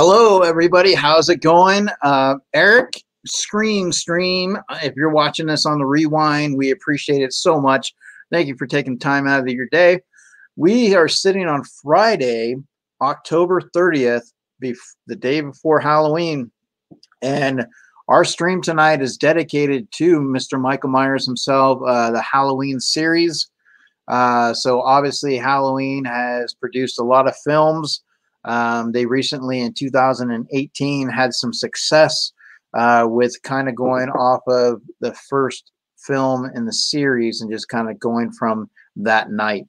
Hello, everybody. How's it going? Eric, Scream Stream. If you're watching this on the rewind, we appreciate it so much. Thank you for taking time out of your day. We are sitting on Friday, October 30th, the day before Halloween. And our stream tonight is dedicated to Mr. Michael Myers himself, the Halloween series. So obviously Halloween has produced a lot of films. They recently in 2018 had some success with kind of going off of the first film in the series and just kind of going from that night.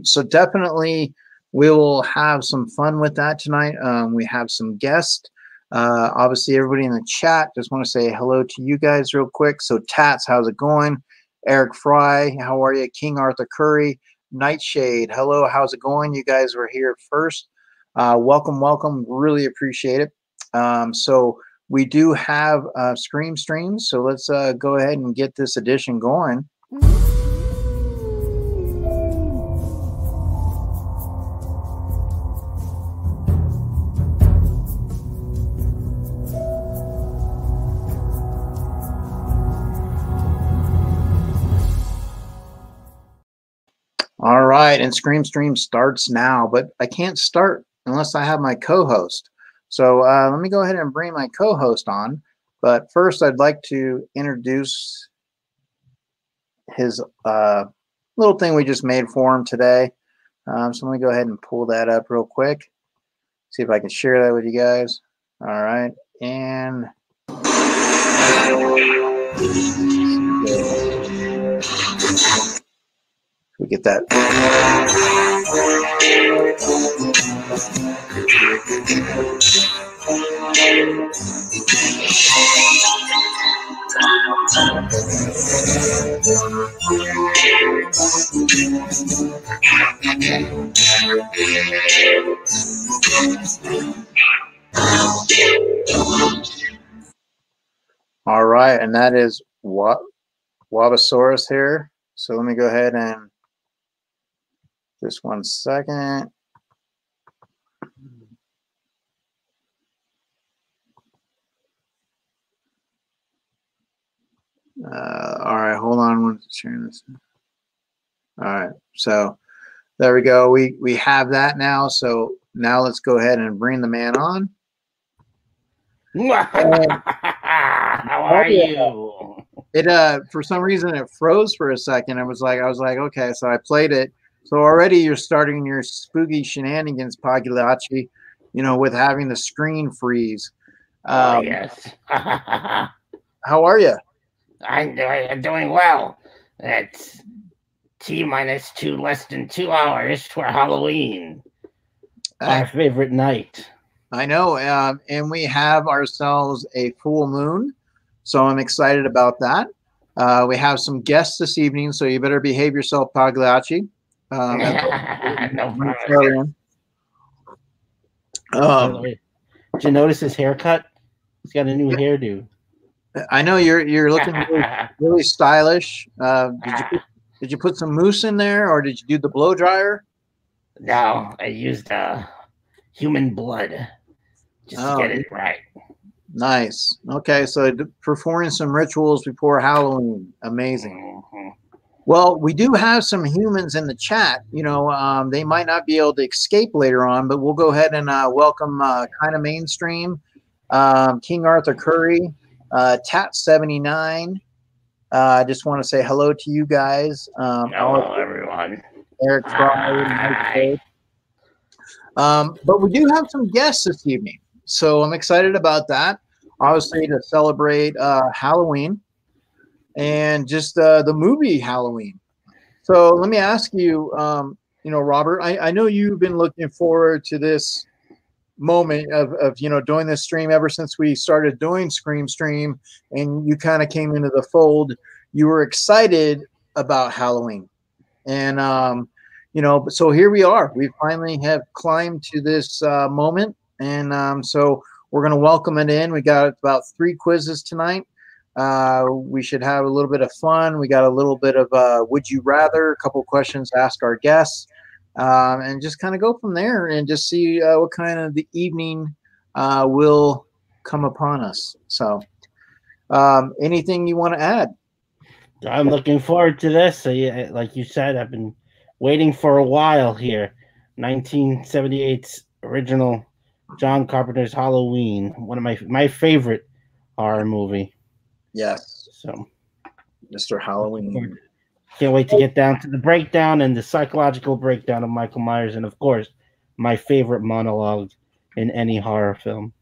So definitely we will have some fun with that tonight. We have some guests. Obviously everybody in the chat, just want to say hello to you guys real quick. So Tats, how's it going? Eric Fry, how are you? King Arthur Curry, Nightshade, hello, how's it going? You guys were here first. Welcome. Really appreciate it. So we do have Scream streams. So let's go ahead and get this edition going. All right, and Scream Stream starts now, but I can't start unless I have my co-host. So let me go ahead and bring my co-host on. But first, I'd like to introduce his little thing we just made for him today. So let me go ahead and pull that up real quick. See if I can share that with you guys. All right, and we get that. All right, and that is Wabasaurus here. So let me go ahead and just 1 second. All right, hold on. I'm sharing this. All right, so there we go. We have that now. So now let's go ahead and bring the man on. How are you? It for some reason it froze for a second. I was like, okay, so I played it. So already you're starting your spooky shenanigans, Pagliacci, with having the screen freeze. Yes. How are you? I'm doing well. It's T-2 less than 2 hours for Halloween. Our favorite night. I know, and we have ourselves a full moon, so I'm excited about that. We have some guests this evening, so you better behave yourself, Pagliacci. No problem. Did you notice his haircut? He's got a new hairdo. I know you're looking really stylish. Did you put some mousse in there, or did you do the blow dryer? No, I used human blood just to get it right. Nice. Okay, so performing some rituals before Halloween. Amazing. Mm-hmm. Well, we do have some humans in the chat. They might not be able to escape later on, but we'll go ahead and welcome kind of mainstream, King Arthur Curry, Tat79. I just want to say hello to you guys. Hello, everyone. Eric Fry. But we do have some guests this evening, so I'm excited about that. Obviously, to celebrate Halloween and just the movie Halloween. So let me ask you, Robert, I know you've been looking forward to this moment of doing this stream ever since we started doing Scream Stream, and you kind of came into the fold. You were excited about Halloween, and so here we are. We finally have climbed to this moment, and so we're going to welcome it in. We got about 3 quizzes tonight. We should have a little bit of fun. We got a little bit of would you rather, a couple questions to ask our guests, and just kind of go from there and just see what kind of the evening will come upon us. So, anything you want to add? I'm looking forward to this. So, yeah, like you said, I've been waiting for a while here. 1978's original John Carpenter's Halloween, one of my favorite horror movie. Yes. So, Mr. Halloween. Can't wait to get down to the breakdown and the psychological breakdown of Michael Myers, and of course, my favorite monologue in any horror film.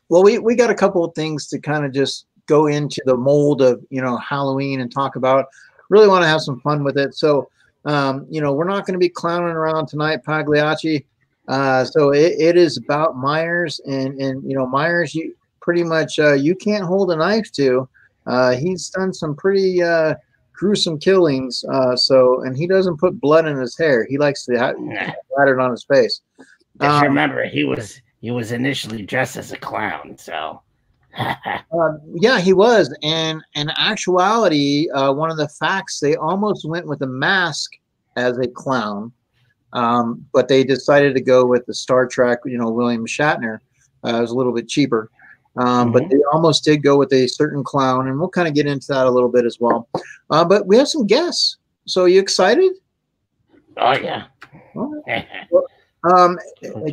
Well, we got a couple of things to kind of just go into the mold of, Halloween and talk about. Really want to have some fun with it. So, we're not going to be clowning around tonight, Pagliacci. So it is about Myers, and Myers, you pretty much you can't hold a knife to. He's done some pretty gruesome killings. And he doesn't put blood in his hair. He likes to have splattered on his face. Just remember, he was initially dressed as a clown, so. Yeah, he was. And in actuality, one of the facts, they almost went with a mask as a clown, but they decided to go with the Star Trek, William Shatner. It was a little bit cheaper. But they almost did go with a certain clown, and we'll kind of get into that a little bit as well. But we have some guests. So are you excited? Oh, yeah.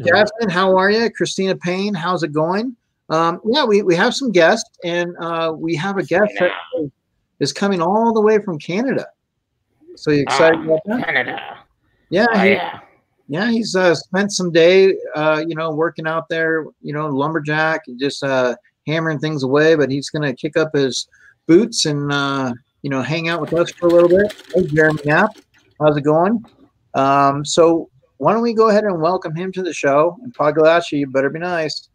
Jasmine, how are you? Christina Payne, how's it going? Yeah, we have some guests, and we have a guest that is coming all the way from Canada. So you excited about that? Canada. Yeah, yeah. He's spent some day, working out there, lumberjack, just hammering things away. But he's going to kick up his boots and hang out with us for a little bit. Hey, Jeremy Knapp, how's it going? So why don't we go ahead and welcome him to the show? And Pagliacci, you better be nice.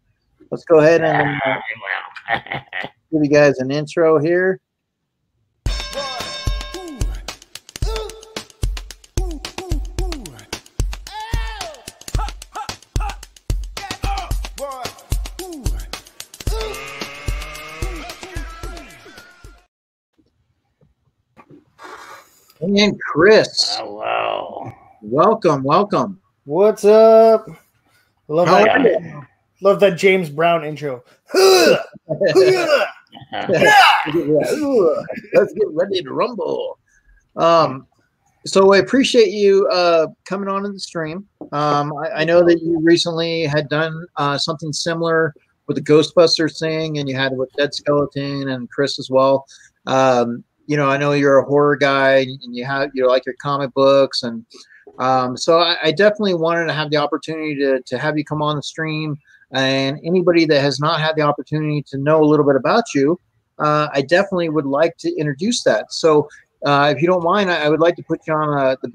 Let's go ahead and give you guys an intro here. And Chris. Hello. Welcome. What's up? Love that James Brown intro. Let's get ready to rumble. So I appreciate you coming on to the stream. I know that you recently had done something similar with the Ghostbusters thing, and you had it with Dead Skeleton and Chris as well. I know you're a horror guy, and you like your comic books, and so I definitely wanted to have the opportunity to have you come on the stream. And anybody that has not had the opportunity to know a little bit about you, I definitely would like to introduce that. So if you don't mind, I would like to put you on the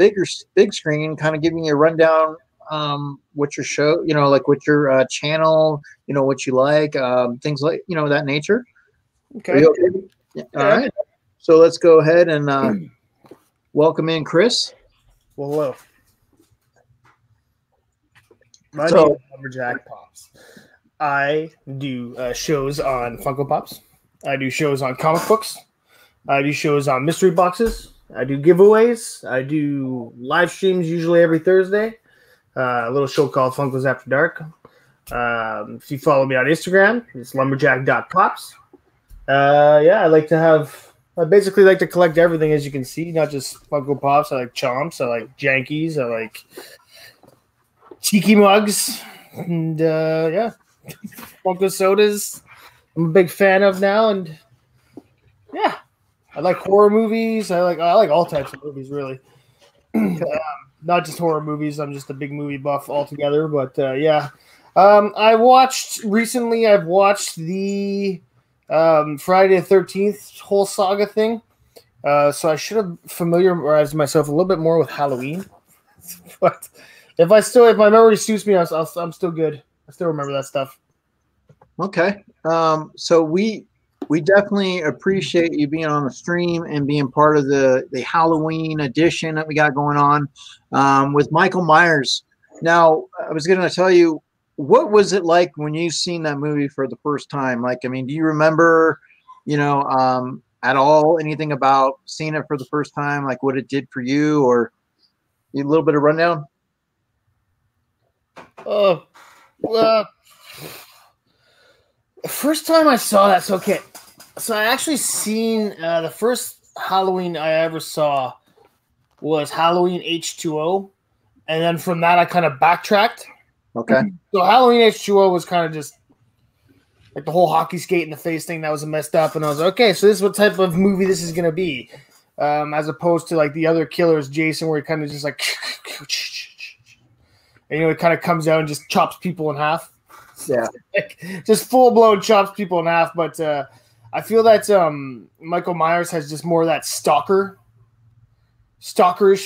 big screen, kind of giving you a rundown, what your show, like what your channel, what you like, things like, that nature. Okay. Yeah. All right. So let's go ahead and welcome in Chris. Well, hello. My name is Lumberjack Pops. I do shows on Funko Pops. I do shows on comic books. I do shows on mystery boxes. I do giveaways. I do live streams usually every Thursday. A little show called Funkos After Dark. If you follow me on Instagram, it's lumberjack.pops. I basically like to collect everything, as you can see, not just Funko Pops. I like Chomps. I like Jankies. I like Tiki mugs. And, Funko sodas. I'm a big fan of now. And, yeah, I like horror movies. I like all types of movies, really. Not just horror movies. I'm just a big movie buff altogether. But, I've watched the Friday the 13th whole saga thing. So I should have familiarized myself a little bit more with Halloween. But if my memory suits me, I'm still good. I still remember that stuff. Okay. So we definitely appreciate you being on the stream and being part of the Halloween edition that we got going on with Michael Myers. Now, I was going to tell you, what was it like when you seen that movie for the first time? Like, I mean, do you remember, at all anything about seeing it for the first time, like what it did for you, or a little bit of rundown? The first time I saw that, so I actually seen the first Halloween I ever saw was Halloween H2O, and then from that I kind of backtracked. Okay. So Halloween H2O was kind of just like the whole hockey skate in the face thing that was messed up, and I was like, okay, so this is what type of movie this is gonna be, as opposed to like the other killers, Jason, where he kind of just like, and he kind of comes out and just chops people in half. Yeah, like, just full blown chops people in half. But I feel that Michael Myers has just more of that stalkerish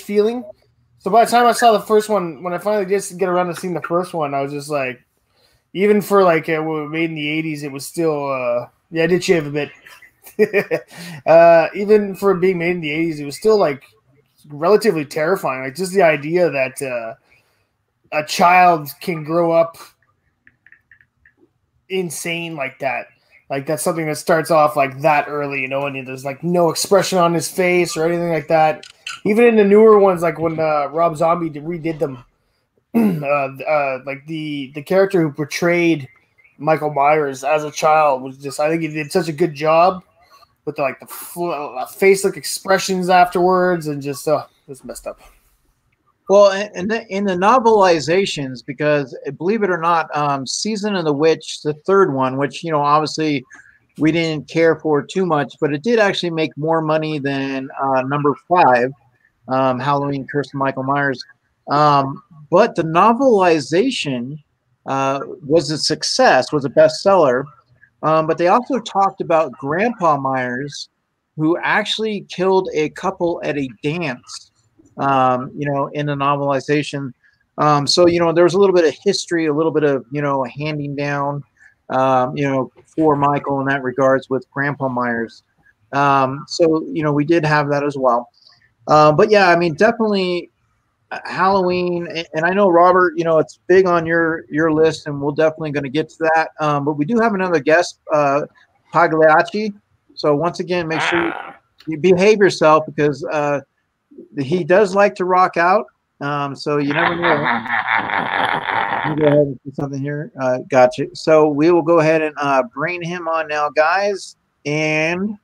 feeling. So by the time I saw the first one, when I finally did get around to seeing the first one, I was just like, even for like made in the 80s, it was still I did shave a bit. Even for being made in the 80s, it was still like relatively terrifying. Like just the idea that a child can grow up insane like that. Like that's something that starts off like that early, and there's like no expression on his face or anything like that. Even in the newer ones, like when Rob Zombie redid them, like the character who portrayed Michael Myers as a child was just, I think he did such a good job with the face like expressions afterwards, and just messed up. Well, in the novelizations, because believe it or not, Season of the Witch, the third one, which obviously we didn't care for too much, but it did actually make more money than number 5, Halloween: Curse of Michael Myers. But the novelization was a success, was a bestseller. But they also talked about Grandpa Myers, who actually killed a couple at a dance. In the novelization. So, there was a little bit of history, a little bit of, handing down, for Michael in that regards with Grandpa Myers. So, we did have that as well. But yeah, I mean, definitely Halloween. And I know, Robert, it's big on your list, and we're definitely going to get to that. But we do have another guest, Pagliacci. So once again, make sure you behave yourself, because he does like to rock out, so you never know. Let me go ahead and do something here. Gotcha. So we will go ahead and bring him on now, guys. And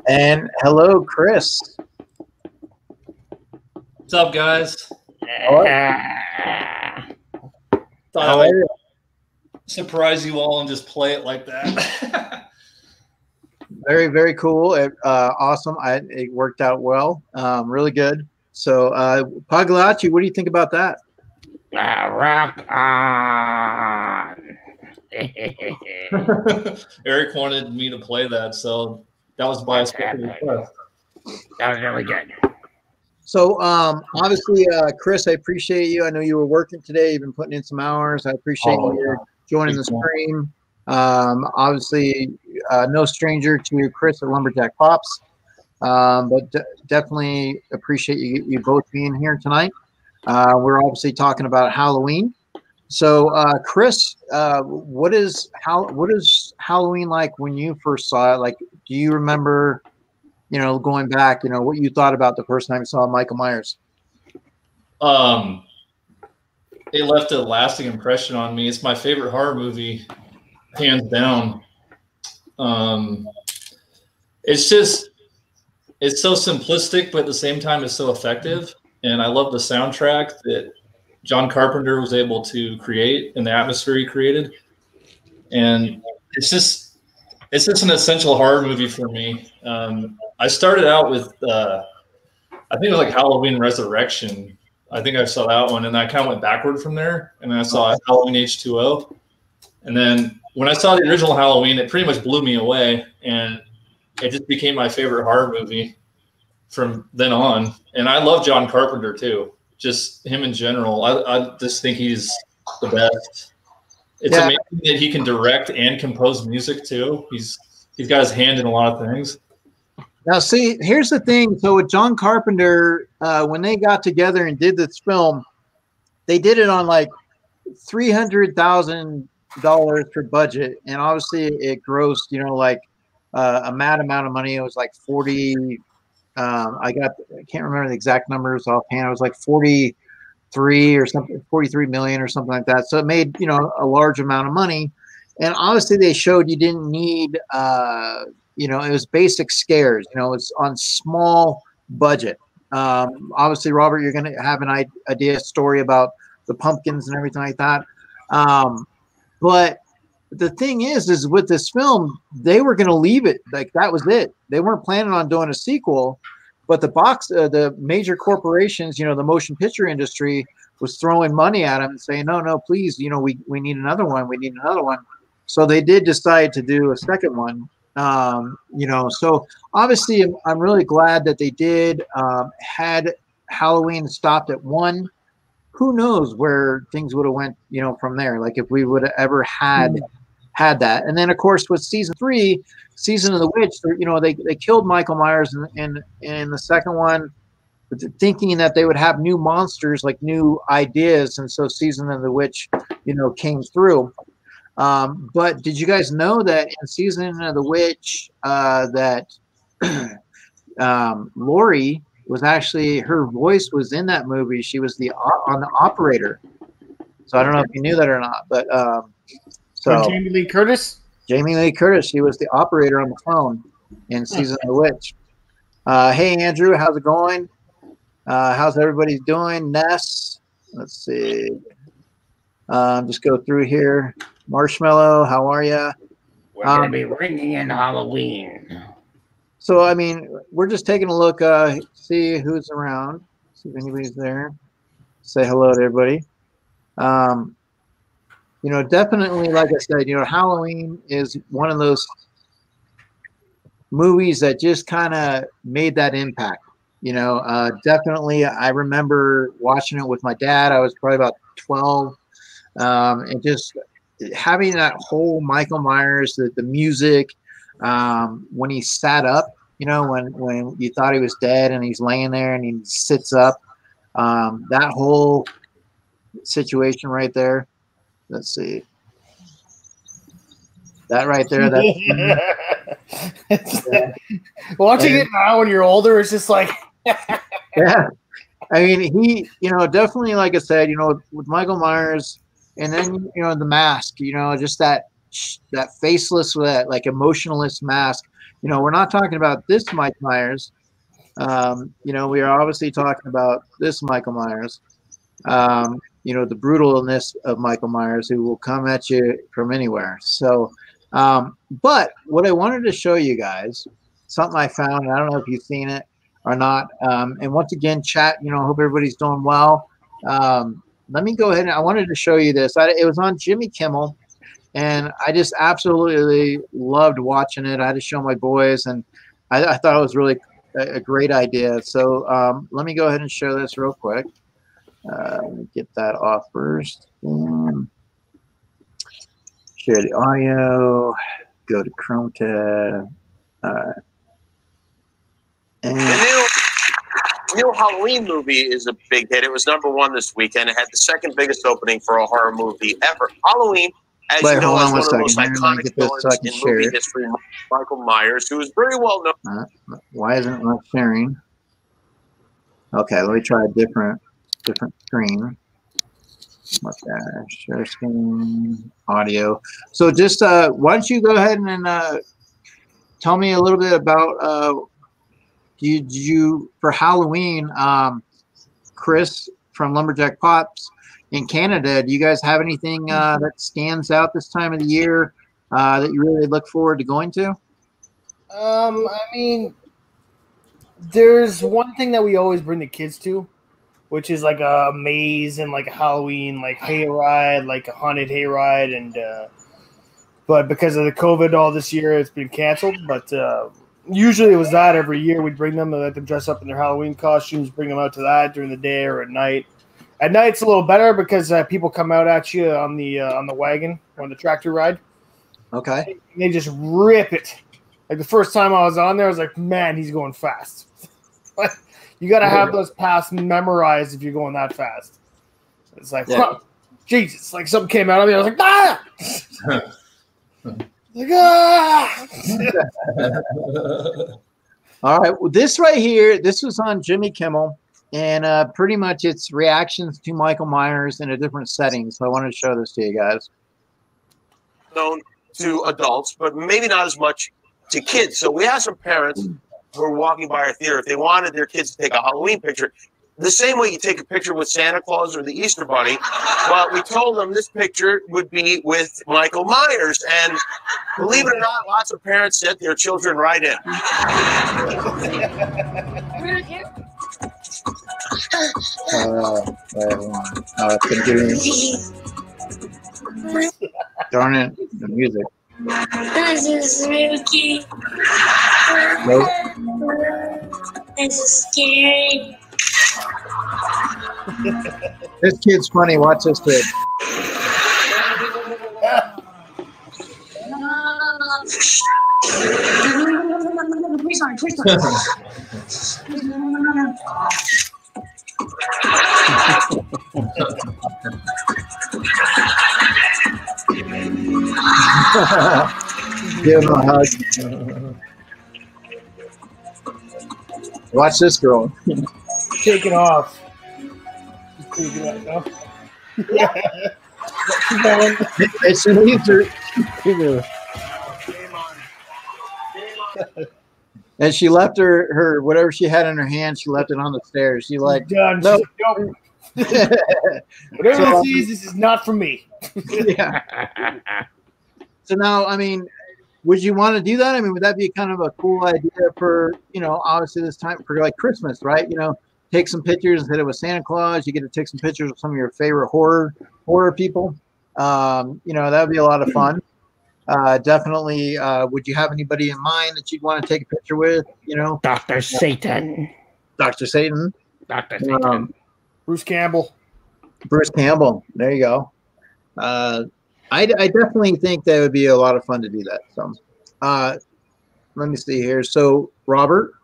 and hello, Chris. What's up, guys? How Thought are I'd you? surprise you all and just play it like that. Very, very cool. Awesome. It worked out well. Really good. So, Pagliacci, what do you think about that? Rock on. Eric wanted me to play that, so that was by a special request. That was really good. So, obviously, Chris, I appreciate you. I know you were working today. You've been putting in some hours. I appreciate you joining the stream. Obviously, no stranger to Chris at Lumberjack Pops, but definitely appreciate you both being here tonight. We're obviously talking about Halloween. So, Chris, what is Halloween like when you first saw it? Like, do you remember, going back, what you thought about the first time you saw Michael Myers? It left a lasting impression on me. It's my favorite horror movie, hands down. It's so simplistic, but at the same time, it's so effective. And I love the soundtrack that John Carpenter was able to create and the atmosphere he created. And it's just an essential horror movie for me. I started out with, I think it was like Halloween Resurrection. I think I saw that one, and I kind of went backward from there. And then I saw Halloween H2O. And then when I saw the original Halloween, it pretty much blew me away, and it just became my favorite horror movie from then on. And I love John Carpenter too. Just him in general. I just think he's the best. It's amazing that he can direct and compose music too. He's got his hand in a lot of things. Now, see, here's the thing. So with John Carpenter, when they got together and did this film, they did it on like $300,000 per budget, and obviously it grossed, like a mad amount of money. It was like 40. I can't remember the exact numbers offhand. It was like 43 or something, 43 million or something like that. So it made, a large amount of money. And obviously they showed you didn't need, it was basic scares, it's on small budget. Obviously, Robert, you're going to have an idea story about the pumpkins and everything like that. But the thing is with this film, they were going to leave it like that was it. They weren't planning on doing a sequel, but the major corporations, the motion picture industry was throwing money at them and saying, no, please, we need another one. We need another one. So they did decide to do a second one. So obviously I'm really glad that they did. Had Halloween stopped at 1, who knows where things would have went, from there. Like if we would have ever had that. And then of course with season 3, Season of the Witch, they killed Michael Myers in the second one, thinking that they would have new monsters, like new ideas. And so Season of the Witch, came through. But did you guys know that in Season of the Witch, that Laurie was actually, her voice was in that movie. She was on the operator. So I don't know if you knew that or not, but Jamie Lee Curtis. Jamie Lee Curtis, she was the operator on the phone in Season of the Witch. Hey Andrew, how's it going? How's everybody doing? Ness, let's see. Just go through here. Marshmallow, how are you? We're gonna be ringing in Halloween. So I mean, we're just taking a look, see who's around, see if anybody's there. Say hello to everybody. Definitely, like I said, Halloween is one of those movies that just kind of made that impact. Definitely, I remember watching it with my dad. I was probably about 12, and just having that whole Michael Myers, the music, when he sat up, when you thought he was dead and he's laying there and he sits up, that whole situation right there. Let's see. That right there. Watching it now when you're older, it's just like, yeah. I mean, he, definitely, like I said, with Michael Myers, and then the mask, just that faceless, that like emotionless mask. We're not talking about this Mike Myers. We are obviously talking about this Michael Myers. The brutalness of Michael Myers, who will come at you from anywhere. So, but what I wanted to show you guys, something I found, and I don't know if you've seen it or not. And once again, chat, hope everybody's doing well. Let me go ahead and I wanted to show you this. It was on Jimmy Kimmel, and I just absolutely loved watching it. I had to show my boys, and I thought it was really a great idea. So let me go ahead and show this real quick. Let me get that off first. Share the audio. Go to Chrome tab. And the new Halloween movie is a big hit. It was #1 this weekend. It had the second biggest opening for a horror movie ever. Halloween, as you know, is one of the most iconic villains in movie history. Michael Myers, who is very well known. Why isn't it not sharing? Okay, let me try a different screen. Share screen, audio. So just why don't you go ahead and tell me a little bit about did you for Halloween, Chris from Lumberjack Pops in Canada, do you guys have anything that stands out this time of the year that you really look forward to going to? I mean, there's one thing that we always bring the kids to, which is like a maze and like a Halloween like hayride, like a haunted hayride, and but because of the COVID all this year, it's been canceled. But usually it was that every year we'd bring them and let them dress up in their Halloween costumes, bring them out to that during the day or at night. At night it's a little better because people come out at you on the wagon, on the tractor ride. Okay. And they just rip it. Like the first time I was on there, I was like, man, he's going fast. You got to have those paths memorized if you're going that fast. It's like, huh, Jesus, like something came out of me. I was like, ah! Like, ah! All right. Well, this right here, this was on Jimmy Kimmel, and pretty much it's reactions to Michael Myers in a different setting. So I wanted to show this to you guys. Known to adults, but maybe not as much to kids. So we asked some parents who were walking by our theater if they wanted their kids to take a Halloween picture. The same way you take a picture with Santa Claus or the Easter Bunny. Well, we told them this picture would be with Michael Myers. And believe it or not, lots of parents sent their children right in. It's been doing... Darn it, the music. This is really cute. Nope. This is scary. This kid's funny. Watch this kid. Give him a hug. Watch this girl. Taking off. It's an Easter. And she left her whatever she had in her hand. She left it on the stairs. She like done. no. Whatever this is, this is not for me. Yeah. So now, I mean, would you want to do that? I mean, would that be kind of a cool idea for, obviously this time for like Christmas, right? Take some pictures instead of with Santa Claus. You get to take some pictures of some of your favorite horror people. That would be a lot of fun. Definitely. Would you have anybody in mind that you'd want to take a picture with? Dr. Satan. Dr. Satan. Dr. Satan. Bruce Campbell. Bruce Campbell. There you go. I definitely think that would be a lot of fun to do that. So, let me see here. So, Robert,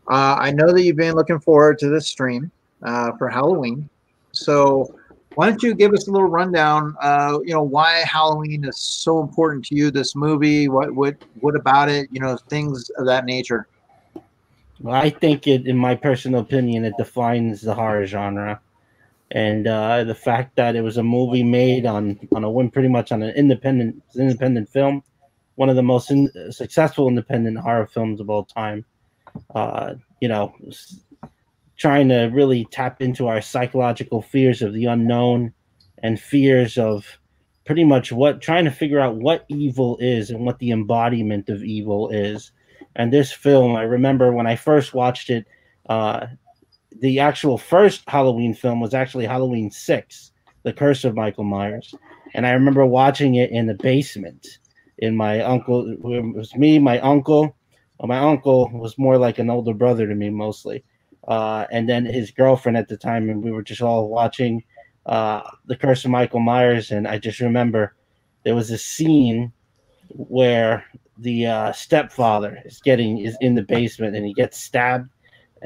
I know that you've been looking forward to this stream for Halloween. So, why don't you give us a little rundown? Why Halloween is so important to you? This movie, what about it? Things of that nature. Well, I think in my personal opinion, it defines the horror genre. And the fact that it was a movie made on a whim, pretty much on an independent film, one of the most successful independent horror films of all time. Trying to really tap into our psychological fears of the unknown and fears of pretty much trying to figure out what evil is and what the embodiment of evil is. And this film, I remember when I first watched it, the actual first Halloween film was actually Halloween 6, The Curse of Michael Myers. And I remember watching it in the basement in my uncle. It was me, my uncle. My uncle was more like an older brother to me mostly. And then his girlfriend at the time. And we were just all watching The Curse of Michael Myers. And I just remember there was a scene where the stepfather is in the basement and he gets stabbed.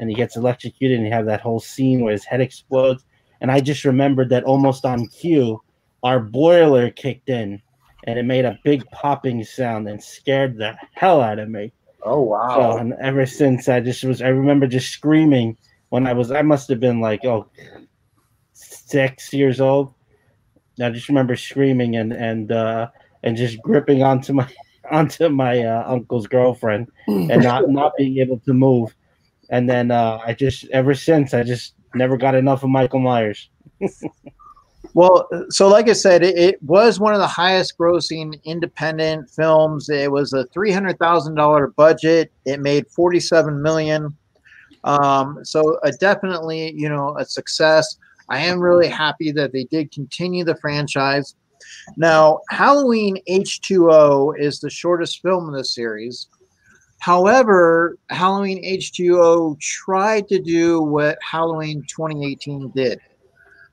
And he gets electrocuted, and you have that whole scene where his head explodes. And I just remembered that almost on cue, our boiler kicked in, and it made a big popping sound and scared the hell out of me. Oh, wow. So, and ever since, I remember just screaming when I must have been like, 6 years old. I just remember screaming and just gripping onto my uncle's girlfriend and not being able to move. And then ever since, I just never got enough of Michael Myers. Well, so like I said, it was one of the highest grossing independent films. It was a $300,000 budget. It made $47 million. So definitely, a success. I am really happy that they did continue the franchise. Now, Halloween H2O is the shortest film in this series. However, Halloween H2O tried to do what Halloween 2018 did.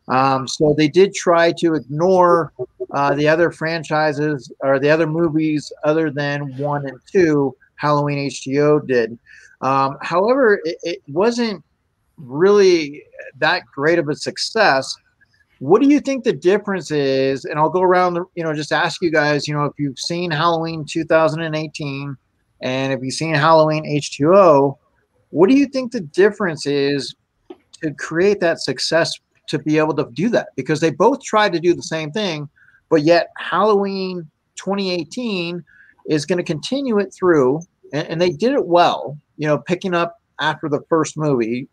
So they did try to ignore the other franchises or the other movies other than 1 and 2. Halloween H2O did. However, it wasn't really that great of a success. What do you think the difference is? And I'll go around, just ask you guys, if you've seen Halloween 2018 and if you've seen Halloween H2O, what do you think the difference is to create that success to be able to do that? Because they both tried to do the same thing, but yet Halloween 2018 is going to continue it through, and they did it well, picking up after the first movie,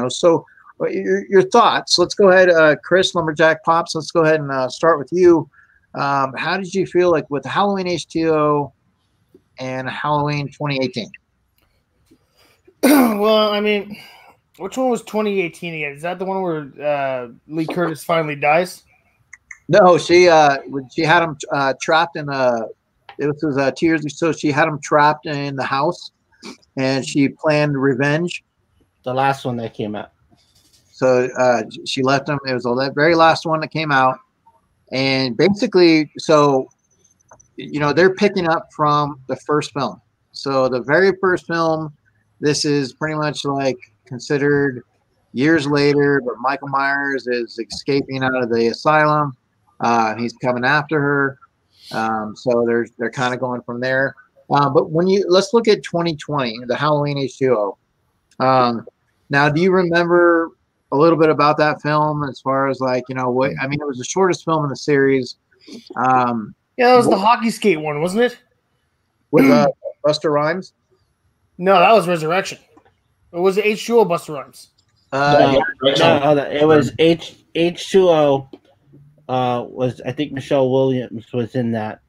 so your thoughts. Let's go ahead, Chris, Lumberjack Pops, let's go ahead and start with you. How did you feel like with Halloween H2O and Halloween 2018? Well, I mean, which one was 2018 again? Is that the one where Lee Curtis finally dies? No, she had him trapped in it was 2 years ago. She had him trapped in the house, and she planned revenge. The last one that came out. So she left him. It was the very last one that came out, and basically, so they're picking up from the first film. So the very first film, this is pretty much like considered years later, but Michael Myers is escaping out of the asylum. He's coming after her. So they're kind of going from there. But let's look at 2020, the Halloween H2O. Now, do you remember a little bit about that film as far as it was the shortest film in the series. Yeah, that was the hockey skate one, wasn't it? With Buster Rhymes? No, that was Resurrection. It was H2O Buster Rhymes. It was H2O. Was I think Michelle Williams was in that.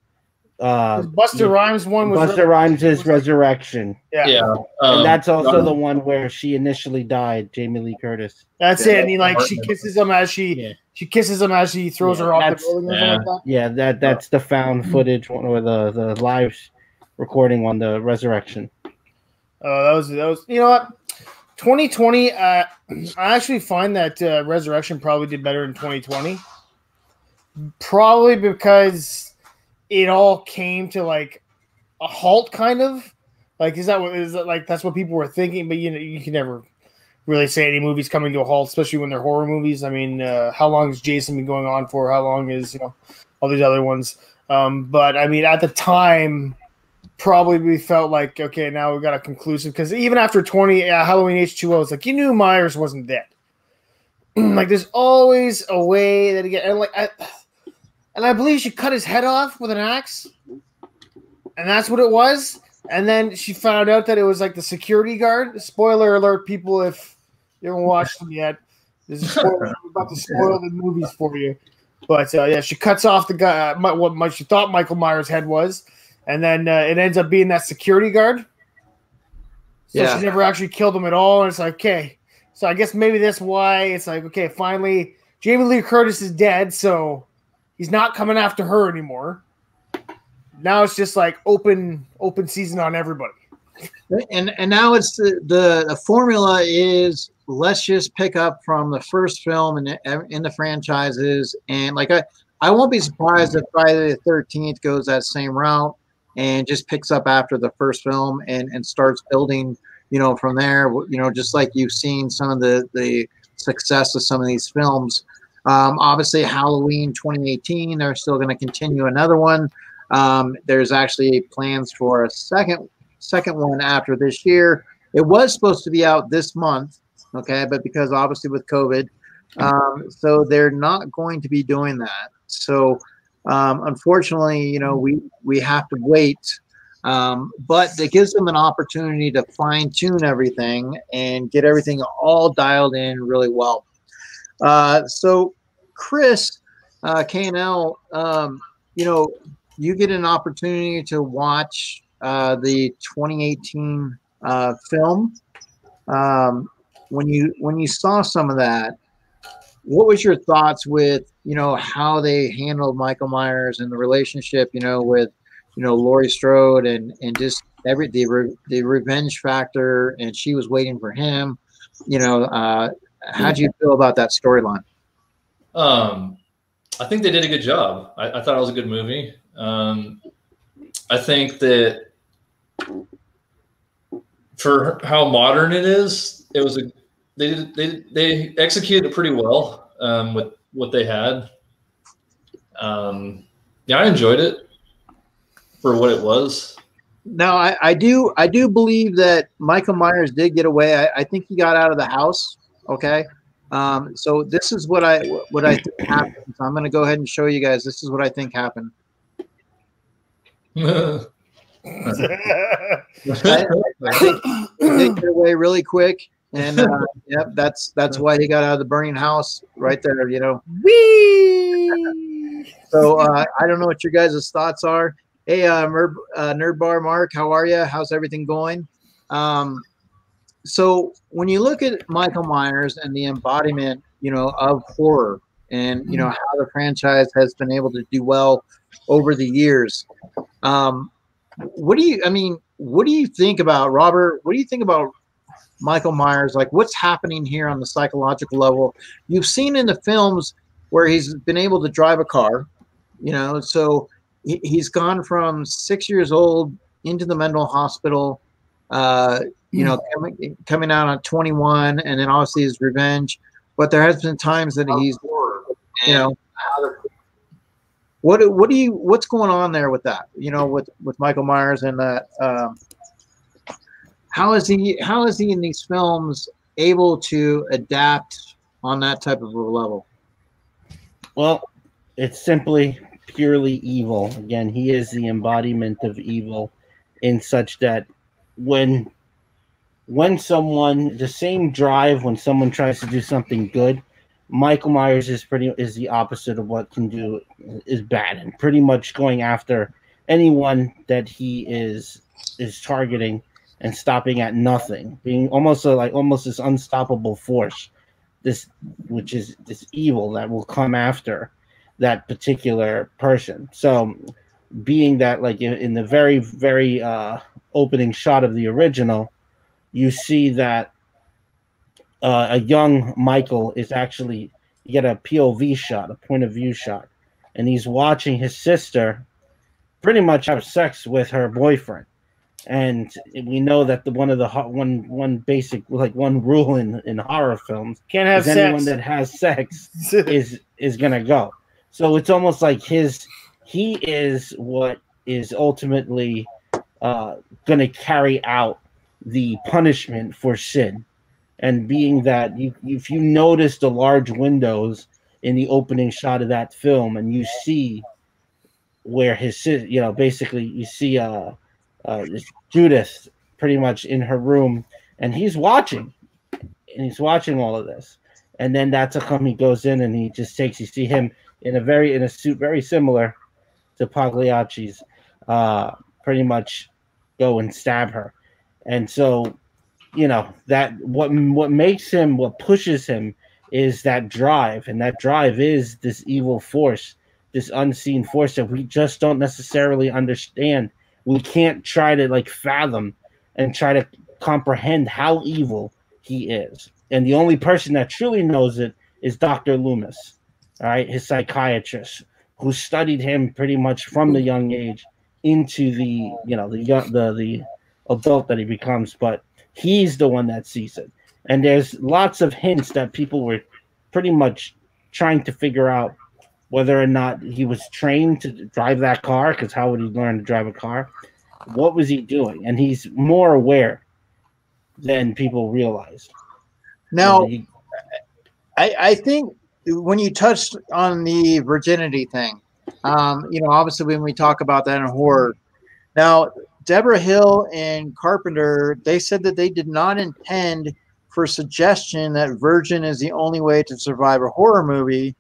Buster Rhymes one was Buster Rhymes' Resurrection. Yeah. And that's also the one where she initially died, Jamie Lee Curtis. That's it. And she kisses him as she kisses him as she throws her off the building or something like that. Yeah, that's the found footage one, or the live recording on the Resurrection. That was you know what? 2020, I actually find that Resurrection probably did better in 2020. Probably because it all came to a halt, kind of. That's what people were thinking? But you can never really say any movie's coming to a halt, especially when they're horror movies. I mean, how long has Jason been going on for? How long is all these other ones? But I mean, at the time, probably we felt like, okay, now we got a conclusive, because even after Halloween H2O, it's like you knew Myers wasn't dead. There's always a way that and I believe she cut his head off with an axe, and that's what it was. And then she found out that it was the security guard. Spoiler alert, people, if you haven't watched them yet. There's a spoiler. I'm about to spoil the movies for you. But she cuts off the guy, what she thought Michael Myers' head was, and then it ends up being that security guard. So she never actually killed him at all. And it's okay. So I guess maybe that's why it's okay, finally, Jamie Lee Curtis is dead, so he's not coming after her anymore. Now it's just open season on everybody. And now it's the formula is, let's just pick up from the first film in the franchises, and I won't be surprised if Friday the 13th goes that same route and just picks up after the first film and starts building from there, just like you've seen some of the success of some of these films. Obviously, Halloween 2018, they're still going to continue another one. There's actually plans for a second one after this year. It was supposed to be out this month, okay, but because obviously with COVID, so they're not going to be doing that. So unfortunately, we have to wait. But it gives them an opportunity to fine tune everything and get everything all dialed in really well. So Chris, K&L, you get an opportunity to watch the 2018 film. When you saw some of that, what was your thoughts with, how they handled Michael Myers and the relationship, with, Laurie Strode and just the revenge factor, and she was waiting for him. How do you feel about that storyline? I think they did a good job. I thought it was a good movie. I think that for how modern it is, it was they executed it pretty well with what they had. Yeah, I enjoyed it for what it was. No, I do believe that Michael Myers did get away. I think he got out of the house. Okay. So this is what I think happened. So I'm going to go ahead and show you guys. This is what I think happened. I think he did get away really quick, and yep, that's why he got out of the burning house right there. Whee! So I don't know what your guys' thoughts are. Hey, Nerd Bar Mark, how are you? How's everything going? So when you look at Michael Myers and the embodiment, of horror, and how the franchise has been able to do well over the years, what do you think about, Robert? What do you think about Michael Myers? Like, what's happening here on the psychological level? You've seen in the films where he's been able to drive a car, so he's gone from 6 years old into the mental hospital, coming out at 21, and then obviously his revenge. But there has been times that he's, what's going on there with that? With Michael Myers and that. How is he in these films able to adapt on that type of a level? Well, it's simply purely evil. Again, he is the embodiment of evil, in such that when someone, the same drive when someone tries to do something good, Michael Myers is the opposite of what can do is bad, and pretty much going after anyone that he is targeting and stopping at nothing, being almost this unstoppable force, which is this evil that will come after that particular person. So being that, like, in the very, very opening shot of the original, you see that a young Michael is actually, you get a POV shot, a point of view shot, and he's watching his sister pretty much have sex with her boyfriend. And we know that one basic, like, one rule in horror films, can't have sex. Anyone that has sex is gonna go. So it's almost like he is what is ultimately gonna carry out the punishment for sin. And being that if you notice the large windows in the opening shot of that film, and you see where basically you see Judith pretty much in her room, and he's watching all of this, and then that's he goes in and you see him in a suit very similar to Pagliacci's, pretty much go and stab her. And so, that what pushes him is that drive, and that drive is this evil force, this unseen force that we just don't necessarily understand. We can't try to, like, fathom and try to comprehend how evil he is. And the only person that truly knows it is Dr. Loomis, all right, his psychiatrist, who studied him pretty much from the young age into the adult that he becomes. But he's the one that sees it. And there's lots of hints that people were pretty much trying to figure out whether or not he was trained to drive that car, because how would he learn to drive a car? What was he doing? And he's more aware than people realize. Now, I think when you touched on the virginity thing, obviously when we talk about that in horror, now, Deborah Hill and Carpenter, they said that they did not intend for suggestion that virgin is the only way to survive a horror movie.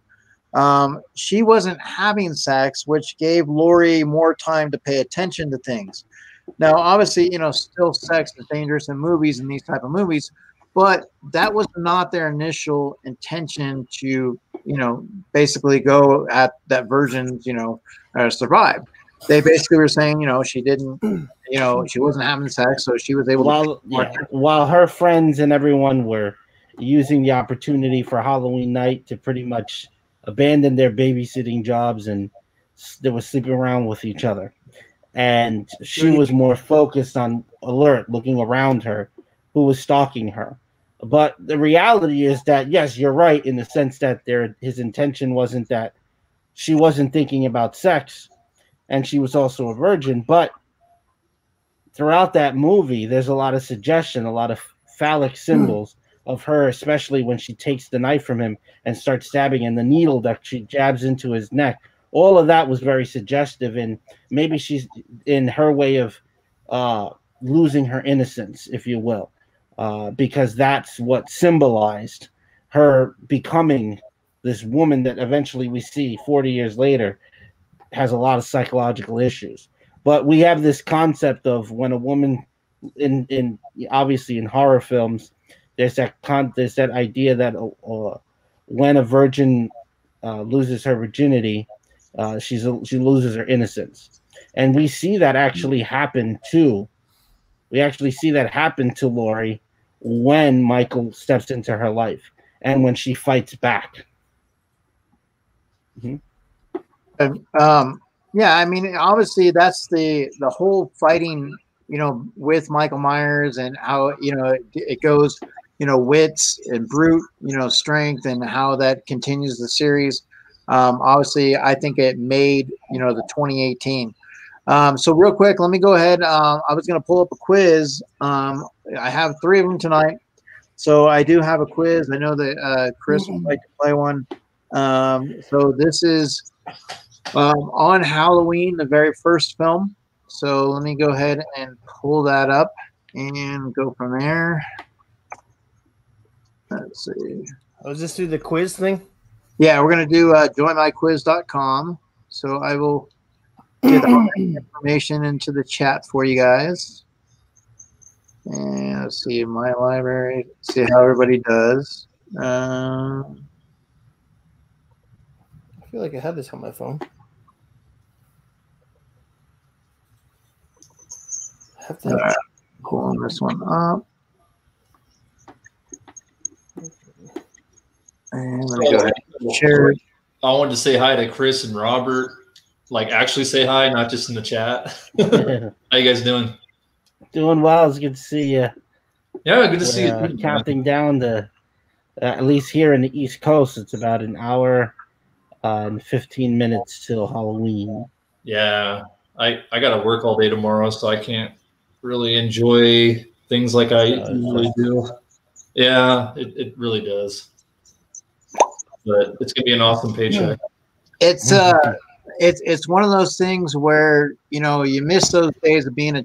She wasn't having sex, which gave Laurie more time to pay attention to things. Now, obviously, still sex is dangerous in movies and these type of movies, but that was not their initial intention to, basically go at that virgin's, survive. They basically were saying, she didn't, she wasn't having sex, so she was able while her friends and everyone were using the opportunity for Halloween night to pretty much abandon their babysitting jobs, and they were sleeping around with each other. And she was more focused on alert, looking around her, who was stalking her. But the reality is that, yes, you're right in the sense that his intention wasn't that she wasn't thinking about sex, and she was also a virgin. But throughout that movie, there's a lot of suggestion, a lot of phallic symbols of her, especially when she takes the knife from him and starts stabbing, and the needle that she jabs into his neck. All of that was very suggestive, and maybe she's in her way of losing her innocence, if you will, because that's what symbolized her becoming this woman that eventually we see 40 years later has a lot of psychological issues. But we have this concept of when a woman, in obviously in horror films, there's that idea that when a virgin loses her virginity, she loses her innocence, and we see that actually happen too. We actually see that happen to Laurie when Michael steps into her life and when she fights back. Yeah, I mean, obviously that's the whole fighting, with Michael Myers, and how it goes, wits and brute, strength, and how that continues the series. Obviously, I think it made the 2018. So real quick, let me go ahead. I was going to pull up a quiz. I have 3 of them tonight, so I do have a quiz. I know that Chris would like to play one. So this is on Halloween, the very first film. So let me go ahead and pull that up and go from there. Let's see. Was this through the quiz thing? Yeah, we're going to do joinmyquiz.com. So I will get all that information into the chat for you guys. And let's see my library, see how everybody does. I feel like I had this on my phone. I have to pulling this one up. And let me go ahead and share. I wanted to say hi to Chris and Robert. Like, actually say hi, not just in the chat. How you guys doing? Doing well. It's good to see you. Yeah, good to see you. Counting down to, at least here in the East Coast, it's about an hour and 15 minutes till Halloween. Yeah, I got to work all day tomorrow, so I can't really enjoy things like I usually do. Yeah, it really does. But it's gonna be an awesome paycheck. It's one of those things where you miss those days of being a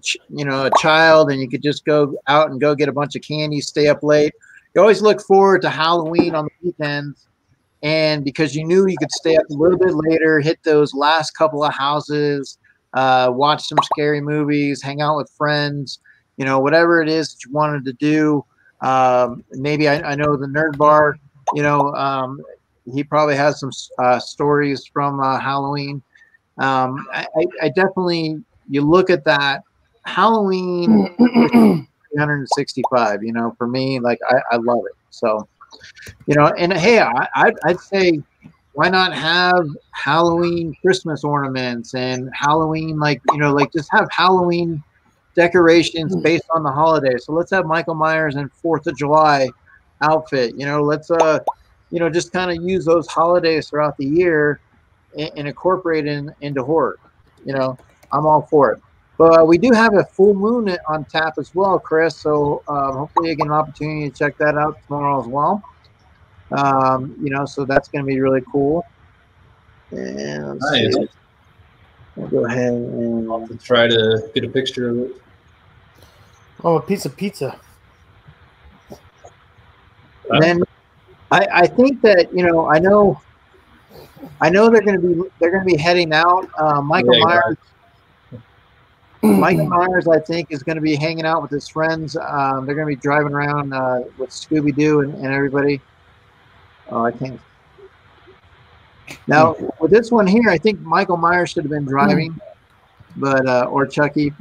child, and you could just go out and go get a bunch of candy, stay up late. You always look forward to Halloween on the weekends, and because you knew you could stay up a little bit later, hit those last couple of houses, watch some scary movies, hang out with friends, whatever it is that you wanted to do. Maybe I know the Nerd Bar, he probably has some stories from Halloween. I definitely, you look at that Halloween 365, for me, like I love it. So, and hey, I'd say, why not have Halloween Christmas ornaments and Halloween, like just have Halloween decorations based on the holiday. So let's have Michael Myers and 4th of July outfit, let's, just kind of use those holidays throughout the year and incorporate into horror. I'm all for it. But we do have a full moon on tap as well, Chris. So hopefully you get an opportunity to check that out tomorrow as well. So that's going to be really cool. And nice. We'll go ahead and I'll try to get a picture of it. Oh, a piece of pizza. And then I think that I know they're going to be heading out. Michael Myers. Michael Myers, I think, is going to be hanging out with his friends. They're going to be driving around with Scooby Doo and everybody. Oh, I can't. Now, with this one here, I think Michael Myers should have been driving, but or Chucky.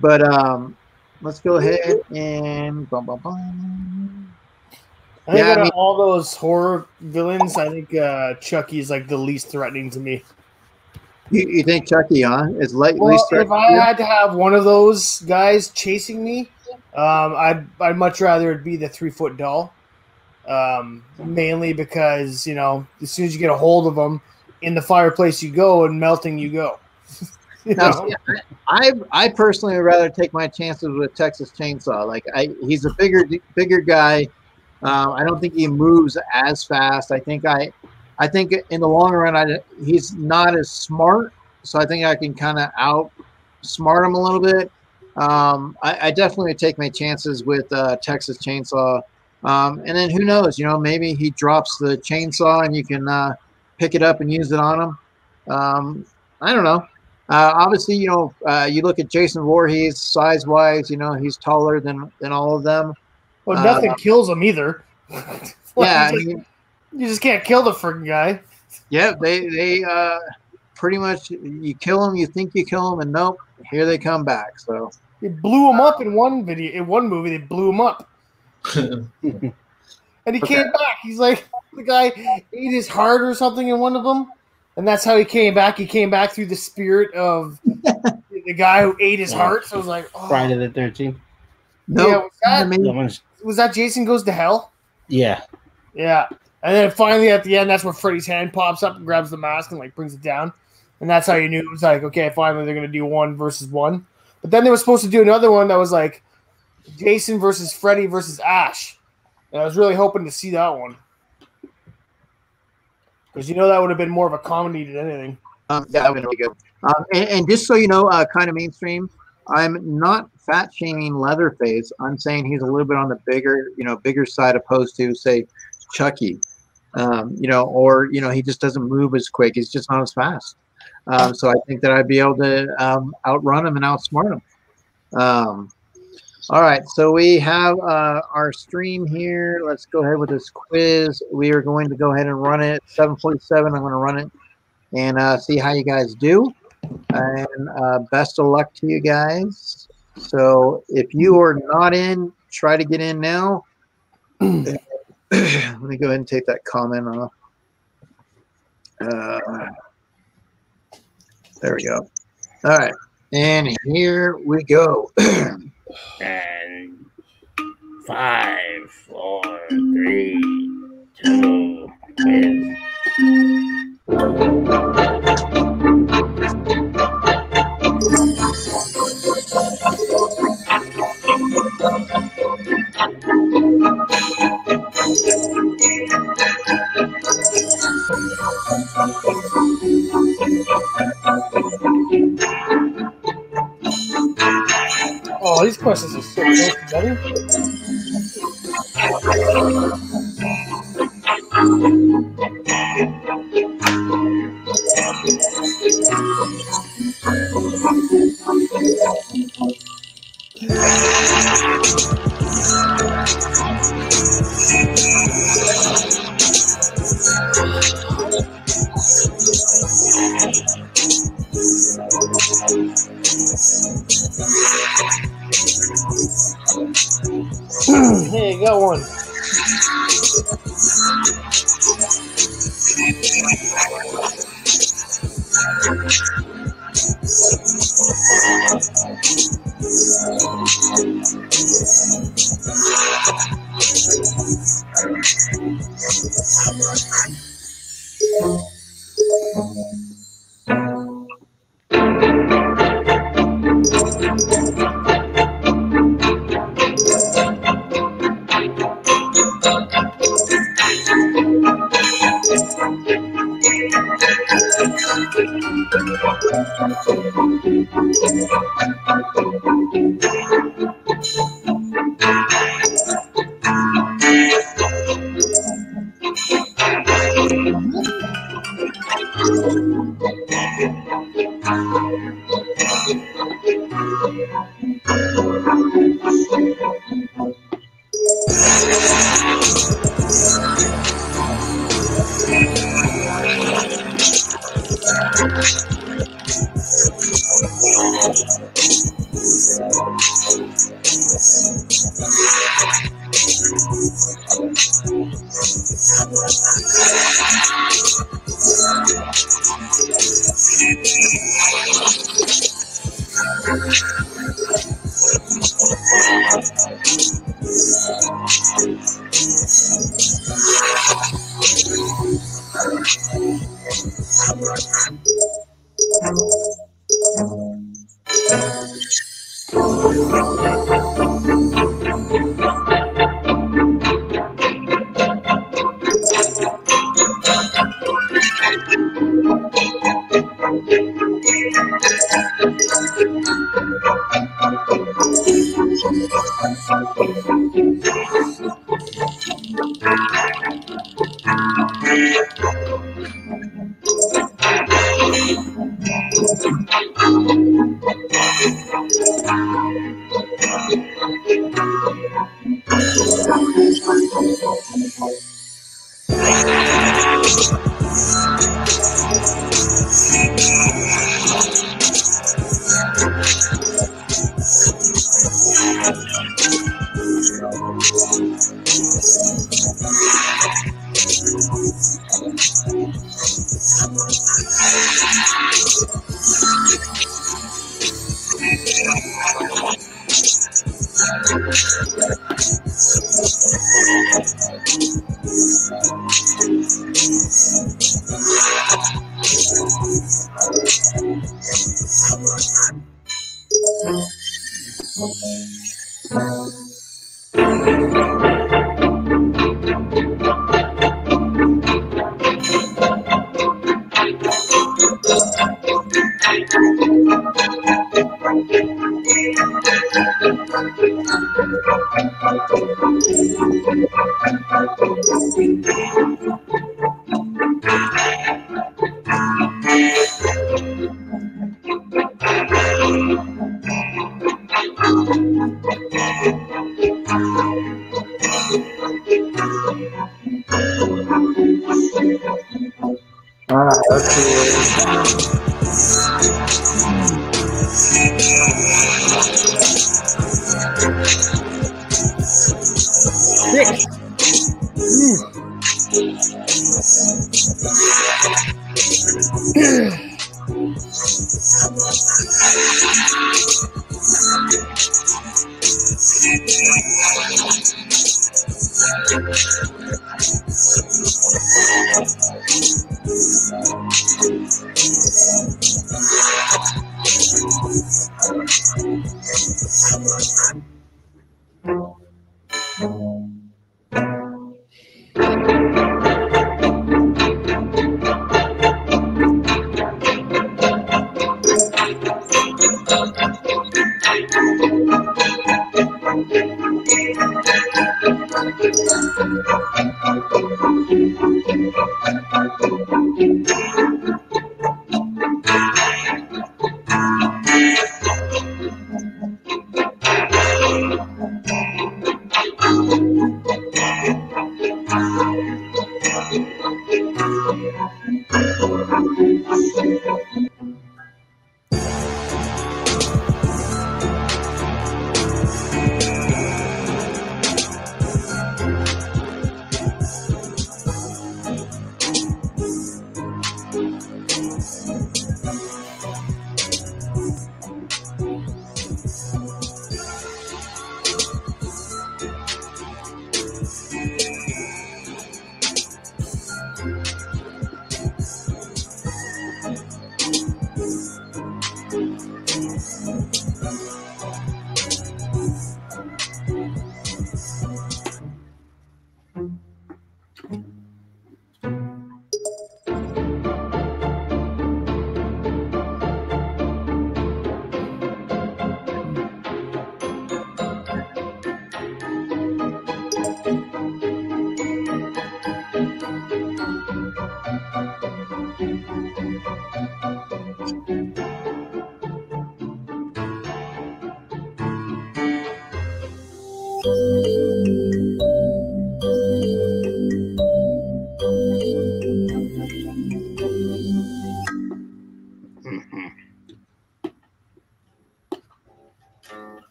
But let's go ahead and I think out of all those horror villains, I think Chucky is like the least threatening to me. You think Chucky, huh? Is least if I had to have one of those guys chasing me, I'd much rather it be the 3-foot doll. Mainly because, you know, as soon as you get a hold of them, in the fireplace you go and melting you go. I personally would rather take my chances with Texas Chainsaw. Like he's a bigger guy. I don't think he moves as fast. I think in the long run, he's not as smart. So I think I can kind of outsmart him a little bit. I definitely would take my chances with Texas Chainsaw. And then who knows, you know, maybe he drops the chainsaw and you can pick it up and use it on him. I don't know. Obviously, you know, you look at Jason Voorhees size-wise, you know, he's taller than all of them. Well, nothing kills him either. Yeah. You just can't kill the friggin' guy. Yeah, they pretty much, you kill them, you think you kill them, and nope, here they come back. So they blew him up in one video. In one movie, they blew him up. And he came back. He's like, the guy ate his heart or something in one of them. And that's how he came back. He came back through the spirit of the guy who ate his heart. So it was like, oh. Friday the 13th. No, yeah, was that Jason Goes to Hell? Yeah. Yeah. And then finally at the end, that's where Freddy's hand pops up and grabs the mask and like brings it down. And that's how you knew it was like, okay, finally they're going to do 1 versus 1. But then they were supposed to do another one that was like Jason versus Freddy versus Ash. And I was really hoping to see that one. Because you know that would have been more of a comedy than anything. Yeah, that would be good. And just so you know, kind of mainstream, I'm not fat shaming Leatherface. I'm saying he's a little bit on the bigger side opposed to, say, Chucky. You know, or, you know, he just doesn't move as quick. He's just not as fast. So I think that I'd be able to outrun him and outsmart him. All right, so we have our stream here. Let's go ahead with this quiz. We are going to go ahead and run it. 7:47, I'm going to run it and see how you guys do. And best of luck to you guys. So if you are not in, try to get in now. Let me go ahead and take that comment off. There we go. All right, and here we go. And 5, 4, 3, 2, 1. Oh, these questions are so close together. Hey, got one.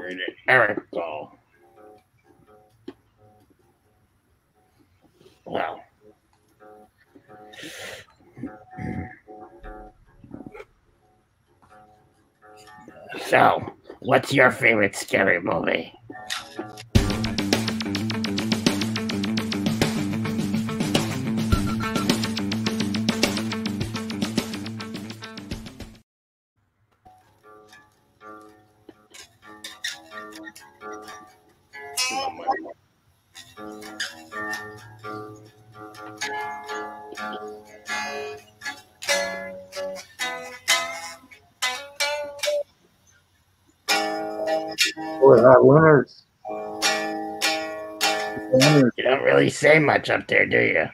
Where did Eric go? Well. So, what's your favorite scary movie? Winners. You don't really say much up there, do you?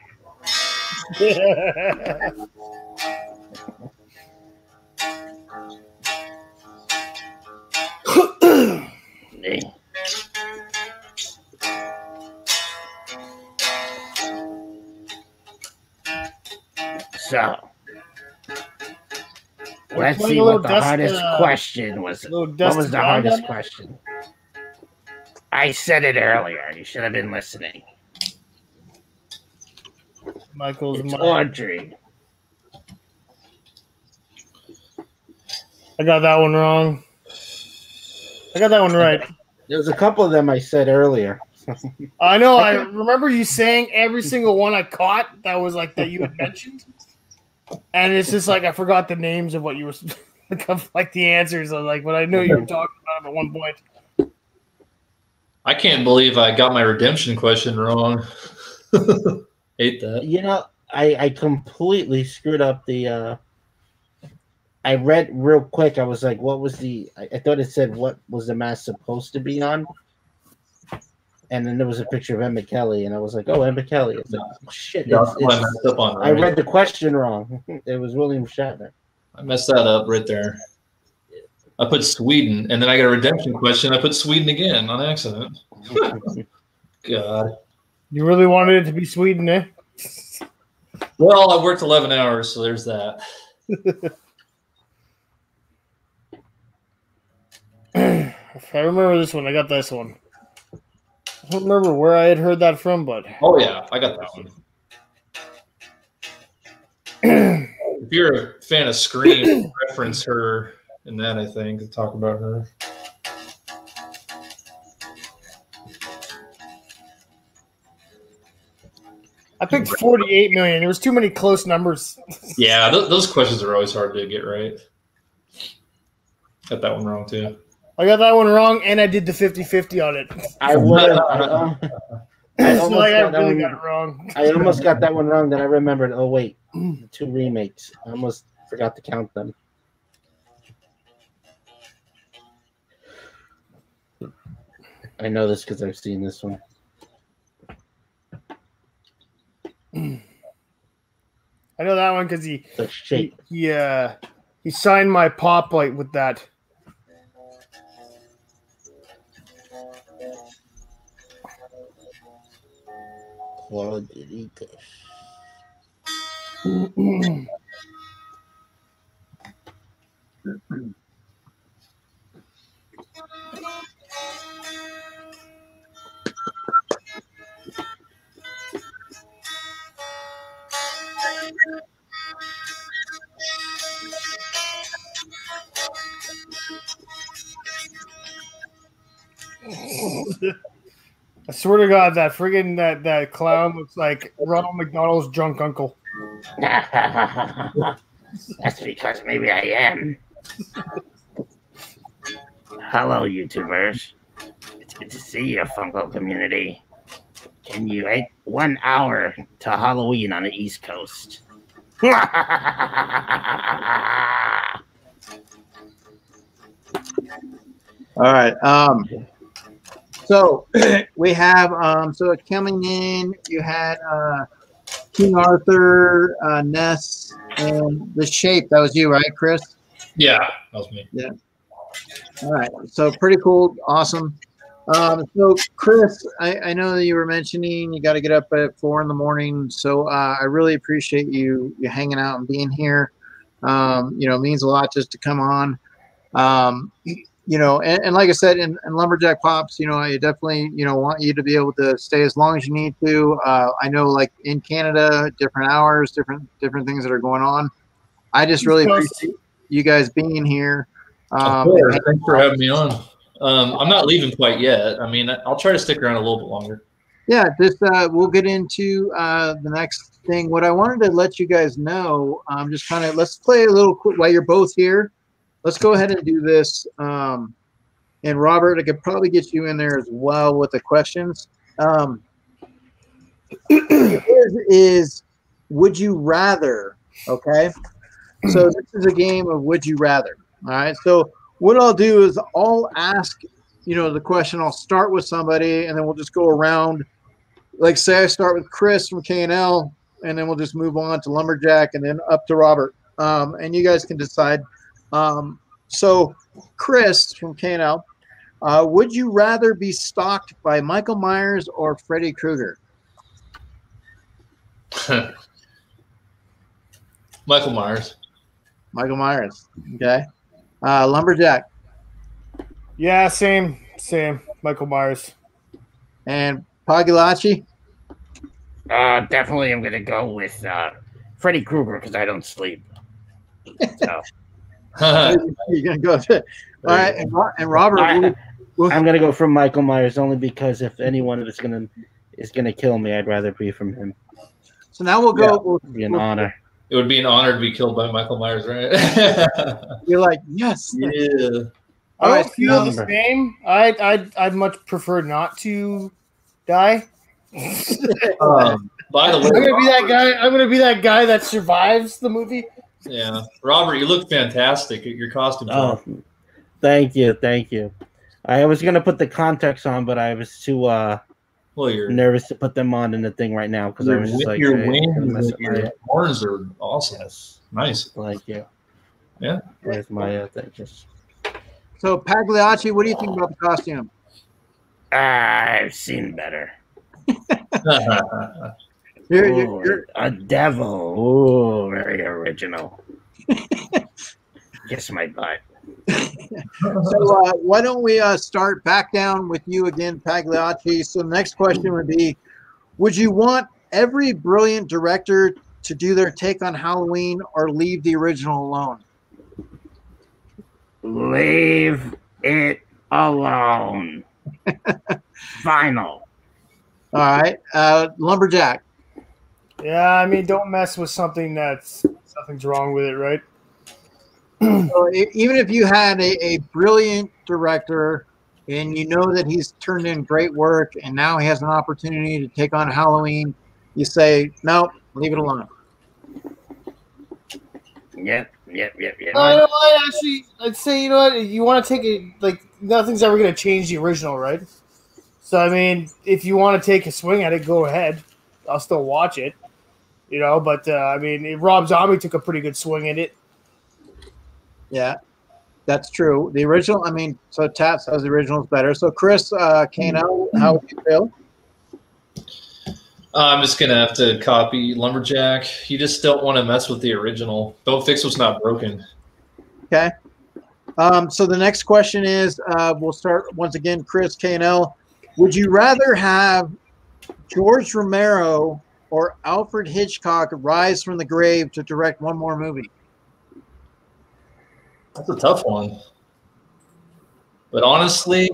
So, let's see what the hardest question was. What was the hardest question? I said it earlier. You should have been listening. It's Audrey. I got that one wrong. I got that one right. There was a couple of them I said earlier. I know. I remember you saying every single one I caught that was like that you had mentioned. And it's just like I forgot the names of what you were like the answers. But I know you were talking about them at one point. I can't believe I got my redemption question wrong. Hate that. You know, I completely screwed up the. I read real quick. I was like, "What was the?" I thought it said, "What was the mask supposed to be on?" And then there was a picture of Emma Kelly, and I was like, "Oh, Emma Kelly." It's like, oh, shit! I read the question wrong. It was William Shatner. I messed that up right there. I put Sweden, and then I got a redemption question. I put Sweden again on accident. God. You really wanted it to be Sweden, eh? Well, I worked 11 hours, so there's that. If I remember this one, I got this one. I don't remember where I had heard that from, but... Oh, yeah, I got that one. If you're a fan of Scream, reference her in that, I think, and talk about her. I picked 48 million. There was too many close numbers. Yeah, those questions are always hard to get right. Got that one wrong, too. I got that one wrong, and I did the 50-50 on it. I really got it wrong. I almost got that one wrong. Then I remembered. Oh wait, 2 remakes. I almost forgot to count them. I know this because I've seen this one. I know that one because he signed my pop light with that. I swear to God, that friggin' that clown looks like Ronald McDonald's drunk uncle. That's because maybe I am. Hello, YouTubers. It's good to see you, Funko community. Can you wait 1 hour to Halloween on the East Coast? All right. So we have so coming in, you had King Arthur, Ness, and The Shape. That was you, right, Chris? Yeah, that was me. Yeah. All right. So pretty cool. Awesome. So Chris, I know that you were mentioning you got to get up at 4 a.m. So I really appreciate you hanging out and being here. You know, it means a lot just to come on. and like I said, in Lumberjack Pops, I definitely, want you to be able to stay as long as you need to. I know, like in Canada, different hours, different things that are going on. I just really appreciate you guys being here. Of course. Thanks for having me on. I'm not leaving quite yet. I mean, I'll try to stick around a little bit longer. Yeah, we'll get into the next thing. What I wanted to let you guys know, just kind of let's play a little quick while you're both here. Let's go ahead and do this. And Robert, I could probably get you in there as well with the questions. Is would you rather? Okay, so this is a game of would you rather. All right, so what I'll do is I'll ask, the question. I'll start with somebody, and then we'll just go around. Like, say I start with Chris from K&L, and then we'll just move on to Lumberjack, and then up to Robert. And you guys can decide. So, Chris from K&L, would you rather be stalked by Michael Myers or Freddy Krueger? Michael Myers. Michael Myers. Okay. Lumberjack. Yeah, same. Michael Myers. And Pagliacci? Definitely I'm going to go with Freddy Krueger because I don't sleep. So. You're going to go to all right. And Robert? I'm going to go from Michael Myers only because if anyone is going to kill me, I'd rather be from him. So now we'll go. Yeah, it'll be an honor. It would be an honor to be killed by Michael Myers, right? You're like, yes. Yeah. I don't feel the same. I'd much prefer not to die. By the way, I'm gonna be that guy that survives the movie. Yeah, Robert, you look fantastic. Your costume. Oh, thank you. I was gonna put the contacts on, but I was too you're nervous to put them on in the thing right now because I was just like, your wings and your horns are awesome. Yes. Nice. Thank you. Yeah. Where's my thank you. So Pagliacci, what do you think about the costume? I've seen better. You're a devil. Oh, very original. Kiss my butt. So why don't we start back down with you again, Pagliacci? So the next question would be, would you want every brilliant director to do their take on Halloween or leave the original alone? Leave it alone. Final. All right. Lumberjack. Yeah, I mean, don't mess with something something's wrong with it, right? So even if you had a brilliant director and you know that he's turned in great work and now he has an opportunity to take on Halloween, you say, no, leave it alone. Yep. I'd say, you want to take it, like, nothing's ever going to change the original, right? So, I mean, if you want to take a swing at it, go ahead. I'll still watch it, but, I mean, Rob Zombie took a pretty good swing at it. Yeah, that's true. The original, I mean, so Tat says the original is better. So, Chris, Kano, how would you feel? I'm just going to have to copy Lumberjack. You just don't want to mess with the original. Don't fix what's not broken. Okay. So the next question is, we'll start once again, Chris, K&L. Would you rather have George Romero or Alfred Hitchcock rise from the grave to direct one more movie? That's a tough one. But honestly,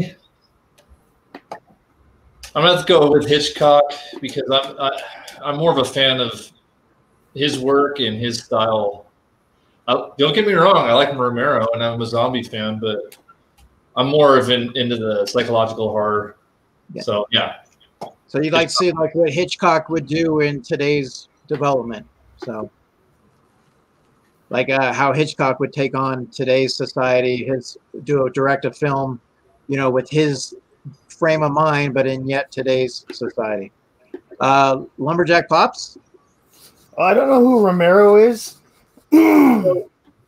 I'm going to have to go with Hitchcock because I'm more of a fan of his work and his style. Don't get me wrong, I like Romero and I'm a zombie fan, but I'm more of into the psychological horror. Yeah. So, yeah. So you'd like to see like what Hitchcock would do in today's development. So like how Hitchcock would take on today's society, direct a film, with his frame of mind, but in yet today's society. Lumberjack Pops? I don't know who Romero is.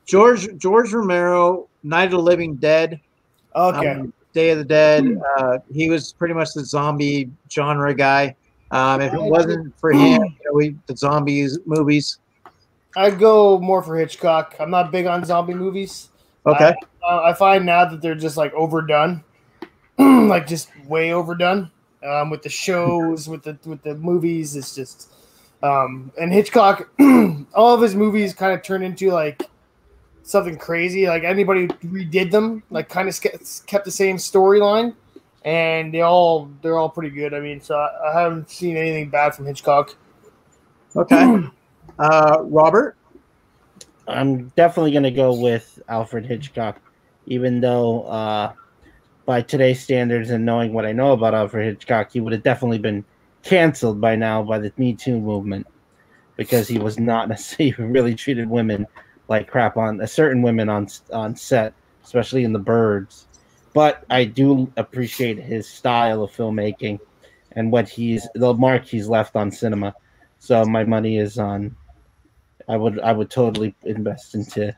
George Romero, Night of the Living Dead. Okay. Day of the Dead. He was pretty much the zombie genre guy. If it wasn't for him, the zombies movies. I'd go more for Hitchcock. I'm not big on zombie movies, Okay. I find now that they're just like overdone, like just way overdone with the shows, with the movies. It's just and Hitchcock, all of his movies kind of turn into like something crazy. Like anybody who redid them, like kind of kept the same storyline, and they're all pretty good. I mean, so I haven't seen anything bad from Hitchcock. Okay. Robert? I'm definitely going to go with Alfred Hitchcock, even though by today's standards and knowing what I know about Alfred Hitchcock, he would have definitely been canceled by now by the Me Too movement, because he was not necessarily really treated women like crap on certain women on set, especially in The Birds. But I do appreciate his style of filmmaking and the mark he's left on cinema. So my money is on. I would totally invest into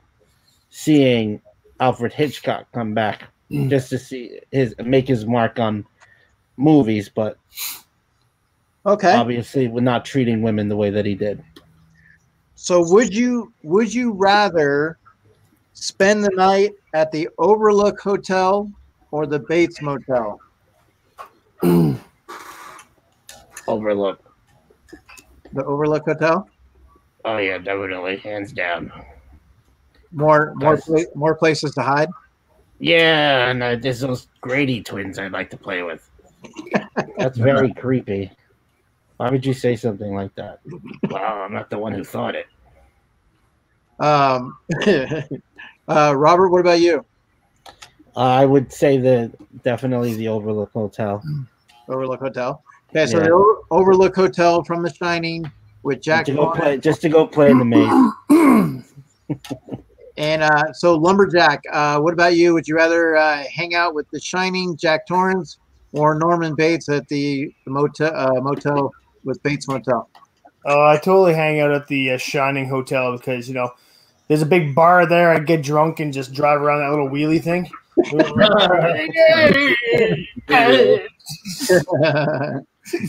seeing Alfred Hitchcock come back just to make his mark on movies, but obviously we're not treating women the way that he did. So would you rather spend the night at the Overlook Hotel or the Bates Motel? Overlook. The Overlook Hotel? Oh yeah, definitely, hands down. More places to hide? Yeah, and there's those Grady twins I'd like to play with. That's very creepy. Why would you say something like that? Well, I'm not the one who thought it. Robert, what about you? I would say definitely the Overlook Hotel. Overlook Hotel. Okay, so the Overlook Hotel from The Shining with Jack. Just to go play in the maze. And so Lumberjack, what about you? Would you rather hang out with The Shining, Jack Torrance, or Norman Bates at the motel with Bates Motel? I totally hang out at the Shining Hotel because, you know, there's a big bar there. I get drunk and just drive around that little wheelie thing.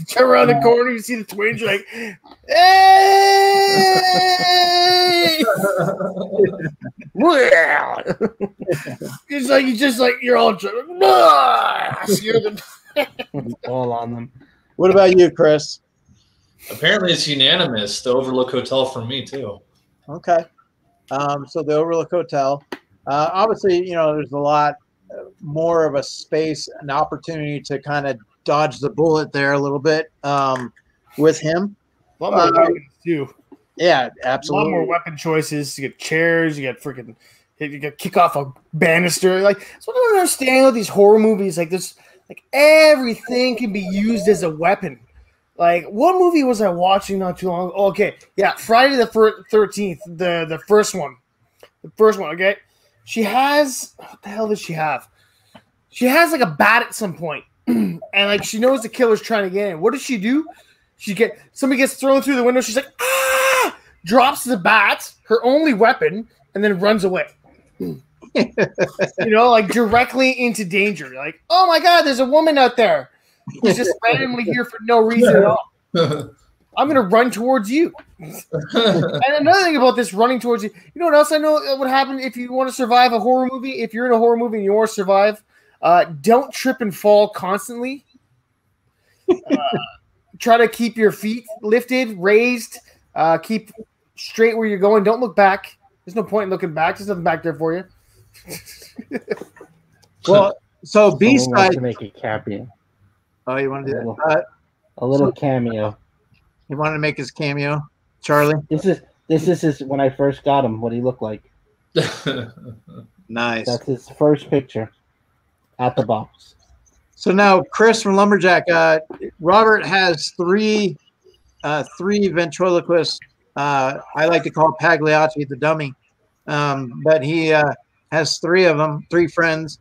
Turn around the corner, you see the twins, you're like, hey! You're all drunk. All on them. What about you, Chris? Apparently it's unanimous. The Overlook Hotel for me too. Okay. So the Overlook Hotel. Obviously, you know, there's a lot more of a space, an opportunity to kind of dodge the bullet there a little bit with him. A lot more weapons too. Yeah, absolutely. A lot more weapon choices. You get chairs. You get kick off a banister. Like, that's what I don't understand with these horror movies. Like this, like everything can be used as a weapon. Like, what movie was I watching not too long ago? Oh, okay, yeah, Friday the 13th, the first one. The first one, okay? She has, what the hell does she have? She has like a bat at some point, and like she knows the killer's trying to get in. What does she do? Somebody gets thrown through the window. She's like, ah! Drops the bat, her only weapon, and then runs away. You know, like directly into danger. Like, oh my God, there's a woman out there. He's just randomly here for no reason at all. I'm going to run towards you. And another thing about this running towards you, you know what else I know would happen if you want to survive a horror movie? If you're in a horror movie and you want to survive, don't trip and fall constantly. Try to keep your feet lifted, raised. Keep straight where you're going. Don't look back. There's no point in looking back. There's nothing back there for you. Well, so B-side to make a cameo. Oh, you want to do that? A little cameo. You wanted to make his cameo, Charlie? This is his when I first got him. What he looked like. Nice. That's his first picture at the box. So now, Chris from Lumberjack, Robert has three ventriloquists. I like to call Pagliacci the dummy, but he has three of them, three friends.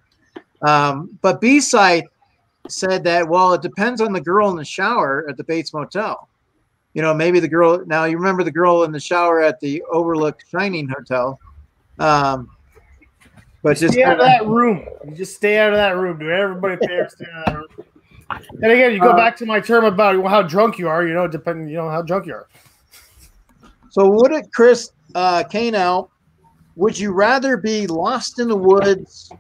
But B-side said that, well, it depends on the girl in the shower at the Bates Motel. You know, maybe the girl. Now you remember the girl in the shower at the Overlook Shining Hotel. But just stay out of that room. You just stay out of that room. Do everybody stay out of that room. And again, you go back to my term about how drunk you are. You know, depending, how drunk you are. So what did Chris Kano would you rather be lost in the woods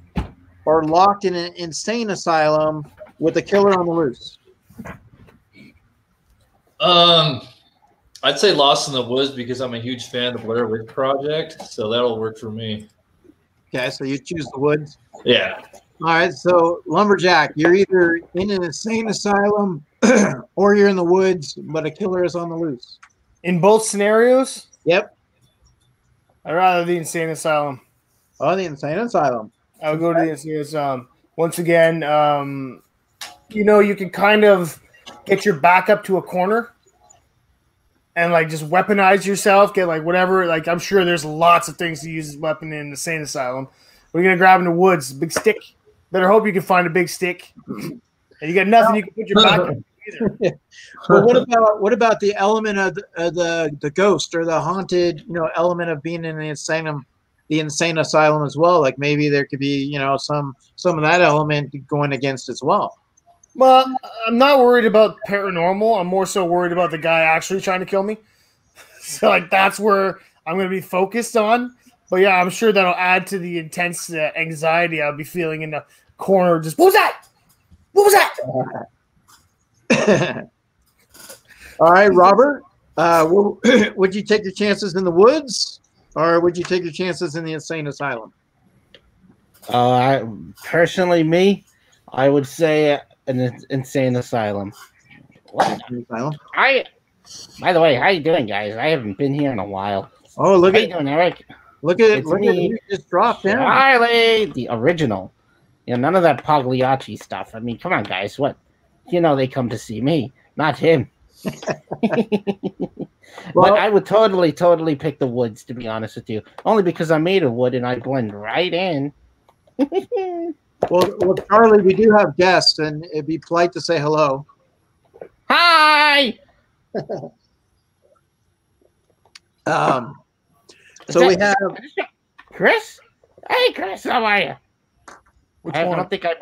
or locked in an insane asylum with a killer on the loose? I'd say Lost in the Woods because I'm a huge fan of the Blair Witch Project, so that'll work for me. Okay, so you choose the woods. Yeah. All right, so Lumberjack, you're either in an insane asylum or you're in the woods, but a killer is on the loose. In both scenarios, Yep. I'd rather the insane asylum. Oh, the insane asylum. I would go to the insane asylum. Once again, you can kind of get your back up to a corner and like just weaponize yourself, get like whatever. Like I'm sure there's lots of things to use as weapon in the insane asylum. We're gonna grab in the woods, big stick. Better hope you can find a big stick. And you got nothing you can put your back up either. Well, what about the element of the ghost or the haunted, element of being in the insane asylum as well? Like maybe there could be, some of that element going against as well. Well, I'm not worried about paranormal. I'm more so worried about the guy actually trying to kill me. So like that's where I'm going to be focused on. But yeah, I'm sure that'll add to the intense anxiety I'll be feeling in the corner. Just what was that? What was that? All right, Robert. Would you take your chances in the woods, or would you take your chances in the insane asylum? Personally, I would say an insane asylum. What? Asylum? By the way, how you doing, guys? I haven't been here in a while. Oh, How you doing, Eric? Look at you just dropped down. Charlie, the original. None of that Pagliacci stuff. I mean, come on, guys. What? They come to see me, not him. But I would totally pick the woods, to be honest with you. Only because I'm made of wood and I blend right in. Well, Charlie, we do have guests, and it'd be polite to say hello. Hi! So we have Chris. Hey, Chris, how are you? I one? don't think I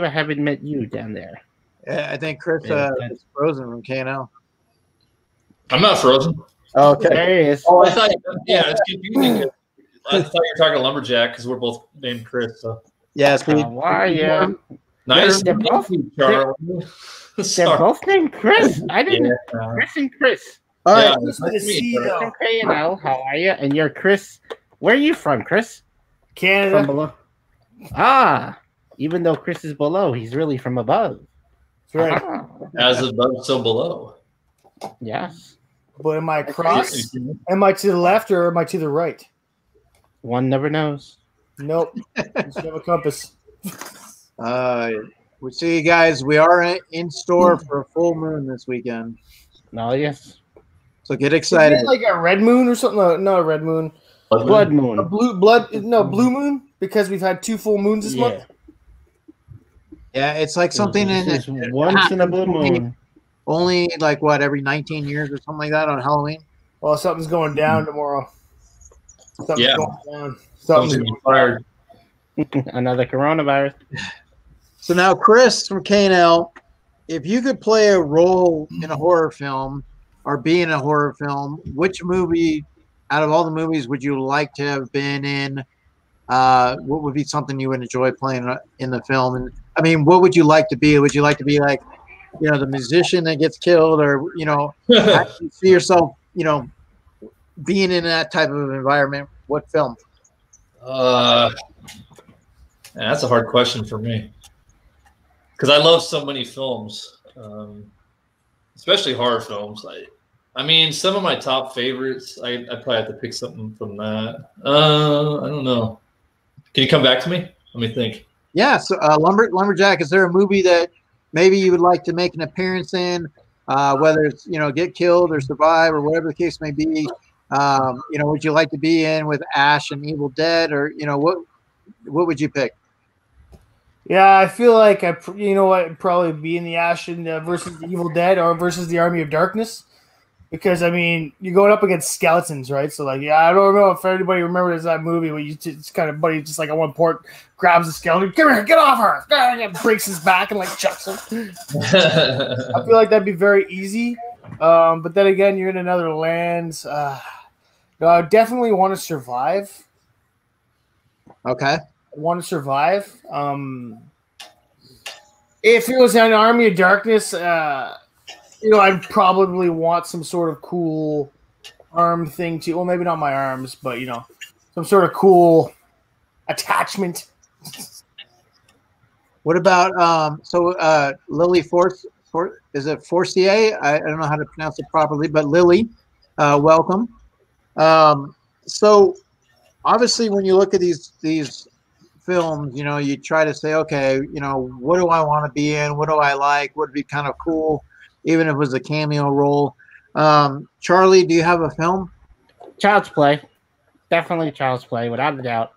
haven't met you down there. I think Chris is frozen from KNL. I'm not frozen. Okay. There he is. Oh, I thought, it's confusing. I thought you were talking to Lumberjack because we're both named Chris. So. Yes, How are you? Nice They're to meet both- you, Charlie. They're both named Chris. I didn't. Chris and Chris. All right. Yeah, Just to see, Chris though. and KNL, how are you? And you're Chris. Where are you from, Chris? From Canada. below. Ah, even though Chris is below, he's really from above. That's right. Ah, As above, so below. yes. But am I across? Am I to the left or am I to the right? One never knows. Nope. Just have a compass. We see you guys. We are in store for a full moon this weekend, No, yes. so get Is excited. it like a red moon or something? No, a red moon. Blood A moon. blue moon because we've had 2 full moons this month. Yeah, it's like something It's once in a blue moon. only like what, every 19 years or something like that on Halloween. Well, something's going down tomorrow. Something's Yeah. going down. Someone's Something's gonna be fired. Another coronavirus. So now, Chris from KNL, if you could play a role in a horror film or be in a horror film, which movie out of all the movies would you like to have been in? What would be something you would enjoy playing in the film? And I mean, what would you like to be? Would you like to be like, the musician that gets killed, or actually see yourself, being in that type of environment? What film? That's a hard question for me because I love so many films, especially horror films. I mean, some of my top favorites. I probably have to pick something from that. I don't know. Can you come back to me? Let me think. Yeah. So, Lumberjack, is there a movie that maybe you would like to make an appearance in, whether it's get killed or survive or whatever the case may be? Would you like to be in with Ash and Evil Dead, or what would you pick? Yeah, I feel like I'd probably be in the Ashen versus the Evil Dead or versus the Army of Darkness, because I mean you're going up against skeletons, right? So like, I don't know if anybody remembers that movie where it's kind of buddy just like at one point grabs the skeleton, come here, get off her, and breaks his back and like chucks him. I feel like that'd be very easy, but then again, you're in another land. Definitely Want to Survive. Okay. Want to Survive. If it was an Army of Darkness, I'd probably want some sort of cool arm thing too. Well, maybe not my arms, but some sort of cool attachment. What about Lily is it Forcier? I don't know how to pronounce it properly, but Lily, welcome. So obviously when you look at these films, you try to say, okay, what do I want to be in? What do I like? What would be kind of cool, even if it was a cameo role? Charlie, do you have a film? Child's Play. Definitely Child's Play, without a doubt.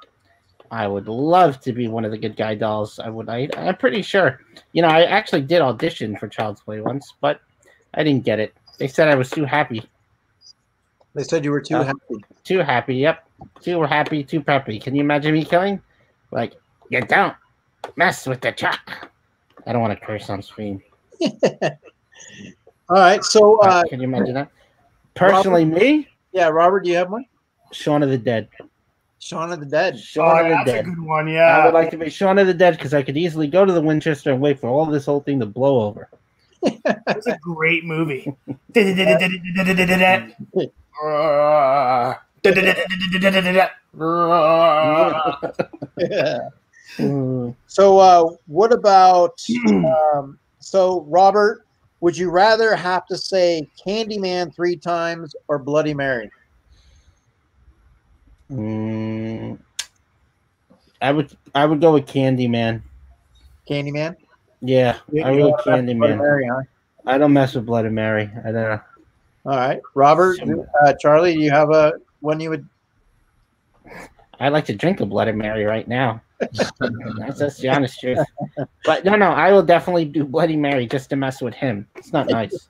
I would love to be one of the good guy dolls. I'm pretty sure. I actually did audition for Child's Play once, but I didn't get it. They said I was too happy. They said you were too happy. Too happy, yep. Too happy, too peppy. Can you imagine me killing? Like, you don't mess with the chuck. I don't want to curse on screen. All right, so can you imagine that? Personally, Robert, me? Yeah, Robert, do you have one? Shaun of the Dead. Shaun of the Dead. That's a good one, yeah. I would like to be Shaun of the Dead because I could easily go to the Winchester and wait for all this whole thing to blow over. It's a great movie. So what about so Robert, would you rather have to say Candyman 3 times or Bloody Mary? I would go with Candyman. Candyman? Yeah, I would go Candyman. Mary, huh? I don't mess with Bloody Mary. I don't know. All right, Robert, Charlie, do you have one you would? I'd like to drink a Bloody Mary right now. That's the honest truth. But no, I will definitely do Bloody Mary just to mess with him. It's not nice.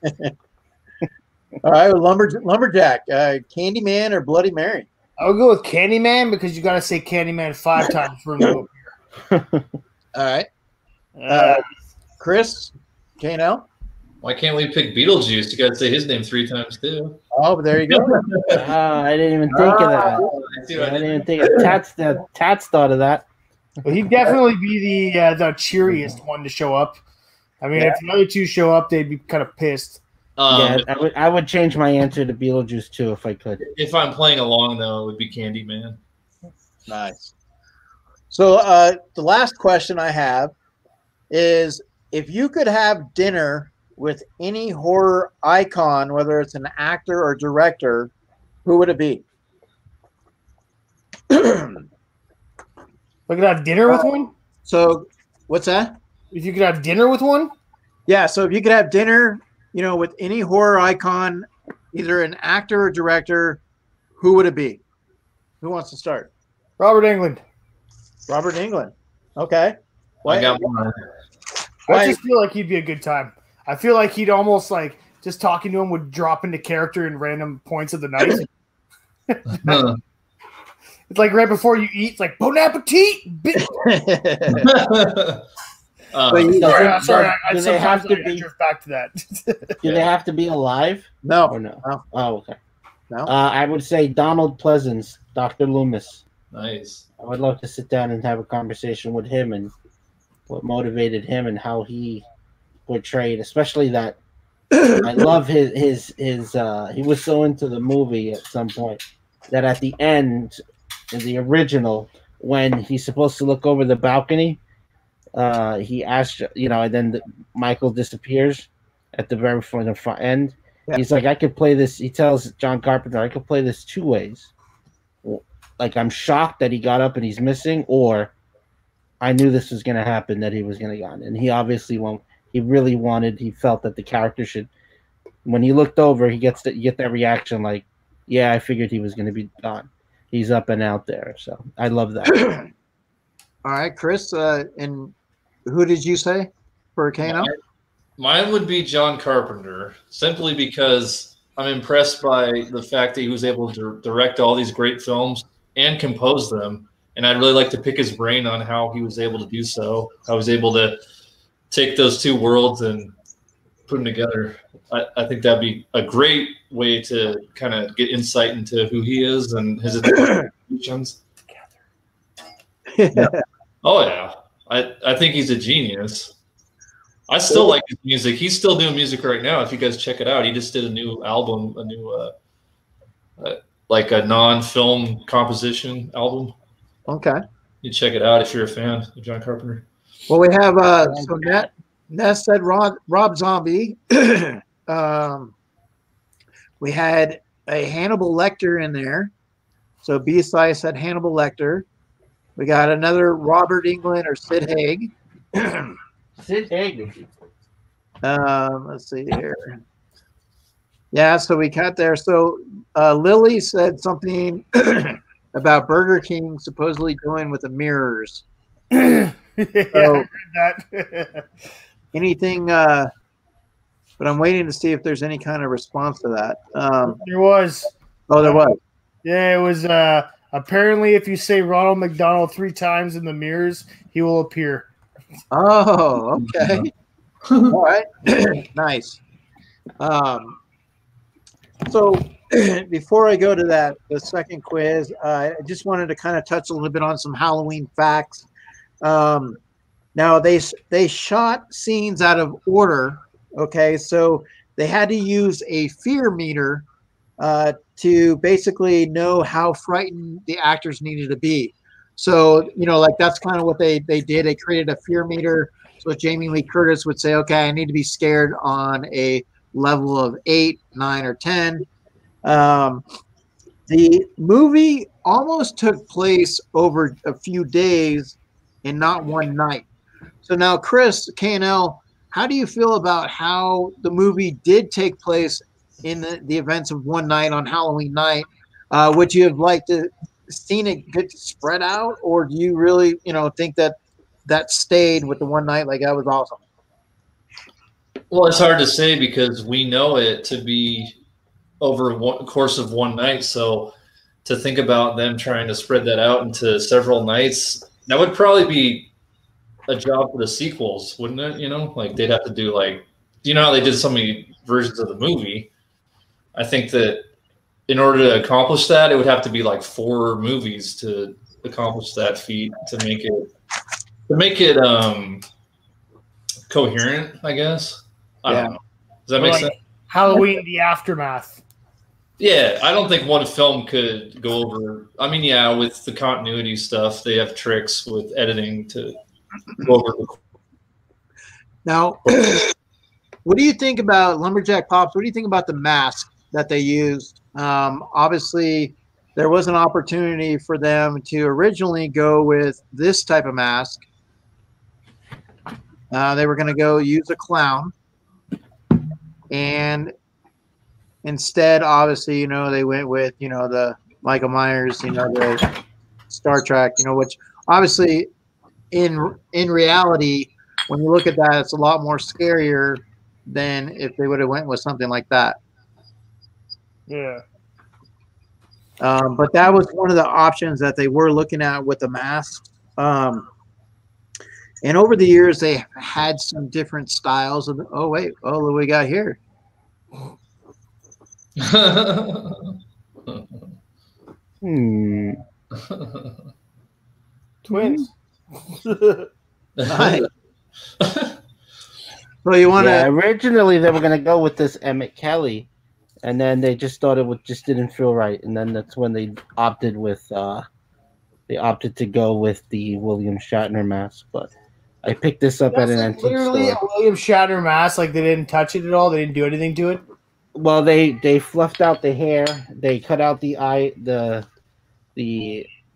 All right, Lumberjack, Candyman or Bloody Mary? I'll go with Candyman because you got to say Candyman 5 times for him. All right, Chris, K&L? Why can't we pick Beetlejuice? You got to say his name 3 times too. Oh, there you go. I didn't even think of that. I didn't even think of Tats thought of that. Well, he'd definitely be the cheeriest one to show up. I mean, if the other two show up, they'd be kind of pissed. I would change my answer to Beetlejuice too if I could. If I'm playing along, though, it would be Candyman. Nice. So the last question I have is, if you could have dinner with any horror icon, whether it's an actor or director, who would it be? We could have dinner with one? So what's that? If you could have dinner with one? Yeah, so if you could have dinner, with any horror icon, either an actor or director, who would it be? Who wants to start? Robert Englund. Robert Englund. Okay. I got one. I just feel like he'd be a good time. I feel like he'd almost like just talking to him would drop into character in random points of the night. It's like right before you eat, it's like bon appetit. Sorry, I sometimes drift back to that. Do they have to be alive? No. Or no? Oh, okay. No. I would say Donald Pleasance, Dr. Loomis. Nice. I would love to sit down and have a conversation with him and what motivated him and how he portrayed, especially that. I love his he was so into the movie at some point that at the end, in the original, when he's supposed to look over the balcony, he asked, and then Michael disappears at the very front end. Yeah. He's like, I could play this. He tells John Carpenter, I could play this 2 ways. Like, I'm shocked that he got up and he's missing, or I knew this was going to happen, that he was going to go on. And he obviously won't. He felt that the character should, when he looked over, you get that reaction like, yeah, I figured he was going to be gone. He's up and out there. So I love that. All right, Chris, and who did you say for Kano? Mine would be John Carpenter, simply because I'm impressed by the fact that he was able to direct all these great films and compose them. And I'd really like to pick his brain on how he was able to do so. I was able to take those 2 worlds and put them together. I think that'd be a great way to kind of get insight into who he is and his intentions. Yeah. Oh yeah, I think he's a genius. I still like his music. He's still doing music right now. If you guys check it out, he just did a new album, a new like a non-film composition album. Okay, you check it out if you're a fan of John Carpenter. Well, we have so Ness said Rob Zombie. We had a Hannibal Lecter in there. So B-Side said Hannibal Lecter. We got another Robert Englund or Sid Haig. Sid Haig. Let's see here. Yeah, so we got there. So Lily said something about Burger King supposedly doing with the mirrors. Yeah, So, I heard that. anything, but I'm waiting to see if there's any kind of response to that. There was. Oh, there was. Yeah, it was. Apparently, if you say Ronald McDonald 3 times in the mirrors, he will appear. Oh, okay. All right. Nice. So before I go to the second quiz, I just wanted to kind of touch a little bit on some Halloween facts. Now they shot scenes out of order. Okay, so they had to use a fear meter to basically know how frightened the actors needed to be. So, like that's kind of what they did. They created a fear meter. So Jamie Lee Curtis would say, okay, I need to be scared on a level of 8, 9, or 10. The movie almost took place over a few days and not one night. So now, Chris, KNL, how do you feel about how the movie did take place in the events of one night on Halloween night? Would you have liked to seen it get spread out, or do you really, think that stayed with the one night? Like, that was awesome. Well, it's hard to say because we know it to be over a course of one night. So to think about them trying to spread that out into several nights, that would probably be a job for the sequels, wouldn't it? Like they'd have to do how they did so many versions of the movie. I think that in order to accomplish that, it would have to be like 4 movies to accomplish that feat, to make it coherent, I guess. I don't know. Does that make sense? Halloween, the aftermath. Yeah, I don't think one film could go over. I mean, yeah, with the continuity stuff, they have tricks with editing to go over. Now, what do you think about Lumberjack Pops? What do you think about the mask that they used? Obviously, there was an opportunity for them to originally go with this type of mask. They were going to go use a clown. And instead, obviously, they went with, the Michael Myers, the Star Trek, which obviously in reality, when you look at that, it's a lot more scarier than if they would have went with something like that. Yeah. But that was one of the options that they were looking at with the mask. And over the years, they had some different styles of. Oh wait! Oh, what we got here? Twins. Nice. So you want to? Yeah, originally they were going to go with this Emmett Kelly, and then they just thought it just didn't feel right, and then that's when they opted to go with the William Shatner mask. But I picked this up at an antique literally store. A William Shatner mask. Like, they didn't touch it at all. They didn't do anything to it. Well, they fluffed out the hair. They cut out the eye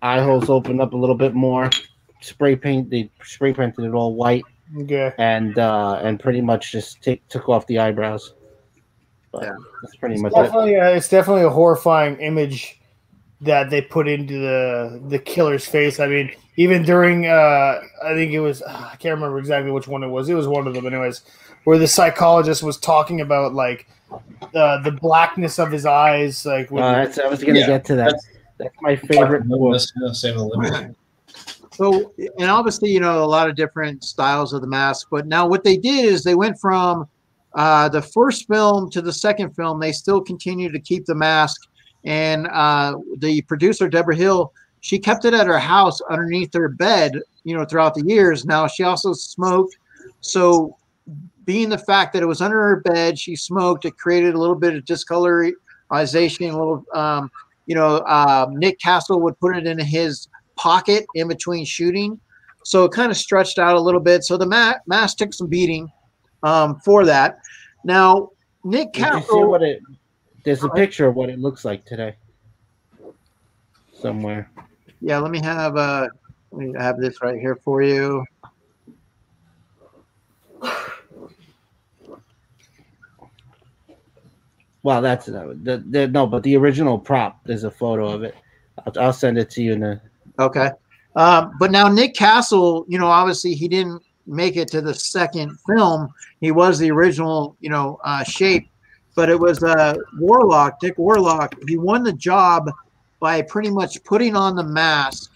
holes opened up a little bit more. They spray painted it all white. Okay. And pretty much just took off the eyebrows. But yeah, that's pretty much it. It's definitely a horrifying image that they put into the killer's face. I mean, even during I think it was I can't remember exactly which one it was. It was one of them, anyways, where the psychologist was talking about like the blackness of his eyes. Like, I was going to get to that. That's my favorite. So, and obviously, a lot of different styles of the mask. But now what they did is they went from the first film to the second film, they still continued to keep the mask. And the producer, Deborah Hill, she kept it at her house underneath her bed, throughout the years. Now, she also smoked. So being the fact that it was under her bed, she smoked, it created a little bit of discolorization, a little, Nick Castle would put it in his pocket in between shooting. So it kind of stretched out a little bit. So the mask took some beating for that. Now, Nick Castle. There's a picture of what it looks like today somewhere. Yeah, let me have this right here for you. Well, that's no, but the original prop. There's a photo of it. I'll send it to you Okay. But now Nick Castle, obviously he didn't make it to the second film. He was the original, shape, but it was Dick Warlock. He won the job by pretty much putting on the mask,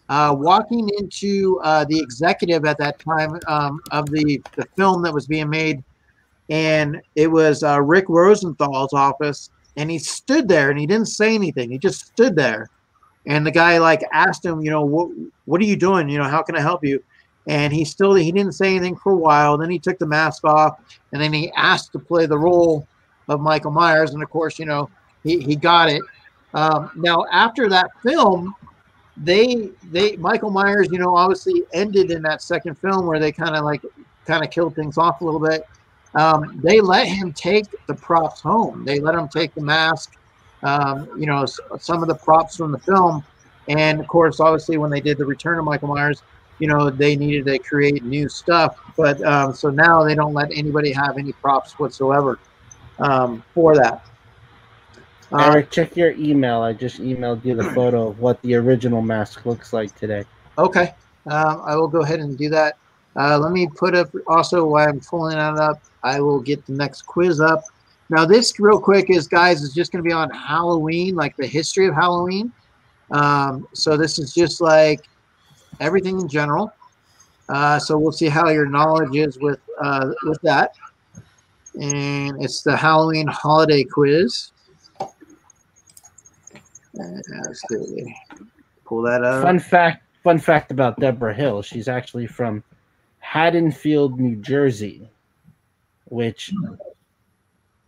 walking into the executive at that time of the film that was being made. And it was Rick Rosenthal's office. And he stood there and he didn't say anything. He just stood there. And the guy asked him, what are you doing? How can I help you? And he didn't say anything for a while. Then he took the mask off and then he asked to play the role of Michael Myers. And of course, he got it. Now after that film, Michael Myers, obviously ended in that second film where they kind of killed things off a little bit. They let him take the props home. They let him take the mask, some of the props from the film. And of course, obviously when they did the Return of Michael Myers, they needed to create new stuff. But so now they don't let anybody have any props whatsoever for that. Eric, check your email. I just emailed you the photo of what the original mask looks like today. Okay. I will go ahead and do that. Let me put up also while I'm pulling that up, I will get the next quiz up. Now this real quick is just going to be on Halloween, like the history of Halloween. So this is just like everything in general. So we'll see how your knowledge is with that. And it's the Halloween holiday quiz. Let's see. Pull that up. Fun fact about Deborah Hill. She's actually from Haddonfield, New Jersey, which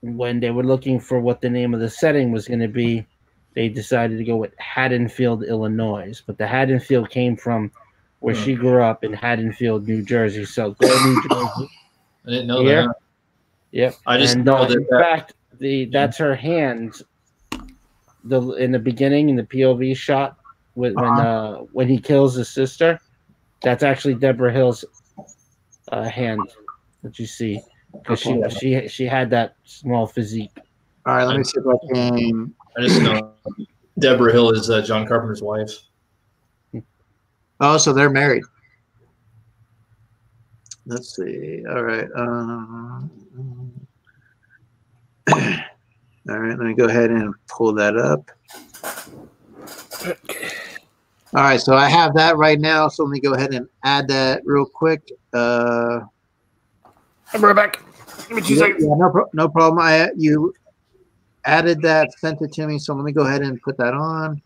when they were looking for what the name of the setting was going to be, they decided to go with Haddonfield, Illinois. But the Haddonfield came from where she grew up in Haddonfield, New Jersey. So go New Jersey. I didn't know that. Yep. I just know that. In fact, that's her hand. In the beginning, in the POV shot, when he kills his sister, that's actually Deborah Hill's hand that you see, because she had that small physique. All right, let me see if I can. I just know Deborah Hill is John Carpenter's wife. Oh, so they're married. Let's see. All right. All right, let me go ahead and pull that up. All right, so I have that right now. So let me go ahead and add that real quick. I'm right back. Give me 2 seconds. Yeah, no problem. You added that, sent it to me. So let me go ahead and put that on.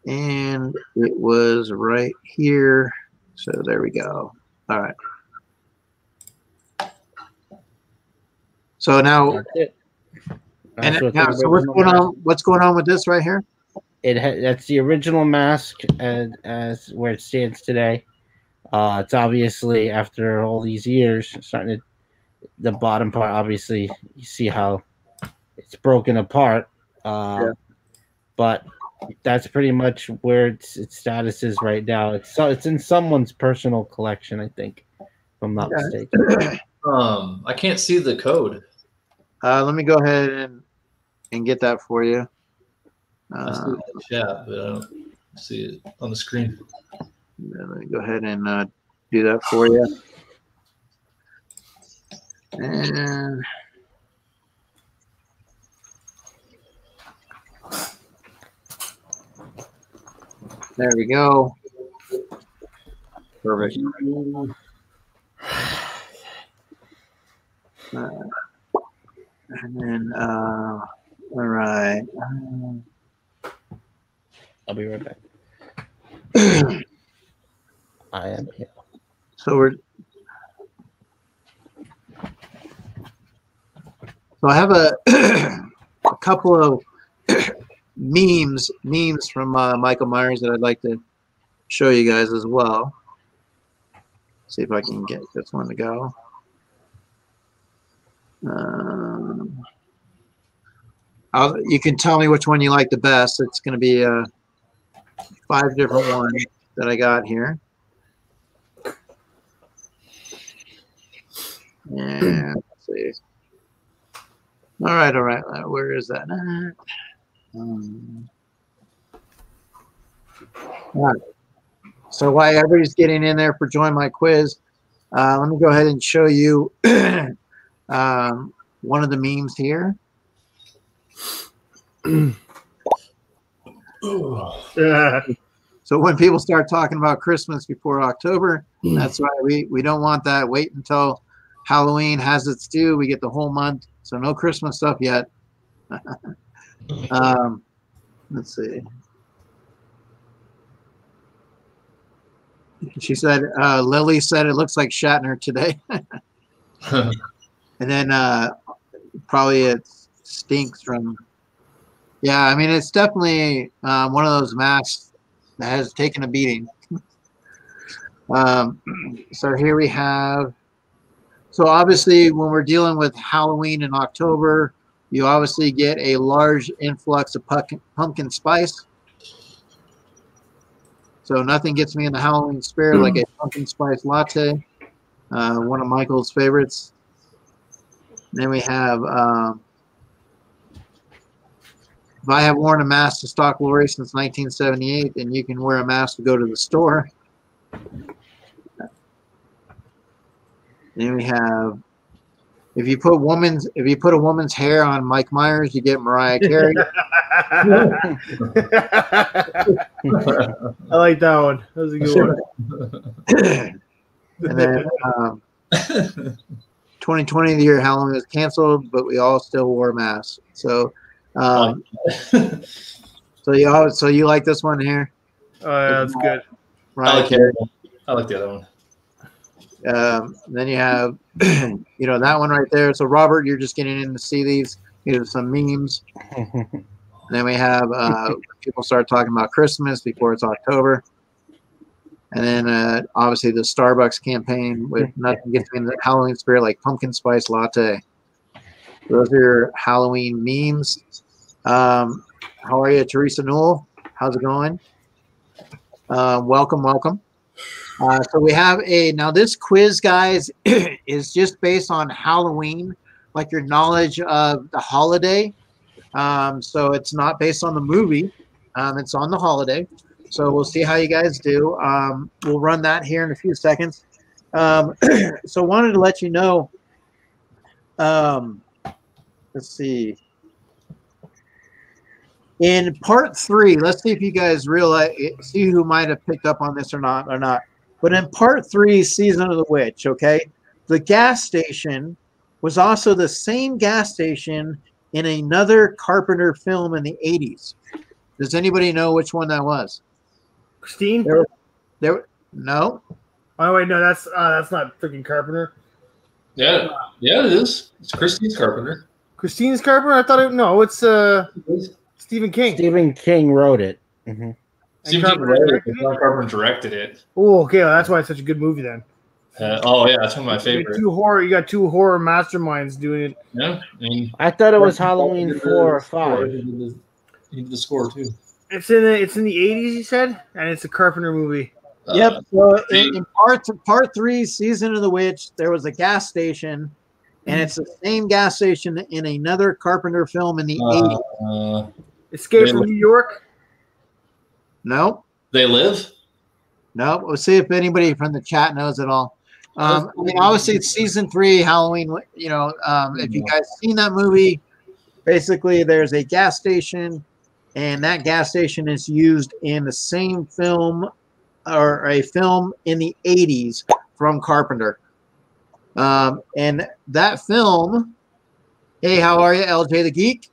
And it was right here. So there we go. All right. So now. That's it. So what's going on with this right here? That's the original mask as where it stands today. It's obviously after all these years starting to the bottom part. Obviously, you see how it's broken apart. But that's pretty much where its status is right now. It's in someone's personal collection, I think, if I'm not mistaken. I can't see the code. Let me go ahead and get that for you. I see it in the chat, but I don't see it on the screen. Let me go ahead and do that for you. And there we go. Perfect. And then, all right. I'll be right back. I am here. So I have a couple of memes from Michael Myers that I'd like to show you guys as well. See if I can get this one to go. You can tell me which one you like the best. It's going to be 5 different ones that I got here. And let's see. All right. Where is that? All right. So while everybody's getting in there for Join My Quiz, let me go ahead and show you one of the memes here. So when people start talking about Christmas before October, that's right. We don't want that. Wait until Halloween has its due. We get the whole month. So no Christmas stuff yet. Let's see. She said, Lily said it looks like Shatner today. And then probably it stinks from, yeah, I mean, it's definitely one of those masks that has taken a beating. So here we have, so obviously when we're dealing with Halloween in October, you obviously get a large influx of pumpkin spice. So nothing gets me in the Halloween spirit like a pumpkin spice latte, one of Michael's favorites. And then we have, if I have worn a mask to stalk Lori since 1978, then you can wear a mask to go to the store. Then we have, if you put a woman's hair on Mike Myers, you get Mariah Carey. I like that one. That was a good one. And then 2020, the year Halloween was canceled, but we all still wore masks. So, so you like this one here? Oh, yeah, that's good. Right. I like the other one. Then you have, that one right there. So Robert, you're just getting in to see these. Here's some memes. And then we have people start talking about Christmas before it's October. And then obviously the Starbucks campaign with nothing gets me in the Halloween spirit like pumpkin spice latte. Those are your Halloween memes. How are you, Teresa Newell? How's it going? Welcome. So we have now this quiz, guys, is just based on Halloween, like your knowledge of the holiday. So it's not based on the movie. It's on the holiday. So we'll see how you guys do. We'll run that here in a few seconds. So wanted to let you know, let's see. In part 3, let's see if you guys see who might have picked up on this or not. But in part 3, Season of the Witch, okay, the gas station was also the same gas station in another Carpenter film in the 80s. Does anybody know which one that was? Christine? No. Oh wait, no, that's not freaking Carpenter. Yeah, it is. It's Christine's Carpenter. Christine's Carpenter? I thought it's Stephen King. Stephen King wrote it. Mm-hmm. Stephen King wrote it, John Carpenter directed it. Oh, okay, well, that's why it's such a good movie then. Yeah, that's one of my favorites. You got two horror masterminds doing it. Yeah, I thought it was Halloween 4 or 5. He did the score too. It's in the 80s, you said, and it's a Carpenter movie. Yep. So in part 3, Season of the Witch, there was a gas station, and it's the same gas station in another Carpenter film in the 80s. Escape from New York? No. They Live? No. We'll see if anybody from the chat knows it all. I mean, obviously it's season 3, Halloween. If you guys seen that movie, basically there's a gas station, and that gas station is used in the same film or a film in the 80s from Carpenter. And that film, hey, how are you, LJ the Geek?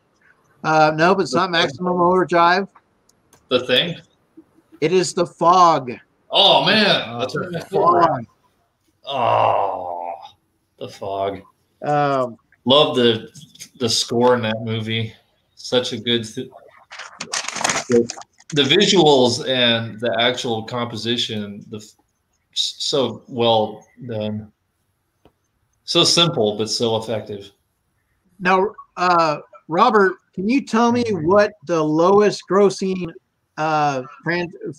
No, but it's not Maximum Overdrive. The Thing? It is The Fog. Oh, man. That's The Fog. Oh, The Fog. Um, Love the score in that movie. Such a good the visuals and the actual composition, so well done. So simple but so effective. Now, Robert, can you tell me what the lowest grossing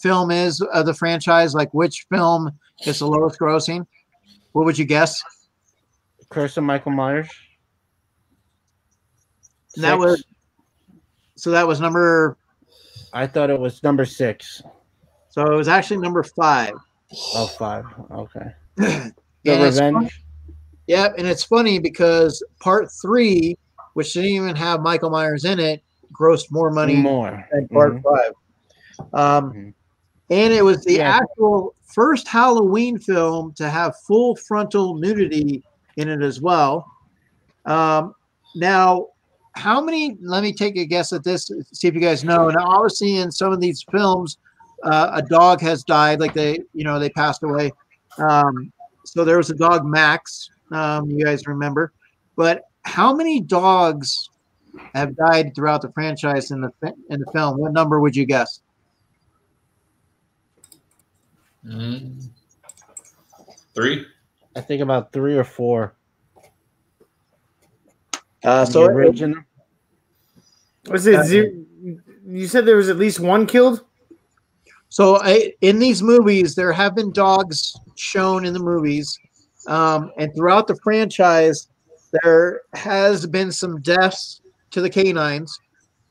film is of the franchise? Like which film is the lowest grossing? What would you guess? Curse of Michael Myers. And that was number. I thought it was number 6. So it was actually number 5. Oh, 5. Okay. The Revenge. Yep, and it's funny because part 3, which didn't even have Michael Myers in it, grossed more money than part 5. And it was the actual first Halloween film to have full frontal nudity in it as well. Now, how many? Let me take a guess at this. See if you guys know. Now, obviously, in some of these films, a dog has died. Like they passed away. So there was a dog, Max. You guys remember? But how many dogs have died throughout the franchise in the film? What number would you guess? 3. I think about 3 or 4. So original. Was it zero? You said there was at least one killed. So in these movies, there have been dogs shown in the movies, and throughout the franchise, there has been some deaths to the canines.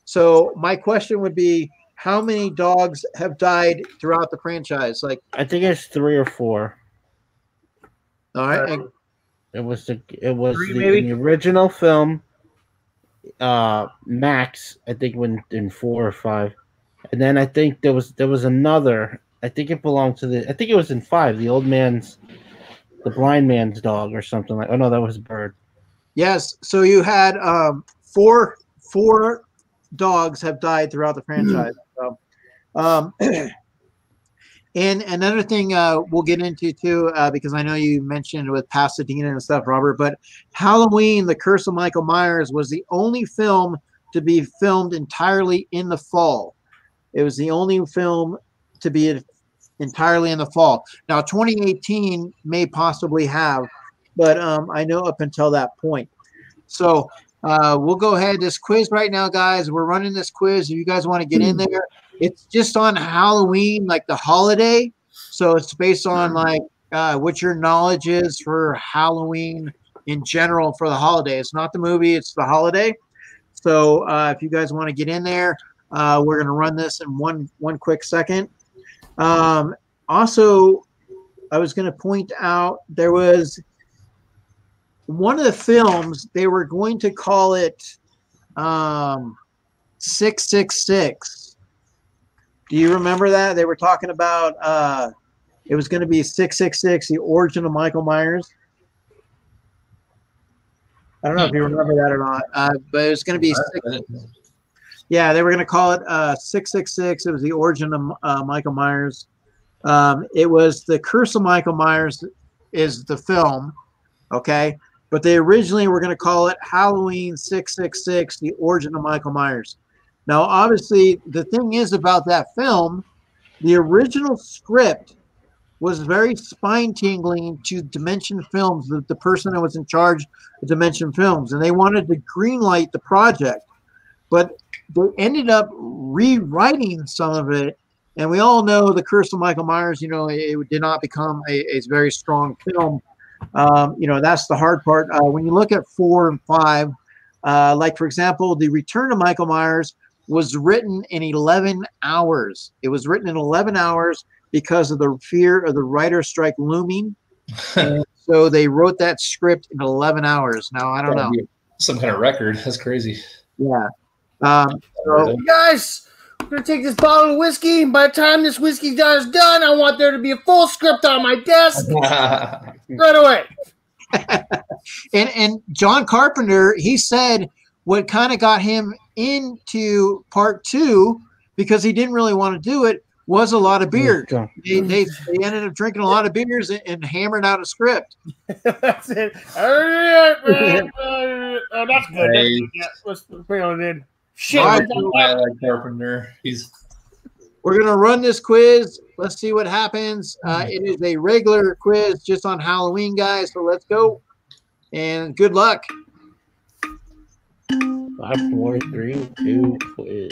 So my question would be, how many dogs have died throughout the franchise? Like, I think it's 3 or 4. All right. It was the original film. Max, I think, went in 4 or 5, and then I think there was another. I think it belonged to I think it was in 5. The blind man's dog or something like. Oh no, that was Bird. Yes. So you had 4 dogs have died throughout the franchise. So, and another thing we'll get into too, because I know you mentioned with Pasadena and stuff, Robert, but Halloween, The Curse of Michael Myers was the only film to be filmed entirely in the fall. It was the only film to be entirely in the fall. Now, 2018 may possibly have, but I know up until that point. So we'll go ahead. This quiz right now, guys, we're running this quiz. If you guys want to get in there, it's just on Halloween, like the holiday. So it's based on like what your knowledge is for Halloween in general for the holiday. It's not the movie, it's the holiday. So if you guys want to get in there, we're going to run this in one quick second. Also, I was going to point out there was one of the films, they were going to call it 666. Do you remember that? They were talking about it was going to be 666, the origin of Michael Myers. I don't know if you remember that or not, but it was going to be yeah, they were going to call it 666. It was the origin of Michael Myers. It was The Curse of Michael Myers is the film, okay? But they originally were going to call it Halloween 666, the origin of Michael Myers. Now, obviously, the thing is about that film, the original script was very spine-tingling to Dimension Films, the person that was in charge of Dimension Films, and they wanted to greenlight the project. But they ended up rewriting some of it, and we all know The Curse of Michael Myers, you know, it did not become a very strong film. You know, that's the hard part. When you look at 4 and 5, like, for example, The Return of Michael Myers was written in 11 hours. It was written in 11 hours because of the fear of the writer's strike looming. So they wrote that script in 11 hours. Now, I don't know. Some kind of record. That's crazy. Yeah. So, guys, we're going to take this bottle of whiskey. And by the time this whiskey jar is done, I want there to be a full script on my desk right away. And John Carpenter, he said what kind of got him into part 2, because he didn't really want to do it, was a lot of beer. They ended up drinking a lot of beers and hammered out a script. That's it. Oh, that's good. Hey. Yeah, let's bring on in. Shit. All right. I like Carpenter. We're going to run this quiz. Let's see what happens. It is a regular quiz just on Halloween, guys. So let's go. And good luck. 5, 4, 3, 2, quiz.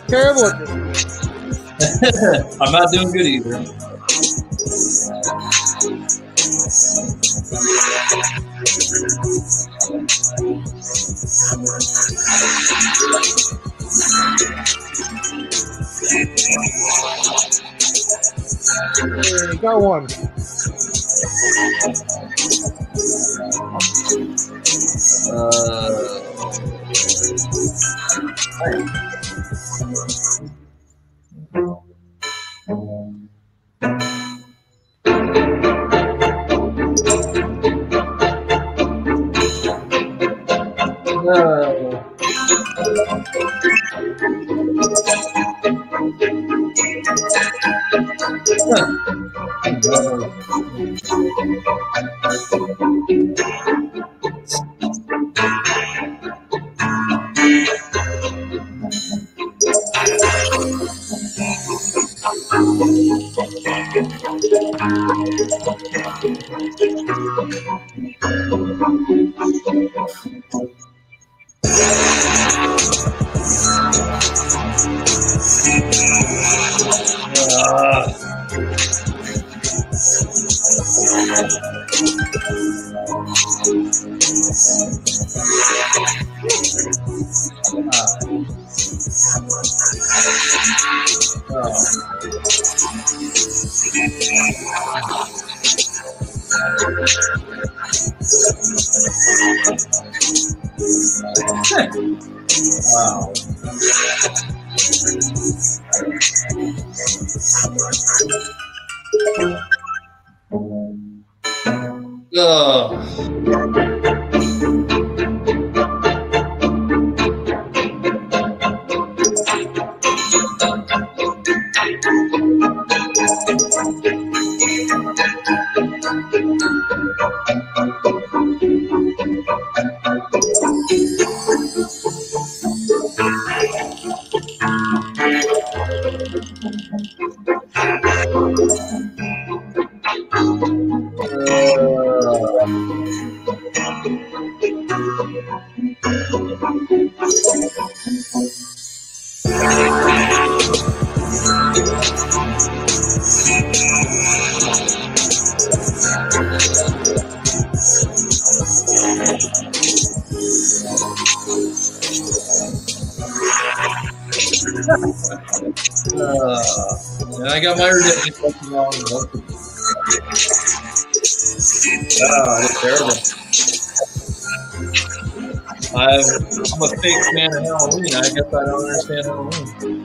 Terrible at this. I'm not doing good either. Hey, got one. Wow. And I got my redemption fucking wrong. It's terrible. I'm a fake fan of Halloween. I guess I don't understand Halloween.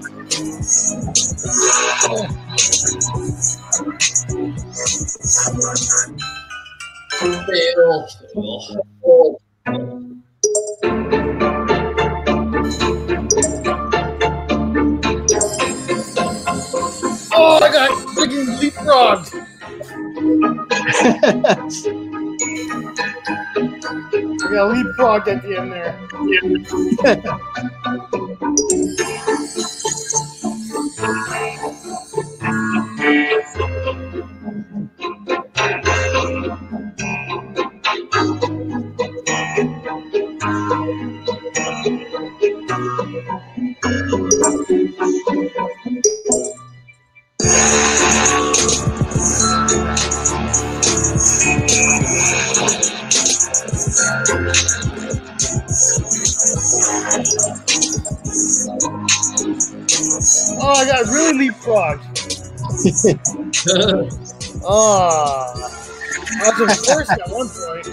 Fail. Oh, I got freaking leapfrogged. I got leapfrogged at the end there. Oh, I got really leapfrogged. Oh, I was in first at one point.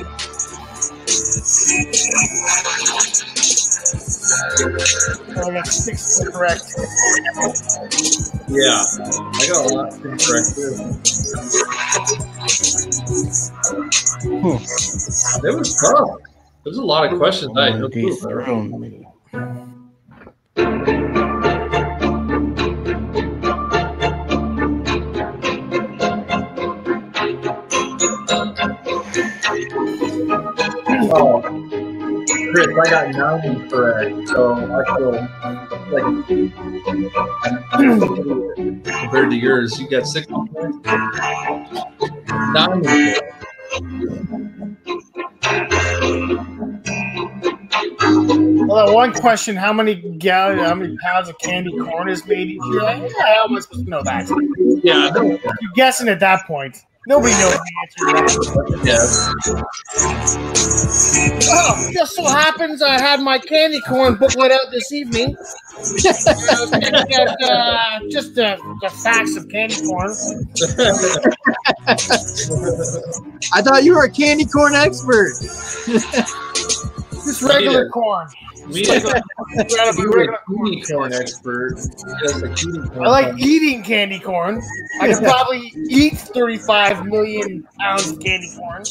Oh, I got 6 correct. Yeah, I got a lot incorrect too. It was tough. There's a lot of questions I had no clue about. Oh, Chris, I got 9 correct, so I feel like compared to yours, you got 6 correct. 9 correct. Well, that one question: how many pounds of candy corn is made each year? Like, yeah, how am I supposed to know that? Yeah, no, You're guessing at that point. Nobody knows the answer. yeah. Oh, just so happens I had my candy corn booklet out this evening. I was checking out just the facts of candy corn. I thought you were a candy corn expert. Just regular corn. We had a cutie corn expert. I like eating candy corn. I could probably eat 35 million pounds of candy corn.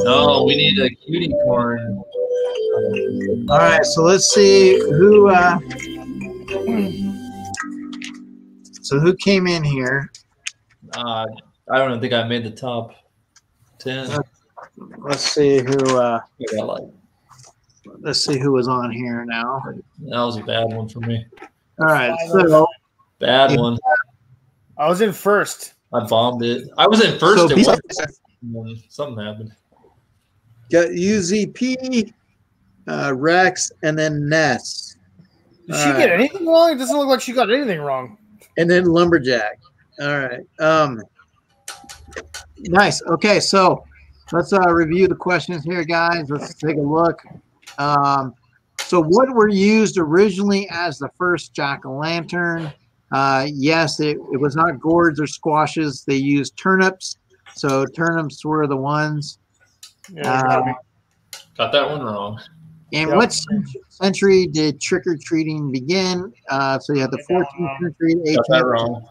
No, we need a cutie corn. All right, so let's see who. So who came in here? I don't think I made the top 10. Let's see who. I got like, Let's see who was on here now. that was a bad one for me. All right, so Bad one. I was in first. I bombed it. I was in first. So At once. Something happened. got UZP, Rex, and then Ness. Did she get anything wrong? It doesn't look like she got anything wrong. And then Lumberjack. All right. Nice. Okay, so let's review the questions here, guys. Let's take a look. So what were used originally as the first jack-o'-lantern? Yes, it was not gourds or squashes. They used turnips. So turnips were the ones. Yeah, Got that one wrong. And what century did trick-or-treating begin? So you have the 14th century, Got that 18th, wrong.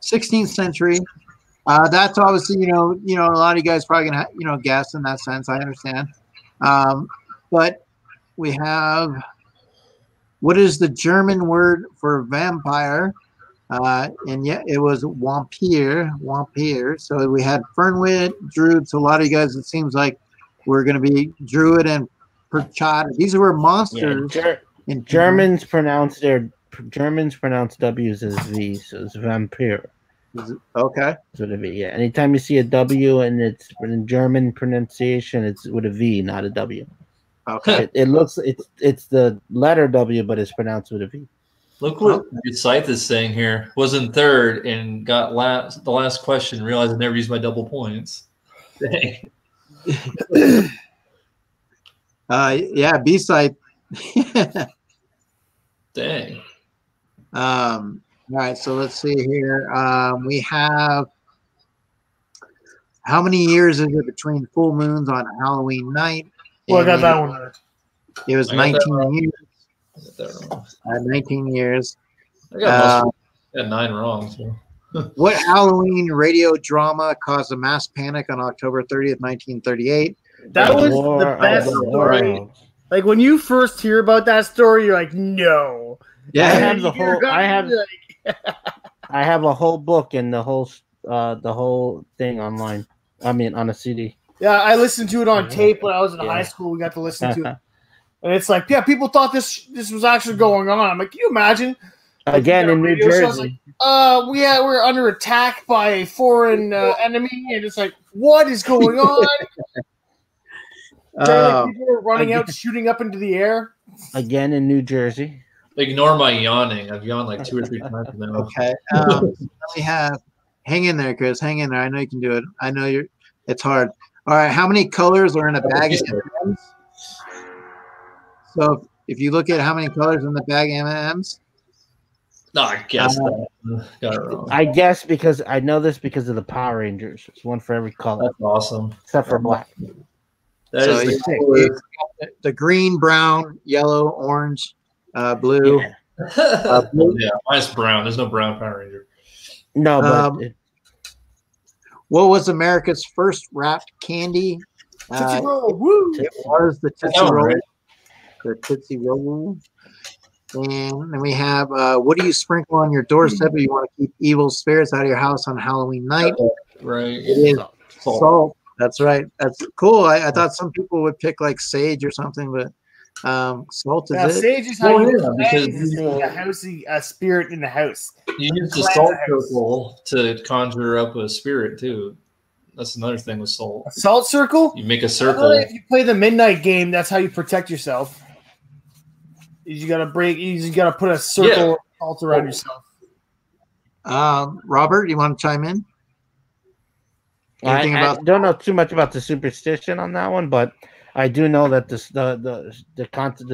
16th century. That's obviously, you know, a lot of you guys probably gonna, guess in that sense. I understand. But we have, what is the German word for vampire? And yeah, it was Vampire. So we had Fernwid, Druid. So a lot of you guys, it seems like we're going to be Druid and Perchata. These were monsters. Yeah, Germans pronounce W's as V, so it's vampire. Okay. It's with a V. Yeah. Anytime you see a W and it's in German pronunciation, it's with a V, not a W. Okay. It looks it's the letter W, but it's pronounced with a V. Look what Scythe is saying here. Was in third and got the last question. Realized I never used my double points. Dang. Yeah, B-side. Dang. All right, so let's see here. We have, how many years is it between full moons on Halloween night? Well, I got that one right. It was 19 years. I got that wrong. 19 years. I got 9 wrong. So. What Halloween radio drama caused a mass panic on October 30th, 1938? That was the best story. Like when you first hear about that story, you're like, no. Yeah, I have the whole. I have a whole book and the whole thing online. I mean, on a CD. Yeah, I listened to it on tape when I was in high school. We got to listen to it, and it's like, yeah, people thought this was actually going on. I'm like, can you imagine? Again in New Jersey. We're under attack by a foreign enemy, and it's like, what is going on? People are running out, shooting up into the air. Again in New Jersey. Ignore my yawning. I've yawned like 2 or 3 times now. Okay. We have. Hang in there, Chris. Hang in there. I know you can do it. I know it's hard. All right. How many colors are in a bag of M&Ms? So if you look at how many colors in the bag of M&Ms, No, I guess got it wrong. I guess because I know this because of the Power Rangers. It's one for every color That's awesome. except for black. That so is you the coolest. the green, brown, yellow, orange, blue. Yeah. Yeah, mine's brown. There's no brown Power Ranger. No, but What was America's first wrapped candy? Tootsie Roll, woo! It was the Tootsie That one, Roll. right? The Tootsie Roll. And then we have, what do you sprinkle on your doorstep if you want to keep evil spirits out of your house on Halloween night? Right. It is salt. That's right. That's cool. I thought some people would pick like sage or something, but salt is Now, it. sage is how Well, you yeah, because because a spirit in the house. You use the Cleanse salt the house. circle to conjure up a spirit too. That's another thing with salt. A salt circle? You make a I circle. thought if you play the midnight game, that's how you protect yourself. You gotta put a circle of salt around yourself. Robert, you want to chime in? Anything I about don't know too much about the superstition on that one, but I do know that the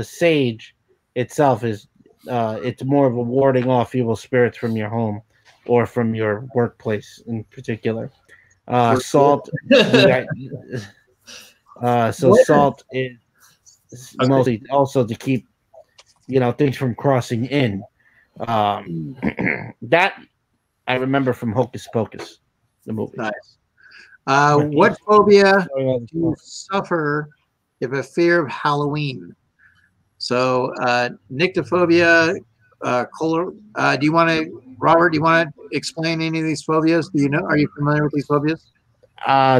sage itself is it's more of a warding off evil spirits from your home or from your workplace in particular. Salt, salt is mostly also to keep things from crossing in. That I remember from Hocus Pocus, the movie. Nice. What phobia do you suffer if a fear of Halloween? So, nyctophobia, do you want to, Robert? Do you want to explain any of these phobias? Do you know? Are you familiar with these phobias?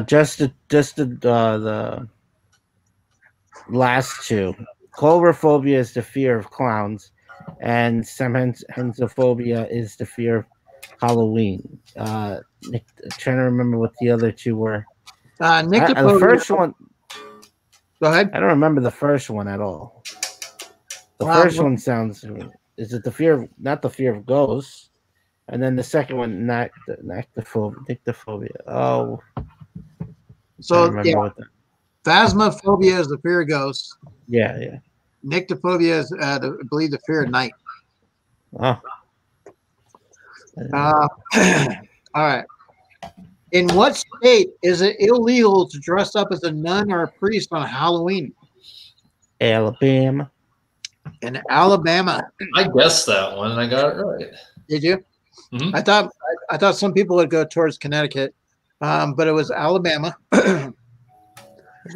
Just the last two. Cloverphobia is the fear of clowns, and Hensophobia is the fear of Halloween. Trying to remember what the other two were. Nyctophobia. The first one. Go ahead. I don't remember the first one at all. The first one sounds. Is it the fear of not the fear of ghosts? And then the second one, nyctophobia. Oh, So yeah, phasmophobia is the fear of ghosts. Yeah. Nyctophobia is, I believe, the fear of night. Oh. All right. In what state is it illegal to dress up as a nun or a priest on Halloween? Alabama. In Alabama. I guessed that one and I got it right. Did you? Mhm. I thought some people would go towards Connecticut, but it was Alabama.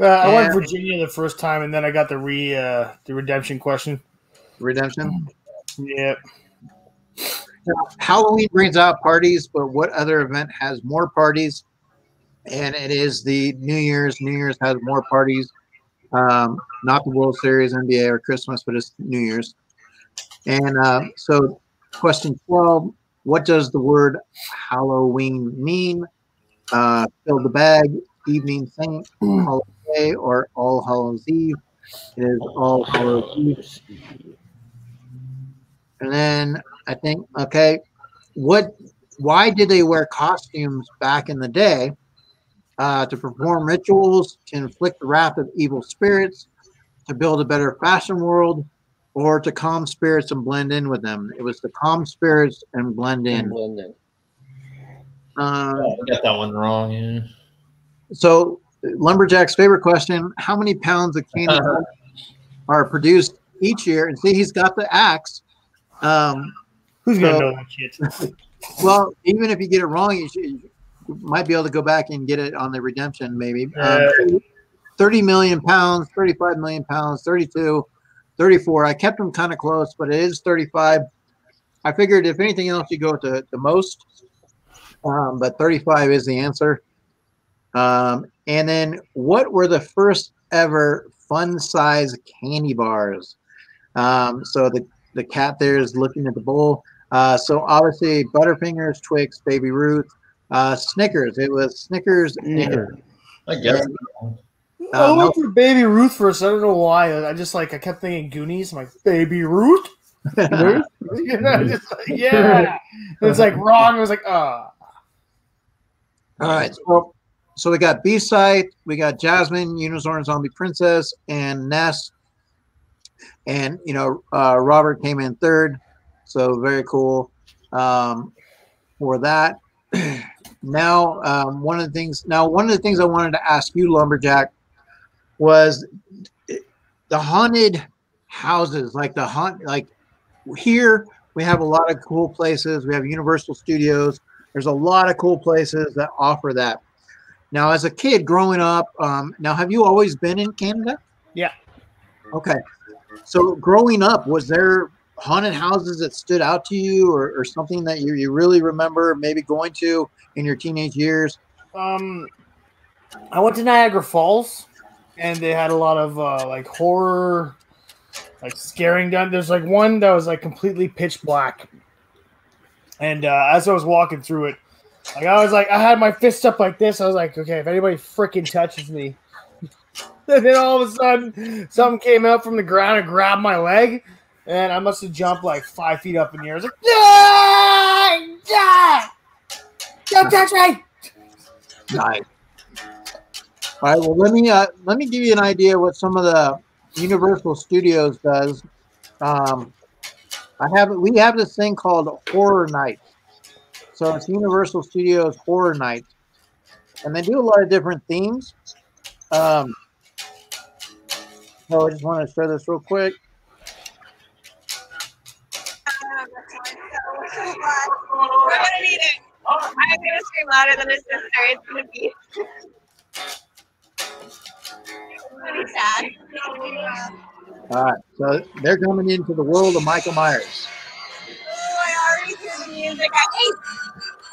I went Virginia the first time, and then I got the redemption question. Redemption. Yep. Halloween brings out parties, but what other event has more parties? And it is the New Year's. New Year's has more parties. Not the World Series, NBA, or Christmas, but it's New Year's. And so, question 12: what does the word Halloween mean? Fill the bag, evening saint, holiday, or All Hallows Eve. It is All Hallows Eve. And then I think, okay, why did they wear costumes back in the day? To perform rituals, to inflict the wrath of evil spirits, to build a better fashion world, or to calm spirits and blend in with them. It was to calm spirits and blend in. I got that one wrong. Yeah. So, Lumberjack's favorite question: how many pounds of candy are produced each year? And see, he's got the axe. Who's gonna know that shit? Well, even if you get it wrong, you might be able to go back and get it on the redemption, maybe. 30 million pounds, 35 million pounds, 32, 34. I kept them kind of close, but it is 35. I figured if anything else, you go with the most. But 35 is the answer. And then what were the first ever fun size candy bars? So the cat there is looking at the bowl. So obviously Butterfingers, Twix, Baby Ruth, Snickers. It was Snickers. I guess. I went for Baby Ruth first. I don't know why. I kept thinking Goonies. I'm like, Baby Ruth? Ruth? Yeah. It's like wrong. I was like, ah. All right. So we got B-Side, we got Jasmine, Unicorn Zombie Princess, and Ness. And Robert came in third, so very cool for that. Now, one of the things I wanted to ask you, Lumberjack, was the haunted houses, like here we have a lot of cool places. We have Universal Studios. There's a lot of cool places that offer that. Now, as a kid growing up, now have you always been in Canada? Yeah. Okay. So growing up, was there haunted houses that stood out to you, or something that you really remember maybe going to in your teenage years? I went to Niagara Falls, and they had a lot of like horror, like scaring done. There's like one that was like completely pitch black, and as I was walking through it, like I had my fist up like this. I was like, okay, if anybody freaking touches me. And then all of a sudden, something came out from the ground and grabbed my leg, and I must have jumped like 5 feet up in the air. I was like, don't touch me! Nice. All right. Well, let me give you an idea what some of the Universal Studios does. We have this thing called Horror Nights. So it's Universal Studios Horror Nights, and they do a lot of different themes. So I just want to show this real quick. I'm gonna need it. I'm gonna scream louder than his sister. It's gonna be pretty sad. All right, so they're coming into the world of Michael Myers. Oh, I already hear the music.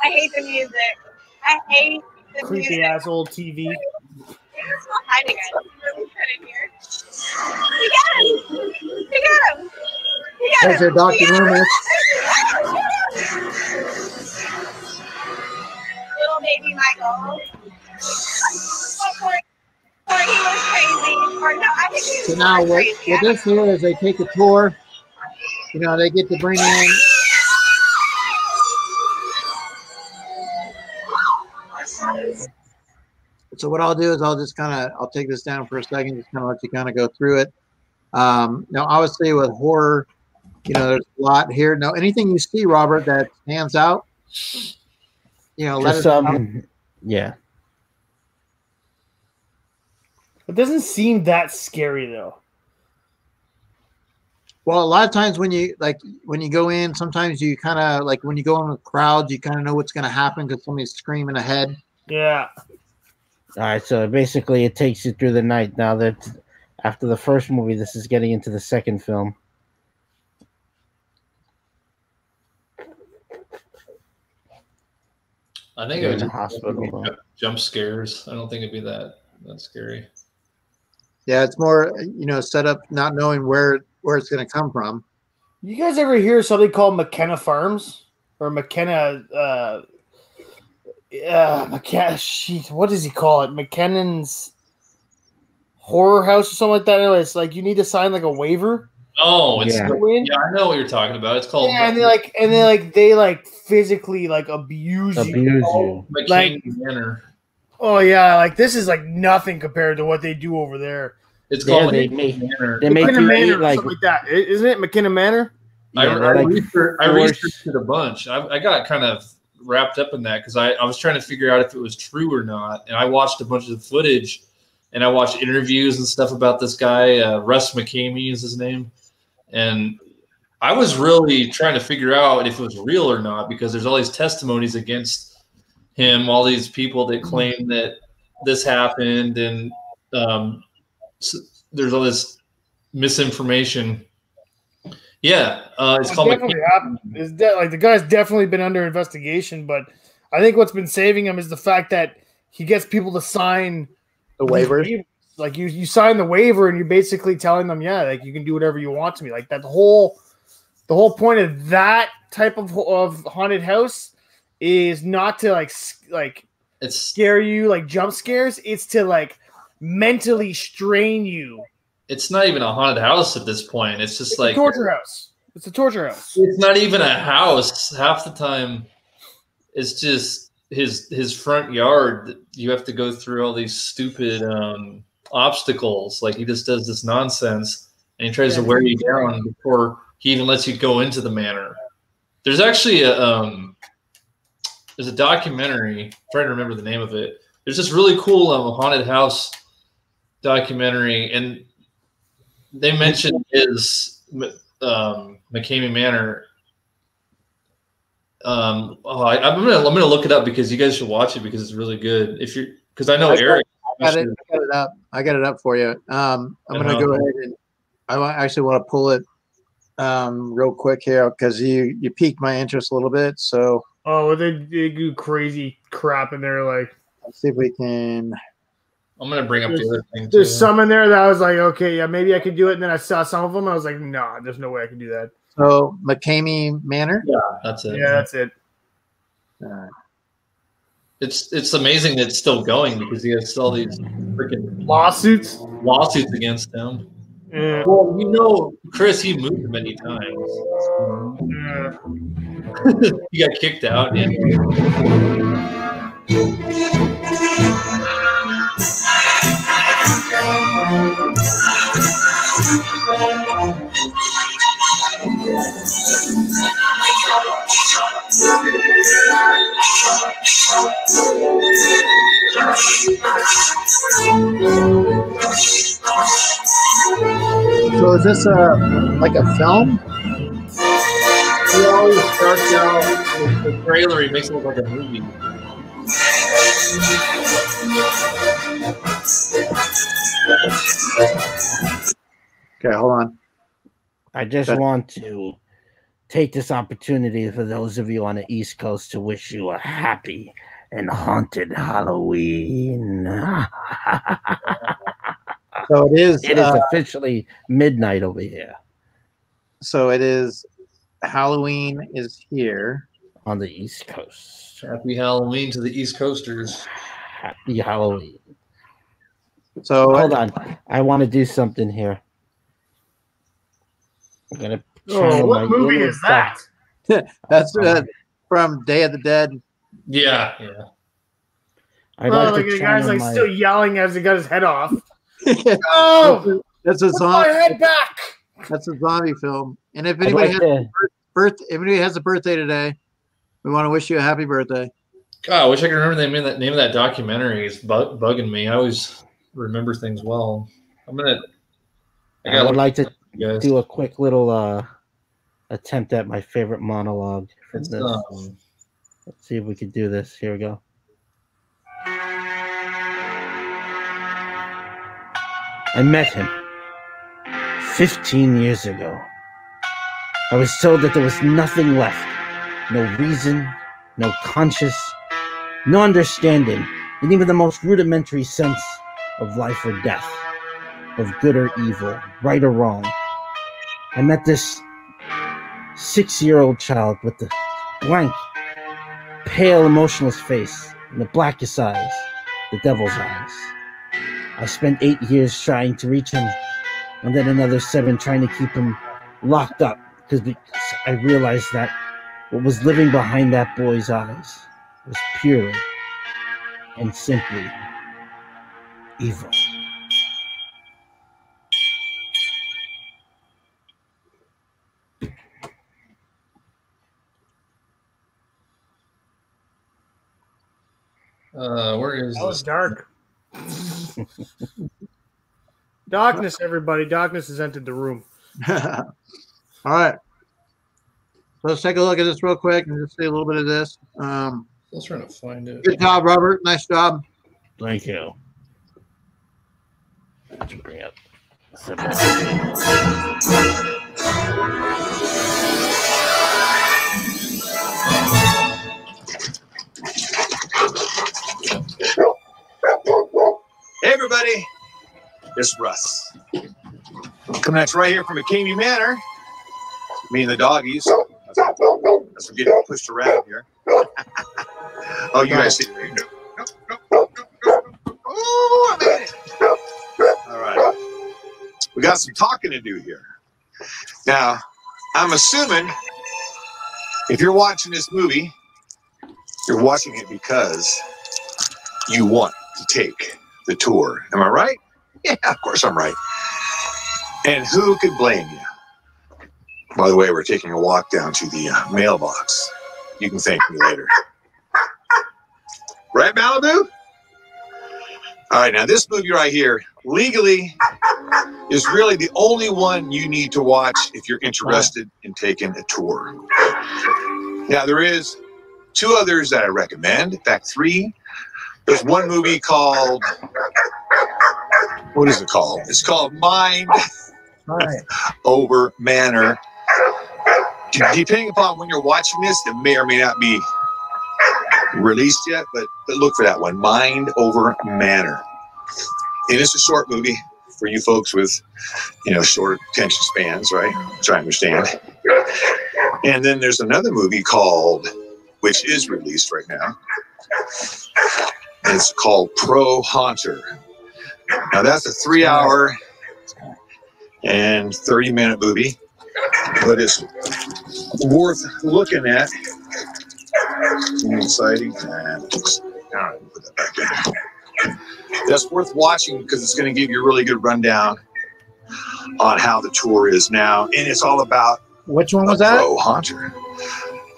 I hate the music. I hate the Creepy music. ass old TV. It's not hiding it. It's really good in here. We got him! We got him! We got There's him! your Dr. Loomis. Little baby Michael. Corey was crazy. Or no, I think he was So now more what crazy. this here is they take a tour. They get to bring in. So what I'll do is I'll take this down for a second, just kind of let you kind of go through it. Now, obviously with horror, there's a lot here. Now, anything you see, Robert, that stands out, let us know. Yeah. It doesn't seem that scary though. Well, a lot of times when you go in, sometimes you kind of like when you go in with crowds, you kind of know what's going to happen because somebody's screaming ahead. Yeah. All right, so basically it takes you through the night. Now that after the first movie, this is getting into the second film. I think They're it in would the hospital. jump scares. I don't think it'd be that scary. Yeah, it's more set up not knowing where it's going to come from. You guys ever hear something called McKenna Farms or McKenna? What does he call it? McKennan's Horror House or something like that. Anyway, it's like you need to sign like a waiver. Oh, it's Yeah. yeah, I know what you're talking about. It's called Yeah, and they physically abuse you. McCain Manor. Oh yeah, like this is like nothing compared to what they do over there. It's Yeah, called they McCain make- Manor. they make McKenna you Manor eat or like something like that, isn't it? McKenna Manor. I like researched it a bunch. I got kind of wrapped up in that because I was trying to figure out if it was true or not, and I watched a bunch of the footage, and I watched interviews and stuff about this guy. Russ McCamey is his name, and I was really trying to figure out if it was real or not because there's all these testimonies against him, all these people that claim that this happened, and there's all this misinformation. Yeah, it's called Definitely happened. The guy's definitely been under investigation, but I think what's been saving him is the fact that he gets people to sign The waivers. Like you sign the waiver and you're basically telling them, yeah, like you can do whatever you want to me. Like the whole point of that type of haunted house is not to it's scare you like jump scares. It's to mentally strain you. It's not even a haunted house at this point. It's just It's like a torture house. It's a torture house. it's not even a house. Half the time, it's just his front yard. You have to go through all these stupid obstacles. Like he just does this nonsense, and he tries to wear you down before he even lets you go into the manor. There's actually there's a documentary. I'm trying to remember the name of it. There's this really cool haunted house documentary, and they mentioned his McCamey Manor. I'm gonna look it up because you guys should watch it because it's really good. Because I know Eric. I got it up. I got it up for you. I'm gonna go ahead and I actually want to pull it real quick here because you piqued my interest a little bit. So they do crazy crap in there. Like, let's see if we can. I'm gonna bring up the other thing. There's some in there that I was like, okay, yeah, maybe I could do it. And then I saw some of them. I was like, nah, there's no way I can do that. So McCamey Manor. Yeah, that's it. Yeah, that's it. It's amazing that it's still going because he has all these freaking lawsuits against him. Yeah. Well, Chris, he moved many times. Yeah. He got kicked out. Yeah. So is this like a film? He always starts out with the trailer. He makes it look like a movie. Okay, hold on. I just want to take this opportunity for those of you on the East Coast to wish you a happy and haunted Halloween. So it is. It is officially midnight over here. So it is. Halloween is here on the East Coast. Happy Halloween to the East Coasters. Happy Halloween. So hold on. I want to do something here. I'm gonna. What movie is that? That's from Day of the Dead. Yeah. The guy's like still yelling as he got his head off. Oh, that's a zombie. My head back. That's a zombie film. And if anybody has a birthday today, we want to wish you a happy birthday. God, I wish I could remember the name of that documentary. It's bugging me. I always remember things well. I would like to do a quick little attempt at my favorite monologue for this. Let's see if we can do this. Here we go. I met him 15 years ago. I was told that there was nothing left. No reason, no conscience, no understanding, and even the most rudimentary sense of life or death, of good or evil, right or wrong. I met this 6-year-old child with the blank, pale, emotionless face and the blackest eyes, the devil's eyes. I spent 8 years trying to reach him, and then another 7 trying to keep him locked up, because I realized that what was living behind that boy's eyes was purely and simply evil. Where is that? Was dark. Darkness, everybody. Darkness has entered the room. All right. So let's take a look at this real quick and just see a little bit of this. I was trying to find it. Good job, Robert. Nice job. Thank you. Let's bring up. Hey, everybody. It's Russ. Coming at you right here from McCamey Manor. Me and the doggies. As we're getting pushed around here. Oh, you guys see? Oh, I made it. All right. We got some talking to do here. Now, I'm assuming if you're watching this movie, you're watching it because you want to take the tour. Am I right? Yeah, of course I'm right. And who could blame you? By the way, we're taking a walk down to the mailbox. You can thank me later. Right, Malibu? All right, now this movie right here, legally, is really the only one you need to watch if you're interested in taking a tour. Now, there is 2 others that I recommend. In fact, 3. There's one movie called, what is it called? It's called Mind Over Manor. Depending upon when you're watching this, it may or may not be released yet, but look for that one, Mind Over Manor. And it's a short movie for you folks with, short attention spans, right? Which I understand. And then there's another movie called, which is released right now, and it's called Pro Haunter. Now that's a 3-hour and 30-minute movie, but it's worth looking at. Exciting. Put that back in. That's worth watching because it's going to give you a really good rundown on how the tour is now, and it's all about which one was that? Pro Haunter,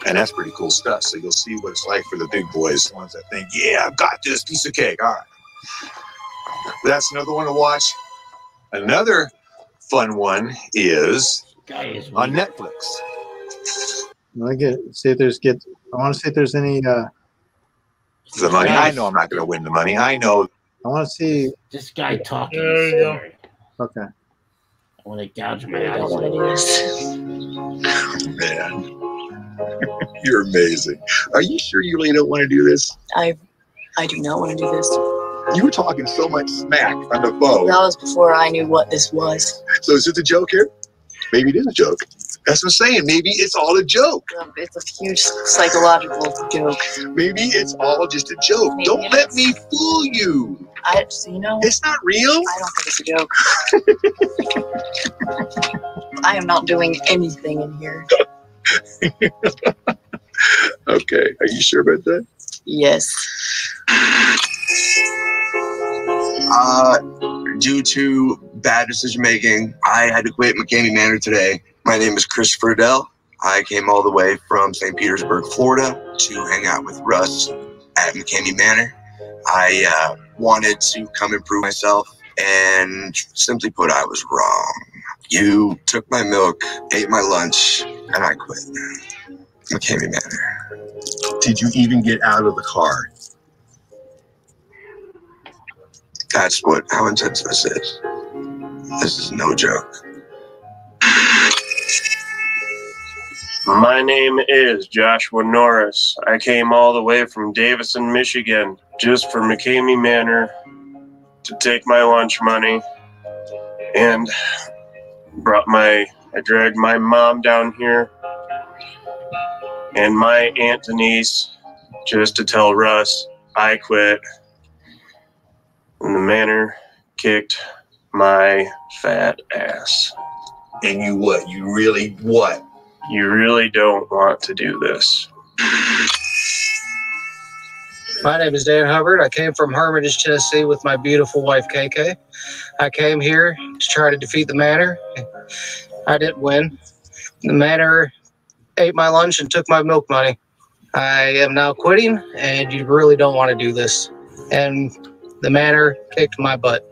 and that's pretty cool stuff. So you'll see what it's like for the big boys, the ones that think, "Yeah, I've got this piece of cake." All right, that's another one to watch. Another fun one is on Netflix. I want to see if there's any the money. I know I'm not going to win the money. I know. I want to see this guy talking. There you go. Okay. I want to gouge my I eyes. don't want to do this. Man, you're amazing. Are you sure you really don't want to do this? I do not want to do this. You were talking so much smack on the phone. That was before I knew what this was. So is it a joke here? Maybe it is a joke. That's what I'm saying. Maybe it's all a joke. It's a huge psychological joke. Maybe it's all just a joke. Maybe Don't let me fool you. It's not real. I don't think it's a joke. I am not doing anything in here. Okay. Are you sure about that? Yes. Due to bad decision making, I had to quit McCamey Manor today. My name is Christopher Dell. I came all the way from St. Petersburg, Florida to hang out with Russ at McCamey Manor. I wanted to come improve myself, and simply put, I was wrong. You took my milk, ate my lunch, and I quit. McCamey Manor. Did you even get out of the car? That's how intense this is. This is no joke. My name is Joshua Norris. I came all the way from Davison, Michigan, just for McCamey Manor to take my lunch money, and I dragged my mom down here and my Aunt Denise just to tell Russ I quit. And the Manor kicked my fat ass. And you what? You really what? You really don't want to do this. My name is Dan Hubbard. I came from Hermitage, Tennessee with my beautiful wife, KK. I came here to try to defeat the Manor. I didn't win. The Manor ate my lunch and took my milk money. I am now quitting, and you really don't want to do this. And the Manor kicked my butt.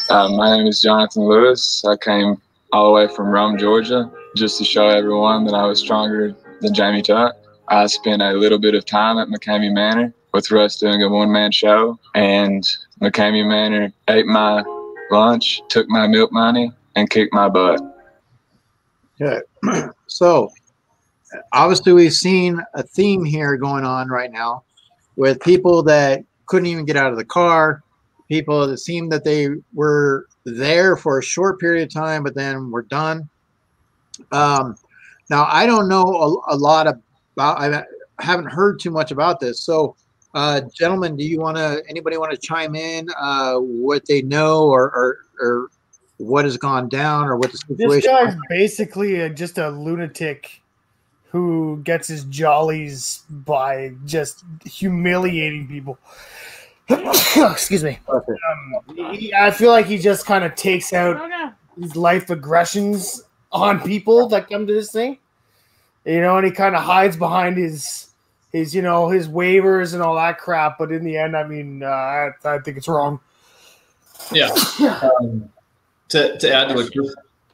My name is Jonathan Lewis. I came all the way from Rome, Georgia, just to show everyone that I was stronger than Jamie Tuck. I spent a little bit of time at McCamey Manor with Russ doing a one-man show, and McCamey Manor ate my lunch, took my milk money, and kicked my butt. Okay. So, obviously we've seen a theme here going on right now with people that couldn't even get out of the car, people that seemed that they were there for a short period of time, but then were done. Now, I don't know a lot about, I haven't heard too much about this. So, gentlemen, anybody want to chime in what they know or what has gone down or what the situation This guy's basically just a lunatic who gets his jollies by just humiliating people. Excuse me. I feel like he just kind of takes out these life aggressions on people that come to this thing, and he kind of hides behind his waivers and all that crap. But in the end, I mean, I think it's wrong. Yeah. To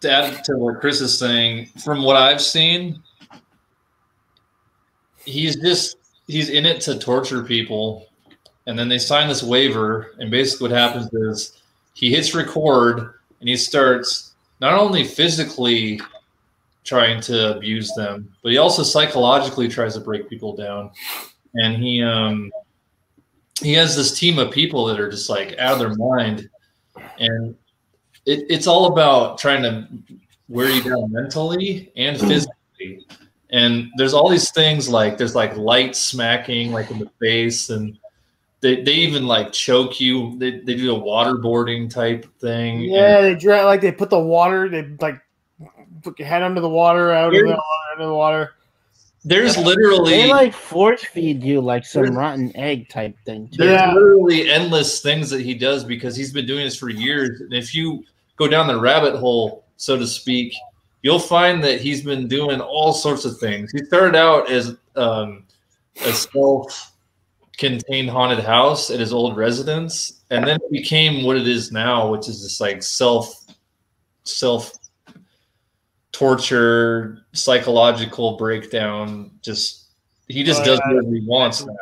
add to what Chris is saying, from what I've seen, he's in it to torture people, and then they sign this waiver, and basically what happens is he hits record and he starts not only physically trying to abuse them, but he also psychologically tries to break people down. And he has this team of people that are just like out of their mind, and it's all about trying to wear you down mentally and physically. And there's all these things, like there's like light smacking like in the face, and they even like choke you. They do a waterboarding type thing. Yeah, they put the water, they like put your head under the water, under the water. There's literally they like force feed you like some rotten egg type thing too. There's literally endless things that he does because he's been doing this for years. And if you go down the rabbit hole, so to speak, you'll find that he's been doing all sorts of things. He started out as a self-contained haunted house at his old residence, and then it became what it is now, which is this like self torture, psychological breakdown. He just does whatever he wants now.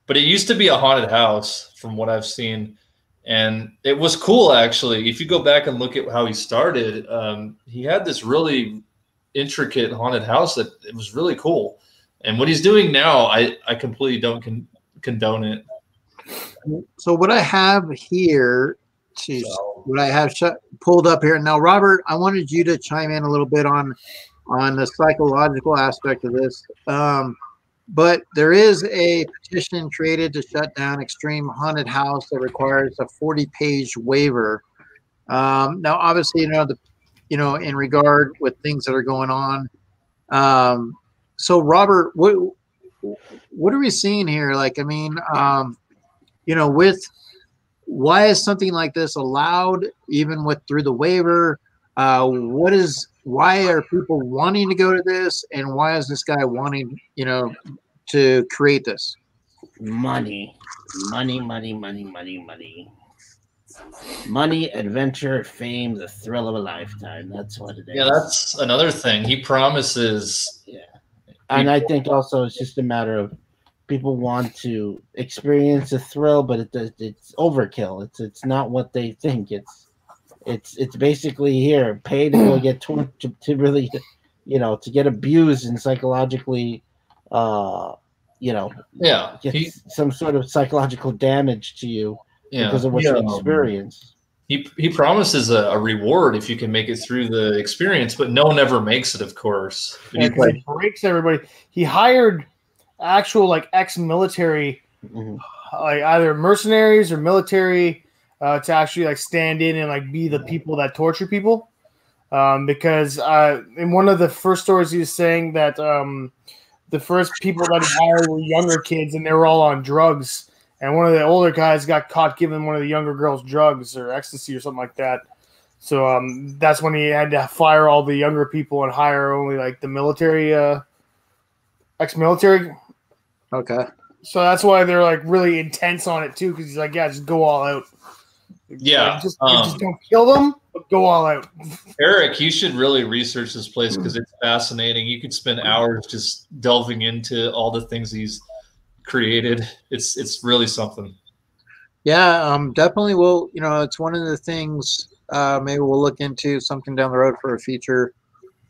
But it used to be a haunted house, from what I've seen. And it was cool, actually. If you go back and look at how he started, he had this really intricate haunted house that it was really cool. And what he's doing now, I completely don't condone it. So what I have here, what I have pulled up here now, Robert, I wanted you to chime in a little bit on the psychological aspect of this. But there is a petition created to shut down Extreme Haunted House that requires a 40-page waiver. Now, obviously, in regard with things that are going on. So, Robert, what are we seeing here? Like, I mean, why is something like this allowed, even through the waiver? Why are people wanting to go to this, and why is this guy wanting, to create this? Money, adventure, fame, the thrill of a lifetime. That's what it is. Yeah, that's another thing. He promises. Yeah. And I think also it's just a matter of people want to experience a thrill, but it's overkill. It's not what they think. It's basically here, pay to go get to really, to get abused and psychologically, get some sort of psychological damage to you because of what you experience. He promises a reward if you can make it through the experience, but no one ever makes it, of course. He breaks everybody. He hired actual ex-military, either mercenaries or military, to actually stand in and be the people that torture people. Because in one of the first stories, he was saying that the first people that he hired were younger kids, and they were all on drugs. And one of the older guys got caught giving one of the younger girls drugs or ecstasy or something like that. So that's when he had to fire all the younger people and hire only the military, ex-military. Okay. So that's why they're really intense on it too, because he's just go all out. Yeah. Just don't kill them, but go all out. Eric, you should really research this place because it's fascinating. You could spend hours just delving into all the things he's created. It's really something. Yeah, definitely. Well, it's one of the things. Maybe we'll look into something down the road for a feature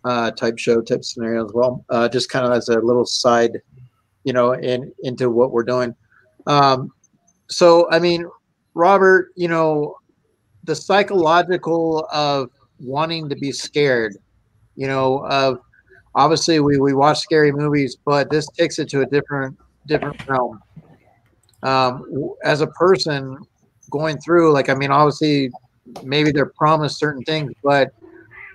type show, type scenario as well. Just kind of as a little side, into what we're doing. So, I mean, Robert, the psychological of wanting to be scared, of obviously we watch scary movies, but this takes it to a different realm. As a person going through, obviously maybe they're promised certain things, but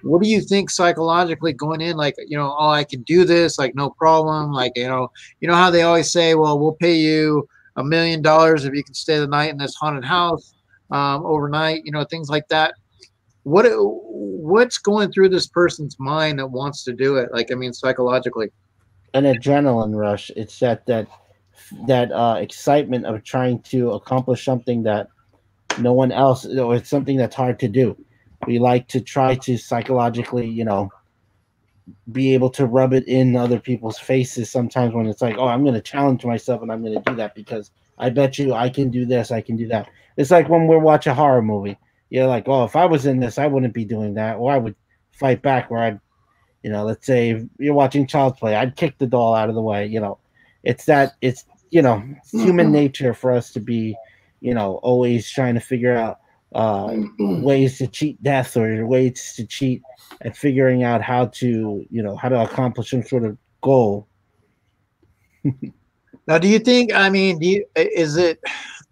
what do you think psychologically going in, I can do this, no problem. How they always say, well, we'll pay you $1 million if you can stay the night in this haunted house overnight, you know, things like that. What's going through this person's mind that wants to do it? Like, I mean, psychologically. An adrenaline rush. It's that excitement of trying to accomplish something that no one else, or it's something that's hard to do. We like to try to psychologically, you know, be able to rub it in other people's faces sometimes when it's like, oh, I'm going to challenge myself and I'm going to do that because I bet you I can do this, I can do that. It's like when we watch a horror movie. You're like, oh, if I was in this, I wouldn't be doing that. Or I would fight back, or I'd, you know, let's say if you're watching Child's Play, I'd kick the doll out of the way. You know, it's, you know, it's human nature for us to be, you know, always trying to figure out ways to cheat death or ways to cheat at figuring out how to, you know, how to accomplish some sort of goal. Now, do you think, I mean,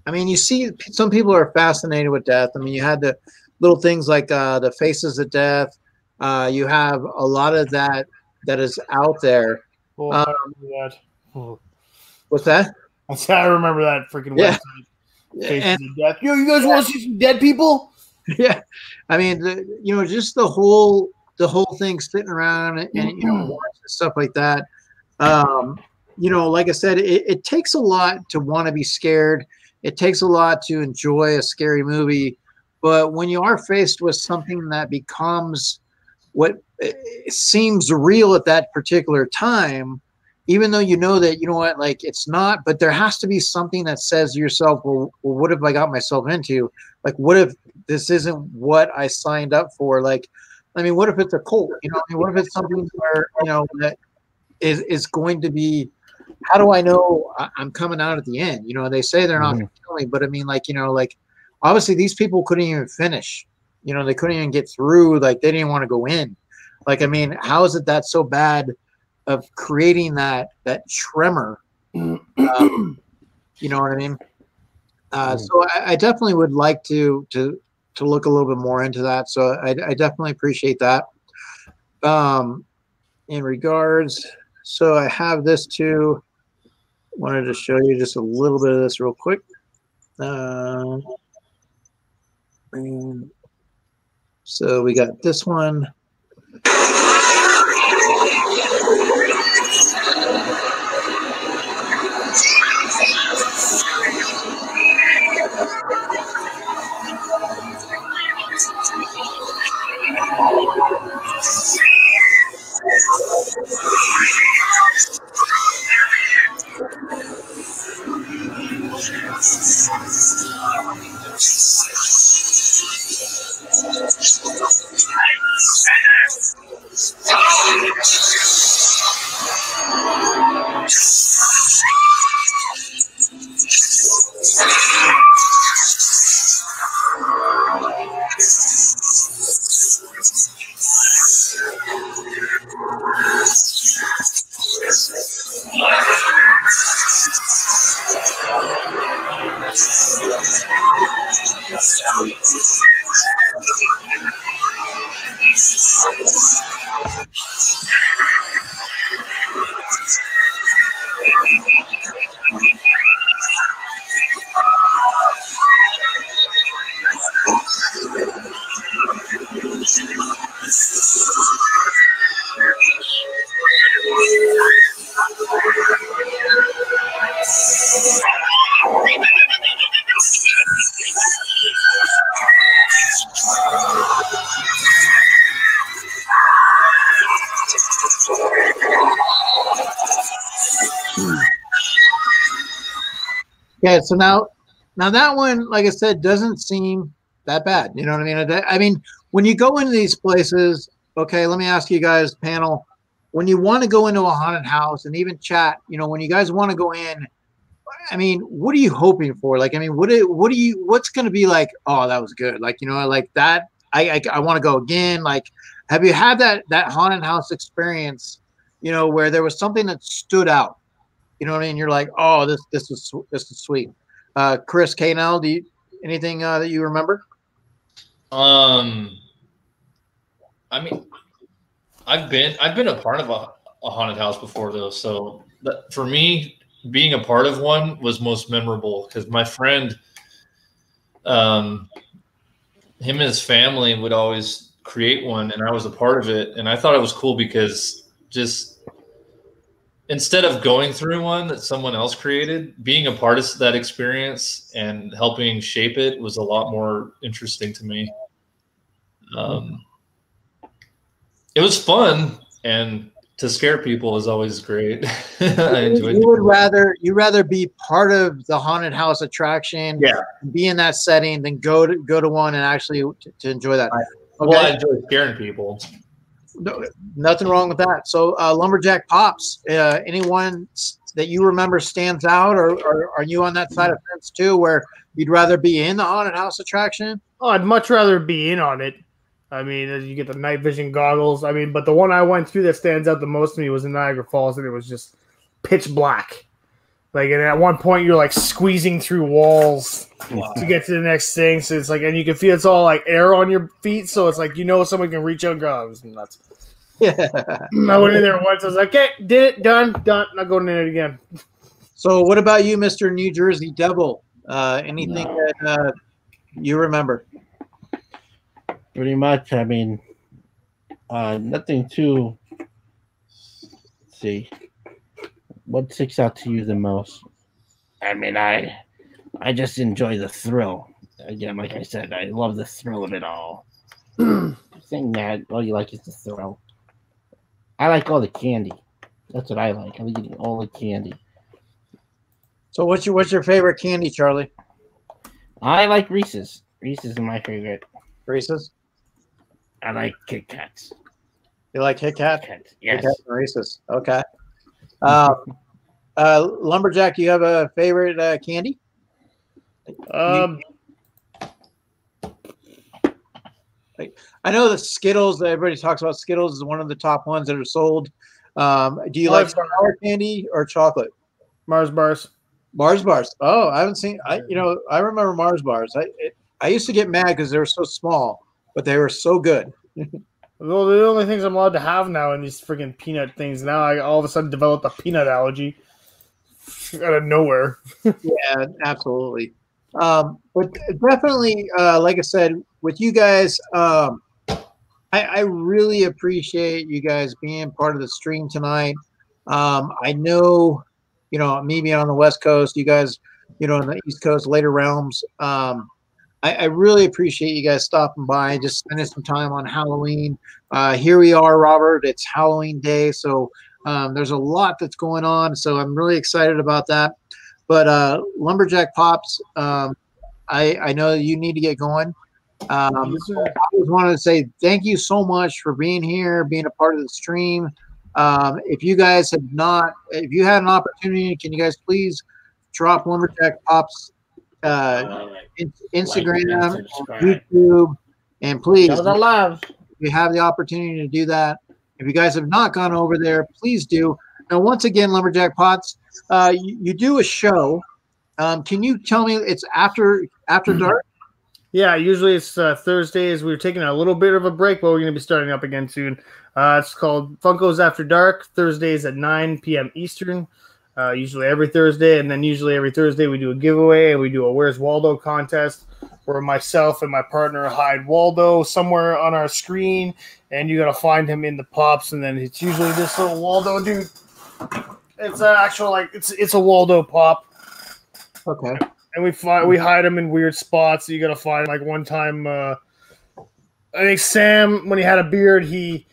I mean, you see some people are fascinated with death. I mean, you had the little things like the Faces of Death. You have a lot of that is out there. I remember that. What's that? I remember that freaking website. Faces of Death. Yo, you guys want to see some dead people? Yeah. I mean, you know, just the whole thing, sitting around and you know, watching stuff like that. You know, like I said, it takes a lot to want to be scared. It takes a lot to enjoy a scary movie. But when you are faced with something that becomes what seems real at that particular time, even though you know that, you know what, like it's not, but there has to be something that says to yourself, well, what have I got myself into? Like, what if this isn't what I signed up for? Like, I mean, what if it's a cult? You know, I mean, what if it's something where, you know, that is going to be, how do I know I'm coming out at the end? You know, they say they're not going to kill me, but I mean, like, you know, like obviously these people couldn't even finish, you know, they couldn't even get through, like they didn't want to go in. Like, I mean, how is it that so bad of creating that tremor? You know what I mean? So I definitely would like to look a little bit more into that. So I definitely appreciate that. In regards, so I have this too. Wanted to show you just a little bit of this real quick. So we got this one. Yeah, so now that one, like I said, doesn't seem that bad. You know what I mean? I mean, when you go into these places, okay, let me ask you guys, panel, when you want to go into a haunted house and even chat, you know, when you guys want to go in, I mean, what are you hoping for? Like, I mean, what's going to be like, oh, that was good. Like, you know, like that, I want to go again. Like, have you had that haunted house experience, you know, where there was something that stood out? You know what I mean? You're like, oh, this is sweet. Chris Knell, do you anything that you remember? I mean, I've been a part of a haunted house before though. So for me, being a part of one was most memorable because my friend, him and his family would always create one, and I was a part of it, and I thought it was cool because just instead of going through one that someone else created, being a part of that experience and helping shape it was a lot more interesting to me. It was fun, and to scare people is always great. I enjoyed it. You'd rather be part of the haunted house attraction, be in that setting, than go to one and actually to enjoy that. Well, I enjoy scaring people. No, nothing wrong with that. So, Lumberjack Pops, anyone that you remember stands out, or are you on that side of the fence too, where you'd rather be in the haunted house attraction? Oh, I'd much rather be in on it. I mean, as you get the night vision goggles. I mean, but the one I went through that stands out the most to me was in Niagara Falls, and it was just pitch black. Like, and at one point you're like squeezing through walls to get to the next thing. So it's like, and you can feel it's all like air on your feet. So it's like, someone can reach out and go, oh, it was nuts. Yeah. I went in there once. I was like, okay, did it, done. Not going in it again. So what about you, Mr. New Jersey Devil? Anything that you remember? Pretty much. I mean, nothing too. Let's see. What sticks out to you the most? I mean, I just enjoy the thrill. Again, like I said, I love the thrill of it all. Saying that all you like is the thrill. I like all the candy. That's what I like. I like eating all the candy. So what's your favorite candy, Charlie? I like Reese's. Reese's is my favorite. Reese's? I like Kit Kats. You like Kit Kat? Yes. Kit Kat and Reese's. Okay. Lumberjack, do you have a favorite candy? I know that Skittles, everybody talks about Skittles, is one of the top ones that are sold. Do you like sour candy or chocolate? Mars bars. Mars bars. Oh, I haven't seen. I remember Mars bars. I used to get mad because they were so small, but they were so good. Well, the only things I'm allowed to have now in these freaking peanut things. Now I all of a sudden developed a peanut allergy out of nowhere. Yeah, absolutely. But definitely, like I said, with you guys, I really appreciate you guys being part of the stream tonight. I know, me being on the West Coast, you guys, on the East Coast, later realms. I really appreciate you guys stopping by, just spending some time on Halloween. Here we are, Robert. It's Halloween day, so there's a lot that's going on. So I'm really excited about that. But Lumberjack Pops, I know you need to get going. I just wanted to say thank you so much for being here, being a part of the stream. If you guys if you had an opportunity, can you guys please drop Lumberjack Pops Instagram, YouTube, and please, if you have the opportunity to do that. If you guys have not gone over there, please do. Now, once again, Lumberjack Pops, you do a show. Can you tell me it's after dark? Yeah, usually it's Thursdays. We're taking a little bit of a break, but we're going to be starting up again soon. It's called Funko's After Dark, Thursdays at 9 p.m. Eastern. Usually every Thursday, and then usually every Thursday we do a giveaway and we do a Where's Waldo contest where myself and my partner hide Waldo somewhere on our screen, and you got to find him in the pops, and then it's usually this little Waldo dude. It's it's a Waldo pop. Okay. And we hide him in weird spots. So you got to find, like, one time, I think Sam, when he had a beard, he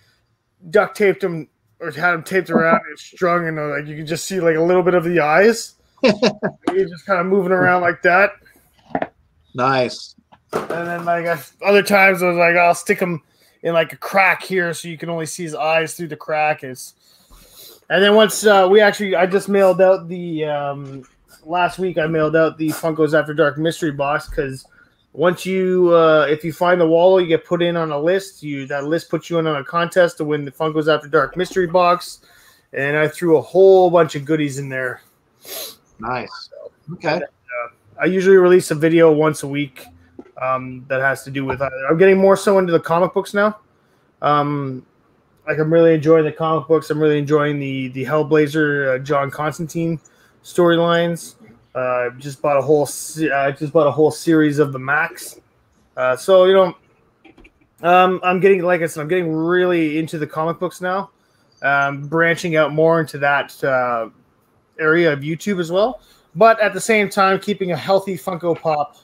duct taped him or had him taped around and strung, and like you can just see like a little bit of the eyes. He's just kind of moving around like that. Nice. And then like other times I was like, I'll stick him in like a crack here so you can only see his eyes through the crack. And then once I just mailed out the last week I mailed out the Funko's After Dark mystery box, because once you if you find the Wallow, you get put in on a list. That list puts you in on a contest to win the Funko's After Dark mystery box, and I threw a whole bunch of goodies in there. Nice. Okay. And, I usually release a video once a week that has to do with. I'm getting more so into the comic books now. Like I'm really enjoying the comic books. I'm really enjoying the Hellblazer John Constantine storylines. Just bought a whole series of the Max. So you know, I'm getting, like I said, I'm getting really into the comic books now. Branching out more into that area of YouTube as well, but at the same time keeping a healthy Funko Pop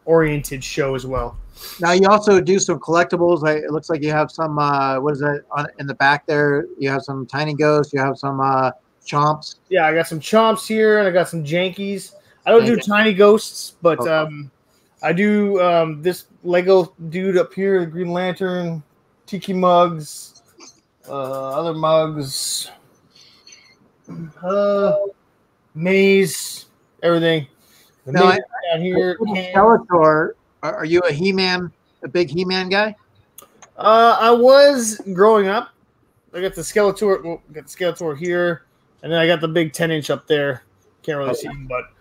oriented show as well. Now you also do some collectibles. It looks like you have some. What is that in the back there? You have some Tiny Ghosts. You have some Chomps. Yeah, I got some Chomps here, and I got some Jankies. I don't do Tiny Ghosts, but I do this Lego dude up here, the Green Lantern, Tiki mugs, other mugs, Maze, everything. Now, down here. Skeletor, are you a big He-Man guy? I was growing up. I got the Skeletor here, and then I got the big 10-inch up there. Can't really see him, but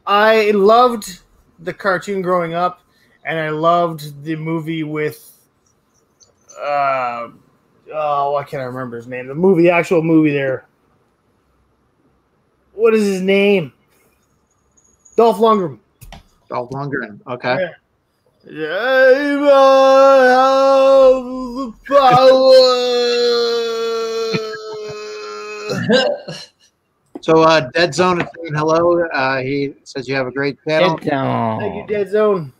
I loved the cartoon growing up, and I loved the movie with why can't I remember his name? The actual movie there. What is his name? Dolph Lundgren. Dolph Lundgren. Okay. Yeah. So Dead Zone is saying hello. He says you have a great channel. Thank you, Dead Zone.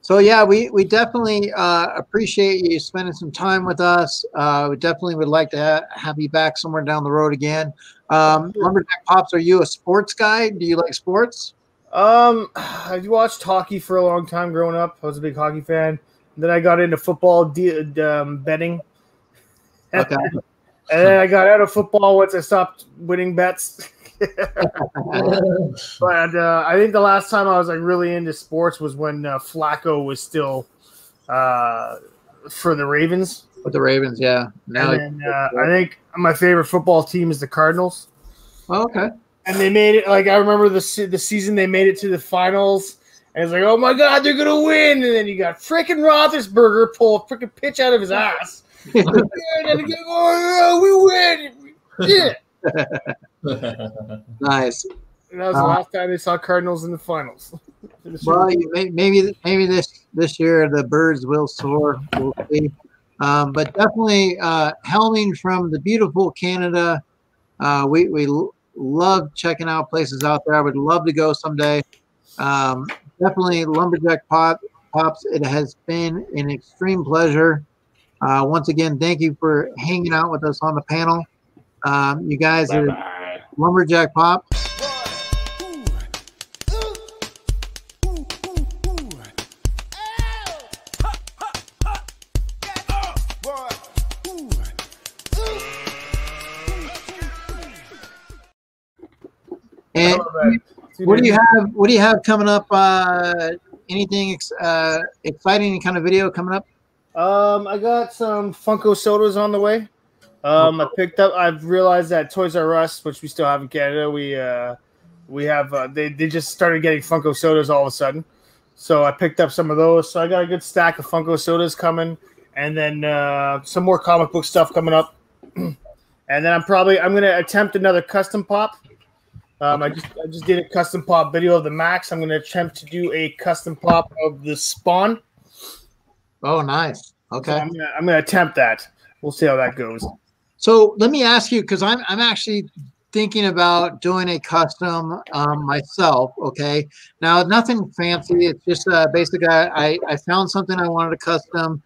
So yeah, we definitely appreciate you spending some time with us. We definitely would like to have you back somewhere down the road again. Lumberjack Pops, are you a sports guy? Do you like sports? I watched hockey for a long time growing up. I was a big hockey fan. Then I got into football betting. Okay. And then I got out of football once I stopped winning bets. But I think the last time I was like really into sports was when Flacco was still for the Ravens. With the Ravens, yeah. Now and then, I think my favorite football team is the Cardinals. Oh, okay. And they made it, like, I remember the season they made it to the finals. And it's like, oh my God, they're gonna win! And then you got freaking Roethlisberger pull a freaking pitch out of his ass. And then again, oh, we win! Yeah. Nice. And that was the last time they saw Cardinals in the finals. Well, maybe this year the birds will soar. We'll see. But definitely helming from the beautiful Canada. We love checking out places out there. I would love to go someday. Definitely Lumberjack Pops. It has been an extreme pleasure. Once again, thank you for hanging out with us on the panel. You guys are Lumberjack Pop. And what do you have coming up? Anything exciting? Any kind of video coming up? I got some Funko sodas on the way. I've realized that Toys R Us, which we still have in Canada, we have they just started getting Funko sodas all of a sudden. So I picked up some of those. So I got a good stack of Funko sodas coming, and then some more comic book stuff coming up. And then I'm going to attempt another custom pop. I just did a custom pop video of the Max. I'm going to attempt to do a custom pop of the Spawn. Oh, nice. Okay. So I'm gonna attempt that. We'll see how that goes. So let me ask you, because I'm actually thinking about doing a custom myself. Okay. Now, nothing fancy. It's just basically I found something I wanted to custom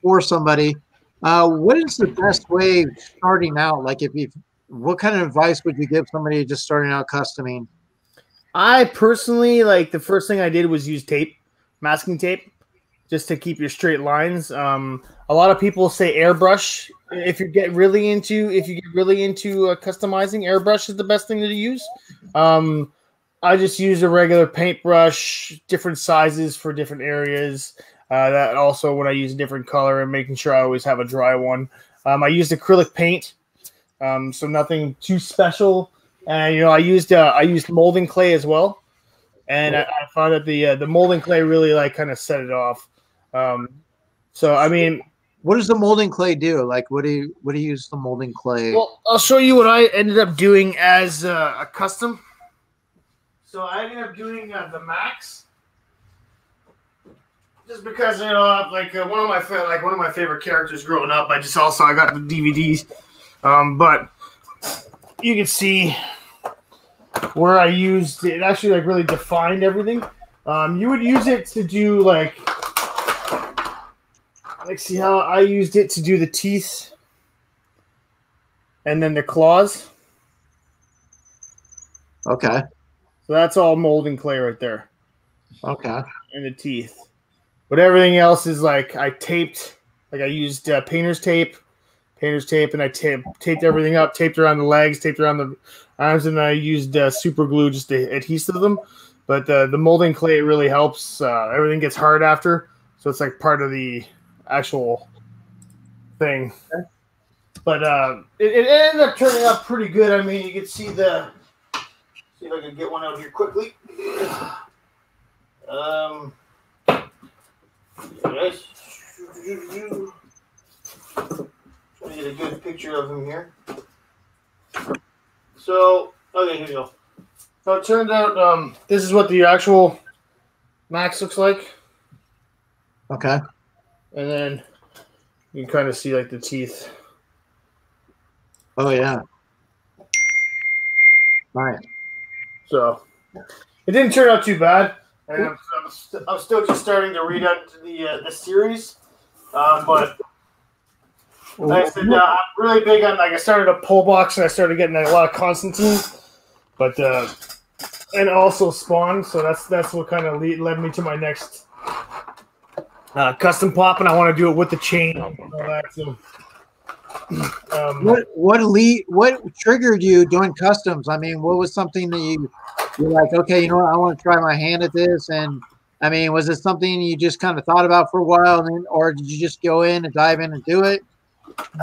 for somebody. What is the best way starting out? Like, what kind of advice would you give somebody just starting out customing? I personally, like, the first thing I did was use tape, masking tape, just to keep your straight lines. A lot of people say airbrush. If you get really into customizing, airbrush is the best thing to use. I just use a regular paintbrush, different sizes for different areas. That also when I use a different color and making sure I always have a dry one. I used acrylic paint, so nothing too special. And I used molding clay as well, and I found that the molding clay really like kind of set it off. So I mean, What does the molding clay do? Like, what do you use the molding clay? Well, I'll show you what I ended up doing as a custom. So I ended up doing the Max, just because one of my favorite characters growing up. I got the DVDs, but you can see where I used it. Actually, like really defined everything. You would use it to do like see how I used it to do the teeth and then the claws. Okay. So that's all molding clay right there. Okay. And the teeth. But everything else is like I taped, like I used painter's tape, and I taped everything up, taped around the legs, taped around the arms, and I used super glue just to adhese them. But the molding clay really helps. Everything gets hard after, so it's like part of the actual thing. Okay. But it ended up turning out pretty good. I mean, you can see the. See if I can get one out here quickly. Guys, trying to get a good picture of him here. So, okay, here we go. So it turned out this is what the actual Max looks like. Okay. And then you can kind of see like the teeth. Oh yeah. All right. So it didn't turn out too bad, and I'm still just starting to read out the series. But like I said, I'm really big on I started a pull box and I started getting a lot of Constantine, but and also Spawn. So that's what kind of led me to my next custom pop, and I want to do it with the chain and all that. So. What triggered you doing customs? I mean, what was something that you're like, okay, you know what, I want to try my hand at this? And I mean, was it something you just kind of thought about for a while, or did you just go in and dive in and do it?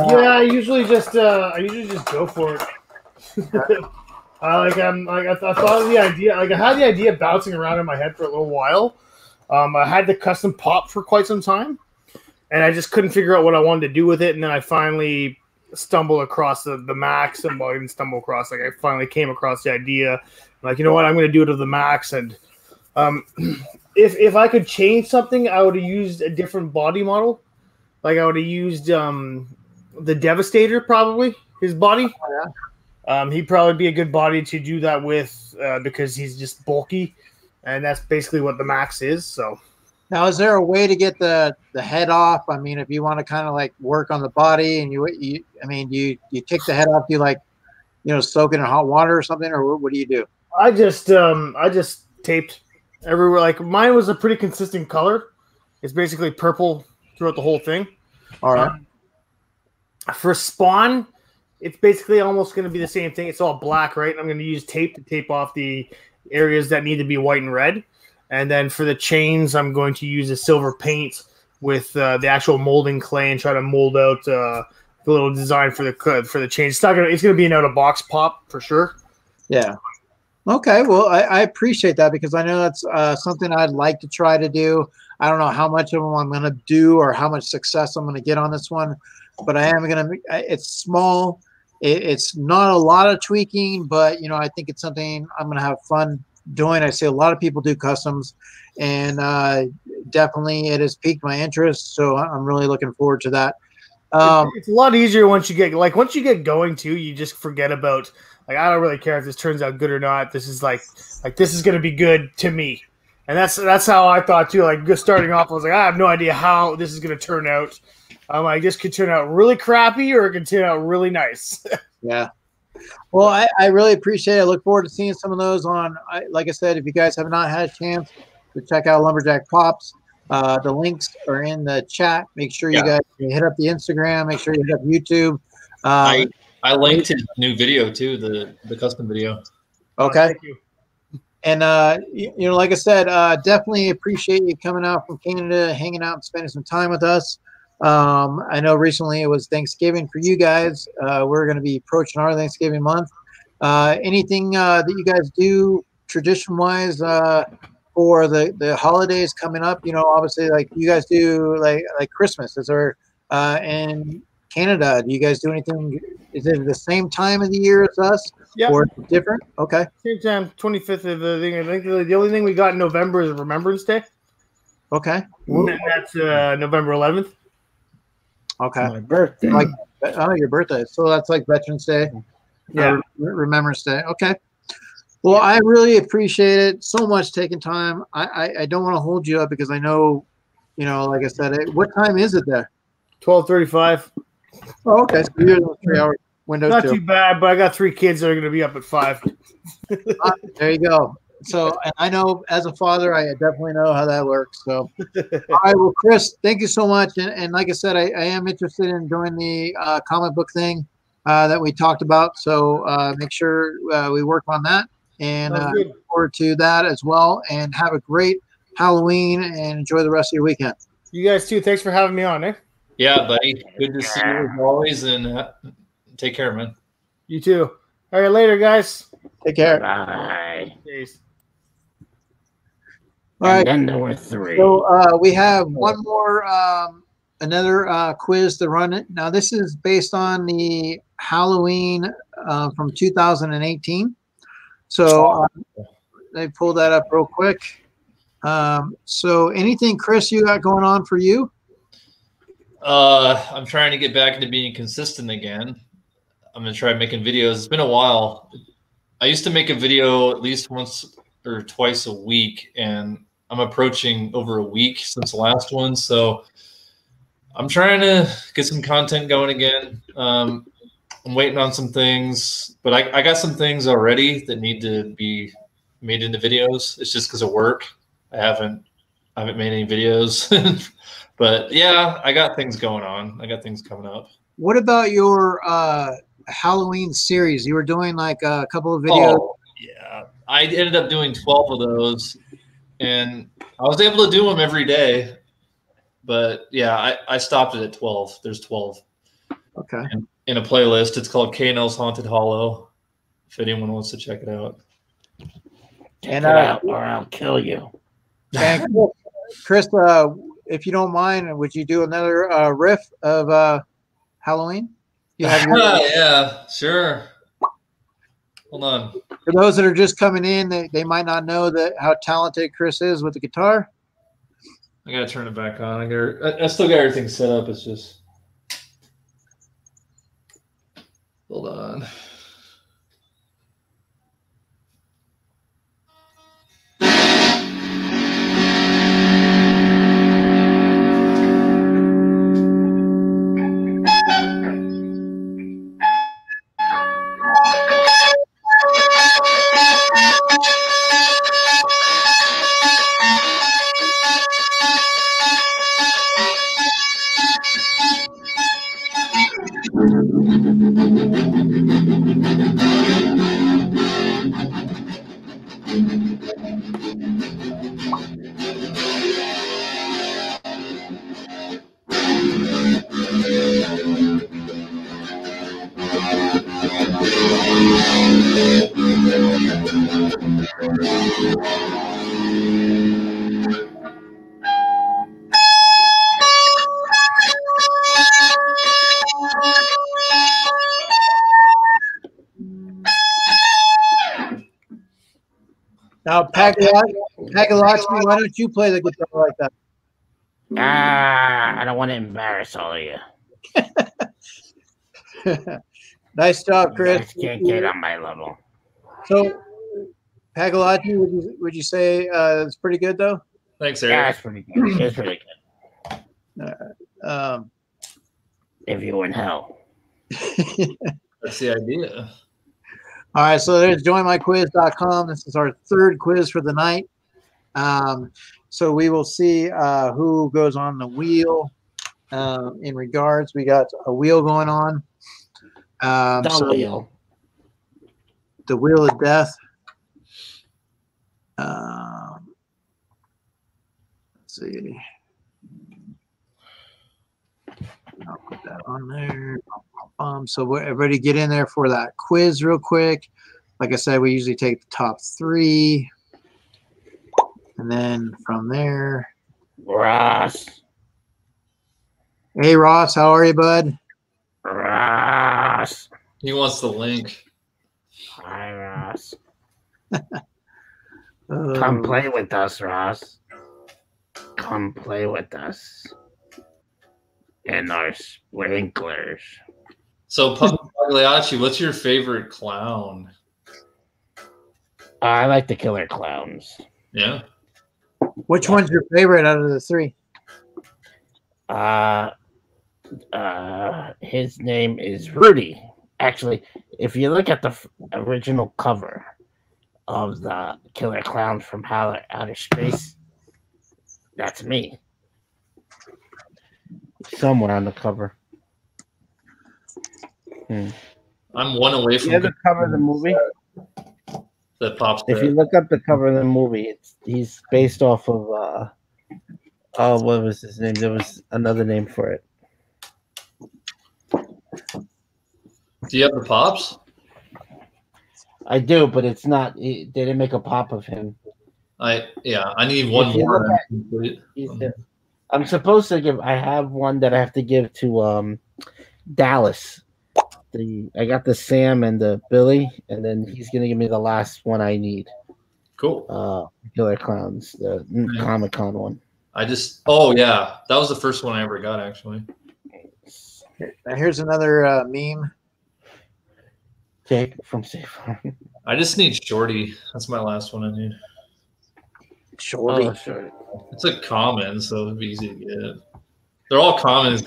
Yeah, I usually just go for it. I thought of the idea. Like I had the idea bouncing around in my head for a little while. I had the custom pop for quite some time. And I just couldn't figure out what I wanted to do with it. And then I finally stumbled across the Max. And well, I didn't stumble across. Like I finally came across the idea. Like, you know what? I'm going to do it with the Max. And if I could change something, I would have used a different body model. Like I would have used the Devastator, probably, his body. He'd probably be a good body to do that with because he's just bulky. And that's basically what the Max is. So. Now, is there a way to get the head off? I mean, if you want to kind of like work on the body and you take the head off, you like, soak it in hot water or something, or what do you do? I just taped everywhere. Like mine was a pretty consistent color. It's basically purple throughout the whole thing. All right. For Spawn, it's basically almost going to be the same thing. It's all black, right? I'm going to use tape to tape off the areas that need to be white and red. And then for the chains, I'm going to use a silver paint with the actual molding clay and try to mold out the little design for the chain. It's going to be an out of box pop for sure. Yeah. Okay. Well, I appreciate that because I know that's something I'd like to try to do. I don't know how much of them I'm going to do or how much success I'm going to get on this one, but I am going to. It's small. It's not a lot of tweaking, but I think it's something I'm going to have fun doing. I see a lot of people do customs, and definitely it has piqued my interest. So I'm really looking forward to that. It's a lot easier once you get going too. You just forget about I don't really care if this turns out good or not. This is like this is going to be good to me, and that's how I thought too. Like just starting off, I was like, I have no idea how this is going to turn out. This could turn out really crappy or it could turn out really nice. Yeah. Well, I really appreciate it. I look forward to seeing some of those like I said, if you guys have not had a chance to check out Lumberjack Pops, the links are in the chat. Make sure you guys hit up the Instagram. Make sure you hit up YouTube. I linked his new video too, the custom video. Okay. Thank you. And, like I said, definitely appreciate you coming out from Canada, hanging out and spending some time with us. I know recently it was Thanksgiving for you guys. We're going to be approaching our Thanksgiving month. Anything that you guys do tradition-wise for the holidays coming up? Obviously, like you guys do like Christmas. Is there in Canada? Do you guys do anything? Is it the same time of the year as us? Yeah. Or different? Okay. Same time, 25th of the thing. I think the only thing we got in November is Remembrance Day. Okay. And that's November 11th. Okay. My birthday. Like, oh, your birthday. So that's like Veterans Day. Yeah. Remembrance Day. Okay. Well, I really appreciate it so much taking time. I don't want to hold you up because I know, like I said, what time is it there? 12:35. Oh, okay. So you're in a 3-hour window. Not too bad, but I got 3 kids that are going to be up at 5. There you go. So, and I know as a father, I definitely know how that works. So, all right. Well, Chris, thank you so much. And like I said, I am interested in doing the comic book thing that we talked about. So make sure we work on that. And look forward to that as well. And have a great Halloween and enjoy the rest of your weekend. You guys too. Thanks for having me on, eh? Yeah, buddy. Good to see you as always. And take care, man. You too. All right, later, guys. Take care. Bye. Peace. All right. And then there were 3. So we have one more, another quiz to run it. Now, this is based on the Halloween from 2018. So they pulled that up real quick. So anything, Chris, you got going on for you? I'm trying to get back into being consistent again. I'm going to try making videos. It's been a while. I used to make a video at least once or twice a week, and I'm approaching over a week since the last one. So I'm trying to get some content going again. I'm waiting on some things, but I got some things already that need to be made into videos. It's just because of work. I haven't made any videos, but yeah, I got things going on. I got things coming up. What about your Halloween series? You were doing like a couple of videos. Oh, yeah. I ended up doing 12 of those, and I was able to do them every day. But yeah, I stopped it at 12. There's 12. Okay. In a playlist. It's called K&L's Haunted Hollow. If anyone wants to check it out. Check it out or I'll kill you. And Chris, if you don't mind, would you do another riff of Halloween? You have your yeah, sure. Hold on. For those that are just coming in, they might not know that how talented Chris is with the guitar. I gotta turn it back on. I still got everything set up. It's just hold on. Now, Pagalachi, why don't you play the guitar like that? I don't want to embarrass all of you. Nice job, Chris. You guys can't get on my level. So, Pagalachi, would you say it's pretty good though? Thanks, Eric. Yeah, it's pretty good. It's pretty good. If you were in hell. That's the idea. All right, so there's joinmyquiz.com. This is our third quiz for the night. So we will see who goes on the wheel in regards. We got a wheel going on. Wheel. The wheel of death. Let's see. I'll put that on there. So everybody get in there for that quiz real quick. Like I said, we usually take the top 3. And then from there. Ross. Hey, Ross, how are you, bud? Ross. He wants the link. Hi, Ross. Come play with us, Ross. Come play with us. In our sprinklers. So, Pagliacci, what's your favorite clown? I like the Killer Clowns. Yeah. Which one's your favorite out of the three? His name is Rudy. Actually, if you look at the original cover of the Killer Clowns from Outer Space, that's me. Somewhere on the cover. I'm one away from. You ever cover the movie? That pops. If you look up the cover of the movie, he's based off of what was his name? There was another name for it. Do you have the pops? I do, but it's not. They didn't make a pop of him. I need one more. I'm supposed to give. I have one that I have to give to Dallas. I got the Sam and the Billy, and then he's gonna give me the last one I need. Cool. Killer Clowns, the Comic-Con one. that was the first one I ever got, actually. Now here's another meme. Jake from Safe Farm. I just need Shorty. That's my last one I need. Shorty. Oh, Shorty. It's a common, so it'd be easy to get. They're all commons.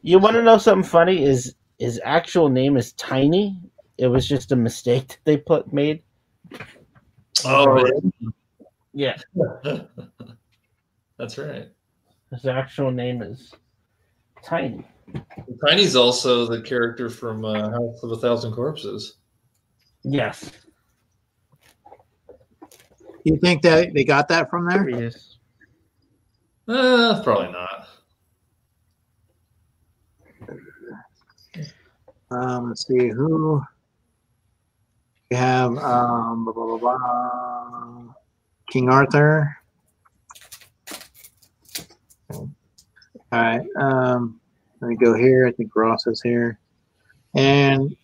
You want to know something funny? His actual name is Tiny. It was just a mistake that they made. Oh, really? Yeah. That's right. His actual name is Tiny. Tiny's also the character from House of a Thousand Corpses. Yes. You think that they got that from there? Yes. Probably not. Let's see who we have. Blah, blah, blah, blah. King Arthur. All right. Let me go here. I think Ross is here, and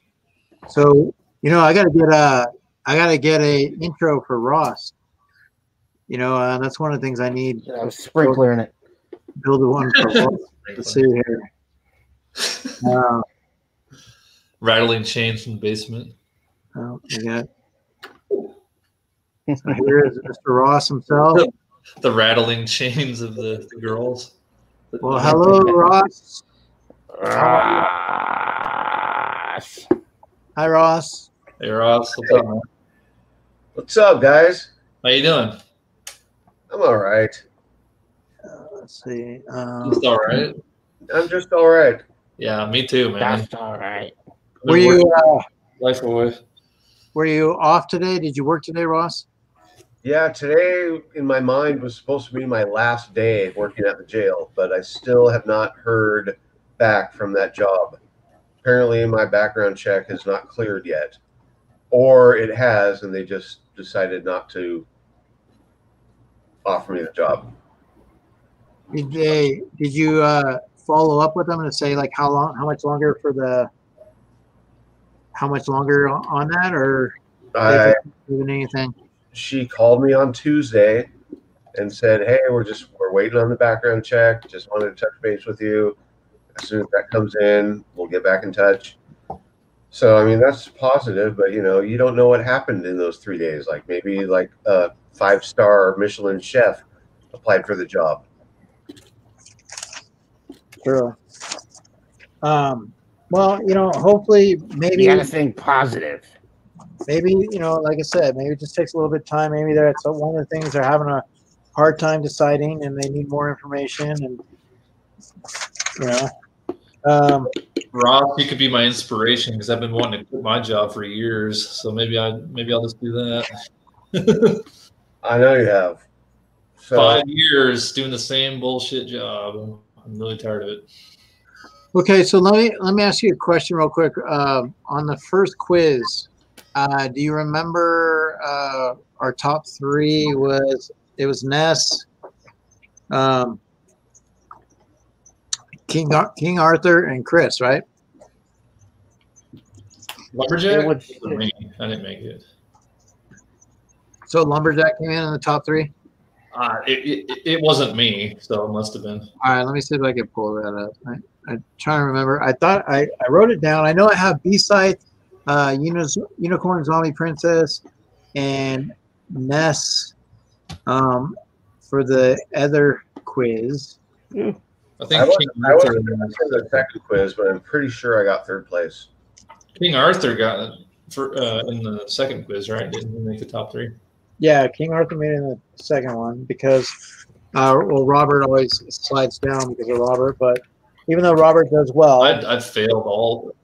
so I gotta get a intro for Ross. That's one of the things I need. A sprinkler in it. Build one for Ross. Let's see here. Rattling chains from the basement. Oh, we got. So here is Mr. Ross himself. The rattling chains of the girls. Well, hello, Ross. Ross. Hi, Ross. Hey, Ross. What's up, man? What's up, guys? How you doing? I'm all right. Let's see. Just all right. I'm just all right. Yeah, me too, man. That's all right. Were you life away? Were you off today? Did you work today, Ross? Yeah, today in my mind was supposed to be my last day working at the jail, but I still have not heard back from that job. Apparently, my background check has not cleared yet, or it has, and they just decided not to offer me the job. Did you follow up with them to say like how much longer on that, or even anything? She called me on Tuesday and said, "Hey, we're waiting on the background check. Just wanted to touch base with you. As soon as that comes in, we'll get back in touch." So, I mean, that's positive, but you don't know what happened in those 3 days. Like maybe like a 5-star Michelin chef applied for the job. Sure. Well, hopefully, maybe you gotta think positive. Maybe like I said, maybe it just takes a little bit of time. Maybe that's one of the things they're having a hard time deciding, and they need more information. And Ross, you could be my inspiration because I've been wanting to quit my job for years. So maybe I'll just do that. I know you have. So, 5 years doing the same bullshit job. I'm really tired of it. Okay, so let me ask you a question real quick. On the first quiz, do you remember our top three was Ness, King Arthur and Chris, right? Lumberjack? Me. I didn't make it. So Lumberjack came in the top 3? It wasn't me, so it must have been. All right, let me see if I can pull that up. I'm trying to remember. I thought I wrote it down. I know I have B-Side, Unicorn Zombie Princess, and Ness for the other quiz. I wasn't in the second quiz, but I'm pretty sure I got 3rd place. King Arthur got it in the second quiz, right? Didn't he make the top 3? Yeah, King Arthur made it in the second one because, Robert always slides down because of Robert. But even though Robert does well, I failed all.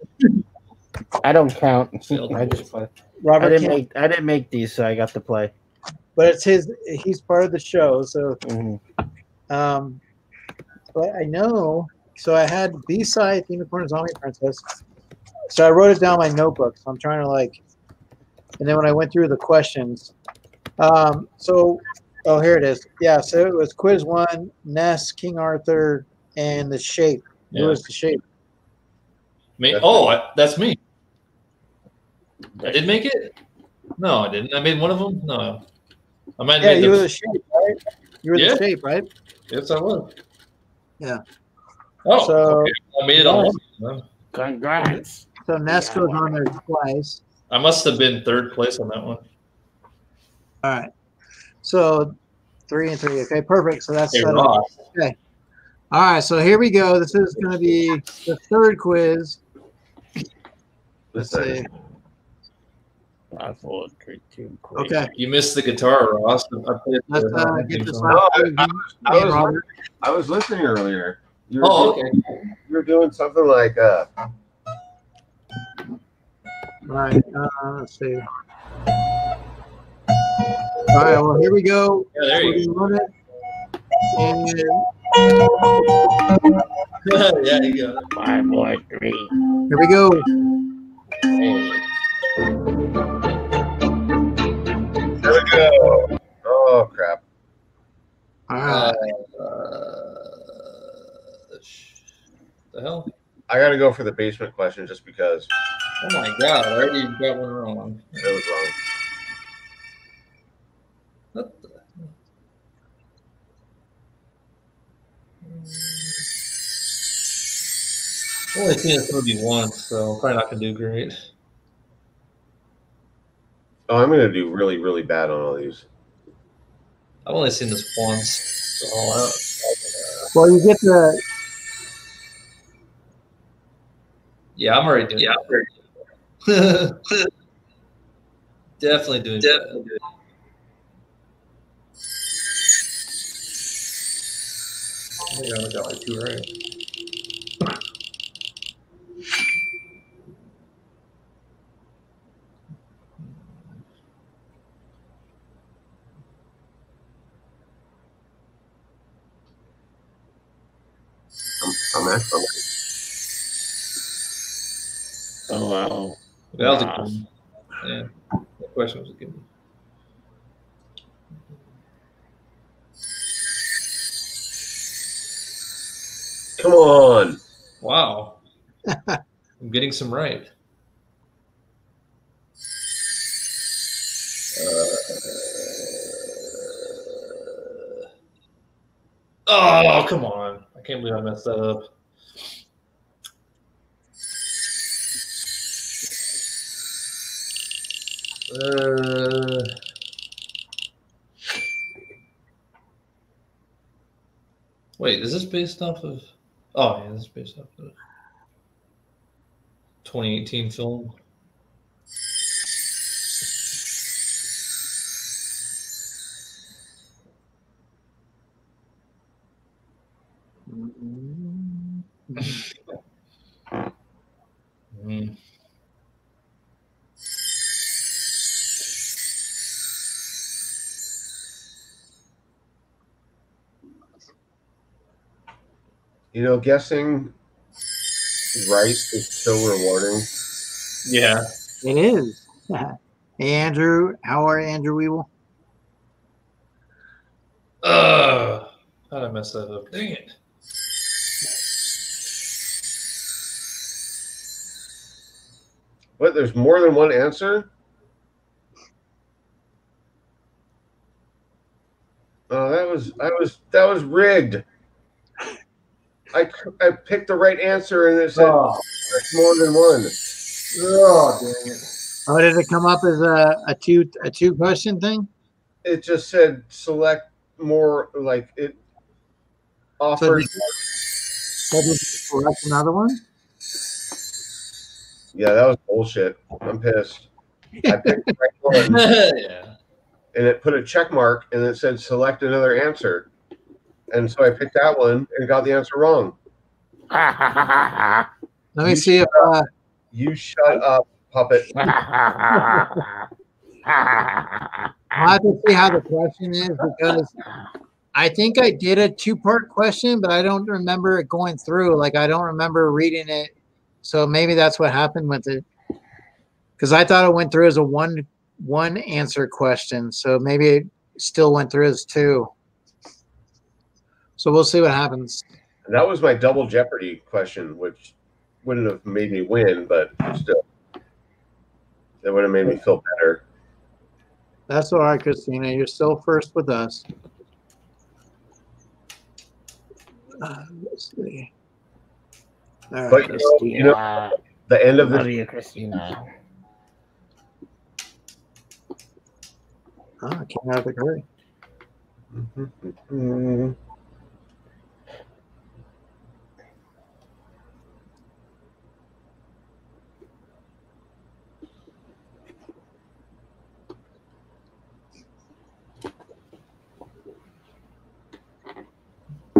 I don't count. I just play. Robert I didn't make these, so I got to play. But it's his. He's part of the show, so. But I know. So I had B-Side, Unicorn Zombie Princess. So I wrote it down in my notebook. So I'm trying to and then when I went through the questions, here it is. Yeah, so it was quiz 1, Ness, King Arthur, and the Shape. Who was the Shape? Me? That's me. I did make it? No, I didn't. I made one of them? No. I might have you were the Shape, right? You were the Shape, right? Yes, I was. Yeah. Oh, so okay. I made it all. Congrats. So Ness goes on there twice. I must have been 3rd place on that one. All right. So 3 and 3. Okay, perfect. So that's okay. All right. So here we go. This is going to be the 3rd quiz. Let's see. 5, 4, 3, 2. Okay. You missed the guitar, Ross. Let's get this I was listening earlier. Okay. You were doing something like. Right. Let's see. All right. Well, here we go. Yeah, there you go. And yeah, you go. 5, 4, 3. Here we go. There we go. Oh crap! All right. The hell? I got to go for the basement question just because. Oh my god! I already got one wrong. It was wrong. What the? I've only seen this movie once, so I'm probably not gonna do great. Oh, I'm gonna do really, really bad on all these. I've only seen this once. So well, you get the. Yeah, I'm already doing it. Definitely doing it. I think I only got like 2 right. I'm actually. Oh wow! That was a good one. Yeah, that question was a good one. Come on! Wow, I'm getting some right. Oh, come on. I can't believe I messed that up. Wait, is this based off of... Oh, yeah, this is based off of 2018 film. You know, guessing right is so rewarding. Yeah. It is. Hey, Andrew. How are you, Andrew Weevil? How'd I mess that up? Dang it. What? There's more than one answer? Oh, that was rigged. I picked the right answer and it said there's more than one. Oh, dang it. Oh, did it come up as a two question thing? It just said select more, like it offered. So did you select another one? Yeah, that was bullshit. I'm pissed. I picked the right one. Yeah. And it put a check mark and it said select another answer. And so I picked that one and got the answer wrong. Let me see if you shut up, puppet. I'll have to see how the question is, because I think I did a two-part question, but I don't remember it going through. Like, I don't remember reading it. So maybe that's what happened with it. Because I thought it went through as a one answer question. So maybe it still went through as two. So we'll see what happens. And that was my double Jeopardy question, which wouldn't have made me win, but still, that would have made me feel better. That's all right, Christina. You're still first with us. Let's see. All right, But you know, the end of Love the you, Christina. King Arthur Curry.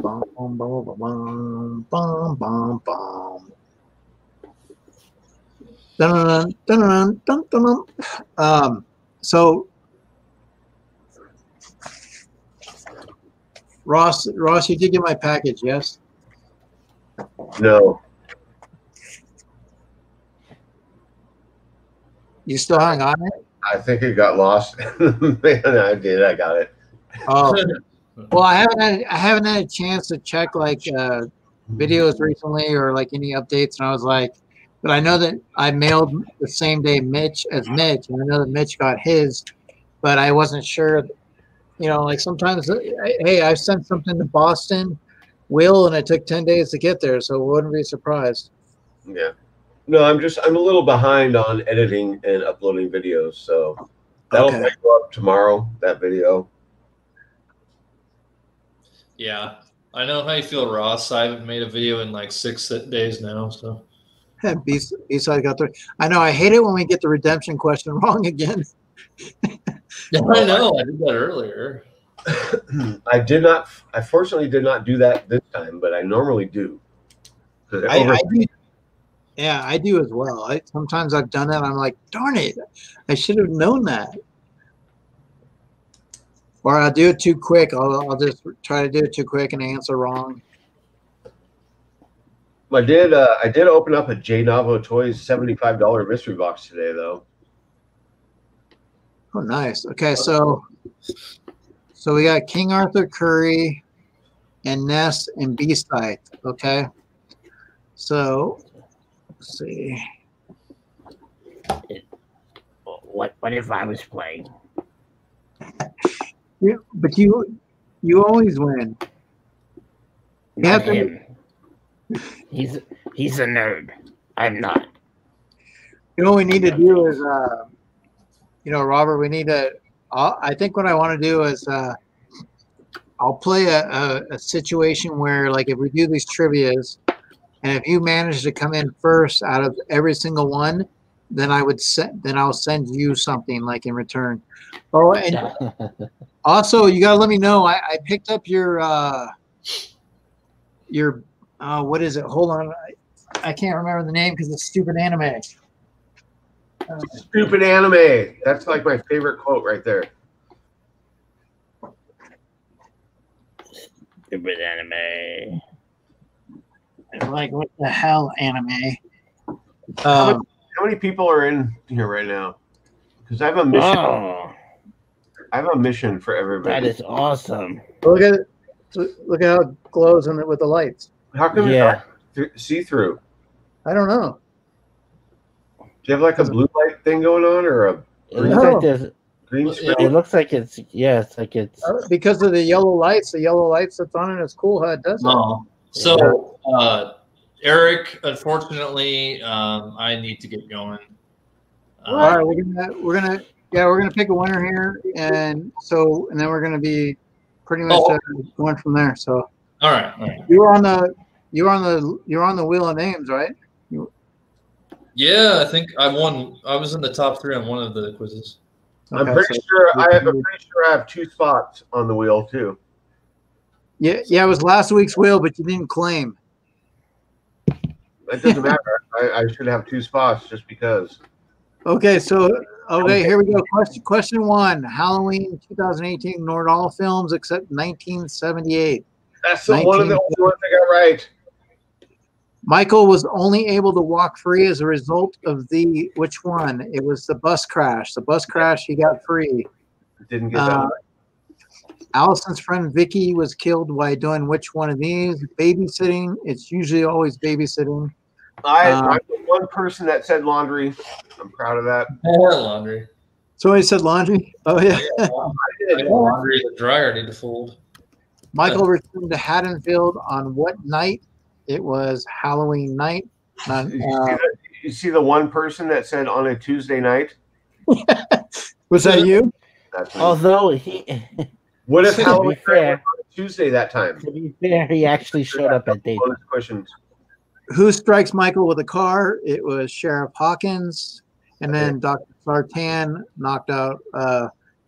Bum, bum, bum, bum, bum, bum, bum. Dun, dun, dun, dun, dun, dun. So Ross, you did get my package, yes? No. You still hang on it? I think it got lost. Man, I did. I got it. Oh, well, I haven't had a chance to check like videos recently or like any updates, and I was like, but I know that I mailed the same day Mitch, and I know that Mitch got his, but I wasn't sure. You know, like sometimes, hey, I sent something to Boston, Will, and it took 10 days to get there, so wouldn't be surprised. Yeah. No, I'm a little behind on editing and uploading videos, so that'll Okay. go up tomorrow, that video. Yeah, I know how you feel, Ross. I haven't made a video in like 6 days now, so. Yeah, B-side got there. I know. I hate it when we get the redemption question wrong again. I know. I did that earlier. I fortunately did not do that this time, but I normally do. I do. Yeah, I do as well. Sometimes I've done that. I'm like, darn it, I should have known that. Or I'll do it too quick. I'll just try to do it too quick and answer wrong. I did open up a J Navo Toys $75 mystery box today, though. Oh, nice. Okay, so we got King Arthur Curry and Ness and B-side. Okay, so let's see. What if I was playing? Yeah, but you always win. You Not have to. him. He's a nerd. I'm not. You know what we need to do is, Robert, we need to. I think what I want to do is, I'll play a situation where, like, if we do these trivias, and if you manage to come in first out of every single one, then I'll send you something like in return. Oh, and also you gotta let me know. I picked up your what is it? Hold on, I can't remember the name because it's stupid anime. Stupid anime. That's like my favorite quote right there. Stupid anime. Like, what the hell, anime? How many people are in here right now? Because I have a mission. Oh, I have a mission for everybody. that is awesome. Look at it. Look at how it glows in it with the lights. How come Yeah. it's not see through? I don't know. you have like a blue light thing going on, or a It looks like there's. green screen? It looks like it's it's like it's because of the yellow lights. The yellow lights that's on it. It's cool how it does it. No. So, Eric, unfortunately, I need to get going. All right, we're gonna pick a winner here, and then we're gonna be pretty much going from there. So, all right. You're on the wheel of names, right? Yeah, I think I won. I was in the top 3 on one of the quizzes. I'm pretty sure I have 2 spots on the wheel too. Yeah, it was last week's wheel, but you didn't claim. That doesn't matter. I should have 2 spots just because. Okay, here we go. Question 1. Halloween 2018 ignored all films except 1978. That's one of the only ones I got right. Michael was only able to walk free as a result of which one? It was the bus crash. The bus crash, he got free. Didn't get that. Allison's friend Vicky was killed while doing which one of these? Babysitting. It's usually always babysitting. I'm the one person that said laundry. I'm proud of that. Laundry. So he said laundry? Oh, yeah. I did. Laundry, the dryer need to fold. Michael returned to Haddonfield on what night? It was Halloween night. You see the one person that said on a Tuesday night? Was that you? Although what if Halloween on Tuesday that time? To be fair, he actually showed up at daytime. Questions. Who strikes Michael with a car? It was Sheriff Hawkins, and then Dr. Sartan knocked out.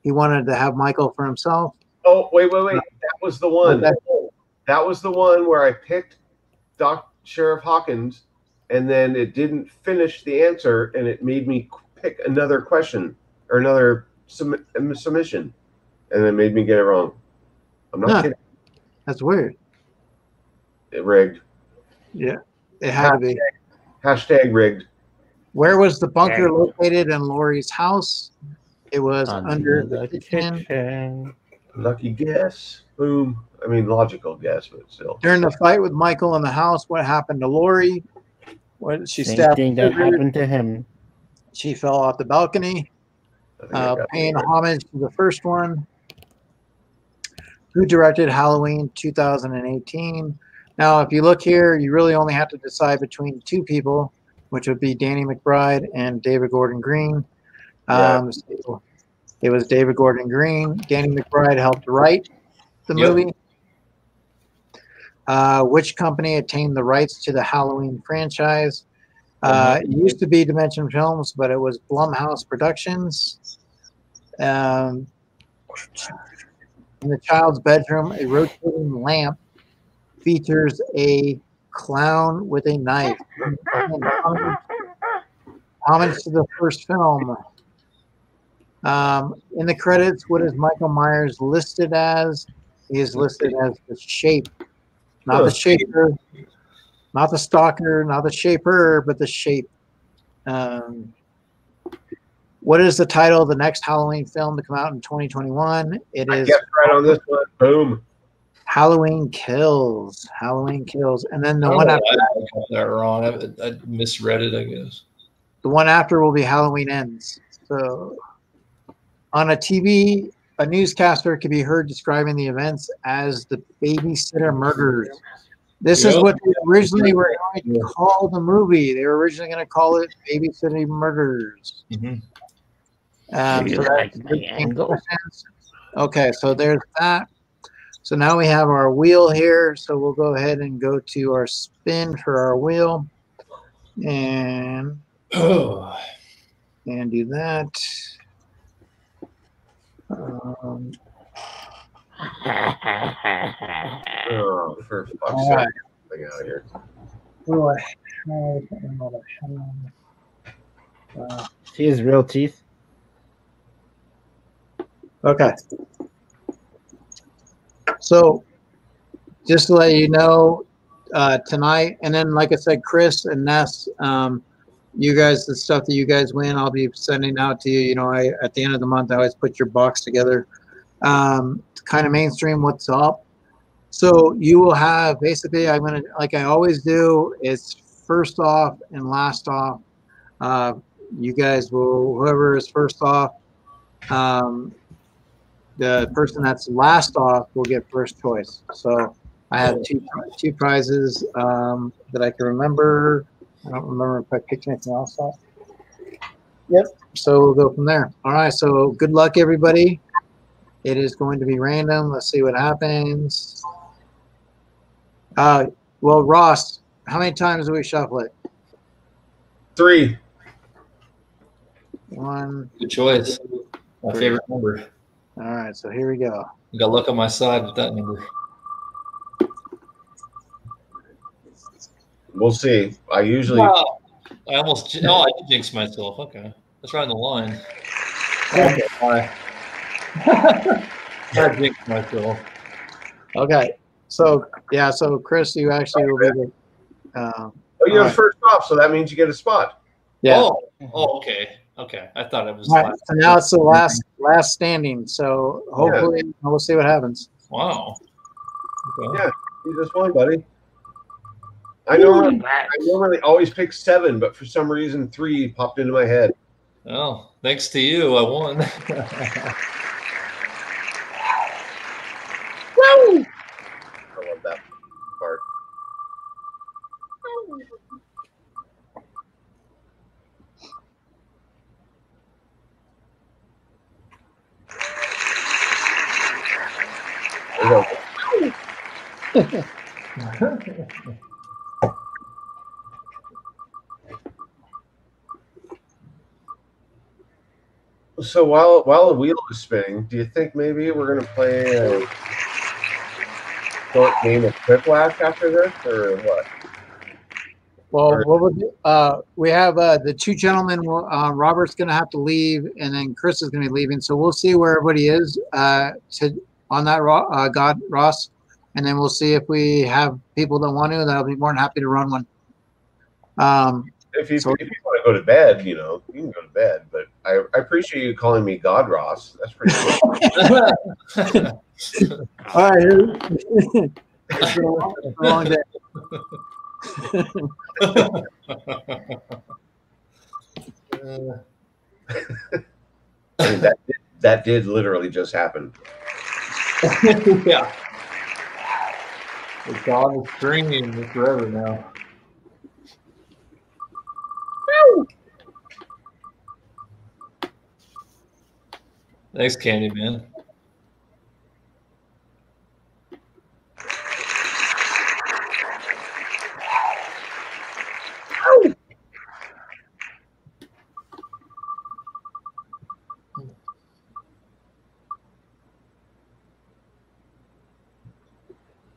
He wanted to have Michael for himself. Oh, wait. That was the one. That was the one where I picked Sheriff Hawkins, and then it didn't finish the answer, and it made me pick another question or another submission, and it made me get it wrong. I'm not kidding. That's weird. It rigged. Yeah, it had to be. Hashtag rigged. Where was the bunker located in Lori's house? It was under the kitchen. Lucky guess. Boom. I mean, logical guess, but still. During the fight with Michael in the house, what happened to Lori? What she stabbed? Same thing that happened to him. She fell off the balcony. Paying homage to the first one. Who directed Halloween 2018? Now, if you look here, you really only have to decide between 2 people, which would be Danny McBride and David Gordon Green. So it was David Gordon Green. Danny McBride helped write the movie. Which company attained the rights to the Halloween franchise? It used to be Dimension Films, but it was Blumhouse Productions. In the child's bedroom, a rotating lamp features a clown with a knife. Homage to the first film. In the credits, what is Michael Myers listed as? He is listed as the Shape. Not the Shaper, not the Stalker, not the Shaper, but the Shape. What is the title of the next Halloween film to come out in 2021? It is. Guess right on this one. Boom. Halloween Kills. Halloween Kills. And then the one after I got that wrong. I misread it, I guess. The one after will be Halloween Ends. So on a TV, a newscaster could be heard describing the events as the Babysitter Murders. This is what they originally were going to call the movie. They were originally going to call it Babysitting Murders. Okay, so there's that. So now we have our wheel here. So we'll go ahead and go to our spin for our wheel. And do that. For fuck's sake, get out of here. See his real teeth? Okay. So just to let you know, tonight, and then like I said, Chris and Ness, you guys, the stuff that you guys win, I'll be sending out to you. You know, at the end of the month, I always put your box together. Kind of mainstream what's up. So you will have, basically, I'm going to, like I always do, it's first off and last off. you guys will, whoever is first off, the person that's last off will get first choice. So I have two prizes that I can remember. I don't remember if I picked anything else off. Yep. So we'll go from there. All right. So good luck, everybody. It is going to be random. Let's see what happens. Well, Ross, how many times do we shuffle it? 3. 1. Good choice. My favorite number. All right, so here we go. I got luck on my side with that number. We'll see. I usually. Wow. I did jinx myself. Okay, that's right on the line. Okay, bye. I jinxed myself. Okay, so yeah, so Chris, you actually will be the. You're first off, so that means you get a spot. Yeah. Oh, okay. Okay, I thought it was. All right, so now it's the last standing. So hopefully we'll see what happens. Wow. Okay. Yeah, you just won, buddy. I normally always pick 7, but for some reason 3 popped into my head. Oh, thanks to you, I won. Woo! I love that part. So while the wheel is spinning, do you think maybe we're going to play a short game of Quiplash after this, or what? Well, what would we have the 2 gentlemen? Robert's going to have to leave, and then Chris is going to be leaving. So we'll see where everybody is on that Ross, and then we'll see if we have people that want to. That'll be more than happy to run one. If you want to go to bed, you can go to bed. But I appreciate you calling me God Ross. That's pretty cool. All right, it's been a long day. I mean, that did literally just happen. Yeah. It's on the screen forever now. Thanks, Candyman.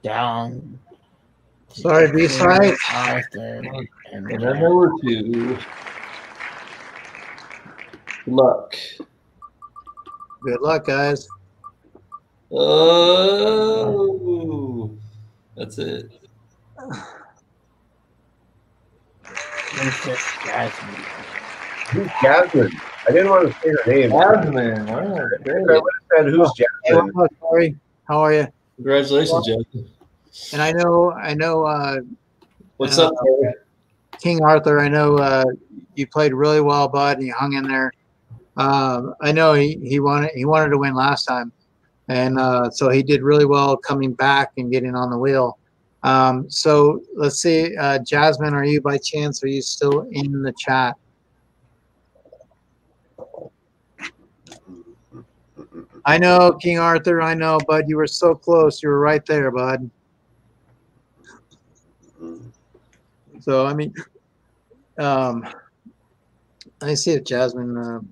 Down. Sorry, B-side. And then there were 2. Good luck. Good luck, guys. Oh, that's it. Princess Jasmine. Who's Jasmine? I didn't want to say her name. Jasmine. All right. I would have said, who's Jasmine? Hey, sorry. How are you? Congratulations, Jasmine. And I know. What's up, King Arthur? I know you played really well, bud. And you hung in there. I know he wanted to win last time, and so he did really well coming back and getting on the wheel. So let's see, Jasmine, are you by chance? Are you still in the chat? I know, King Arthur. I know, bud. You were so close. You were right there, bud. So I mean, let me see if Jasmine.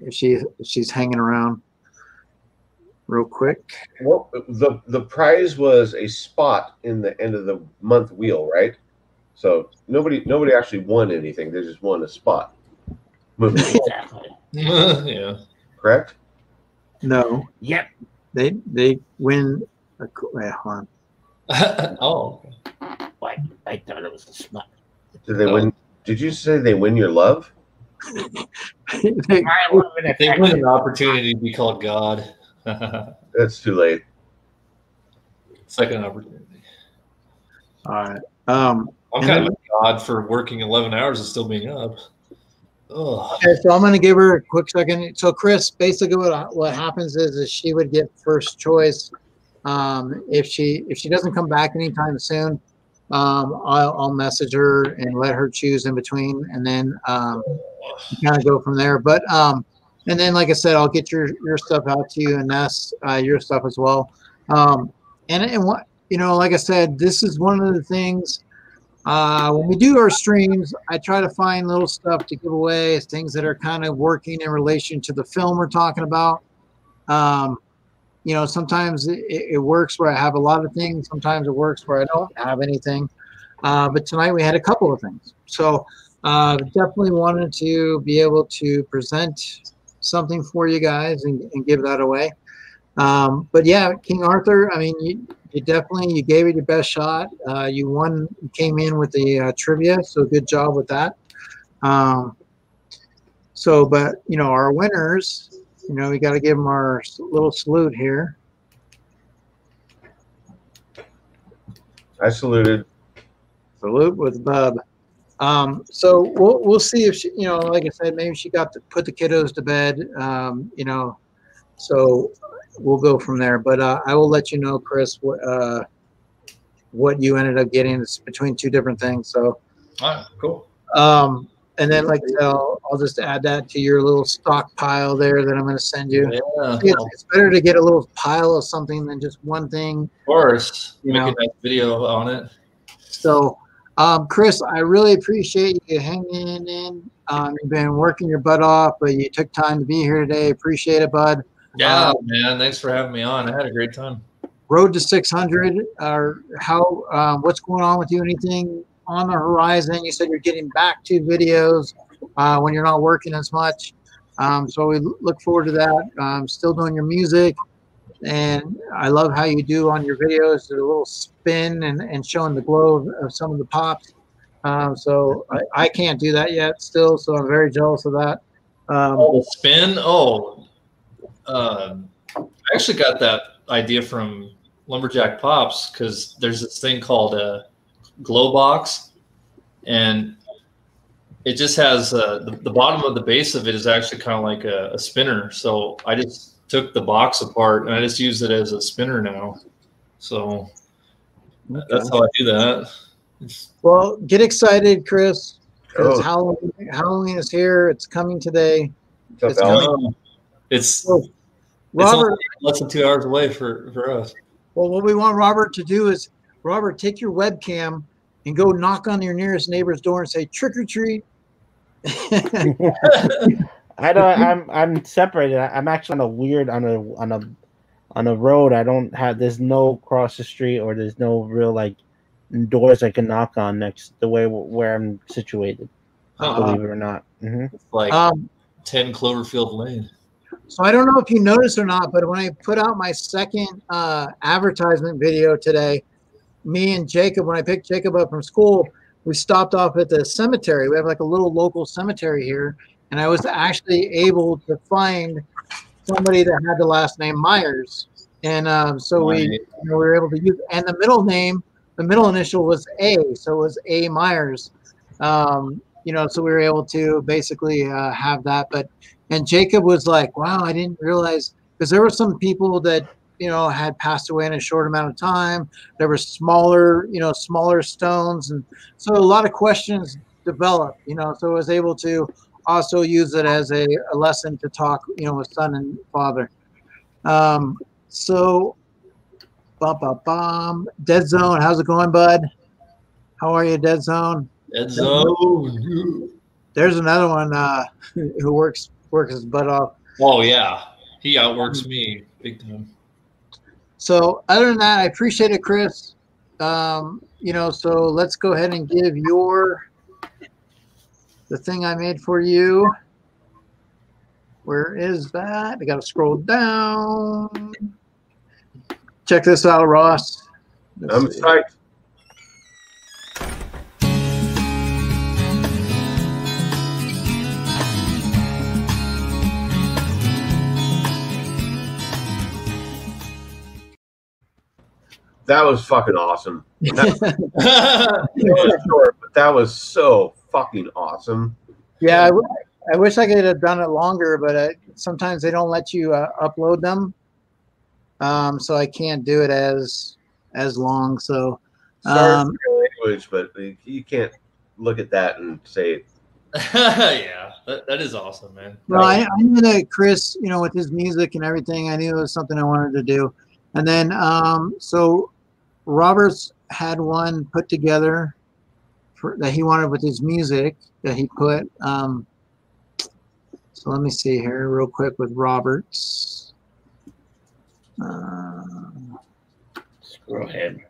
If she's hanging around real quick. Well, the prize was a spot in the end of the month wheel, right? So nobody actually won anything. They just won a spot. Exactly. Yeah. Correct? No. Yep. They win. Wait, hold on. Oh. What? I thought it was a spot. Did they win? Did you say they win your love? They win an opportunity to be called God. That's too late. Second opportunity. All right. I'm kind of a god for working 11 hours and still being up. Okay, so I'm going to give her a quick second. So, Chris, basically what happens is she would get first choice. If she doesn't come back anytime soon, I'll message her and let her choose in between, and then kind of go from there. But and then, like I said, I'll get your stuff out to you, and Ness, your stuff as well. And what like I said, this is one of the things. When we do our streams, I try to find little stuff to give away, things that are kind of working in relation to the film we're talking about. Sometimes it works where I have a lot of things. Sometimes it works where I don't have anything. But tonight we had a couple of things. So definitely wanted to be able to present something for you guys and give that away. But yeah, King Arthur, I mean, you definitely gave it your best shot. You won, you came in with the trivia, so good job with that. But our winners, we got to give them our little salute here. I saluted. Salute with Bub. So we'll see if she, like I said, maybe she got to put the kiddos to bed. So we'll go from there. But I will let you know, Chris, what you ended up getting. It's between two different things. So, all right, cool. And then, like, I'll just add that to your little stockpile there that I'm going to send you. Yeah. It's better to get a little pile of something than just one thing. Of course. Make a nice video on it. So, Chris, I really appreciate you hanging in. You've been working your butt off, but you took time to be here today. Appreciate it, bud. Yeah, man. Thanks for having me on. I had a great time. Road to 600. What's going on with you? Anything on the horizon? You said you're getting back to videos when you're not working as much. So we look forward to that. Still doing your music. And I love how you do on your videos, a little spin and showing the glow of some of the pops. So I can't do that yet still, so I'm very jealous of that. The spin? I actually got that idea from Lumberjack Pops because there's this thing called a glow box, and it just has the bottom of the base of it is actually kind of like a spinner. So I just took the box apart and I just use it as a spinner now. So that's how I do that. Well, get excited, Chris, because Halloween is here. It's coming today. It's coming. It's only less than 2 hours away for us. Well, what we want Robert to do is, Robert, take your webcam and go knock on your nearest neighbor's door and say, trick or treat. I don't. I'm separated. I'm actually on a road. I don't have. There's no cross the street or there's no real like doors I can knock on next the way where I'm situated. Believe it or not. Mm-hmm. It's like 10 Cloverfield Lane. So I don't know if you noticed or not, but when I put out my second advertisement video today, me and Jacob, when I picked Jacob up from school, we stopped off at the cemetery. We have like a little local cemetery here. And I was actually able to find somebody that had the last name Myers. And so we were able to use, and the middle initial was A. So it was A Myers. So we were able to basically have that. And Jacob was like, wow, I didn't realize, because there were some people that, had passed away in a short amount of time. There were smaller stones. And so a lot of questions developed, so I was able to also use it as a lesson to talk, with son and father. So, Dead Zone, how's it going, bud? How are you, Dead Zone? Dead Zone. There's another one who works his butt off. Oh yeah, he outworks me big time. So other than that, I appreciate it, Chris. So let's go ahead and give the thing I made for you. Where is that? I got to scroll down. Check this out, Ross. I'm psyched. That was fucking awesome. That was short, but that was so fucking awesome. Yeah, I wish I could have done it longer, but sometimes they don't let you upload them, so I can't do it as long. So, sorry for your language, but you can't look at that and say. Yeah, that is awesome, man. Well, I knew that Chris, with his music and everything, I knew it was something I wanted to do. And then, so Robert's had one put together that he wanted with his music that he put. So let me see here real quick with Roberts. Screw him.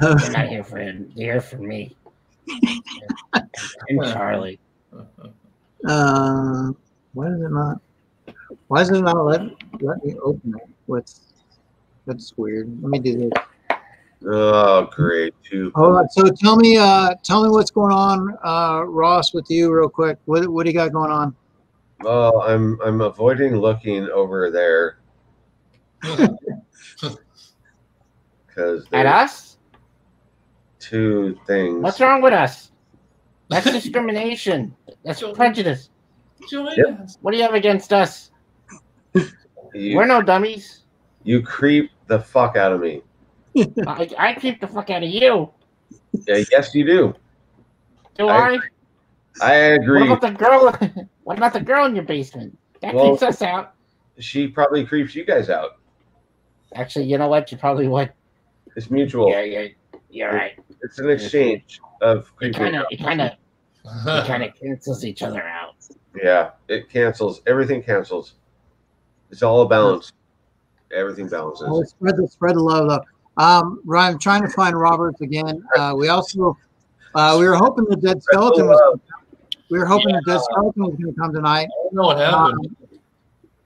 They're not here for him. They're here for me. And Charlie. Why is it not? Why does it not let me open it? That's weird. Let me do this. Oh, great! So tell me what's going on, Ross, with you, real quick. What do you got going on? Well, I'm avoiding looking over there because at us. Two things. What's wrong with us? That's discrimination. That's prejudice. Yep. What do you have against us? We're no dummies. You creep the fuck out of me. I creep the fuck out of you. Yeah, yes, you do. Do I? I agree. What about the girl? What about the girl in your basement? That creeps us out. She probably creeps you guys out. Actually, you know what? You probably would. It's mutual. Yeah, you're right. It's an exchange of creeping. It kind of cancels each other out. Yeah, it cancels. Everything cancels. It's all a balance. Everything balances. Oh, spread the love, though. Ryan, I'm trying to find Roberts again. We also we were hoping the Dead Skeleton was. We were hoping the Dead Skeleton was going to come tonight. I don't know what happened.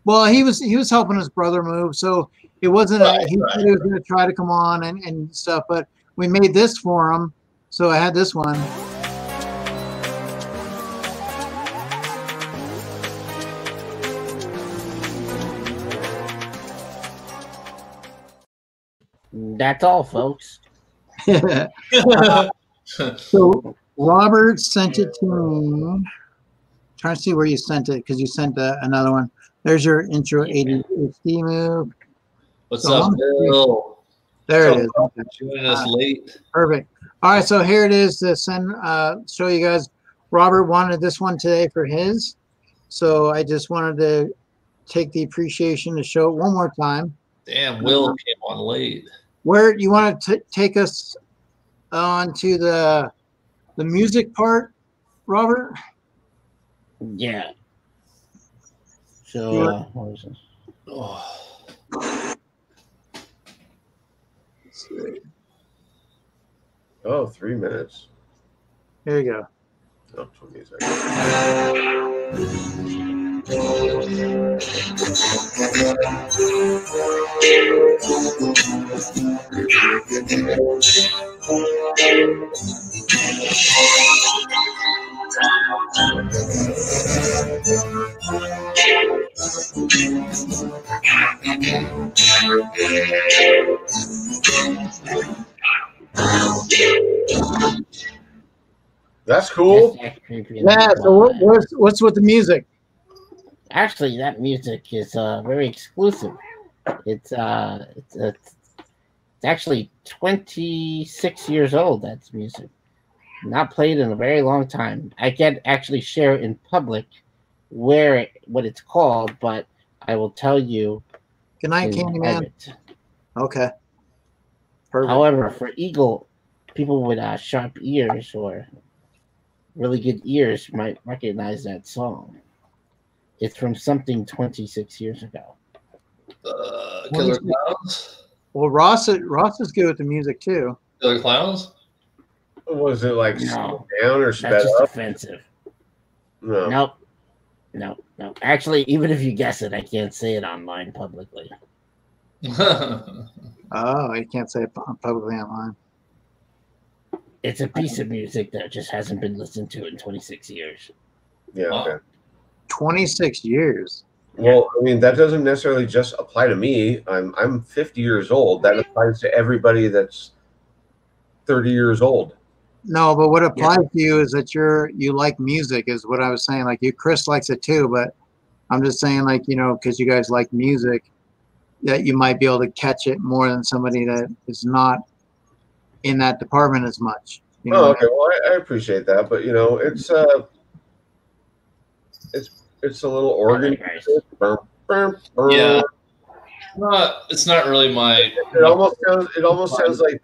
Well, he was helping his brother move, so it wasn't. He said he was going to try to come on and stuff, but we made this for him, so I had this one. That's all, folks. So Robert sent it to me. Trying to see where you sent it because you sent another one. There's your intro ADHD move. What's up, Bill? There it is. Joining us late. Perfect. All right, so here it is to show you guys. Robert wanted this one today for his, so I just wanted to take the appreciation to show it one more time. Damn, Will came on late. Where you want to take us on to the music part, Robert? Yeah. So, what is this? Oh, 3 minutes. Here you go. Oh, 20 seconds. That's cool. Yeah. So what's with the music? Actually, that music is very exclusive. It's actually 26 years old. That's music, not played in a very long time. I can't actually share it in public what it's called, but I will tell you. Good night, Candyman. Okay. Perfect. However, for Eagle, people with sharp ears or really good ears might recognize that song. It's from something 26 years ago. Killer Clowns? Well, Ross is good with the music too. Killer Clowns? Was it like slowed down or sped that's just up? offensive. No. Nope. Actually, even if you guess it, I can't say it online publicly. Oh, you can't say it publicly online. It's a piece of music that just hasn't been listened to in 26 years. Yeah. Okay. 26 years. Well, I mean, that doesn't necessarily just apply to me. I'm 50 years old. That applies to everybody that's 30 years old. No, but what applies to you is that you like music, is what I was saying. Like Chris likes it too, but I'm just saying, like, you know, because you guys like music, that you might be able to catch it more than somebody that is not in that department as much. You know? Oh, okay. Well, I appreciate that, but you know, it's a little organ. Yeah. It's not really my. It almost sounds like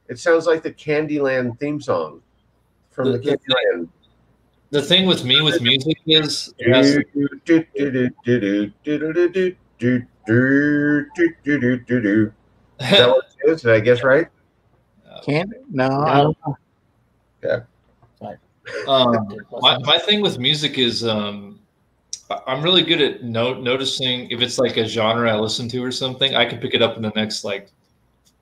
it sounds like the Candyland theme song from the Candyland. The thing with me with music is Is that what it is? Did I guess right? No, I don't know. Yeah. My thing with music is I'm really good at noticing if it's like a genre I listen to or something. I can pick it up in the next like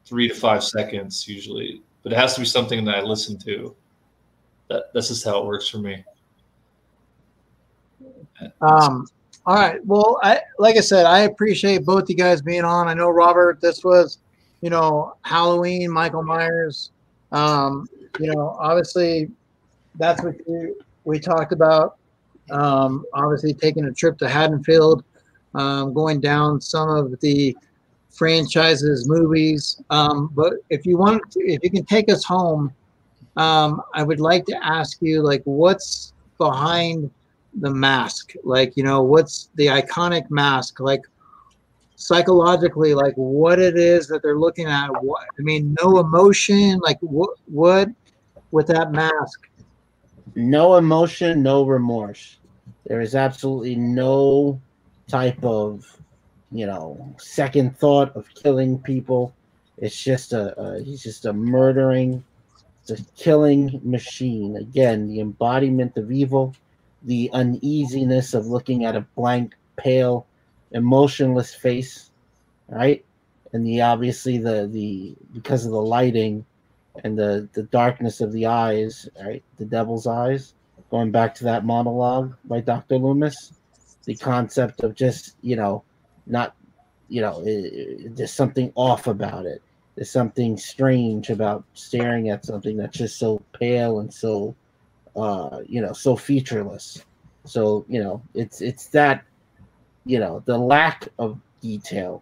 3 to 5 seconds usually, but it has to be something that I listen to. That's just how it works for me. All right. Well, like I said, I appreciate both you guys being on. I know, Robert, this was, you know, Halloween, Michael Myers. You know, obviously, that's what we talked about. Obviously, taking a trip to Haddonfield, going down some of the franchises, movies. But if you can take us home, I would like to ask you, like, what's behind the mask? Like, you know, what's the iconic mask? Like, psychologically, like, what it is that they're looking at? What, I mean, no emotion. Like, what with that mask? No emotion, no remorse. There is absolutely no type of, you know, second thought of killing people. It's just he's just a murdering, it's a killing machine. Again, the embodiment of evil, the uneasiness of looking at a blank, pale, emotionless face, right? And obviously the because of the lighting and the darkness of the eyes, right? The devil's eyes. Going back to that monologue by Dr. Loomis, the concept of just, you know, not, you know, there's something off about it. There's something strange about staring at something that's just so pale and so, you know, so featureless. So, you know, it's that, you know, the lack of detail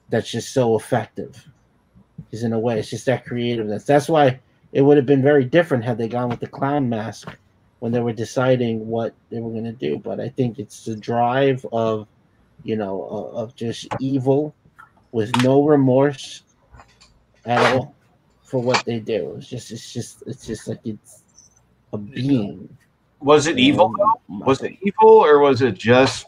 that's just so effective. Because in a way, it's just that creativeness. That's why it would have been very different had they gone with the clown mask when they were deciding what they were going to do. But I think it's the drive of, you know, of just evil with no remorse at all for what they do. It's just like it's a being. Was it evil though? Was it evil or was it just?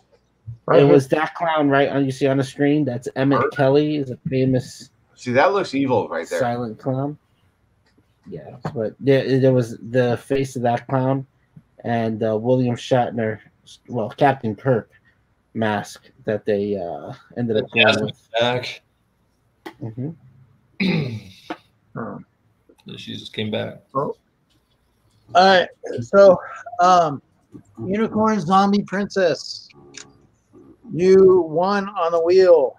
It was that clown right you see on the screen. That's Emmett Kelly, is a famous. See, that looks evil right there. Silent clown. Yeah, but there was the face of that clown, and William Shatner, well, Captain Kirk mask that they ended up going with. Back. Mm-hmm. She just came back. Oh. All right, so Unicorn Zombie Princess, you won on the wheel.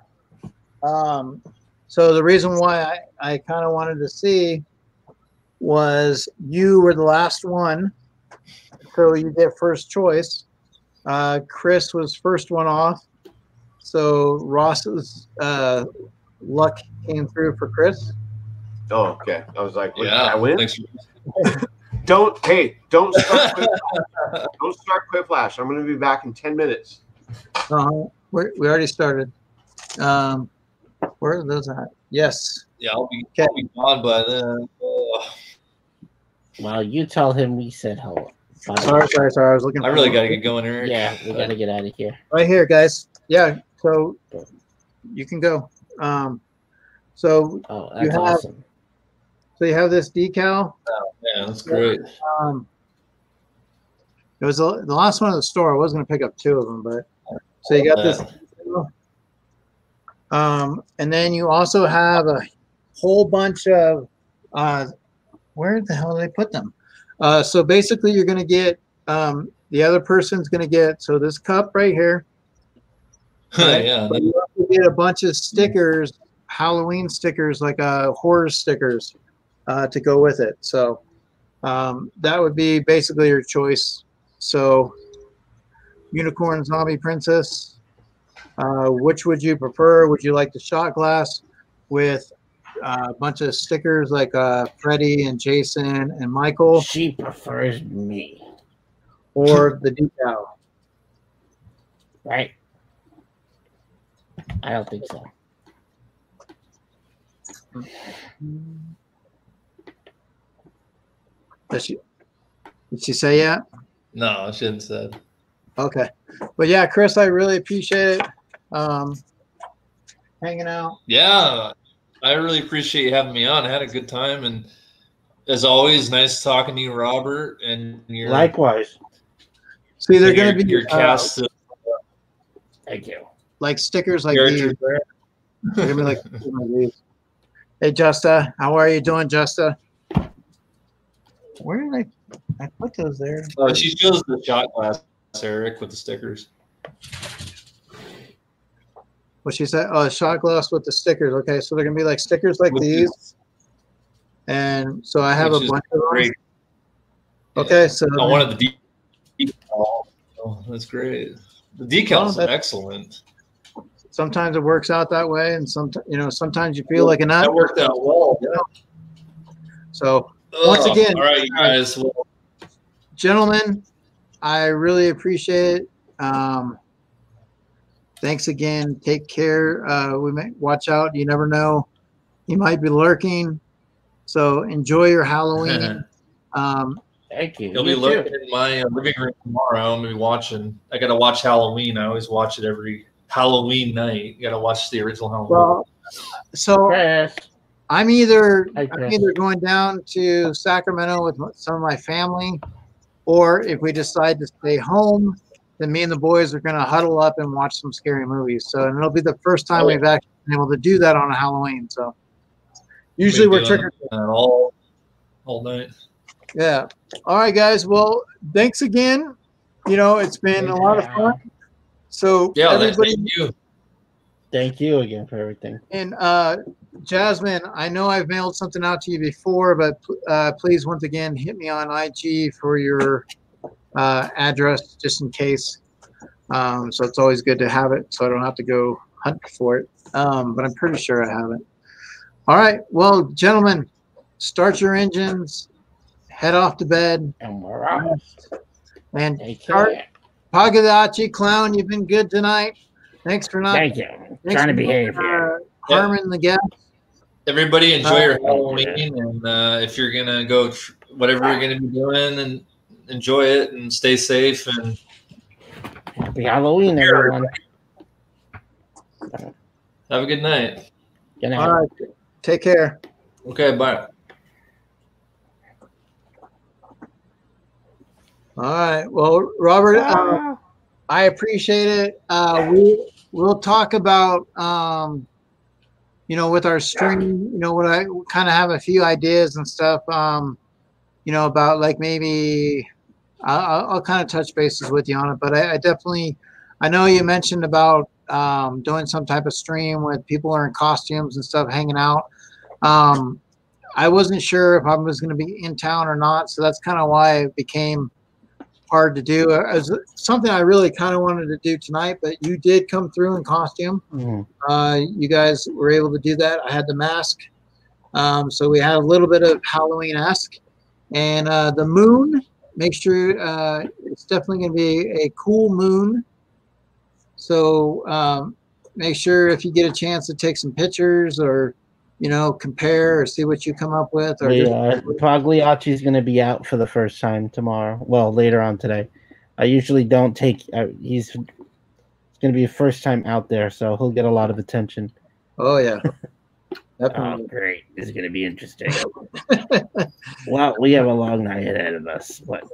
So the reason why I kind of wanted to see was you were the last one, so you get first choice. Chris was first one off, so Ross's luck came through for Chris. Oh, okay. I was like, yeah, I win? Don't start Quiplash. I'm going to be back in 10 minutes. We already started. Where are those at? Yes. Yeah, I'll be gone by then. Well, you tell him we said hello. Sorry. I was looking. I really got to get going, Eric. Yeah, we got to get out of here. Right here, guys. Yeah, so you can go. So that's you have, awesome. So you have this decal. Oh, man, that's great. It was the last one at the store. I was going to pick up 2 of them, but so you got this. And then you also have a whole bunch of where the hell did they put them? So basically, you're going to get the other person's going to get this cup right here. Right? Yeah. But you also get a bunch of stickers, Halloween stickers, like horror stickers. to go with it. So that would be basically your choice. So Unicorn Zombie Princess, which would you prefer? Would you like the shot glass with a bunch of stickers like Freddy and Jason and Michael? She prefers me. Or the decal? Right. I don't think so. Did she say yeah? No, she hadn't said. Okay. But yeah, Chris, I really appreciate it. Hanging out. Yeah, I really appreciate you having me on. I had a good time, and as always, nice talking to you, Robert. And your likewise. See, they're going to be your cast. Thank you. Like stickers like these. They're going to be like these. Hey, Justa, how are you doing, Justa? Where did I put those there? Oh, she shows the shot glass, Eric, with the stickers. What she said? Oh, shot glass with the stickers. Okay, so they're gonna be like stickers like these, and so I have a bunch of them. Okay, so I wanted the decal. Oh, that's great. The decals are excellent. Sometimes it works out that way, and sometimes you feel like a nut. That worked out well. Yeah. So once again, all right, you guys. Well, gentlemen, I really appreciate it. Thanks again. Take care. We may watch out. You never know. He might be lurking. So enjoy your Halloween. Thank you. He'll be looking in my living room tomorrow. I'm gonna be watching. I gotta watch Halloween. I always watch it every Halloween night. You gotta watch the original Halloween. Well, so I'm either going down to Sacramento with some of my family, or if we decide to stay home, then me and the boys are going to huddle up and watch some scary movies. So, and it'll be the first time we've actually been able to do that on a Halloween. So, usually we're trick or treating all night. Yeah. All right, guys. Well, thanks again. It's been a lot of fun. So, yeah, everybody, thank you. Thank you again for everything. And Jasmine, I know I've mailed something out to you before, but please, once again, hit me on IG for your address just in case. So it's always good to have it so I don't have to go hunt for it. But I'm pretty sure I have it. All right. Well, gentlemen, start your engines, head off to bed. And we're out. And Pagadachi Clown, you've been good tonight. Thanks for not. Thank you. Trying to behave here. Harming the guest. Everybody enjoy your Halloween, and if you're gonna go, whatever you're gonna be doing, and enjoy it and stay safe. And happy Halloween, everyone. Have a good night. Good night. All right. Take care. Okay. Bye. All right. Well, Robert, I appreciate it. We'll talk about, with our stream, what I kind of have a few ideas and stuff, about like maybe I'll kind of touch bases with you on it. But I definitely, I know you mentioned about doing some type of stream with people are in costumes and stuff hanging out. I wasn't sure if I was going to be in town or not. So that's kind of why it became hard to do. It was something I really kind of wanted to do tonight, but you did come through in costume. You guys were able to do that. I had the mask. So we had a little bit of Halloween-esque. And the moon, make sure it's definitely going to be a cool moon. So make sure if you get a chance to take some pictures or, compare or see what you come up with. Or Pagliacci's going to be out for the first time tomorrow. Well, later on today. I usually don't take. He's going to be a first time out there, so he'll get a lot of attention. Oh yeah. Oh, great! This is going to be interesting. Well, we have a long night ahead of us, but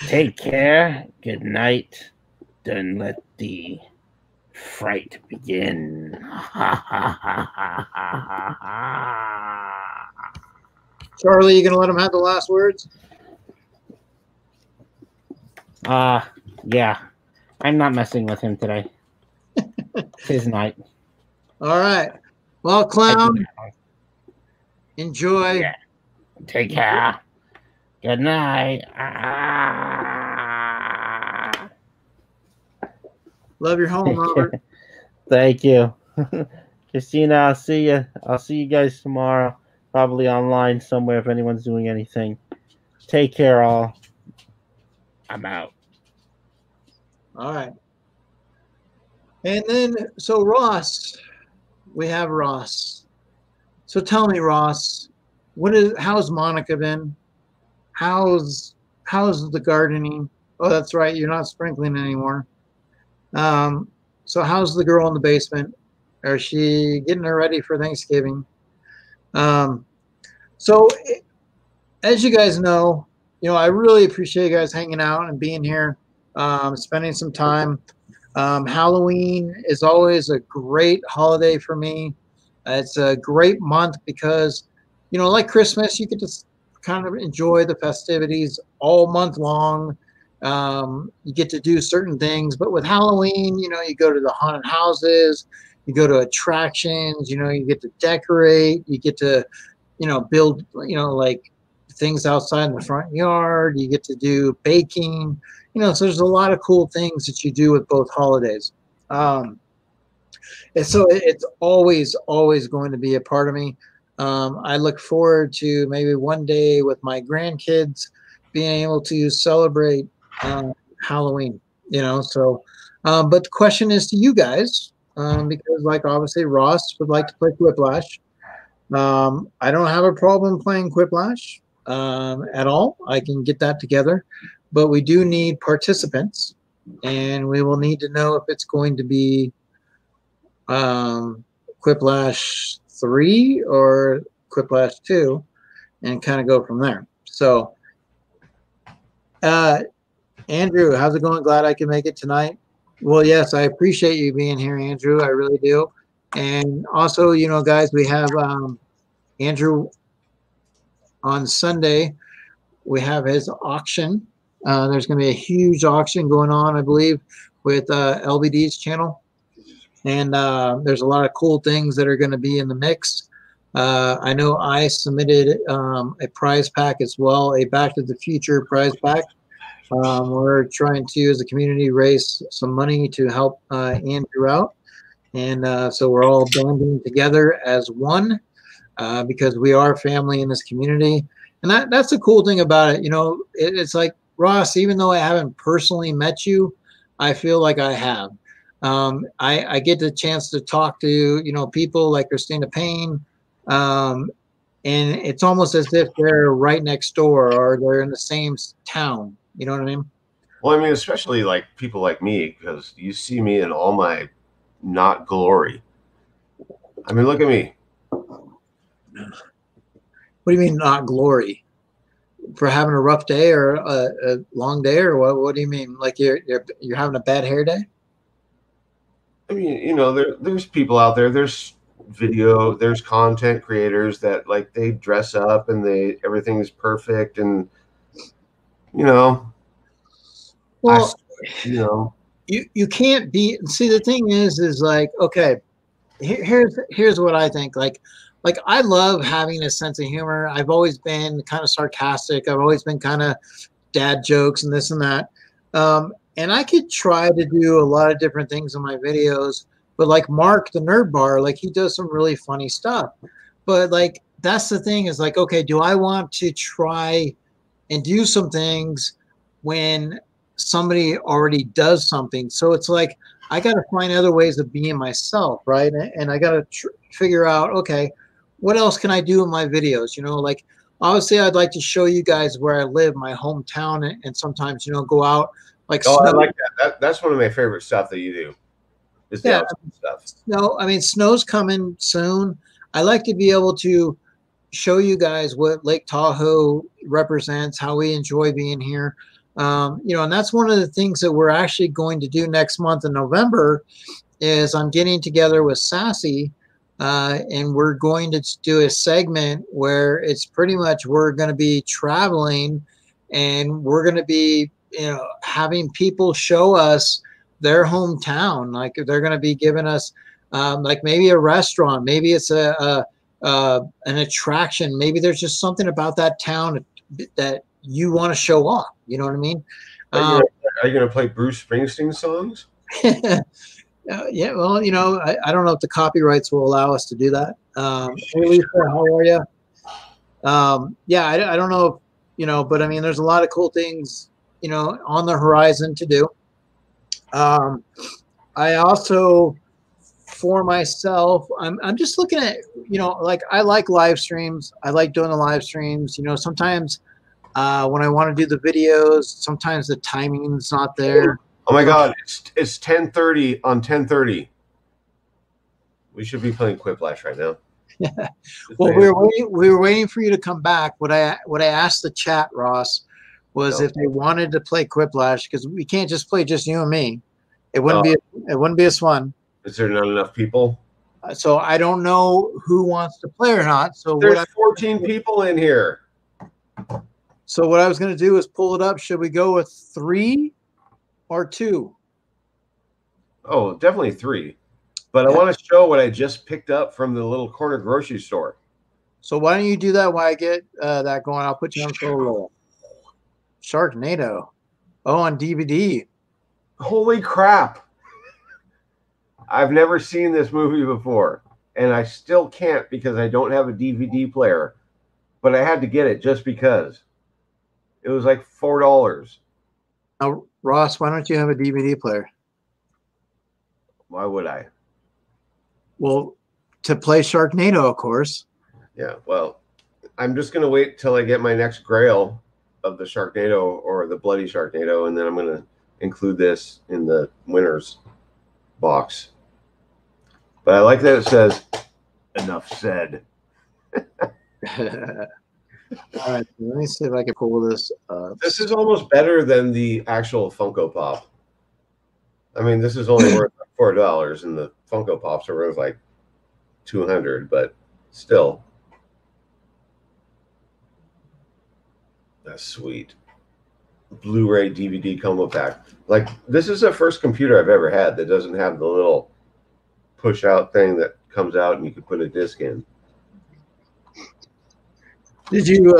take care. Good night. Then let the fright begin. Charlie, you gonna let him have the last words? Yeah. I'm not messing with him today. It's his night. All right. Well, Clown, Enjoy. Yeah. Take care. Good night. Love your home, Robert. Thank you. Christina, I'll see you. I'll see you guys tomorrow. Probably online somewhere if anyone's doing anything. Take care, all. I'm out. All right. And then, so Ross, we have Ross. So tell me, Ross, how's Monica been? How's the gardening? Oh, that's right. You're not sprinkling anymore. So how's the girl in the basement? Is she getting her ready for Thanksgiving? So as you guys know, I really appreciate you guys hanging out and being here, spending some time. Halloween is always a great holiday for me. It's a great month because, like Christmas, you get to kind of enjoy the festivities all month long. You get to do certain things, but with Halloween, you go to the haunted houses, you go to attractions, you get to decorate, you get to, build, like things outside in the front yard, you get to do baking, so there's a lot of cool things that you do with both holidays. And so it's always going to be a part of me. I look forward to maybe one day with my grandkids being able to celebrate Halloween, so but the question is to you guys, because like obviously Ross would like to play Quiplash. I don't have a problem playing Quiplash at all. I can get that together, but we do need participants, and we will need to know if it's going to be Quiplash 3 or Quiplash 2, and kind of go from there. So Andrew, how's it going? Glad I can make it tonight. Well, yes, I appreciate you being here, Andrew. I really do. And also, guys, we have Andrew on Sunday. We have his auction. There's going to be a huge auction going on, I believe, with LBD's channel. And there's a lot of cool things that are going to be in the mix. I know I submitted a prize pack as well, a Back to the Future prize pack. We're trying to, as a community, raise some money to help Andrew out. And so we're all banding together as one because we are family in this community. And that's the cool thing about it. It's like, Ross, even though I haven't personally met you, I feel like I have. I get the chance to talk to, people like Christina Payne. And it's almost as if they're right next door or they're in the same town. You know what I mean? Well, I mean, especially like people like me, because you see me in all my not glory. I mean, look at me. What do you mean not glory? For having a rough day or a long day, or what? What do you mean? Like you're having a bad hair day? I mean, there's people out there. There's there's content creators that like they dress up and everything's perfect and. Well, you can't be. See, the thing is like, okay, here's what I think. Like I love having a sense of humor. I've always been kind of sarcastic. I've always been kind of dad jokes and this and that. And I could try to do a lot of different things in my videos, but like Mark, the Nerd Bar, like he does some really funny stuff. But like, that's the thing is like, okay, do I want to try and do some things when somebody already does something? So it's like, I got to find other ways of being myself, right? And I got to figure out, okay, what else can I do in my videos? Like obviously I'd like to show you guys where I live, my hometown, and sometimes, go out like. Oh, I like that. That's one of my favorite stuff that you do. Is the outside stuff. No, I mean, snow's coming soon. I like to be able to show you guys what Lake Tahoe represents, how we enjoy being here. And that's one of the things that we're actually going to do next month in November is I'm getting together with Sassy and we're going to do a segment where it's pretty much we're going to be traveling and we're going to be, having people show us their hometown. Like they're going to be giving us like maybe a restaurant, maybe it's a an attraction. Maybe there's just something about that town that you want to show off. You know what I mean? Are you going to play Bruce Springsteen songs? Yeah, well, you know, I don't know if the copyrights will allow us to do that. Hey, Lisa, how are you? Yeah, I don't know if, you know, but I mean, there's a lot of cool things, you know, on the horizon to do. I also, for myself, I'm just looking at, you know, like I like live streams. I like doing the live streams. You know, sometimes when I want to do the videos, sometimes the timing's not there. Oh my God, it's 10:30 on 10:30. We should be playing Quiplash right now. Well, we were waiting for you to come back. What I asked the chat, Ross, was if they wanted to play Quiplash, because we can't just play just you and me. It wouldn't be as fun. Is there not enough people? So I don't know who wants to play or not. So there's 14 people in here. So what I was going to do is pull it up. Should we go with 3 or 2? Oh, definitely 3. But I want to show what I just picked up from the little corner grocery store. So why don't you do that while I get that going? I'll put you on for a roll. Sharknado. Oh, on DVD. Holy crap. I've never seen this movie before. And I still can't because I don't have a DVD player. But I had to get it just because. It was like $4. Now, Ross, why don't you have a DVD player? Why would I? Well, to play Sharknado, of course. Yeah, well, I'm just going to wait till I get my next grail of the Sharknado or the Bloody Sharknado, and then I'm going to include this in the winner's box. But I like that it says, enough said. All right, let me see if I can pull this up. This is almost better than the actual Funko Pop. I mean, this is only worth $4, and the Funko Pops are worth like $200, but still. That's sweet. Blu-ray DVD combo pack. Like, this is the first computer I've ever had that doesn't have the little push-out thing that comes out and you can put a disc in. Did you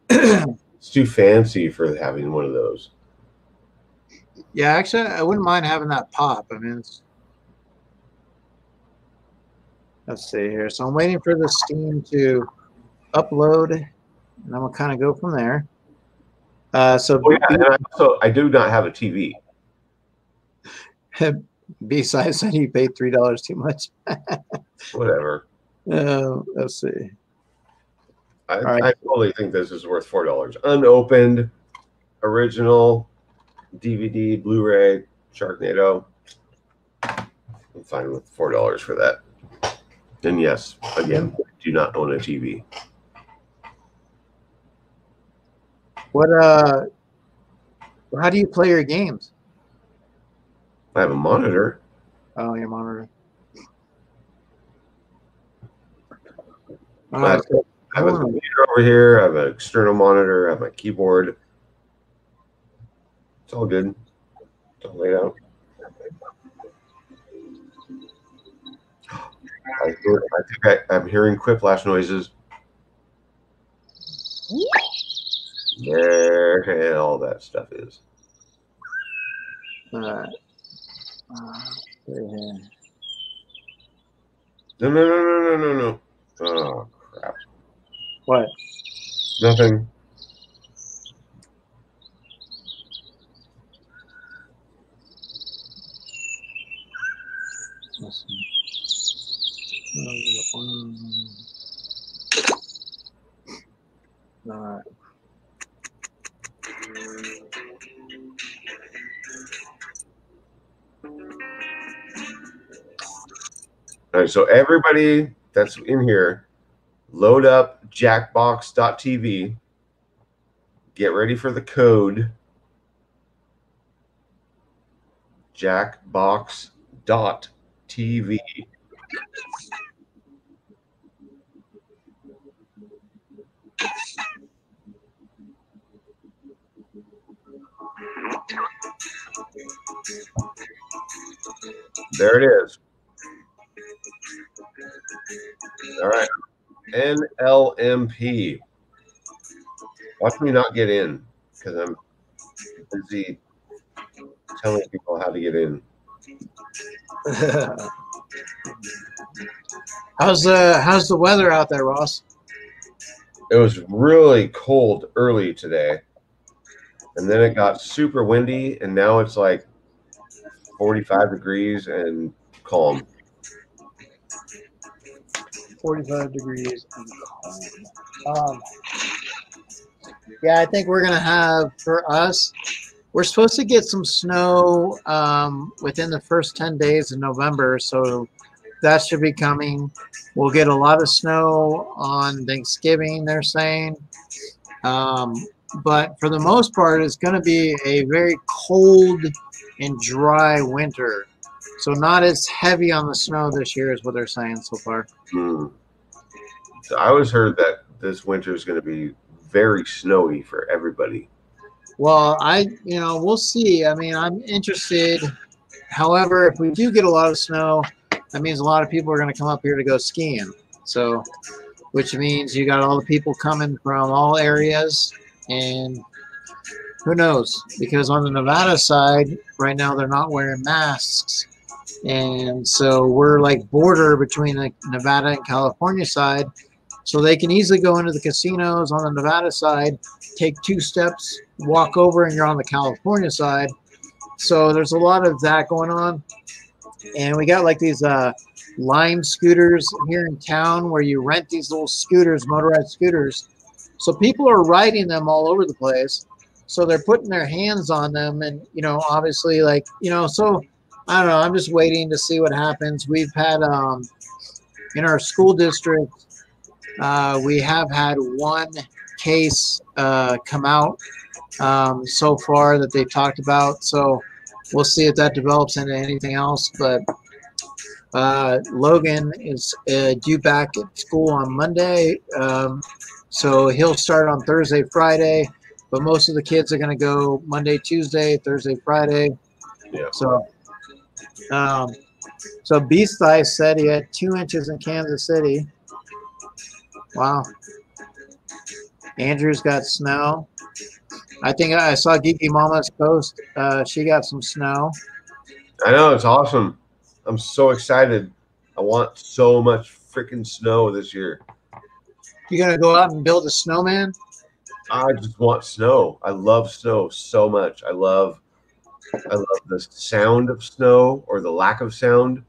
It's too fancy for having one of those. Yeah, actually I wouldn't mind having that pop. I mean, let's see here. So I'm waiting for the Steam to upload, and I'm gonna kind of go from there. So I do not have a TV. Besides that, you paid $3 too much. Whatever. Let's see. I totally think this is worth $4. Unopened, original, DVD, Blu-ray, Sharknado. I'm fine with $4 for that. And yes, again, I do not own a TV. What how do you play your games? I have a monitor. Oh, your monitor. I have a computer over here. I have an external monitor. I have my keyboard. It's all good. It's all laid out. I'm hearing Quiplash noises. There all that stuff is. All right. No. Oh, crap. What? Nothing. All right. All right, so everybody that's in here, load up jackbox.tv. Get ready for the code jackbox.tv. There it is. All right. NLMP. Watch me not get in because I'm busy telling people how to get in. How's the weather out there, Ross? It was really cold early today, and then it got super windy, and now it's like 45 degrees and calm. 45 degrees and calm. Yeah, I think we're gonna have, for us, we're supposed to get some snow within the first 10 days of November, so that should be coming. We'll get a lot of snow on Thanksgiving, they're saying. But for the most part, it's going to be a very cold and dry winter. So not as heavy on the snow this year is what they're saying so far. So I always heard that this winter is going to be very snowy for everybody. Well, we'll see. I mean, I'm interested. However, if we do get a lot of snow, that means a lot of people are going to come up here to go skiing. So, which means you got all the people coming from all areas, and who knows? Because on the Nevada side, right now they're not wearing masks, and so we're like border between the Nevada and California side. So they can easily go into the casinos on the Nevada side, take 2 steps, walk over, and you're on the California side. So there's a lot of that going on. And we got like these Lime scooters here in town where you rent these little scooters, motorized scooters. So people are riding them all over the place. So they're putting their hands on them. And, obviously, like, so I don't know. I'm just waiting to see what happens. We've had in our school district, we have had 1 case come out so far that they've talked about. So we'll see if that develops into anything else. But Logan is due back at school on Monday. So he'll start on Thursday, Friday. But most of the kids are going to go Monday, Tuesday, Thursday, Friday. Yeah. So Beast Ice said he had 2 inches in Kansas City. Wow. Andrew's got snow. I think I saw Geeky Mama's post. She got some snow. I know, it's awesome. I'm so excited. I want so much freaking snow this year. You gonna go out and build a snowman? I just want snow. I love snow so much. I love the sound of snow or the lack of sound.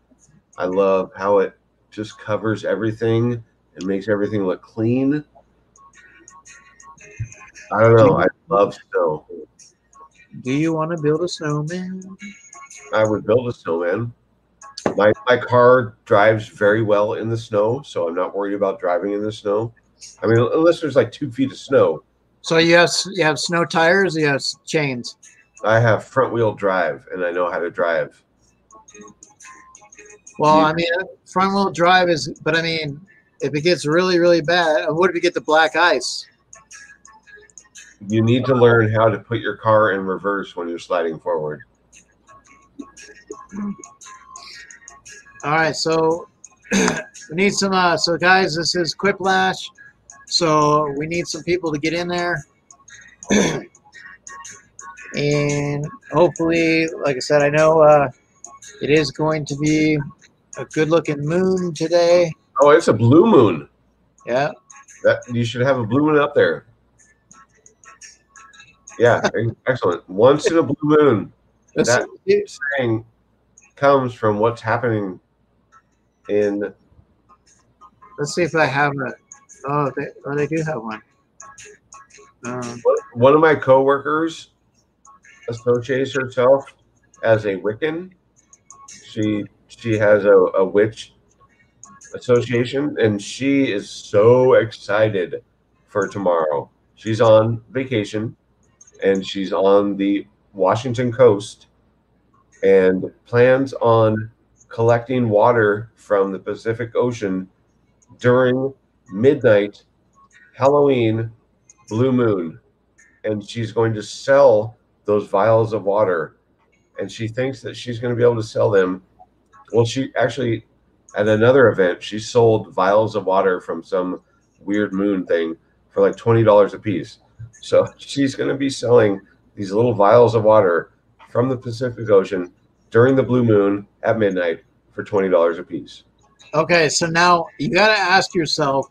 I love how it just covers everything and makes everything look clean. I don't know. I love snow. Do you want to build a snowman? I would build a snowman. My car drives very well in the snow, so I'm not worried about driving in the snow. I mean, unless there's like 2 feet of snow. So you have snow tires, or you have chains? I have front wheel drive, and I know how to drive. Well, I mean, front wheel drive is, but I mean, if it gets really, really bad, what if you get the black ice? You need to learn how to put your car in reverse when you're sliding forward. All right, so we need some. So guys, this is Quiplash. So we need some people to get in there, and hopefully, like I said, I know it is going to be a good-looking moon today. Oh, it's a blue moon. Yeah. That you should have a blue moon up there. Yeah, excellent. Once in a blue moon. That saying comes from what's happening in. Let's see if I have a. Oh, they do have one. One of my coworkers associates herself as a Wiccan. She has a witch association, and she is so excited for tomorrow. She's on vacation, and she's on the Washington coast, and plans on collecting water from the Pacific Ocean during midnight Halloween blue moon, and she's going to sell those vials of water, and she thinks that she's going to be able to sell them. Well, she actually at another event, she sold vials of water from some weird moon thing for like $20 a piece. So she's going to be selling these little vials of water from the Pacific Ocean during the blue moon at midnight for $20 a piece. Okay, so now you got to ask yourself,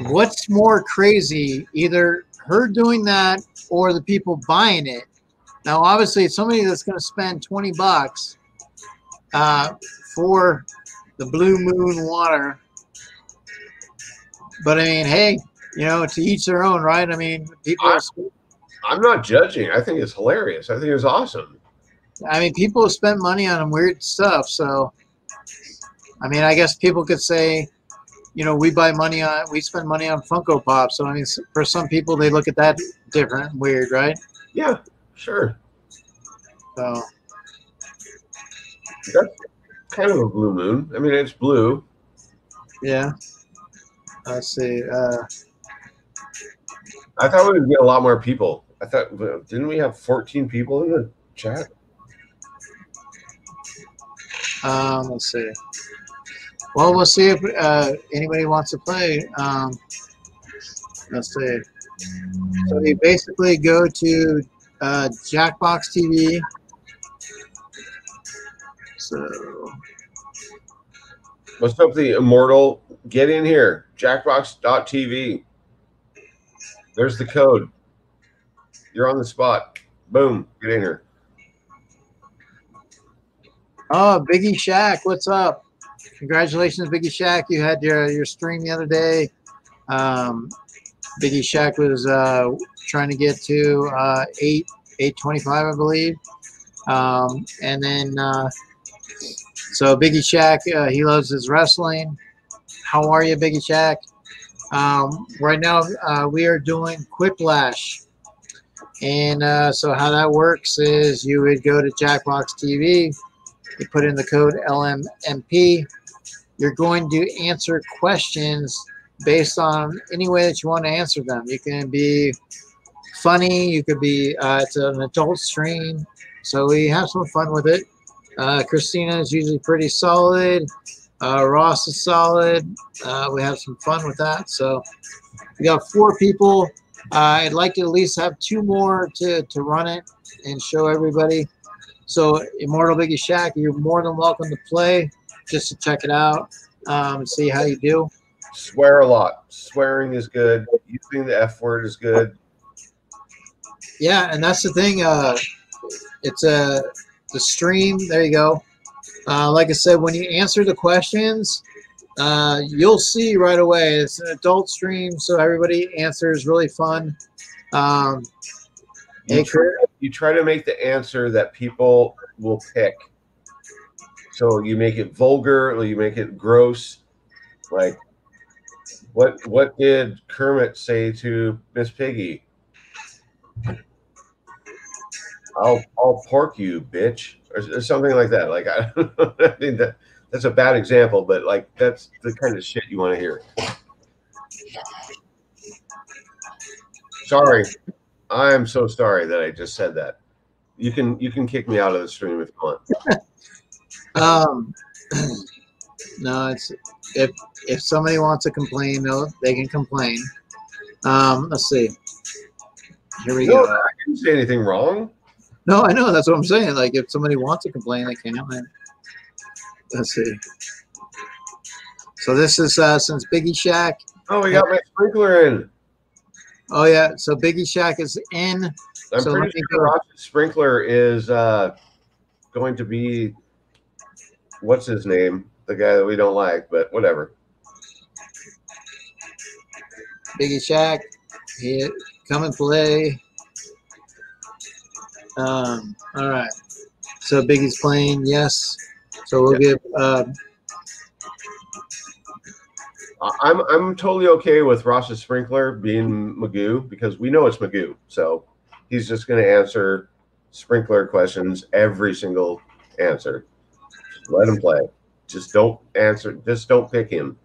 what's more crazy, either her doing that or the people buying it? Now, obviously, somebody that's going to spend $20 for the blue moon water. But I mean, hey, you know, to each their own, right? I mean, people. I'm not judging. I think it's hilarious. I think it's awesome. I mean, people have spent money on weird stuff. So, I mean, I guess people could say, you know, we spend money on Funko Pop. So, I mean, for some people, they look at that different, and weird, right? Yeah, sure. So that's kind of a blue moon. I mean, it's blue. Yeah. Let's see. I thought we would get a lot more people. I thought, didn't we have 14 people in the chat? Let's see. Well, we'll see if anybody wants to play. Let's see. So you basically go to Jackbox TV. So what's up, the immortal? Get in here. Jackbox.tv. There's the code. You're on the spot. Boom. Get in here. Oh, Biggie Shack, what's up? Congratulations, Biggie Shack. You had your stream the other day. Biggie Shack was trying to get to 825, I believe. And then so Biggie Shack, he loves his wrestling. How are you, Biggie Shack? Right now, we are doing Quiplash. And so how that works is you would go to Jackbox TV, you put in the code LMMP. You're going to answer questions based on any way that you want to answer them. You can be funny. You could be, it's an adult stream. So we have some fun with it. Christina is usually pretty solid. Ross is solid. We have some fun with that. So we got 4 people. I'd like to at least have 2 more to run it and show everybody. So Immortal Biggie Shack, you're more than welcome to play just to check it out and see how you do. Swear a lot. Swearing is good. Using the F word is good. Yeah, and that's the thing. It's the stream. There you go. Like I said, when you answer the questions, you'll see right away. It's an adult stream, so everybody answers really fun. You try to make the answer that people will pick. So you make it vulgar, or you make it gross. Like, what did Kermit say to Miss Piggy? I'll pork you, bitch, or something like that. Like, I mean, that's a bad example, but like that's the kind of shit you want to hear. Sorry, I'm so sorry that I just said that. You can kick me out of the stream if you want. No, it's if somebody wants to complain, they can complain. Let's see. Here we go. I didn't say anything wrong. No, I know. That's what I'm saying. Like, if somebody wants to complain, they can. Let's see. So this is since Biggie Shack. Oh, we got my sprinkler in. Oh, yeah. So Biggie Shack is in. I'm pretty sure Ross's sprinkler is going to be, what's his name? The guy that we don't like, but whatever. Biggie Shack, come and play. All right. So Biggie's playing, yes. So we'll give. I'm totally okay with Ross's sprinkler being Magoo because we know it's Magoo. So he's just going to answer sprinkler questions every single answer. Just let him play. Just don't answer. Just don't pick him.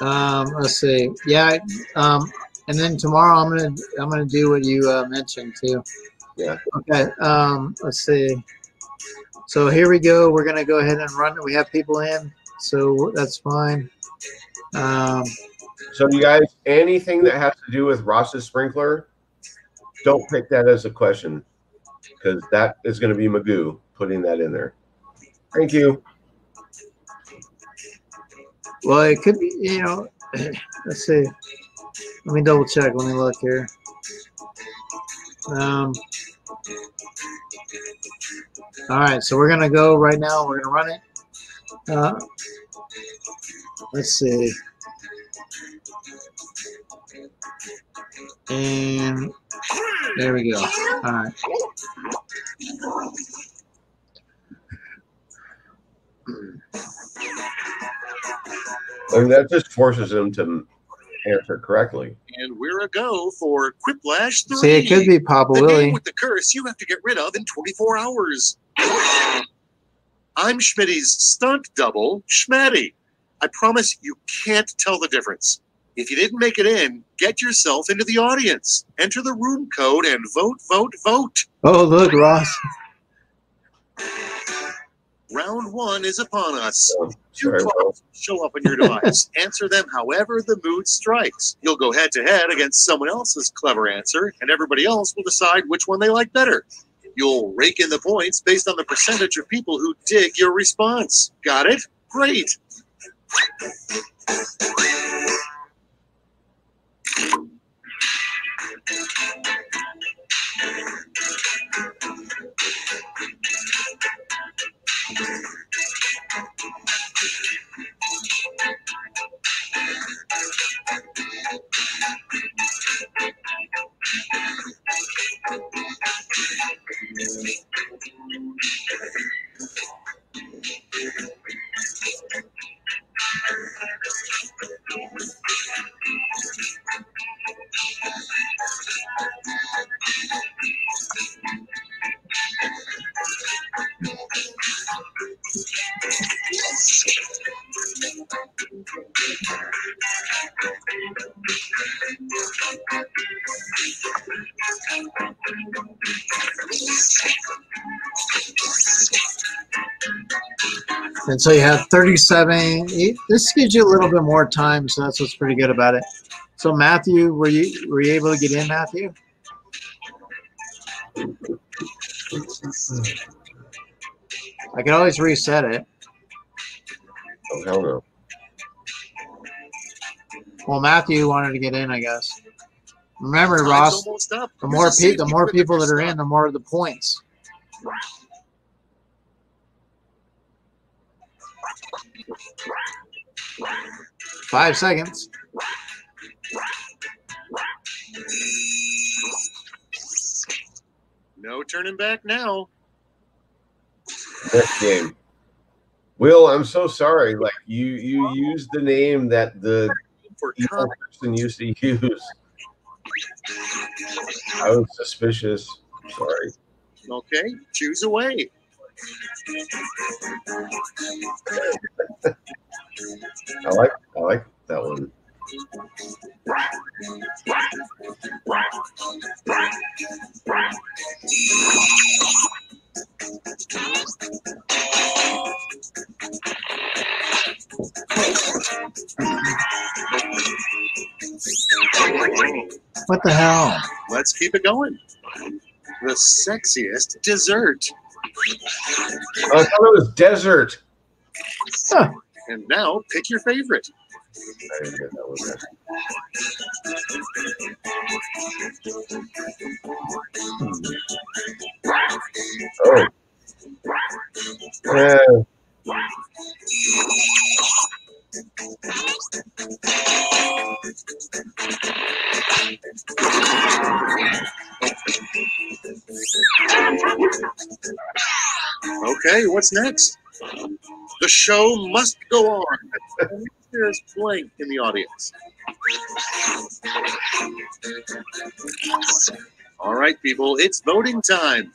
Let's see. Yeah. And then tomorrow I'm gonna do what you mentioned too. Yeah. Okay. Let's see. So here we go. We're gonna go ahead and run it. We have people in, so that's fine. So you guys, anything that has to do with Ross's sprinkler, don't pick that as a question, because that is going to be Magoo putting that in there. Thank you. Well, it could be, you know, let's see. Let me double check. Let me look here. All right, so we're gonna go right now. We're gonna run it. Let's see. And there we go. All right. And that just forces them to answer correctly. And we're a go for Quiplash 3. See, it could be Papa the Willie. game with the curse you have to get rid of in 24 hours. I'm Schmitty's stunt double, Schmatty. I promise you can't tell the difference. If you didn't make it in, get yourself into the audience. Enter the room code and vote, vote, vote. Oh, look, Ross. Round 1 is upon us. Two cards show up on your device. Answer them however the mood strikes. You'll go head-to-head against someone else's clever answer, and everybody else will decide which one they like better. You'll rake in the points based on the percentage of people who dig your response. Got it? Great. And so you have 37. This gives you a little bit more time, so that's what's pretty good about it. So Matthew, were you able to get in, Matthew? I can always reset it. Oh, hell no. Well, Matthew wanted to get in, I guess. Remember, Ross, the more people that are in, the more the points. 5 seconds. No turning back now. Next game. Will, I'm so sorry. Like you used the name that the evil person used to use. I was suspicious. Sorry. Okay, choose away. I like that one. What the hell? Let's keep it going. The sexiest dessert. I thought it was desert. Huh. And now pick your favorite. I didn't get that one there. Oh. Okay, what's next? The show must go on. There's blank in the audience. All right, people, it's voting time.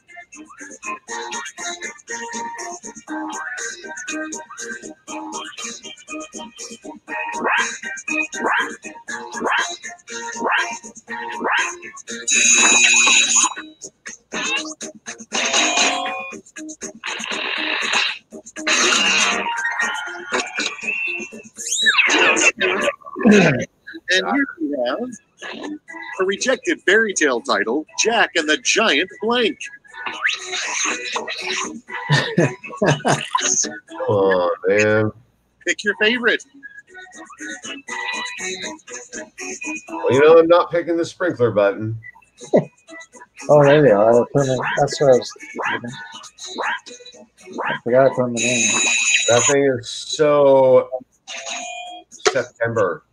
And here we have a rejected fairy tale title, Jack and the Giant Blank. Oh, man. Pick your favorite. Well, you know, I'm not picking the sprinkler button. Oh, there they are. That's what I was thinking. I forgot to put them in. That thing is so September.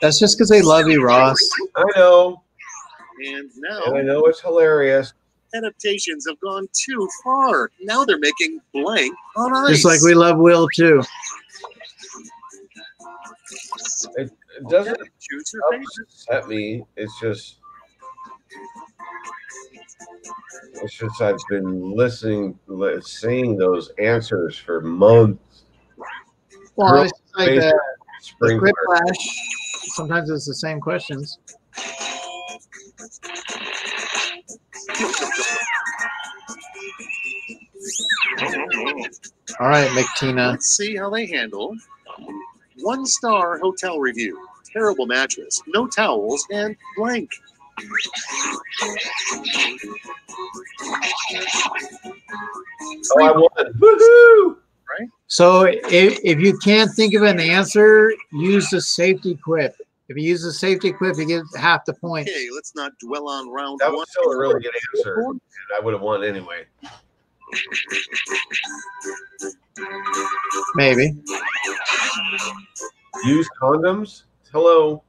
That's just because they love you, Ross. I know. And now, And I know it's hilarious. adaptations have gone too far. Now they're making Blank on ice. Just like we love Will too. It doesn't choose your favorite. upset me. It's just I've been seeing those answers for months. Well, it's like the Sprinkler. Quiplash. Sometimes it's the same questions. All right, McTina. Let's see how they handle 1-star hotel review. Terrible mattress, no towels, and Blank. Oh, I won. Woohoo! Right? So if you can't think of an answer, use the safety quip. If you use the safety quip, you get half the point. Okay, let's not dwell on round That one. was still a really good answer. And I would have won anyway. Maybe. Use condoms? Hello.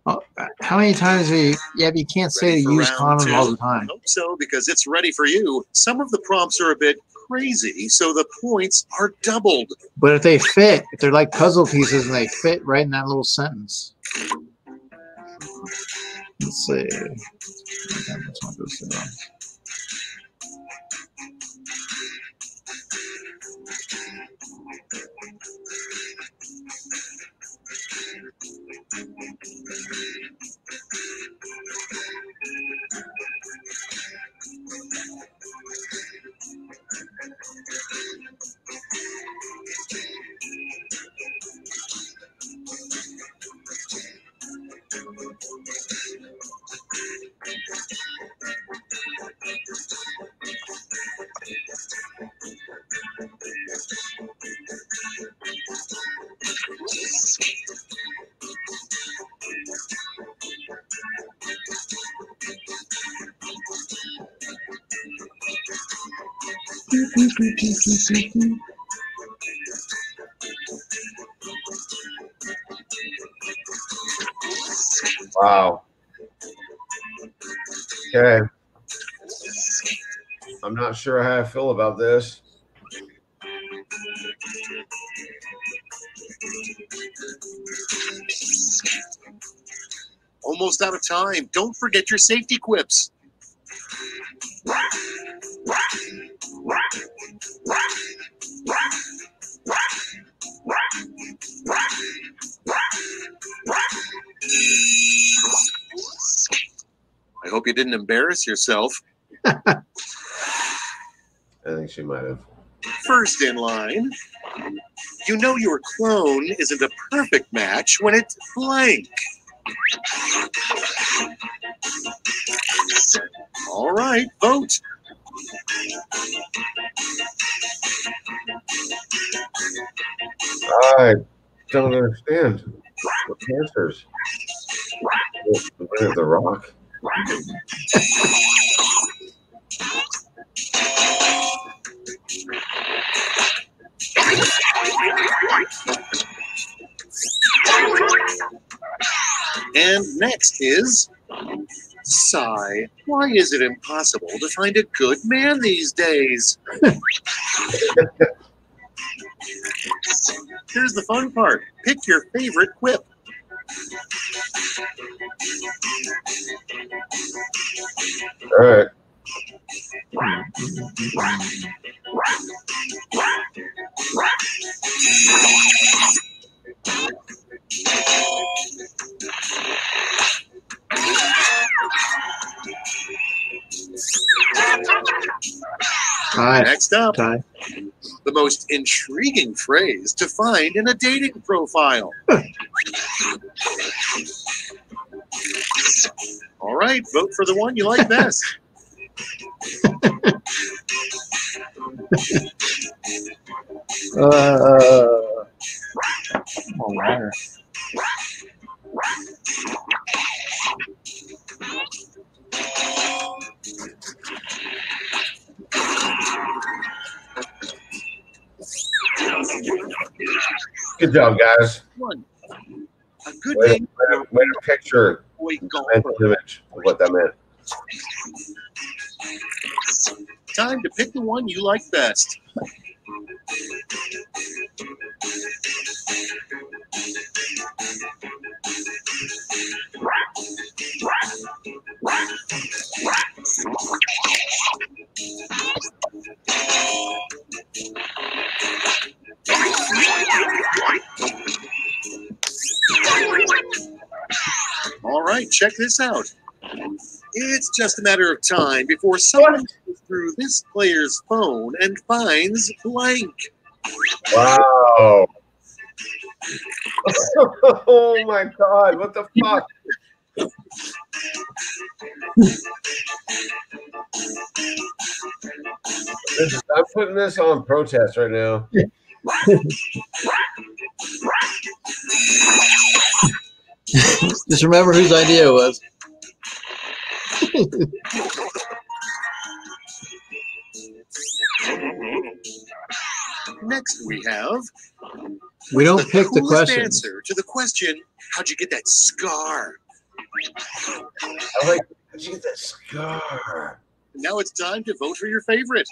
Oh, how many times do you? Yeah, but you can't say to use round condoms two? all the time. I hope so, because it's ready for you. Some of the prompts are a bit crazy, so the points are doubled. But if they fit, if they're like puzzle pieces and they fit right in that little sentence. Let's see. This one goes through. Wow. Okay. I'm not sure how I feel about this. Almost out of time. Don't forget your safety quips. I hope you didn't embarrass yourself. I think she might have. First in line, you know your clone isn't a perfect match when it's blank. All right, vote. I don't understand. What cancers? The Rock. And next is Sigh. Why is it impossible to find a good man these days? Here's the fun part. Pick your favorite quip. All right. Hi. Next up, Ty. The most intriguing phrase to find in a dating profile. All right, vote for the one you like best. All right. Good job, guys. One. A good Way name. to picture mental image of what that meant. Time to pick the one you like best. All right, check this out. It's just a matter of time before someone goes through this player's phone and finds blank. Wow. Oh my God, what the fuck? I'm putting this on protest right now. Just remember whose idea it was. Next we have We don't pick the coolest questions. answer to the question, how'd you get that scar? I like, how'd you get that scar? Now it's time to vote for your favorite.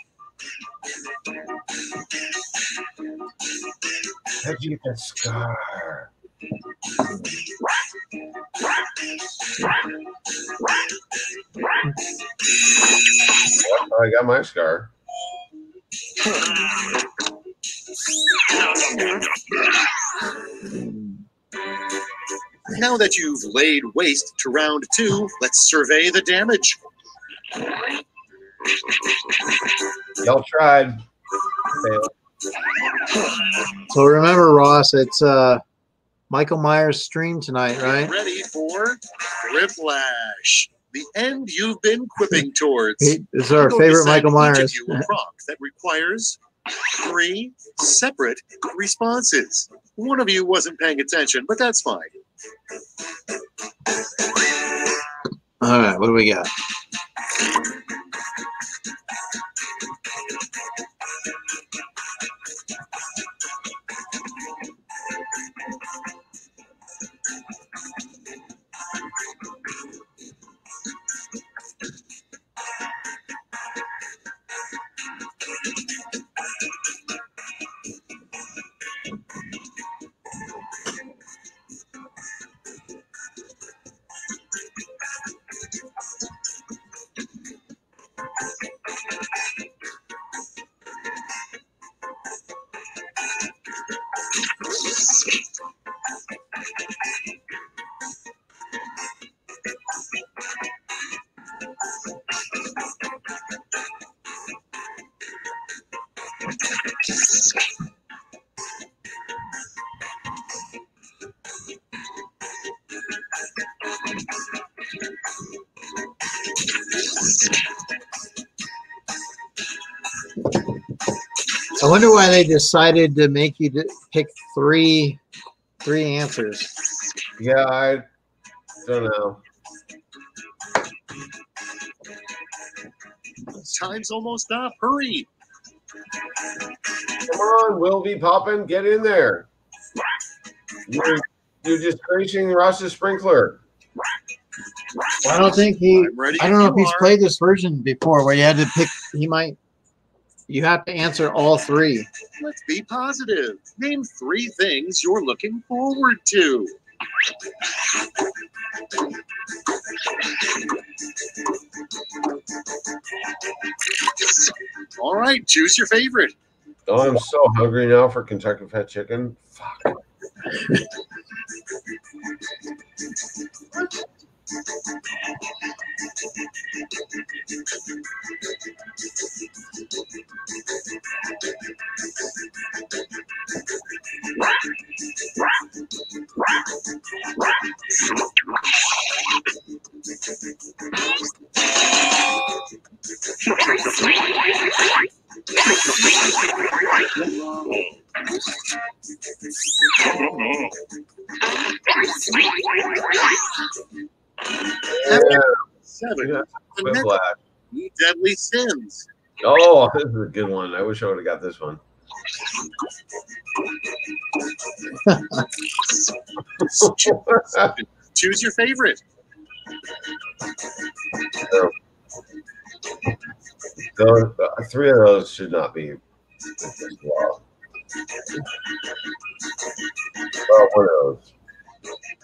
How'd you get that scar? Well, I got my scar. Now that you've laid waste to round two, let's survey the damage. Y'all tried. Failed. So remember, Ross, it's Michael Myers' stream tonight, right? Ready for Whiplash, the end you've been quipping towards. This is our I'm going to favorite send Michael each of Myers. you a prompt that requires 3 separate responses. One of you wasn't paying attention, but that's fine. All right, what do we got? I wonder why they decided to make you pick three answers. Yeah, I don't know. Time's almost up. Hurry. Come on, Will be popping. Get in there. You're disgracing Ross's sprinkler. I don't think he. ready I don't know if if you he's are. played this version before, where you had to pick. He might. You have to answer all three. Let's be positive. Name 3 things you're looking forward to. All right, choose your favorite. Oh, I'm so hungry now for Kentucky Fried Chicken. Fuck. Seven. Deadly Sins. Oh, this is a good one. I wish I would have got this one. Choose your favorite. Those, three of those should not be. Wow. Oh, one of those.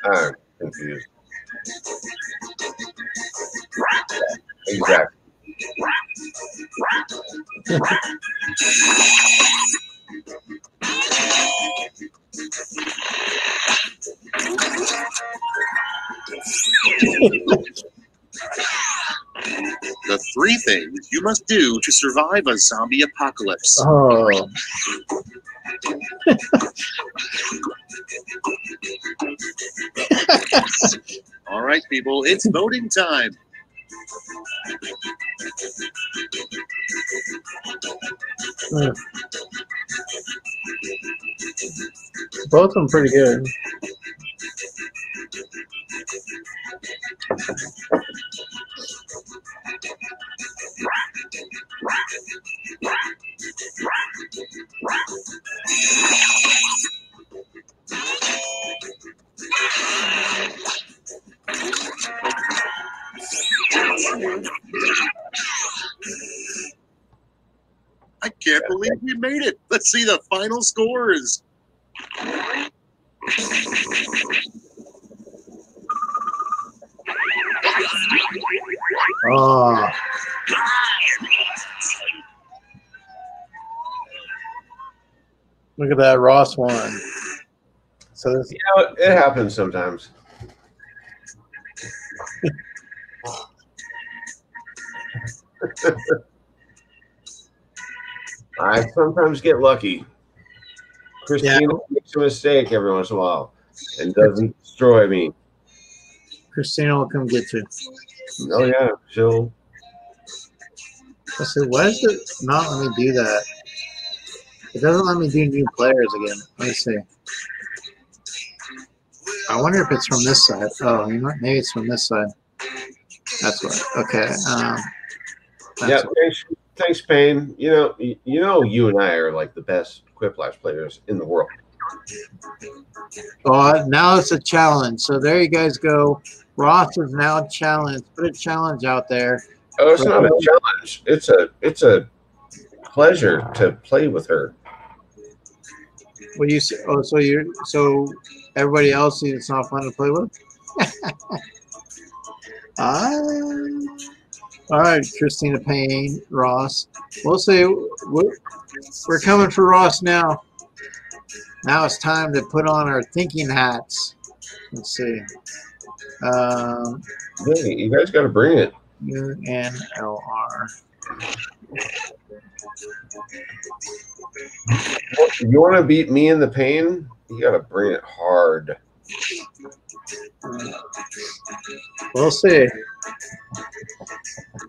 I'm confused. Exactly. The three things you must do to survive a zombie apocalypse. Oh. All right, people, it's voting time. Both of them pretty good. I can't believe we made it. Let's see the final scores. Oh. Look at that Ross one. So this, it happens sometimes. I sometimes get lucky. Christina makes a mistake every once in a while and doesn't destroy me. Christina will come get you. Oh yeah, she'll. Let's see, why does it not let me do that? It doesn't let me do new players again. Let me see. I wonder if it's from this side. Oh, you know what? Maybe it's from this side. That's what. Okay. Yeah. Thanks, Payne. You know, you and I are like the best Quiplash players in the world. Oh, now it's a challenge. So there you guys go. Ross is now challenged. Put a challenge out there. Oh, it's not a challenge. It's a pleasure to play with her. What do you say? Oh, so everybody else sees it's not fun to play with? All right, Christina Payne, Ross. We'll say we're coming for Ross now. Now it's time to put on our thinking hats. Let's see. Hey, you guys got to bring it. UNLR. You want to beat me in the pain? You got to bring it hard. We'll see.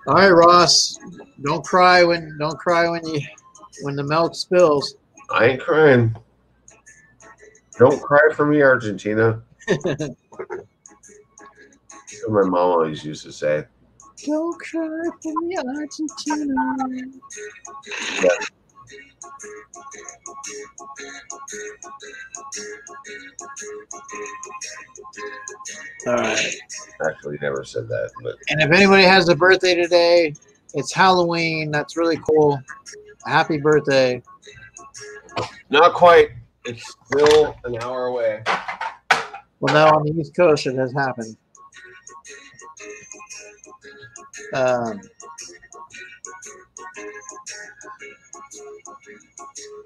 All right, Ross. Don't cry when the milk spills. I ain't crying. Don't cry for me, Argentina. My mom always used to say. Don't cry for me, Argentina. Yeah. All right. Actually, never said that. But. And if anybody has a birthday today, it's Halloween. That's really cool. Happy birthday. Not quite. It's still an hour away. Well, now on the East Coast, it has happened. All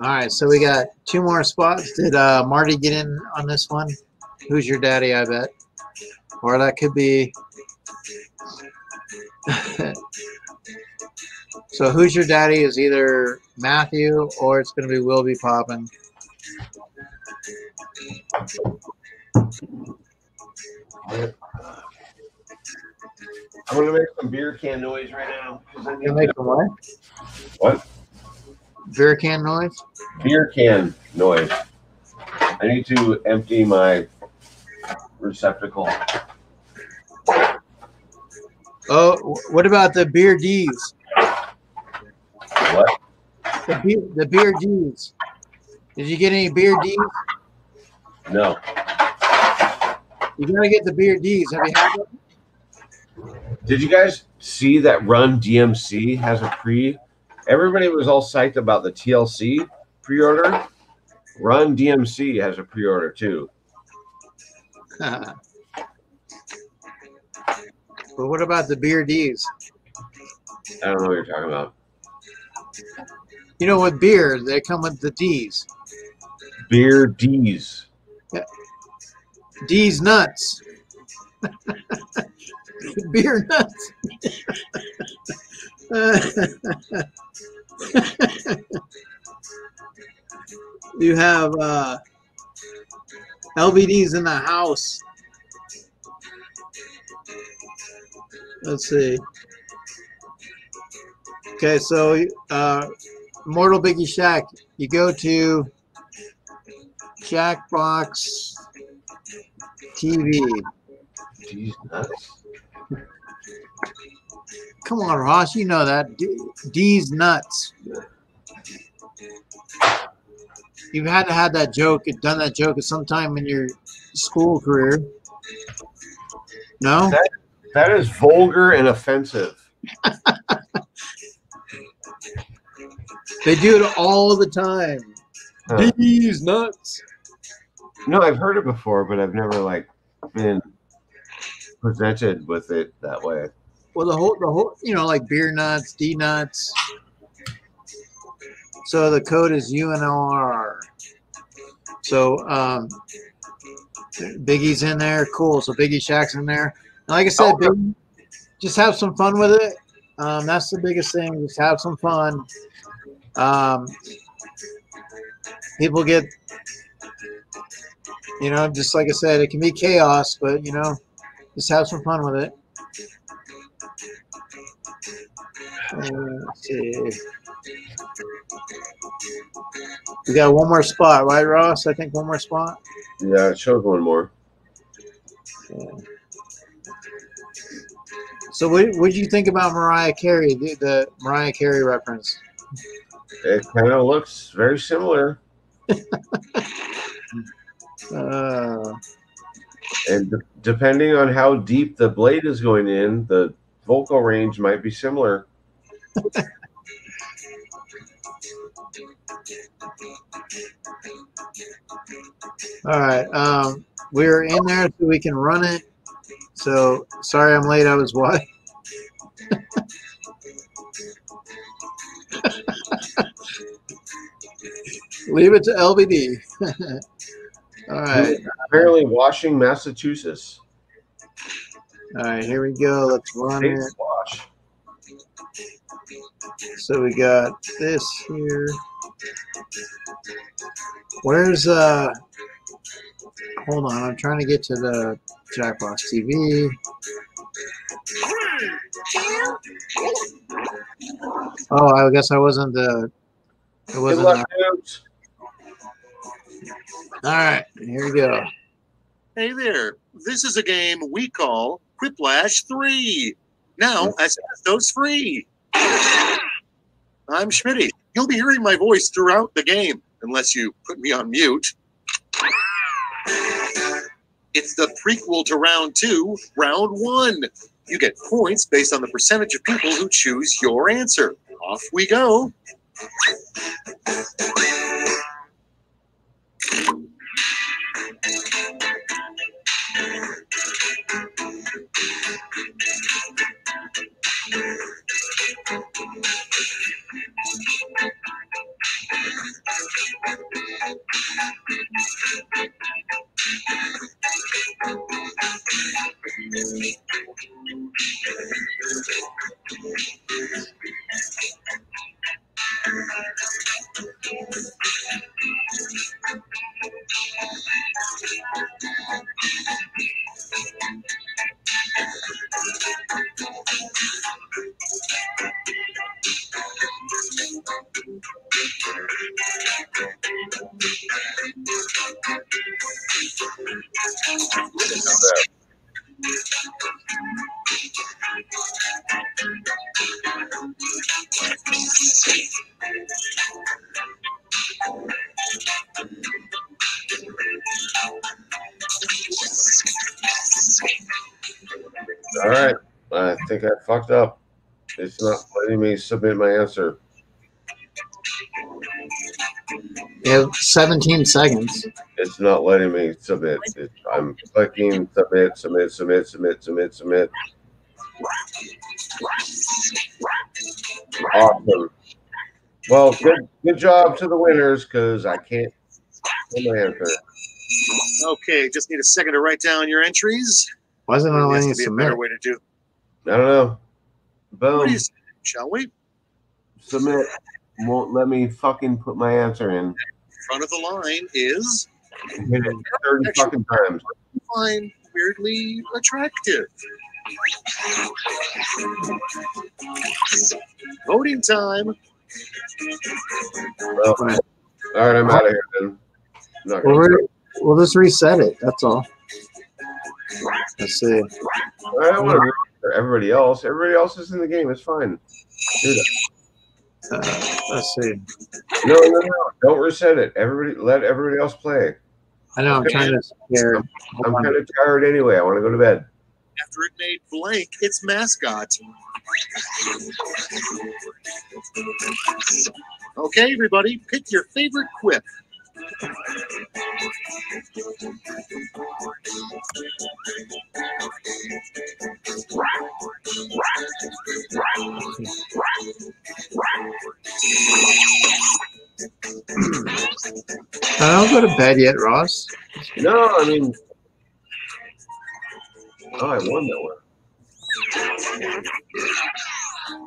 right, so we got 2 more spots. Did Marty get in on this one? Who's your daddy, I bet? Or that could be. So Who's Your Daddy is either Matthew or it's going to be Will Be Poppin'. I'm going to make some beer can noise right now. You make some what? What? Beer can noise? Beer can noise. I need to empty my receptacle. Oh, what about the beer D's? What? The beer D's. Did you get any beer D's? No. You gotta get the beer D's. Have you had them? Did you guys see that Run DMC has a pre? Everybody was all psyched about the TLC pre-order. Run DMC has a pre-order too. But what about the beer D's? I don't know what you're talking about. You know, with beer, they come with the D's. Beer D's. Yeah. D's nuts. Beer nuts. You have LBDs in the house. Let's see. Okay, so Mortal Biggie Shack. You go to Jackbox TV. D's nuts. Come on, Ross. You know that. D's nuts. You've had to have that joke, done that joke at some time in your school career. No? That is vulgar and offensive. They do it all the time. Huh. D's nuts. No, I've heard it before, but I've never like been presented with it that way. Well, the whole, you know, like beer nuts, D nuts. So the code is UNLR. So Biggie's in there, cool. So Biggie Shack's in there. And like I said, Biggie, just have some fun with it. That's the biggest thing. Just have some fun. People get, you know, just like I said, it can be chaos, but you know, just have some fun with it. Let's see. We got one more spot, right, Ross? I think one more spot. Yeah, it shows one more. Yeah. So what did you think about Mariah Carey, the Mariah Carey reference? It kind of looks very similar. And depending on how deep the blade is going in, the vocal range might be similar. All right. We're in there so we can run it. So sorry I'm late. I was what? Leave it to LBD. All right. Apparently washing Massachusetts. All right, here we go. Let's run State it. Wash. So we got this here. Where's hold on, I'm trying to get to the Jackbox TV. Oh, I guess I wasn't the it wasn't Good luck, dudes. all right, here we go. Hey there. This is a game we call Quiplash 3. Now, Asbestos free. I'm Schmitty. You'll be hearing my voice throughout the game, unless you put me on mute. It's the prequel to round 2, round 1. You get points based on the percentage of people who choose your answer. Off we go. All right. I think I fucked up. It's not letting me submit my answer. You have 17 seconds. It's not letting me submit. I'm clicking submit, submit, submit, submit, submit, submit. Awesome. Well, good job to the winners because I can't put my answer. Okay, just need a second to write down your entries. Why isn't it There letting has you to be a better submit? way to do. I don't know. What do Boom. you say, shall we? Submit. Won't let me fucking put my answer in. Front of the line is Hit it 30 fucking times. find weirdly attractive. Voting time. Well, all right, I'm out of here then. Not gonna We'll just reset it. That's all. Let's see. I don't want to for everybody else. Everybody else is in the game. It's fine. Do that. Let's see. No. Don't reset it. Let everybody else play. I know. I'm trying to scare. I'm kind of tired anyway. I want to go to bed. After it made blank its mascot. Okay, everybody, pick your favorite quip. I don't go to bed yet, Ross. No, I mean, I won that one.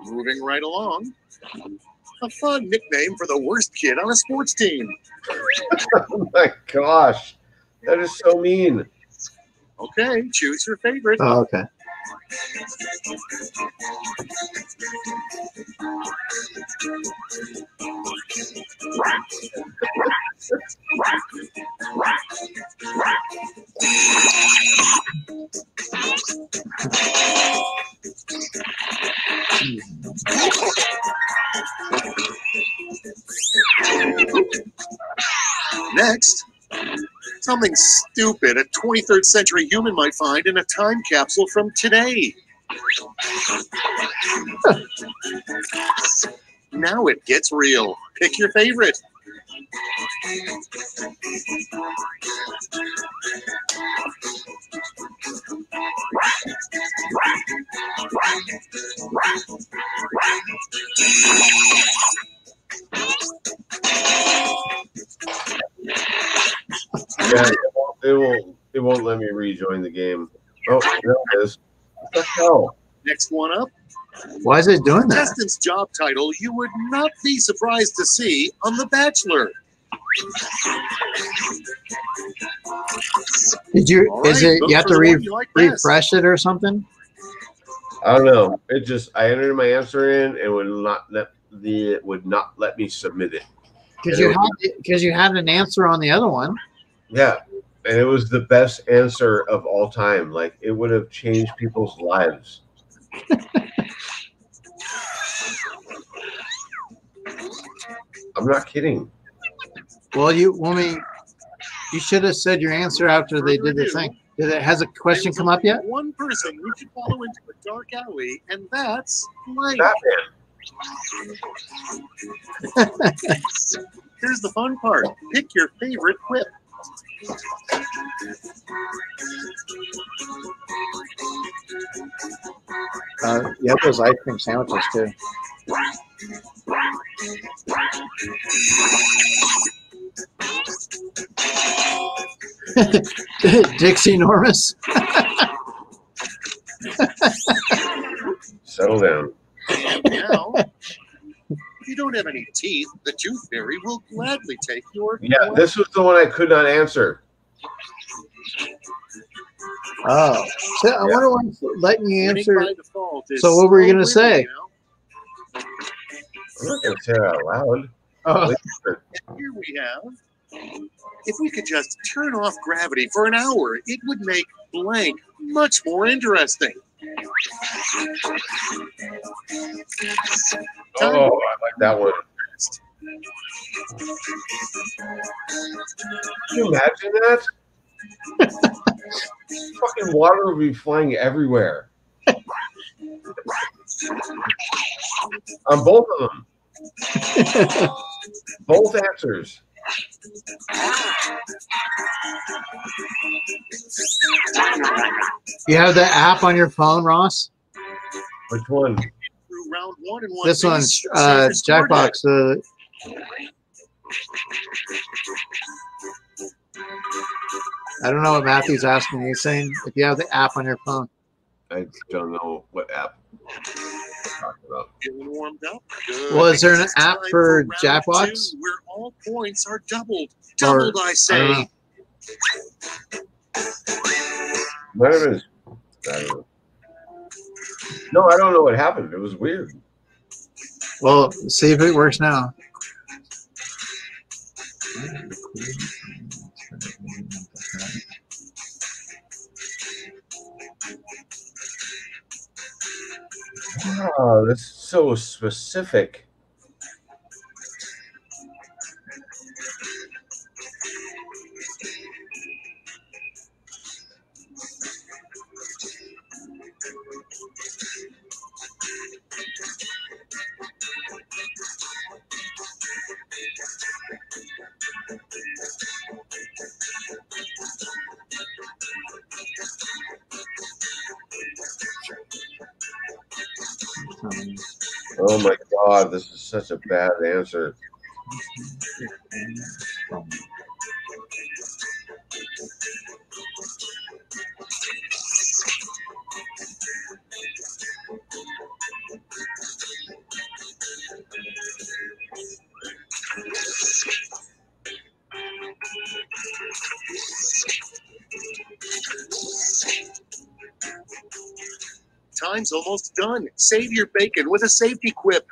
Moving right along. A fun nickname for the worst kid on a sports team. Oh my gosh, that is so mean. Okay, choose your favorite. Oh, okay. Next, something stupid a 23rd century human might find in a time capsule from today. Now it gets real. Pick your favorite. Yeah, it won't let me rejoin the game. Oh, there it is. What the hell? Next one up. Why is it doing that? Contestant's job title you would not be surprised to see on The Bachelor. Did you? All Is right, it? vote You have for to the one you like best. refresh it or something? I don't know. It just I entered my answer in and would not let me submit it. Because you had an answer on the other one. Yeah, and it was the best answer of all time. Like it would have changed people's lives. I'm not kidding. Well, you should have said your answer after they did the thing. Has a question come up yet? One person we should follow into a dark alley, and that's Mike. Here's the fun part. Pick your favorite quip. You have those ice cream sandwiches too. Dixie Enormous. Settle down. Now, if you don't have any teeth, the tooth fairy will gladly take your. Yeah, this was the one I could not answer. Oh, so I wonder why it's letting you Winning answer. by default is So what were you gonna slow say? winning, you know? I'm not going to say it out loud. Oh. Here we have. If we could just turn off gravity for an hour, it would make blank much more interesting. Oh, I like that one. Can you imagine that? Fucking water would be flying everywhere. On both of them. Both answers. You have the app on your phone, Ross? Which one? Through round one and one This one, piece, save your score deck. Jackbox. I don't know what Matthew's asking. He's saying if you have the app on your phone. I don't know what app you're talking about. Getting warmed up. Good. Well, is there an It's app time for round Jackbox? two, where all points are doubled. Or- Doubled, I I don't say. know. Might have been. I don't know. No, I don't know what happened. It was weird. Well, see if it works now. Wow, that's so specific. Oh my God, this is such a bad answer. Time's almost done. Save your bacon with a safety quip.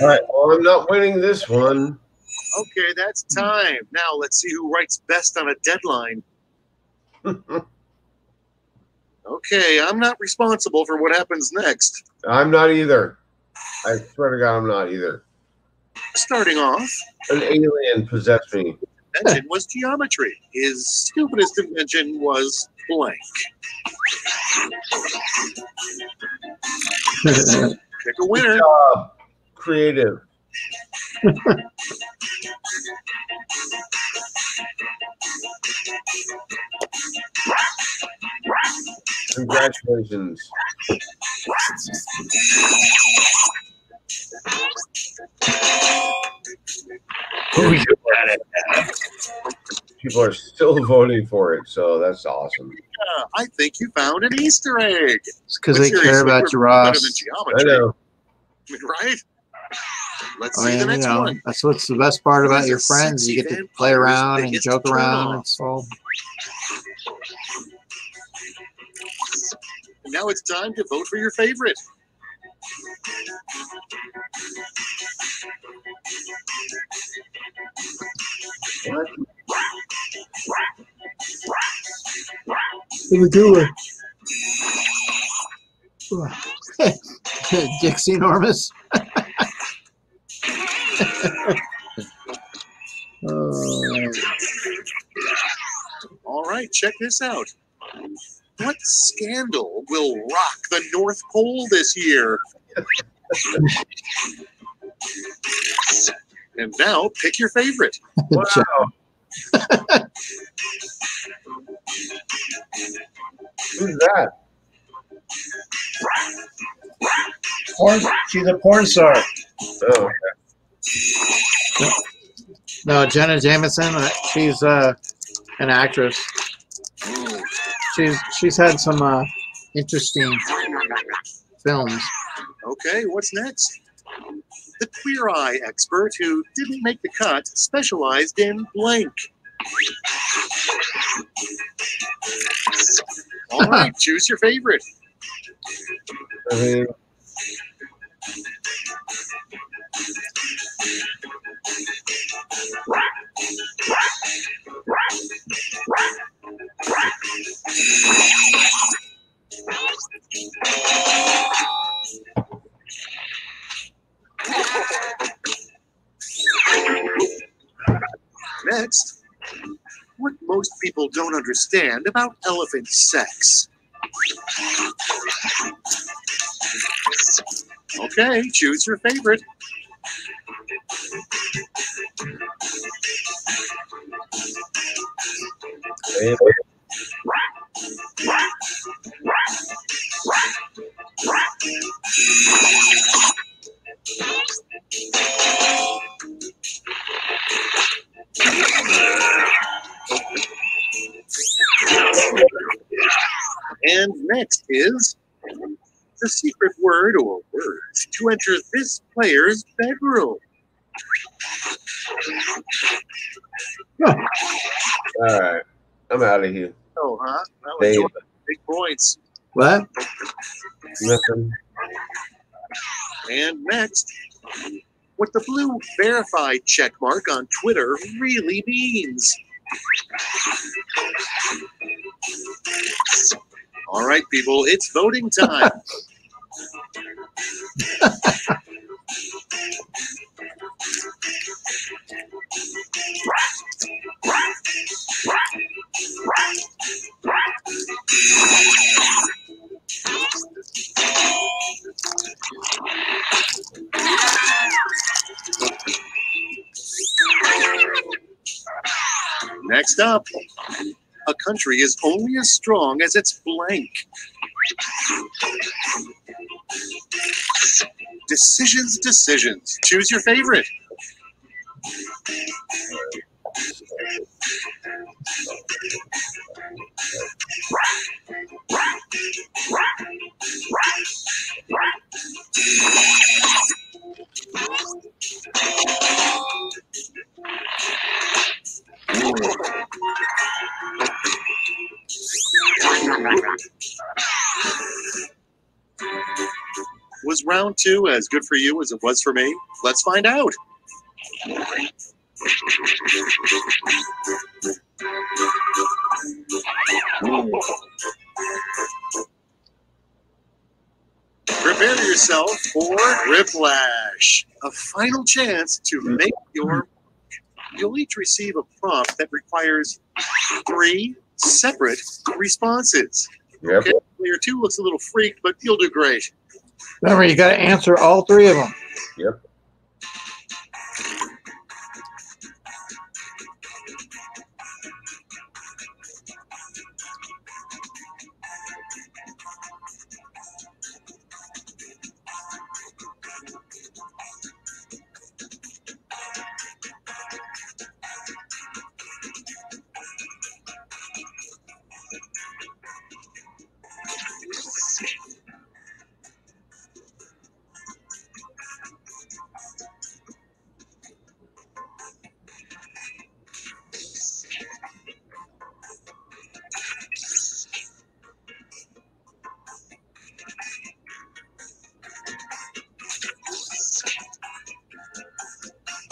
All right, well, I'm not winning this one. Okay, that's time. Now let's see who writes best on a deadline. Okay, I'm not responsible for what happens next. I'm not either. I swear to God, I'm not either. Starting off, An alien possessed me. invention was geometry. His stupidest invention was blank. Pick a winner. Good job. Creative. Congratulations. People are still voting for it, so that's awesome. Yeah, I think you found an Easter egg. It's because But they care seriously, about you, we're better Ross. than I geometry. know. Right? Let's I see mean, the you next know, one. that's what's the best part about These your are friends. You sexy get to play vampires around and biggest joke around. turn-off. It's all. Now it's time to vote for your favorite. What are we doing? Dixie Enormous. All right, check this out. What scandal will rock the North Pole this year? And now pick your favorite. Wow. Who's that? She's a porn star. Oh, okay. No, Jenna Jameson. She's an actress. She's had some interesting films. Okay, what's next? The Queer Eye expert who didn't make the cut specialized in blank. All right, choose your favorite. Next, what most people don't understand about elephant sex. Okay, choose your favorite. And next is the secret word or words to enter this player's bedroom. All right. I'm out of here. Oh, huh? That was Dave. big points. What? Nothing. And next, what the blue verified check mark on Twitter really means. All right, people, it's voting time. Next up, a country is only as strong as its blank. Decisions, decisions. Choose your favorite. Was round two as good for you as it was for me? Let's find out. Prepare yourself for Whiplash, a final chance to make your. You'll each receive a prompt that requires 3 separate responses. Yep. Okay, player 2 looks a little freaked, but you'll do great. Remember, you got to answer all 3 of them. Yep.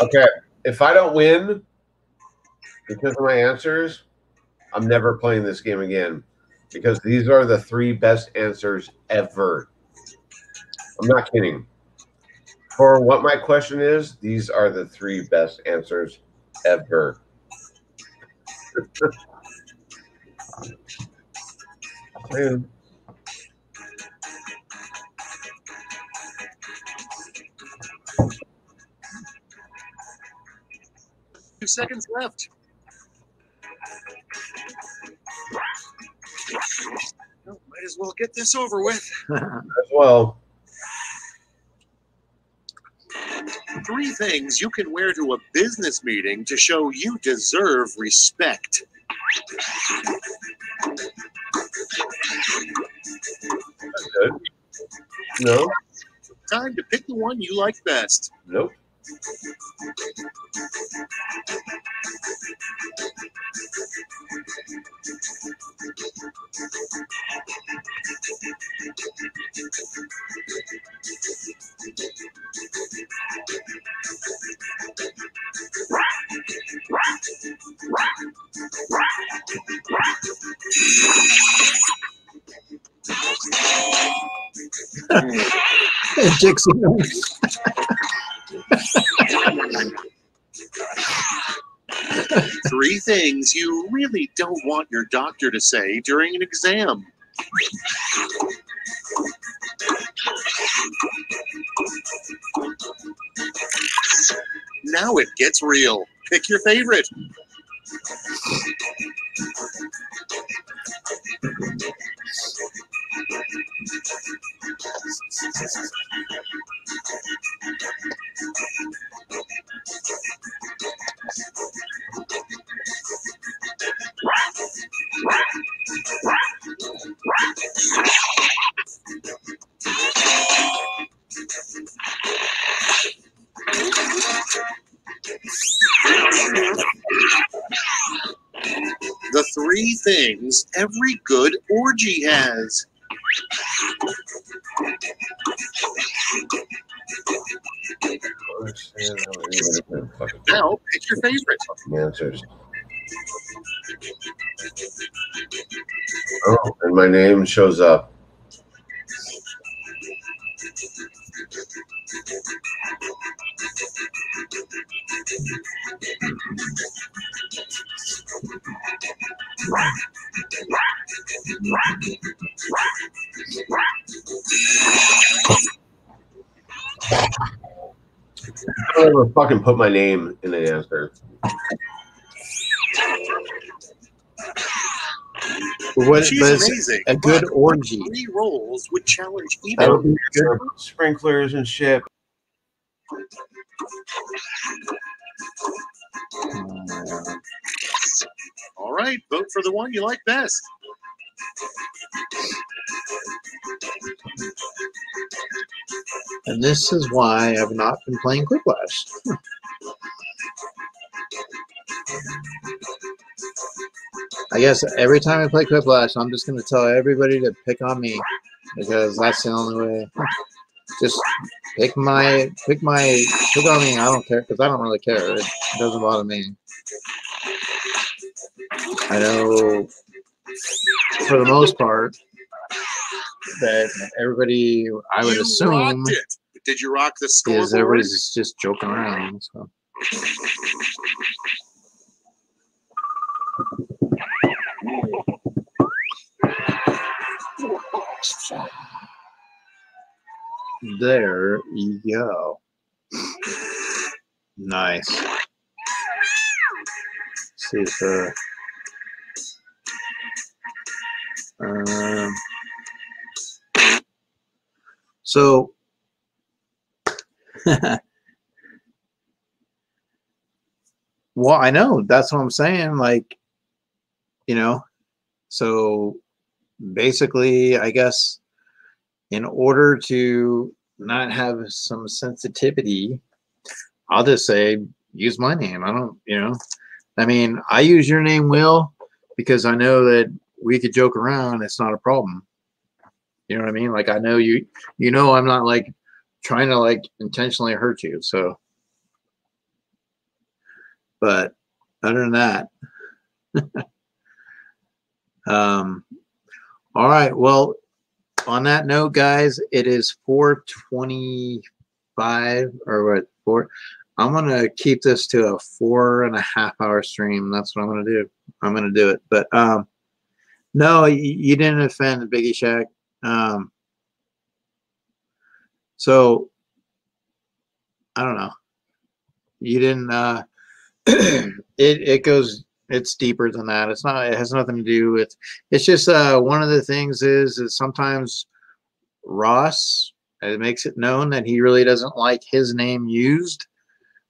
Okay, if I don't win because of my answers, I'm never playing this game again because these are the 3 best answers ever. I'm not kidding. For what my question is, these are the 3 best answers ever. Man. 2 seconds left. Well, might as well get this over with. As well. 3 things you can wear to a business meeting to show you deserve respect. That's good. No. Time to pick the one you like best. Nope. Dixie knows. 3 things you really don't want your doctor to say during an exam. Now it gets real. Pick your favorite. The 3 things every good orgy has. Now pick your favorite. Answers. Oh, and my name shows up. I don't ever fucking put my name in the answer. She's amazing. A good orgy. 3 roles would challenge even. That would be good. Sprinklers and shit. All right, vote for the one you like best. And this is why I've not been playing Quiplash. I guess every time I play Quiplash, I'm just going to tell everybody to pick on me because that's the only way. Just pick on me. I don't care because I don't really care. It doesn't bother me. I know for the most part that everybody, I would assume, did you rock the scoreboard? Is everybody's just joking around. So. There you go. Nice. See if so well, I know that's what I'm saying. Like, you know, so basically, I guess in order to not have some sensitivity, I'll just say use my name. I don't, you know, I mean, I use your name, Will, because I know that we could joke around. It's not a problem. You know what I mean? Like, I know you know, I'm not like trying to like intentionally hurt you. So, but other than that, all right. Well, on that note, guys, it is 4:25 or what? 4. I'm gonna keep this to a 4.5 hour stream. That's what I'm gonna do. I'm gonna do it. But no, you didn't offend Biggie Shack. So I don't know. You didn't. It goes. It's deeper than that. It's not. It has nothing to do with. It's just one of the things is sometimes Ross makes it known that he really doesn't like his name used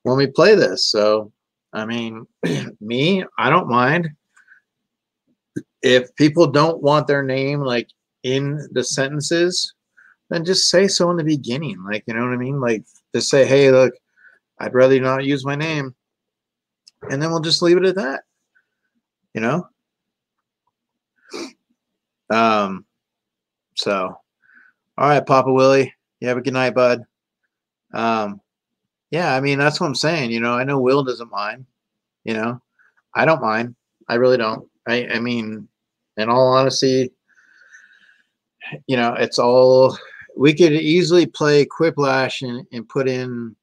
when we play this. So, I mean, me, I don't mind. If people don't want their name like in the sentences, then just say so in the beginning. Like, you know what I mean? Like, just say, hey, look, I'd rather you not use my name. And then we'll just leave it at that. You know? So, all right, Papa Willie, you have a good night, bud. Yeah, I mean, that's what I'm saying. You know, I know Will doesn't mind. You know, I don't mind. I really don't. I mean, in all honesty, you know, it's all, we could easily play Quiplash and put in,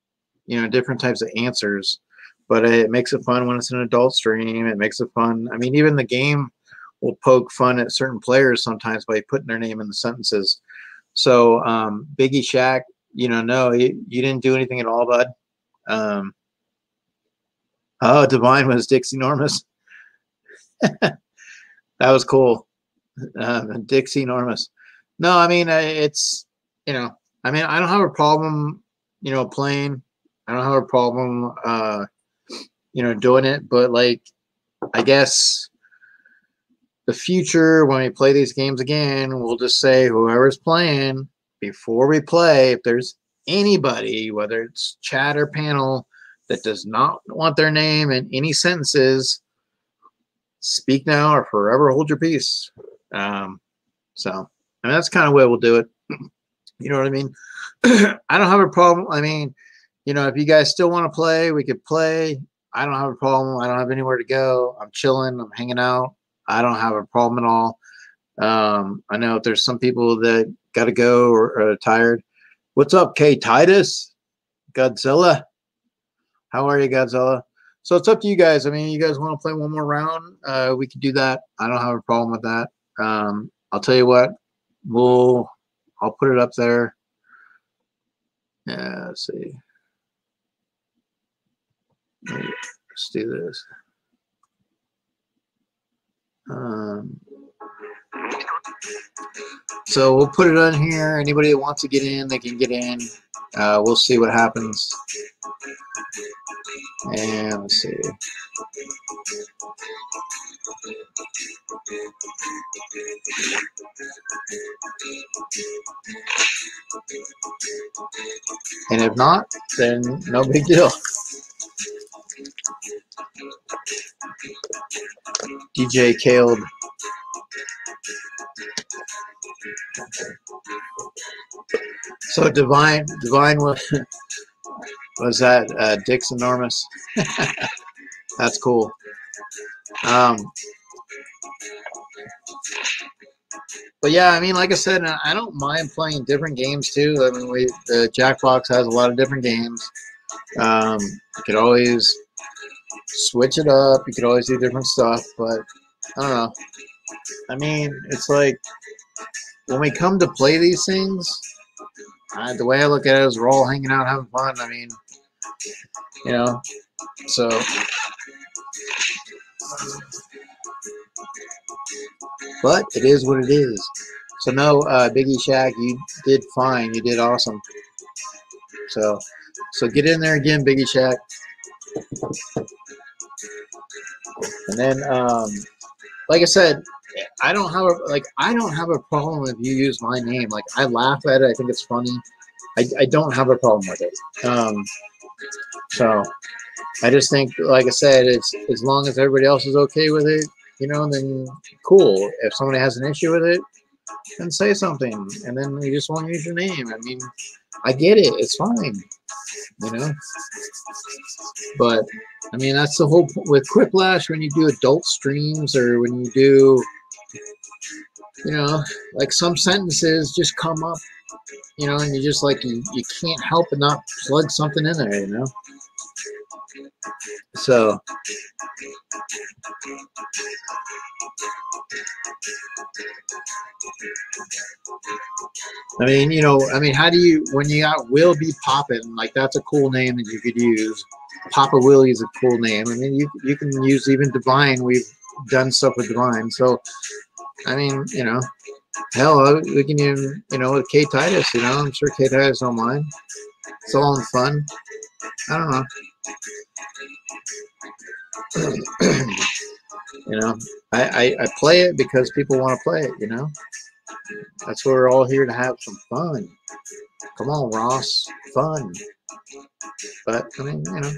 you know, different types of answers, but it makes it fun when it's an adult stream. It makes it fun. I mean, even the game will poke fun at certain players sometimes by putting their name in the sentences. So, Biggie Shaq, you know, no, you didn't do anything at all, bud. Oh, Divine was Dixie Normus. That was cool. Dixie Normus. No, I mean, it's, you know, I mean, I don't have a problem, you know, playing. I don't have a problem, you know, doing it. But, like, I guess the future, when we play these games again, we'll just say whoever's playing, before we play, if there's anybody, whether it's chat or panel, that does not want their name in any sentences, speak now or forever hold your peace. So, I mean, that's kind of the way we'll do it. You know what I mean? I don't have a problem. I mean, you know, if you guys still want to play, we could play. I don't have a problem. I don't have anywhere to go. I'm chilling. I'm hanging out. I don't have a problem at all. I know if there's some people that got to go or are tired. What's up, K Titus? Godzilla? How are you, Godzilla? So it's up to you guys. I mean, you guys want to play one more round? We could do that. I don't have a problem with that. I'll tell you what. I'll put it up there. Yeah, let's see. Let's do this. So we'll put it on here. Anybody that wants to get in, they can get in. We'll see what happens. And let's see. And if not, then no big deal. DJ Caleb. So Divine was that Dick's Enormous? That's cool. But yeah, I mean, like I said, I don't mind playing different games too. I mean, the Jackbox has a lot of different games. You could always switch it up. You could always do different stuff, but I don't know. I mean, it's like when we come to play these things, the way I look at it is we're all hanging out, having fun. I mean, you know, so. But it is what it is. So no, Biggie Shaq, you did fine. You did awesome. So get in there again, Biggie Shaq. And then, like I said, I don't have a problem if you use my name. Like, I laugh at it. I think it's funny. I don't have a problem with it. So I just think, like I said, it's as long as everybody else is okay with it, you know, then cool. If somebody has an issue with it, then say something. And then you just won't use your name. I mean, I get it. It's fine, you know. But I mean, that's the whole point with Quiplash. When you do adult streams, or when you do, you know, like some sentences just come up, you know, and you just like you can't help but not plug something in there, you know. So I mean, you know, I mean, how do you, when you got Will Be Poppin', like that's a cool name that you could use. Papa Willie is a cool name. I mean, you can use even Divine. We've done stuff with Divine. So, I mean, you know, hell, we can even, you know, with K Titus, you know, I'm sure K Titus don't mind. It's all in fun. I don't know. You know, I play it because people want to play it, you know. That's why we're all here to have some fun. Come on, Ross, fun. But I mean, you know,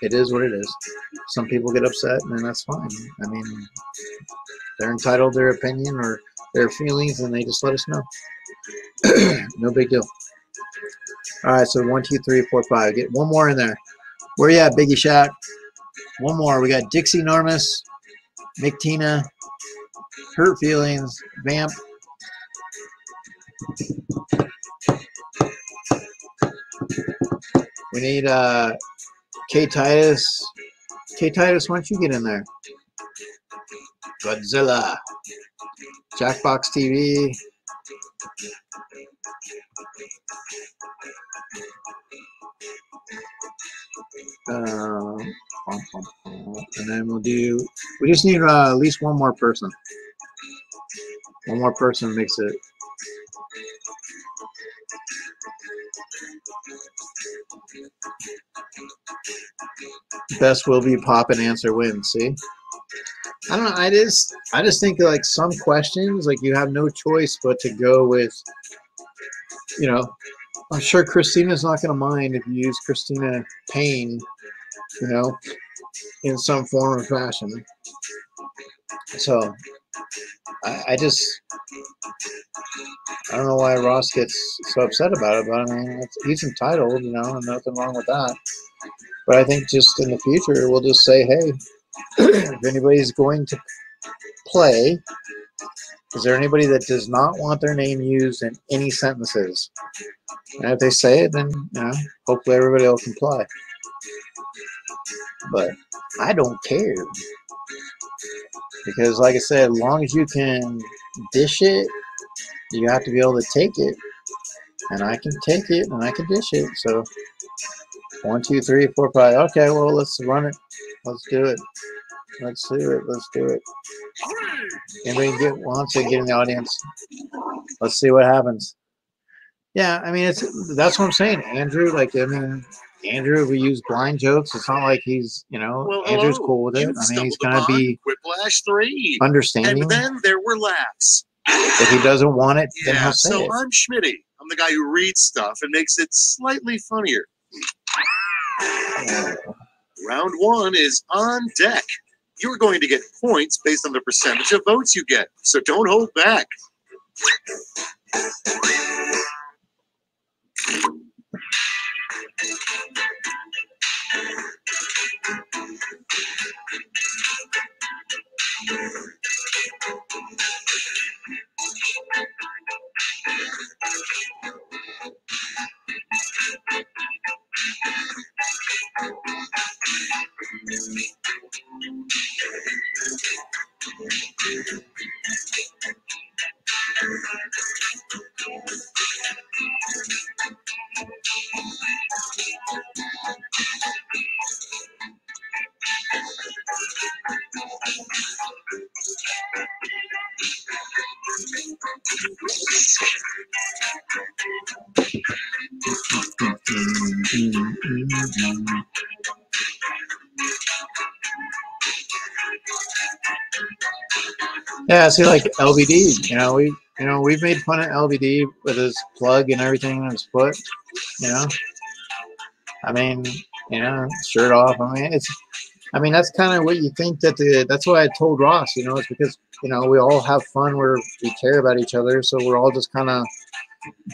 it is what it is. Some people get upset, and that's fine. I mean, they're entitled to their opinion or their feelings, and they just let us know. No big deal. All right, so 1, 2, 3, 4, 5. Get one more in there. Where you at, Biggie Shaq? One more. We got Dixie Enormous, Mick Tina, Hurt Feelings, Vamp. We need K Titus. K Titus, why don't you get in there? Godzilla. Jackbox TV. And then we just need at least one more person. One more person makes it. Best will be pop and answer wins. See, I don't know. I just think like some questions, like you have no choice but to go with, you know, I'm sure Christina's not going to mind if you use Christina Payne, you know, in some form or fashion. So I don't know why Ross gets so upset about it, but I mean, he's entitled, you know, and nothing wrong with that. But I think just in the future, we'll just say, hey, if anybody's going to play, is there anybody that does not want their name used in any sentences? And if they say it, then, you know, hopefully everybody will comply. But I don't care. Because, like I said, as long as you can dish it, you have to be able to take it. And I can take it, and I can dish it. So, 1, 2, 3, 4, 5. Okay, well, let's run it. Let's do it. Let's do it. Let's do it. Anybody wants to get in the audience? Let's see what happens. Yeah, I mean, that's what I'm saying, Andrew. Like, I mean, Andrew, we use blind jokes. It's not like he's, you know, Well, Andrew's hello. cool with it. You I mean, he's stumbled gonna upon be Quiplash 3. understanding. And then there were laughs. If he doesn't want it, then Yeah, he'll say so it. I'm Schmitty. I'm the guy who reads stuff and makes it slightly funnier. Round 1 is on deck. You're going to get points based on the percentage of votes you get, so don't hold back. Yeah, see, like LBD, we've made fun of LBD with his plug and everything on his foot, you know. I mean, you know, shirt off. I mean, that's kind of what you think that's why I told Ross, you know, it's because, you know, we all have fun where we care about each other, so we're all just kind of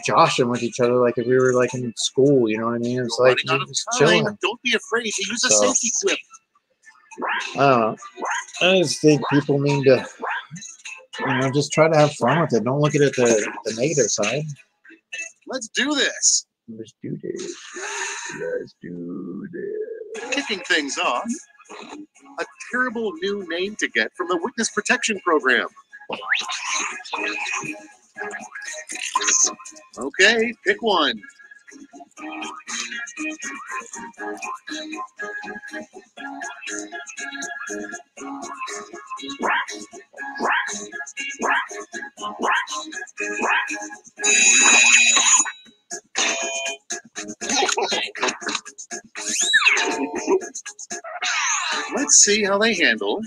joshing with each other like if we were like in school, you know what I mean? It's like Running out you're of just time. chilling. Don't be afraid to use a So- safety quip. I don't know. I just think people need to, you know, just try to have fun with it. Don't look at it the negative side. Let's do this. Let's do this. Let's do this. Kicking things off, a terrible new name to get from the Witness Protection Program. Okay, pick one. Let's see how they handle.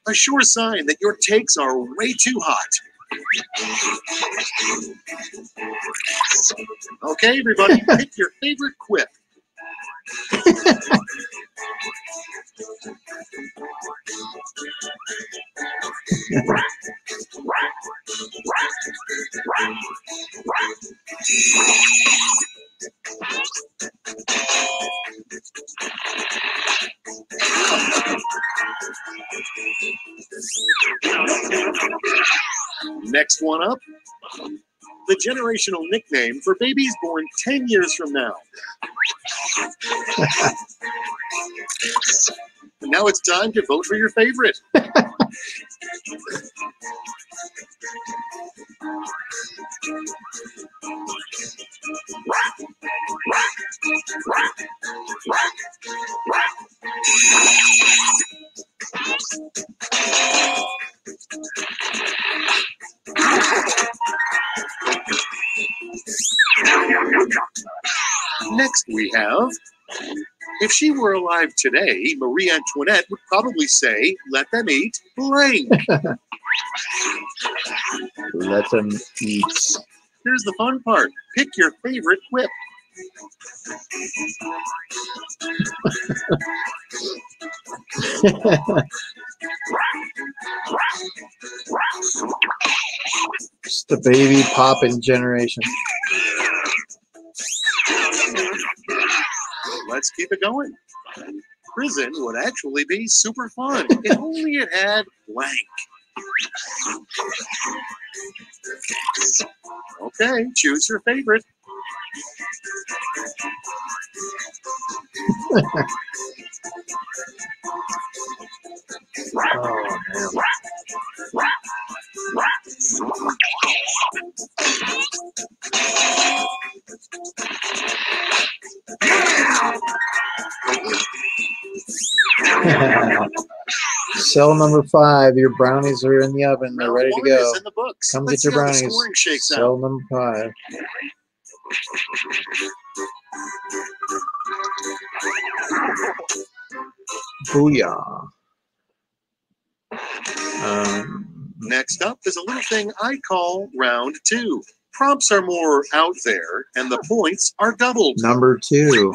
A sure sign that your takes are way too hot. Okay, everybody, pick your favorite quip. Next one up, the generational nickname for babies born 10 years from now. Now it's time to vote for your favorite. Next we have, if she were alive today, Marie Antoinette would probably say, let them eat blank. Let them eat. Here's the fun part. Pick your favorite quip. It's the baby popping generation. Let's keep it going. Prison would actually be super fun if only it had blank. Okay, choose your favorite. Oh, man. Cell number 5, your brownies are in the oven. They're ready to go. Come get your brownies. Cell number 5. Booyah. Next up is a little thing I call round 2. Prompts are more out there, and the points are doubled. Number 2.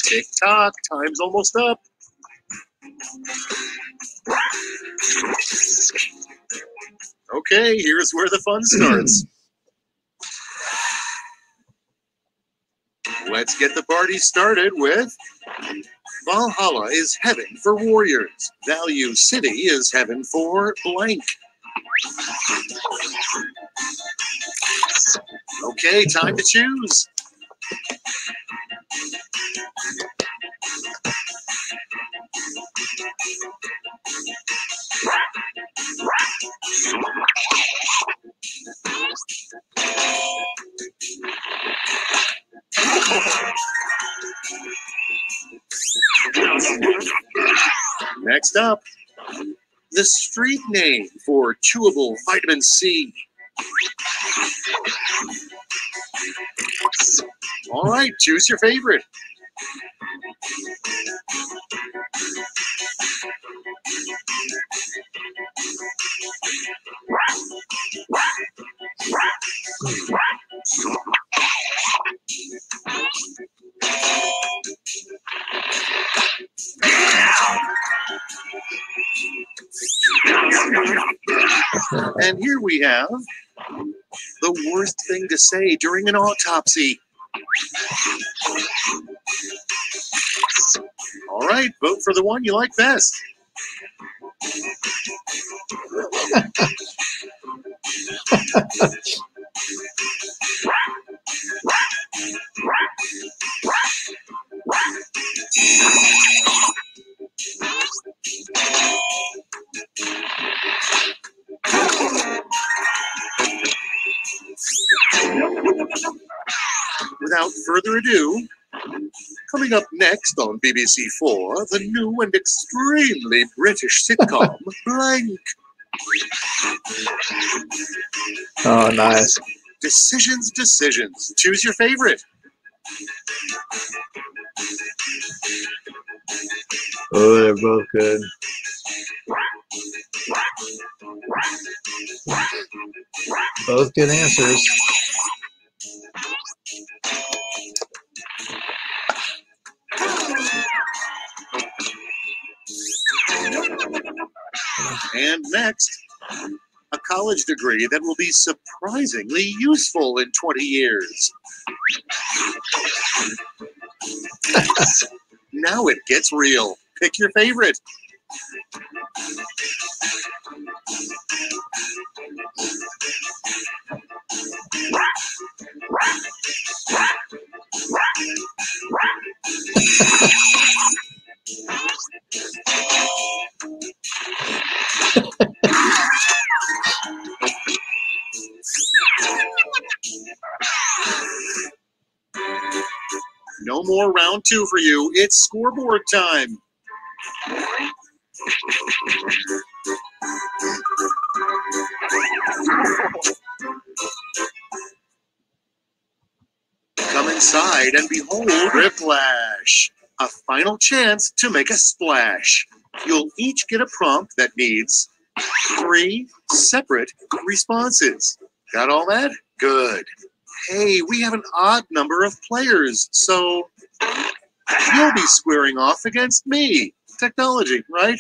Tick-tock, time's almost up. Okay, here's where the fun starts. Let's get the party started with Valhalla is heaven for warriors. Value City is heaven for blank. Okay, time to choose. Next up, the street name for chewable vitamin C. All right, choose your favorite. And here we have the worst thing to say during an autopsy. All right, vote for the one you like best. Without further ado, coming up next on BBC4, the new and extremely British sitcom, Blank. Oh, nice. Decisions, decisions. Choose your favorite. Oh, they're both good. Both good answers. And next, a college degree that will be surprisingly useful in 20 years. Now it gets real. Pick your favorite. No more round two for you. It's scoreboard time. Come inside and behold Whiplash, a final chance to make a splash. You'll each get a prompt that needs 3 separate responses. Got all that? Good. Hey, we have an odd number of players, so you'll be squaring off against me. Technology, right?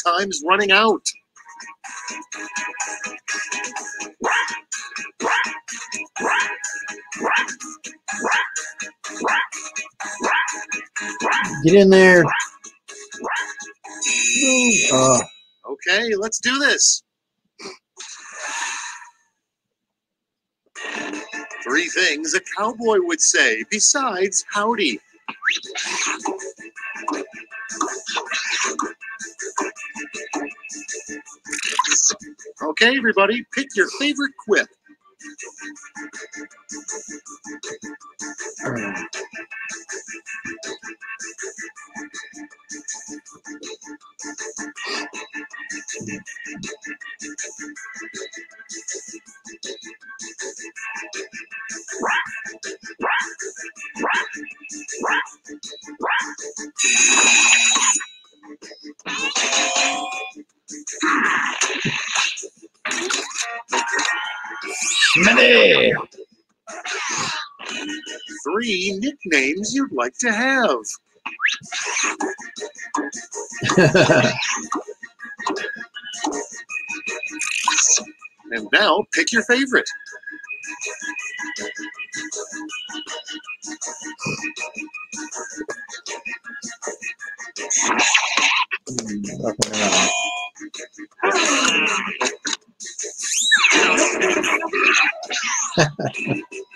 Time's running out. Get in there. Okay, let's do this. 3 things a cowboy would say besides howdy. Okay, everybody, pick your favorite quip. Money. 3 nicknames you'd like to have. And now pick your favorite.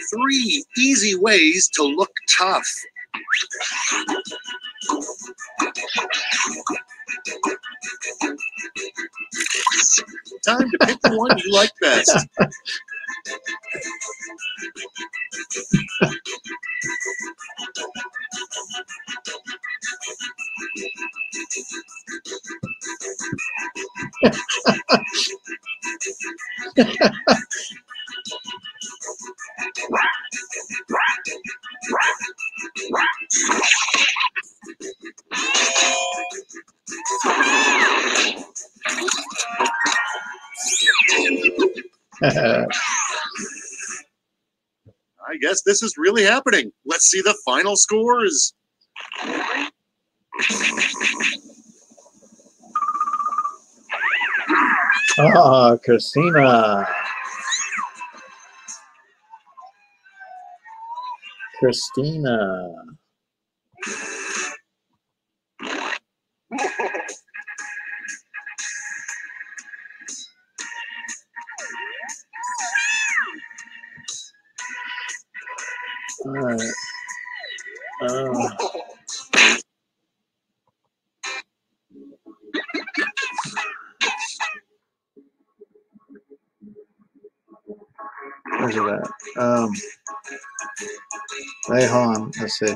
Three easy ways to look tough. Time to pick the one you like best. I guess this is really happening. Let's see the final scores. Oh, Christina. Christina. All right. Where's it at? Hey, hold on. Let's see.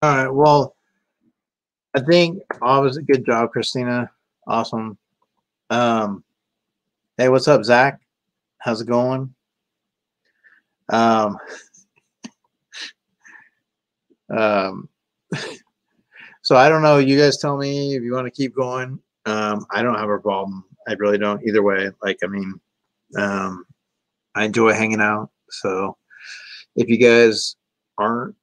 All right. Well, I think obviously good job, Christina. Awesome. Hey, what's up, Zach? How's it going? So I don't know. You guys tell me if you want to keep going. I don't have a problem. I really don't either way. Like, I mean, I enjoy hanging out. So if you guys aren't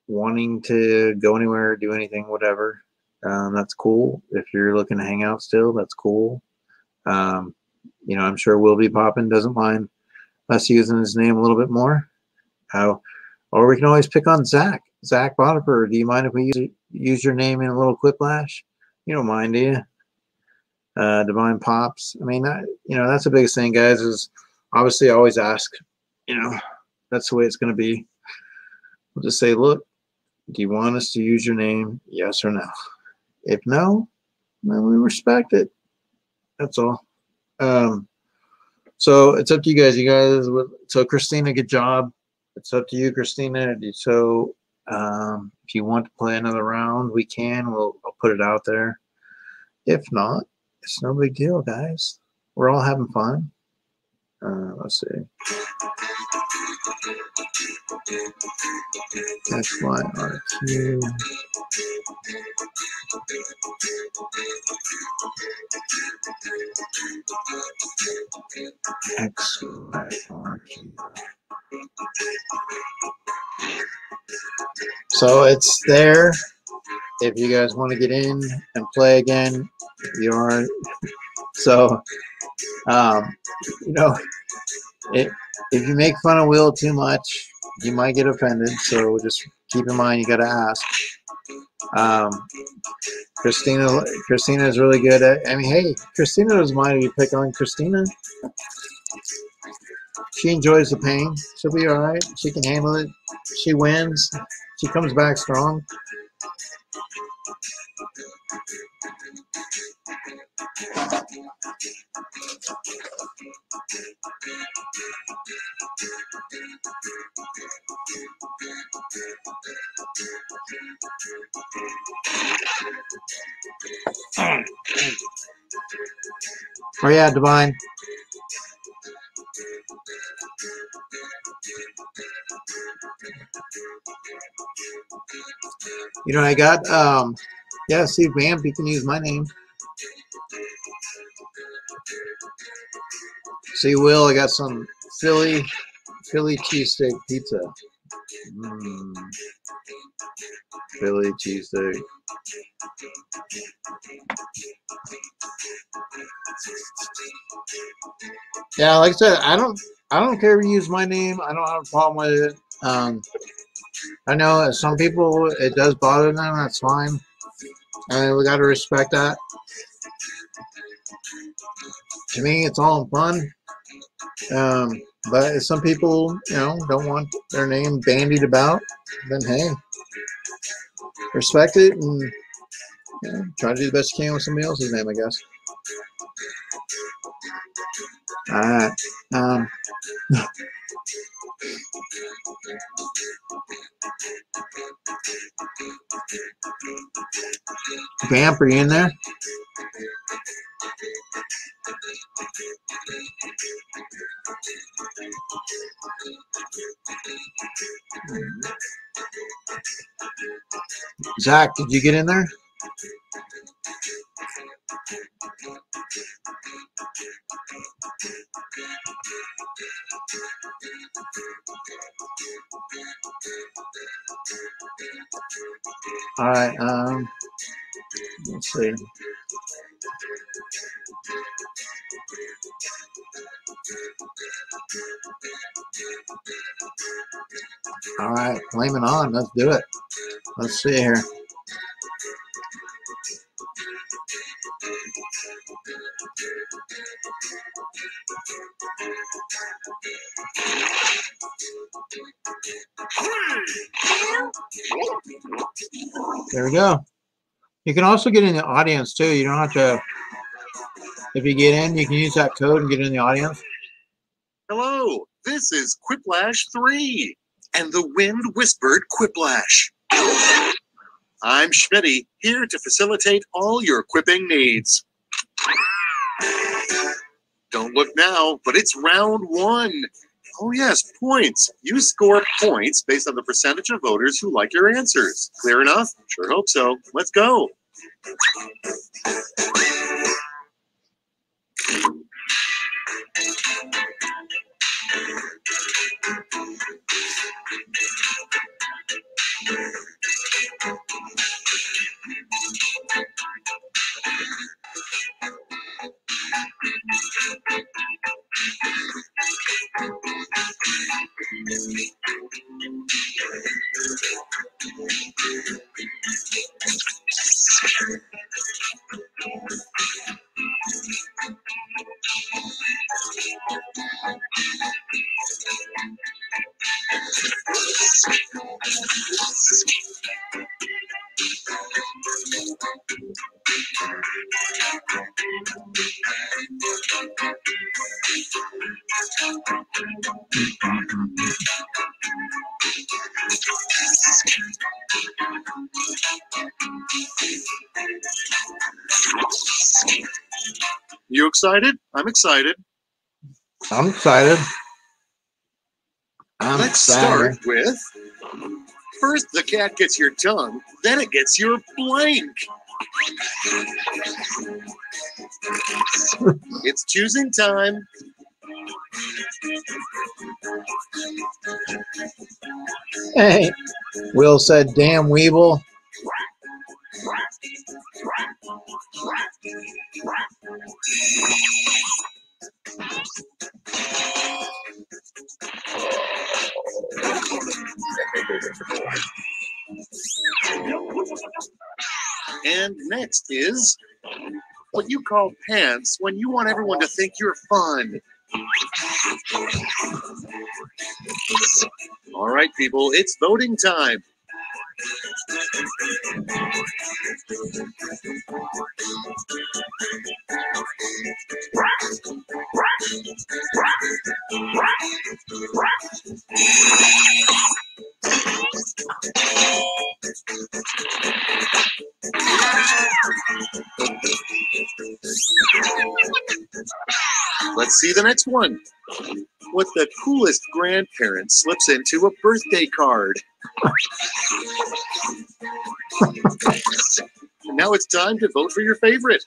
wanting to go anywhere, do anything, whatever, that's cool. If you're looking to hang out still, that's cool. You know, I'm sure Will Be Poppin' doesn't mind us using his name a little bit more. Or we can always pick on Zach. Zach Botiper, do you mind if we use your name in a little quiplash? You don't mind, do you? Divine Pops. I mean, you know, that's the biggest thing, guys, is obviously I always ask, you know, that's the way it's going to be. We'll just say, look, do you want us to use your name? Yes or no? If no, then we respect it. That's all. So it's up to you guys. So Christina, good job. It's up to you, Christina. So if you want to play another round, we can. I'll put it out there. If not, it's no big deal, guys. We're all having fun. Let's see. XYRQ. XYRQ. So it's there. If you guys want to get in and play again, you are. So, you know, if you make fun of Will too much, you might get offended. So just keep in mind, you got to ask. Christina is really good at. I mean, hey, Christina doesn't mind if you pick on Christina. She enjoys the pain. She'll be all right. She can handle it. She wins. She comes back strong. Oh yeah, Divine. You know, I got yeah, Steve Vamp, you can use my name. See, Will, I got some Philly cheesesteak pizza. Philly cheesesteak. Yeah, like I said, I don't care if you use my name. I don't have a problem with it. I know some people it does bother them. That's fine. I mean, we got to respect that. To me, it's all in fun. But if some people, don't want their name bandied about, then hey, respect it and try to do the best you can with somebody else's name, I guess. All right. Vamp, are you in there? Zach, did you get in there? All right. Let's see. All right, flame it on. Let's do it. Let's see here. There we go. You can also get in the audience too. You don't have to. If you get in, you can use that code and get in the audience. Hello, this is Quiplash 3 and the Wind Whispered Quiplash. I'm Schmitty, here to facilitate all your quipping needs. Don't look now, but it's round 1. Oh yes, points. You score points based on the percentage of voters who like your answers. Clear enough? Sure hope so. Let's go. You excited? I'm excited. I'm excited. Let's start with, first the cat gets your tongue, then it gets your blank. It's choosing time. Hey, Will said, damn Weeble. And next is what you call pants when you want everyone to think you're fun. All right, people, it's voting time. Let's see the next one. What the coolest grandparent slips into a birthday card. Now it's time to vote for your favorite.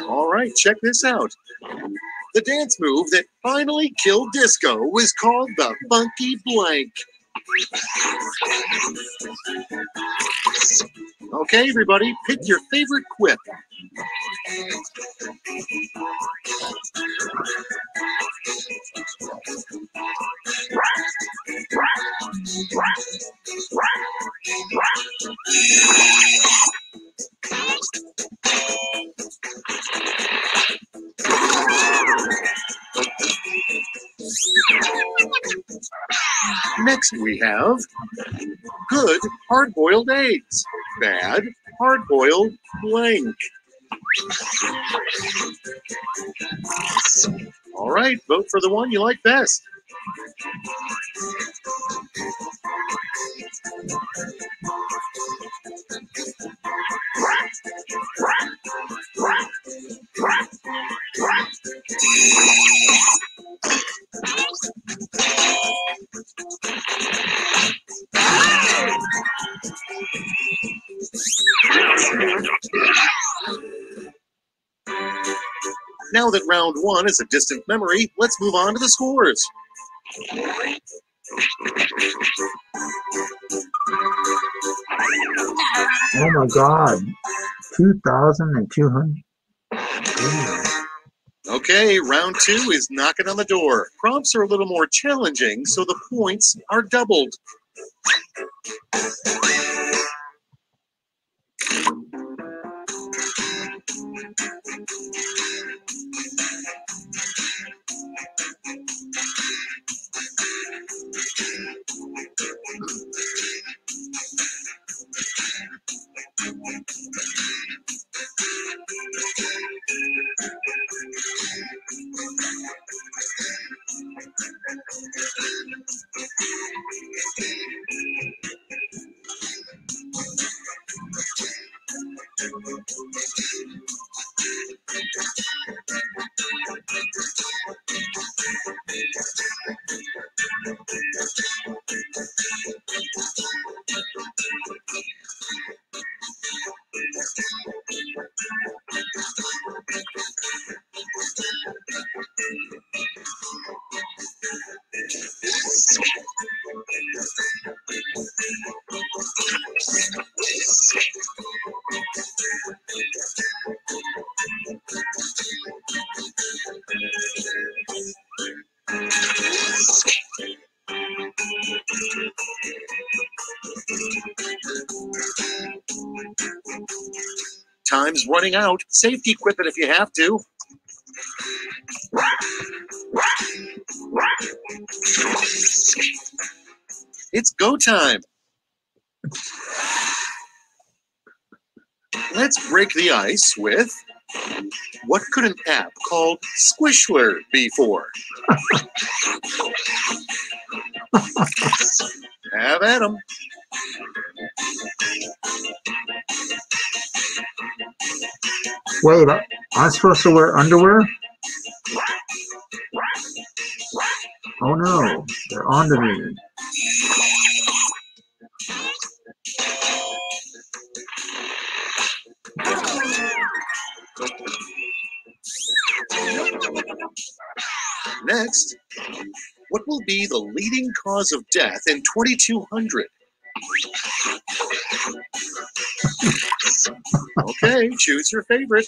All right, check this out. The dance move that finally killed disco was called the Funky Blank. Okay, everybody, pick your favorite quip. Next we have good hard-boiled eggs, bad hard-boiled blank. All right, vote for the one you like best. Now that round one is a distant memory, let's move on to the scores. Oh my God, 2,200. Okay, round two is knocking on the door. Prompts are a little more challenging, so the points are doubled. Time's running out. Safety quip it if you have to. It's go time. Let's break the ice with what could an app called Squishler be for? Have at 'em. Wait, I'm supposed to wear underwear? Oh no, they're onto me. Next, what will be the leading cause of death in 2200? Okay, choose your favorite.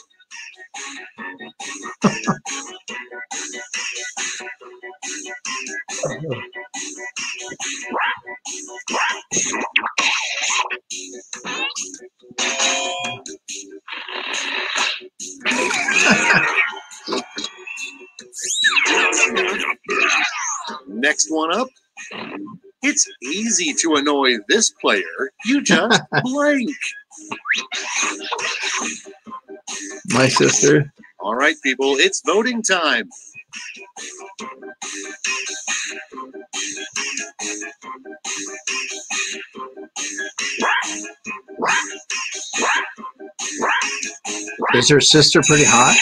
Next one up. It's easy to annoy this player. You just blank. My sister. All right, people, it's voting time. Is her sister pretty hot?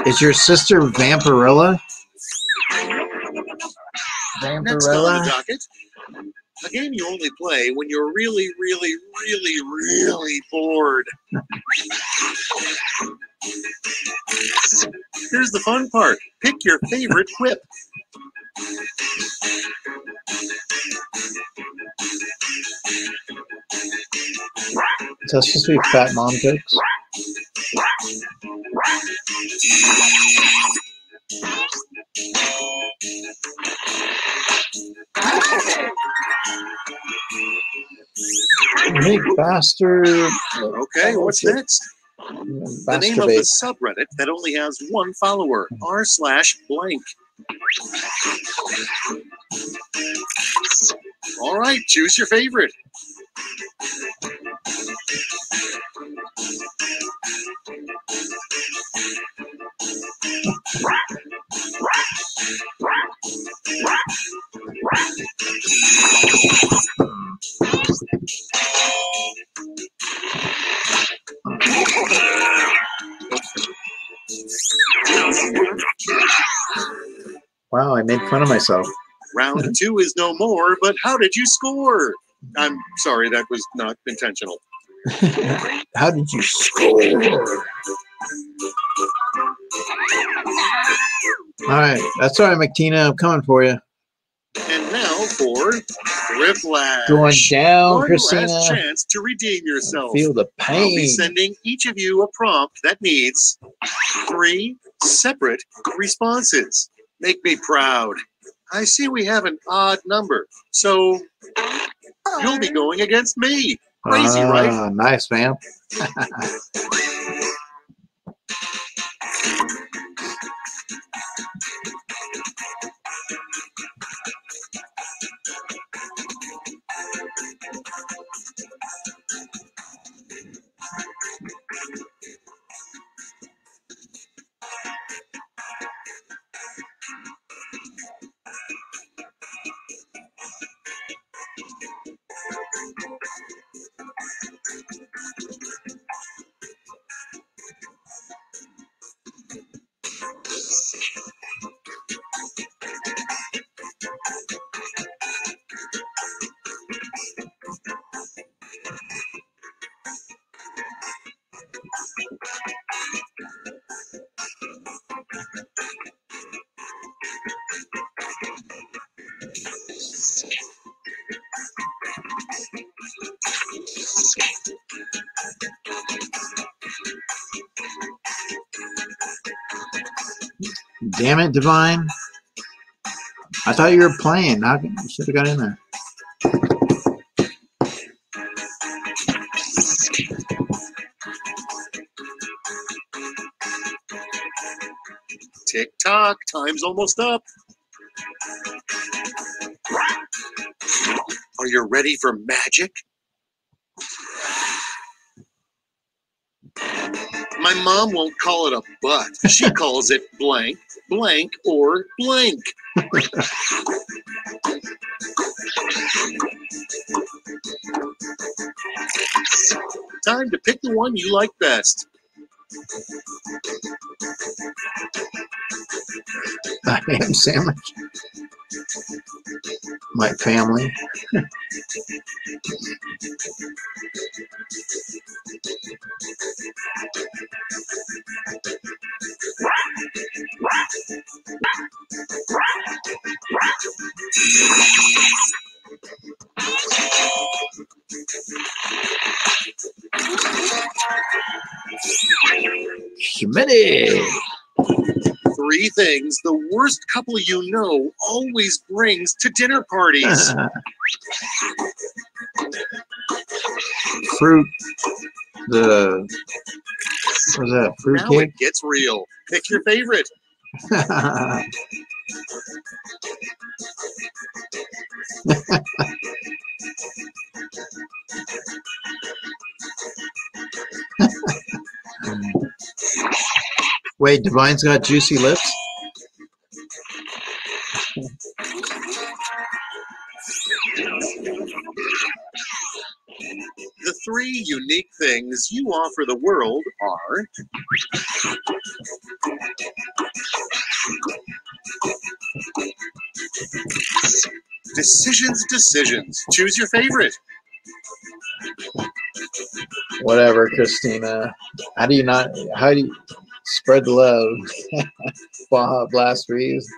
Is your sister Vampirilla? Next on the docket, a game you only play when you're really, really, really, really bored. Here's the fun part. Pick your favorite quip. Is that supposed to be fat mom jokes? Make faster. Okay, what's next? The name of the subreddit that only has one follower, r/blank. All right, choose your favorite. Wow, I made fun of myself. Round 2 is no more, but how did you score? I'm sorry, that was not intentional. How did you score? All right, that's all right, McTina. I'm coming for you. And now for Whiplash. Going down, One Christina. last chance to redeem yourself. Feel the I'll be pain. sending each of you a prompt that needs 3 separate responses. Make me proud. I see we have an odd number, so you'll be going against me. Crazy, right? Nice, man. Damn it, Divine. I thought you were playing. How you should have got in there. Tick tock, time's almost up. Are you ready for magic? My mom won't call it a butt. She calls it blank, blank, or blank. Time to pick the one you like best. I am sandwich. My family. Humidity. 3 things the worst couple you know always brings to dinner parties. Fruit. What was that? Fruit Now cake? it gets real. Pick your favorite. Wait, Divine's got juicy lips? three unique things you offer the world are decisions. Choose your favorite. Whatever, Christina. How do you spread the love? Baja Blast Freeze.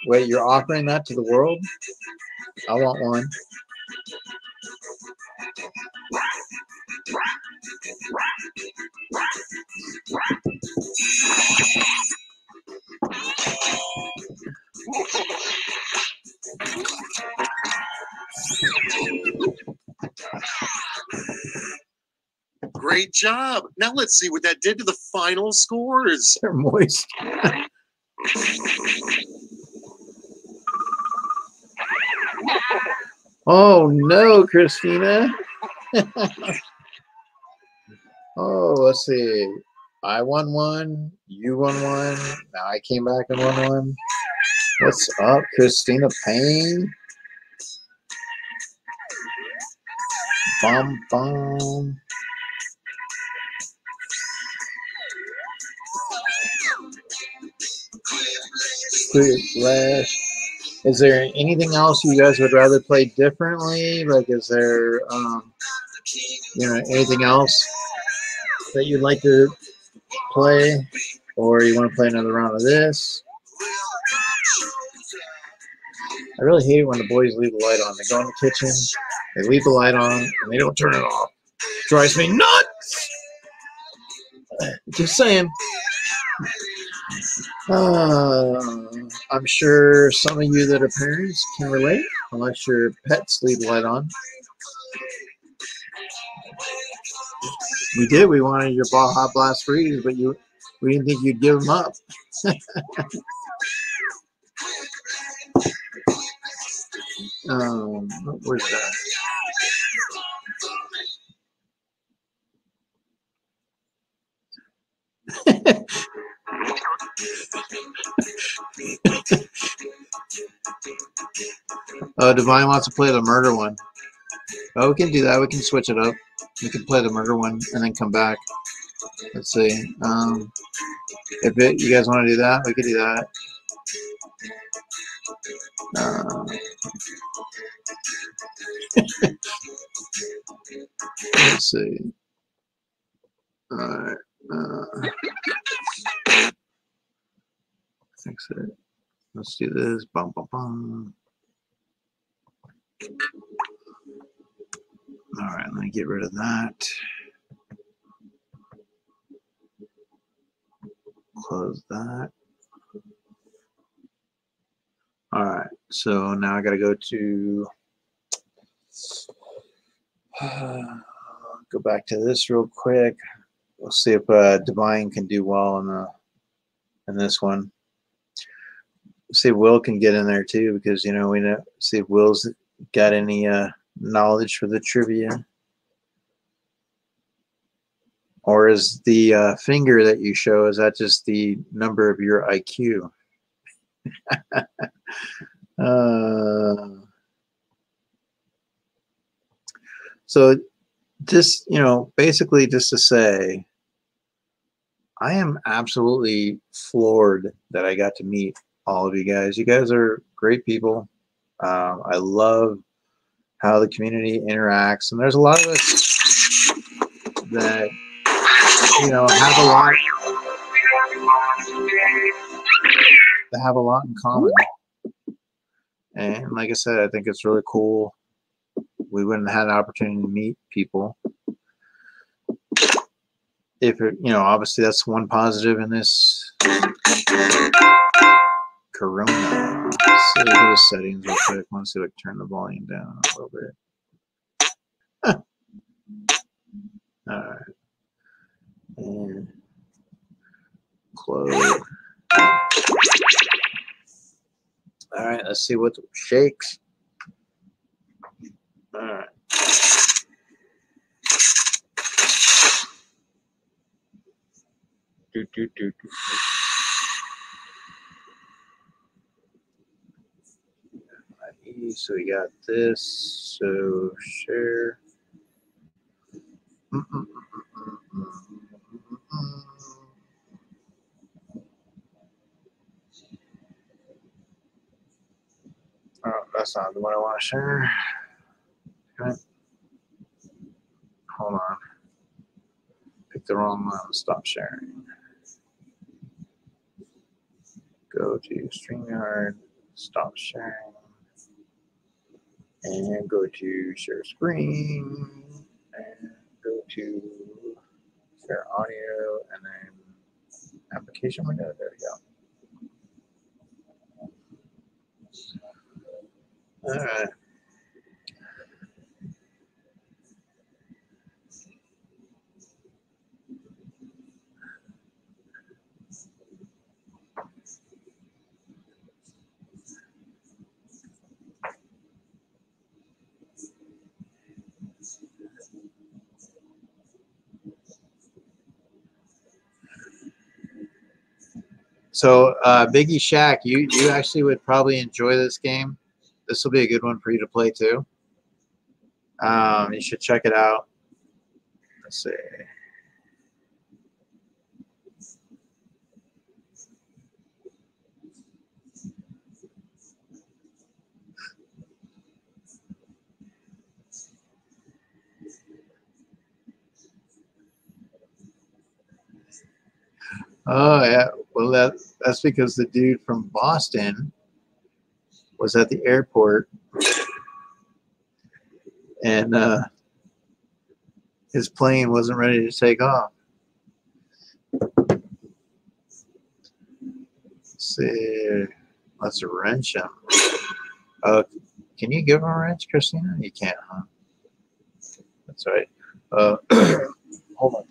Wait, you're offering that to the world? I want one. Great job. Now let's see what that did to the final scores. They're moist. Oh no, Christina. Oh, let's see. I won one. You won one. Now I came back and won one. What's up, Christina Payne? Bum bum. Flash. Is there anything else you guys would rather play differently? Like, is there, anything else that you'd like to play, or you want to play another round of this? I really hate it when the boys leave the light on. They go in the kitchen, they leave the light on, and they don't turn it off. It drives me nuts. Just saying. I'm sure some of you that are parents can relate, unless your pets leave the light on. We did. We wanted your Baja Blast Freeze, but we didn't think you'd give them up. Where's that? Oh, Divine wants to play the murder one. Oh, we can do that. We can switch it up. We can play the murder one and then come back. Let's see. If you guys want to do that, we could do that. Let's see. All right. I think so. Let's do this. Bum, bum, bum. All right, let me get rid of that. Close that. All right, so now I got to go to go back to this real quick. We'll see if Divine can do well in this one. See if Will can get in there too, because we know. See if Will's got any knowledge for the trivia, or is the finger that you show, is that just the number of your IQ? So just basically just to say, I am absolutely floored that I got to meet all of you guys. You guys are great people. I love how the community interacts, and there's a lot of us that have a lot in common. And like I said, I think it's really cool. We wouldn't have had an opportunity to meet people if it, obviously that's one positive in this Corona. Let's see the settings real quick. I want to see if I can turn the volume down a little bit. All right. And close. All right, let's see what shakes. All right. So we got this. So share. Oh, that's not the one I want to share. Okay. Hold on. Pick the wrong one. Stop sharing. Go to StreamYard. Stop sharing. And go to share screen. And go to share audio. And then application window. There we go. All right. So, Biggie Shack, you actually would probably enjoy this game. This will be a good one for you to play too. You should check it out. Let's see. Oh yeah, well that's because the dude from Boston was at the airport and his plane wasn't ready to take off. Let's see, let's wrench him. Can you give him a wrench, Christina? You can't, huh? That's right. Hold on.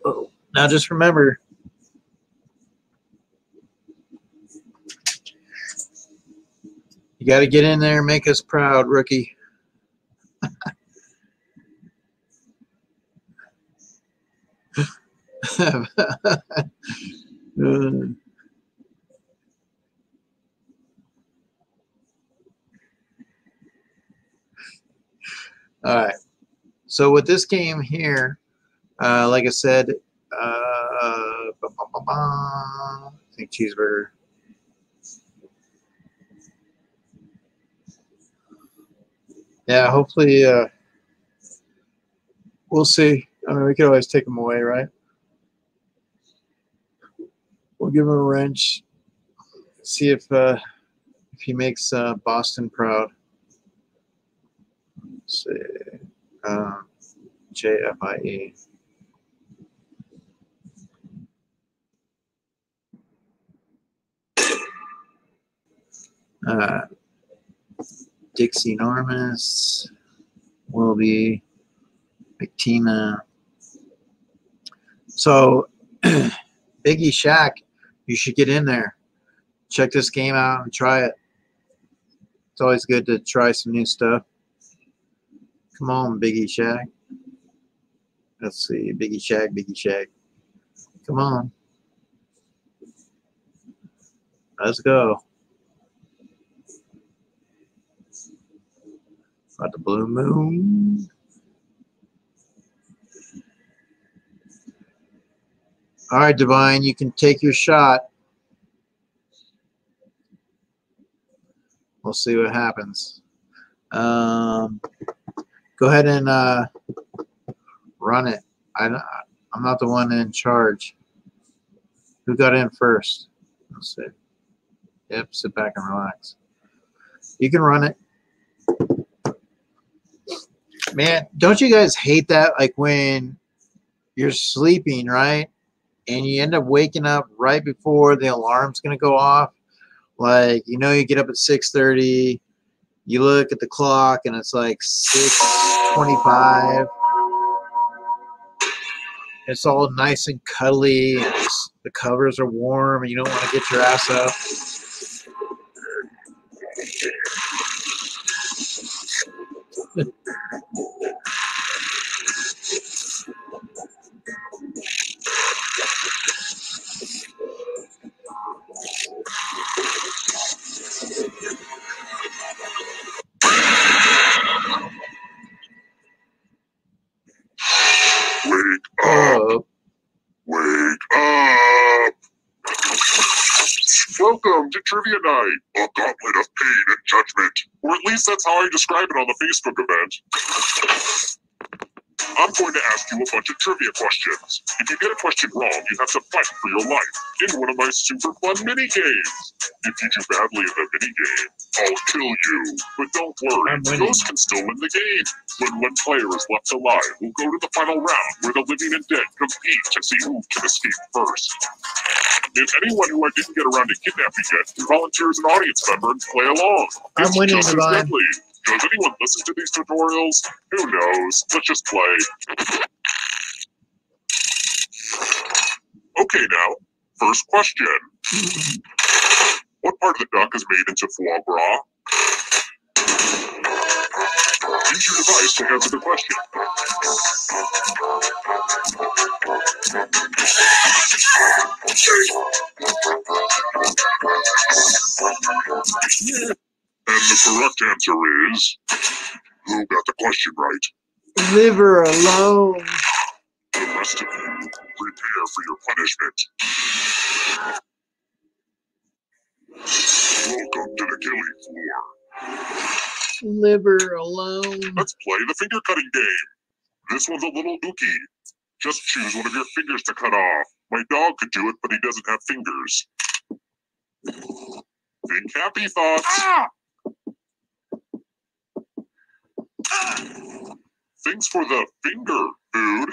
Oh, now just remember, you got to get in there and make us proud, rookie. All right. So with this game here, like I said, I think cheeseburger. Yeah, hopefully we'll see. I mean, we could always take him away, right? We'll give him a wrench. See if he makes Boston proud. Let's see. JFIE. Dixie Normus will be Victina. So Biggie Shack, you should get in there. Check this game out and try it. It's always good to try some new stuff. Come on, Biggie Shack. Let's see, Biggie Shack, Biggie Shack. Come on. Let's go. About the blue moon. All right, Divine, you can take your shot. We'll see what happens. Go ahead and run it. I'm not the one in charge. Who got in first? Let's see. Yep, sit back and relax. You can run it. Man, don't you guys hate that? Like when you're sleeping, right? And you end up waking up right before the alarm's going to go off. Like, you know, you get up at 6:30. You look at the clock and it's like 6:25. It's all nice and cuddly. And the covers are warm and you don't want to get your ass up. Wake up! Wake up! Welcome to Trivia Night, a gauntlet of pain and judgment. Or at least that's how I describe it on the Facebook event. I'm going to ask you a bunch of trivia questions. If you get a question wrong, you have to fight for your life in one of my super fun mini games. If you do badly in the mini game, I'll kill you. But don't worry, Ghost can still win the game. When one player is left alive, we'll go to the final round where the living and dead compete to see who can escape first. And anyone who I didn't get around to kidnapping yet can volunteer as an audience member and play along. I'm It's winning, just as Divine. deadly. Does anyone listen to these tutorials? Who knows? Let's just play. Okay, now, first question. What part of the duck is made into foie gras? Use your device to answer the question. And the correct answer is... Who got the question right? Leave her alone. The rest of you, prepare for your punishment. Welcome to the killing floor. Leave her alone. Let's play the finger cutting game. This one's a little dookie. Just choose one of your fingers to cut off. My dog could do it, but he doesn't have fingers. Think happy thoughts. Ah! Thanks for the finger food.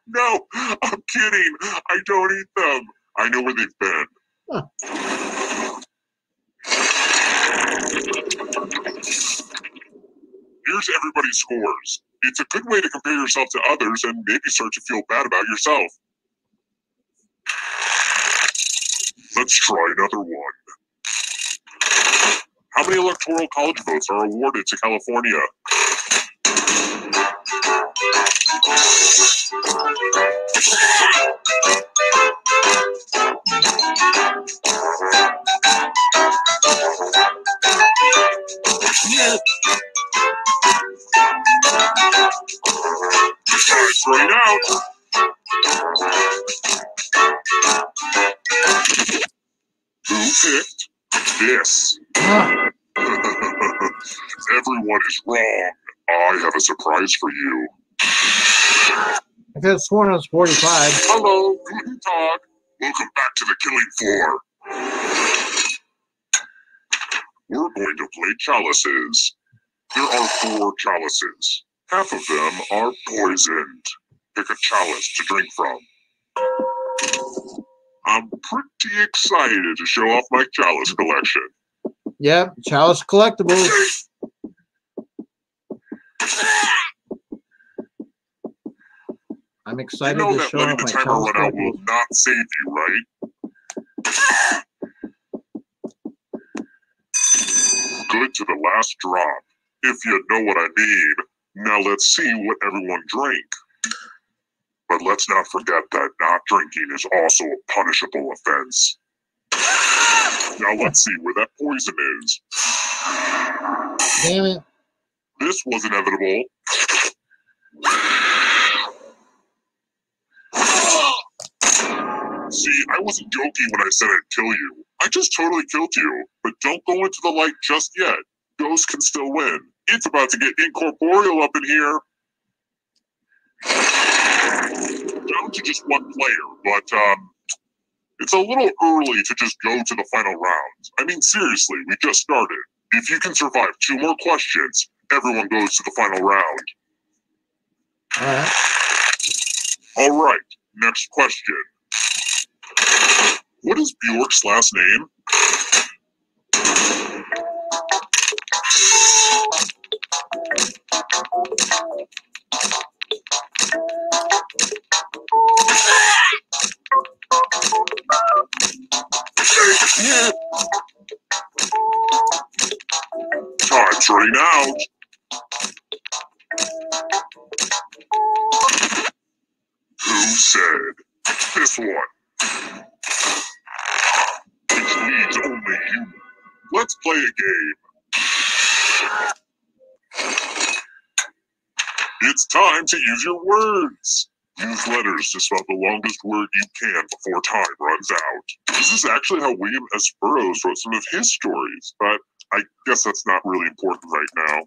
No, I'm kidding. I don't eat them. I know where they've been. Here's everybody's scores. It's a good way to compare yourself to others and maybe start to feel bad about yourself. Let's try another one. How many electoral college votes are awarded to California? Time's right out. Who picked this? Everyone is wrong. I have a surprise for you. I could have sworn it was 45. Hello, Guten Tag. Welcome back to the killing floor. We're going to play chalices. There are 4 chalices. Half of them are poisoned. Pick a chalice to drink from. I'm pretty excited to show off my chalice collection. Yep, chalice collectibles. I'm excited You know to that show letting off the my timer chalice run out collectibles. will not save you, right? Good to the last drop, if you know what I mean. Now let's see what everyone drank. But let's not forget that not drinking is also a punishable offense. Now let's see where that poison is. Damn it. This was inevitable. See, I wasn't joking when I said I'd kill you. I just totally killed you. But don't go into the light just yet. Ghost can still win. It's about to get incorporeal up in here. Down to just one player, but it's a little early to just go to the final round. I mean, seriously, we just started. If you can survive 2 more questions, everyone goes to the final round. All right, next question. What is Bjork's last name? Time's running out. Who said this one? Which needs only you. Let's play a game. It's time to use your words. Use letters to spell the longest word you can before time runs out. This is actually how William S. Burroughs wrote some of his stories, but I guess that's not really important right now.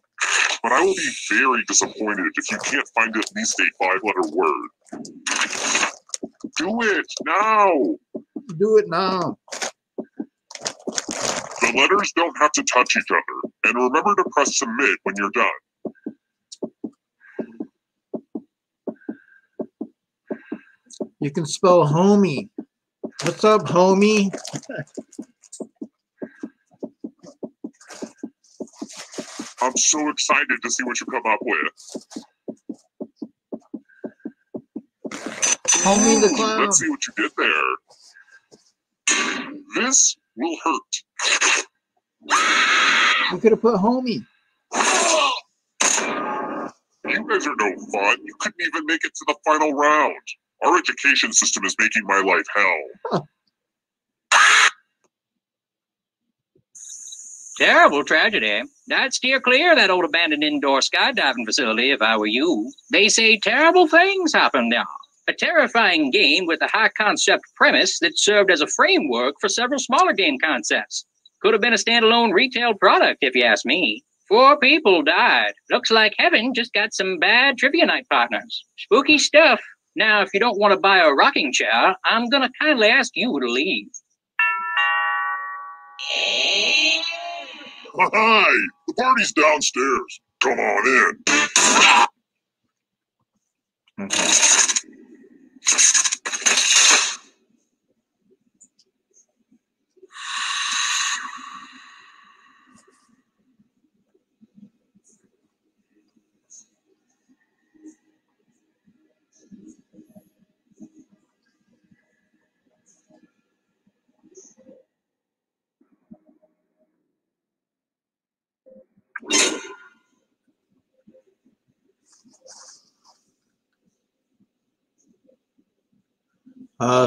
But I will be very disappointed if you can't find at least a 5-letter word. Do it now! Do it now. The letters don't have to touch each other, and remember to press submit when you're done. You can spell homie. What's up, homie? I'm so excited to see what you come up with. Homie the clown. Let's see what you did there. This will hurt. You could have put homie. You guys are no fun. You couldn't even make it to the final round. Our education system is making my life hell. Terrible tragedy. I'd steer clear of that old abandoned indoor skydiving facility if I were you. They say terrible things happen now. A terrifying game with a high-concept premise that served as a framework for several smaller game concepts. Could have been a standalone retail product, if you ask me. 4 people died. Looks like heaven just got some bad trivia night partners. Spooky stuff. Now, if you don't want to buy a rocking chair, I'm going to kindly ask you to leave. Hi! The party's downstairs. Come on in.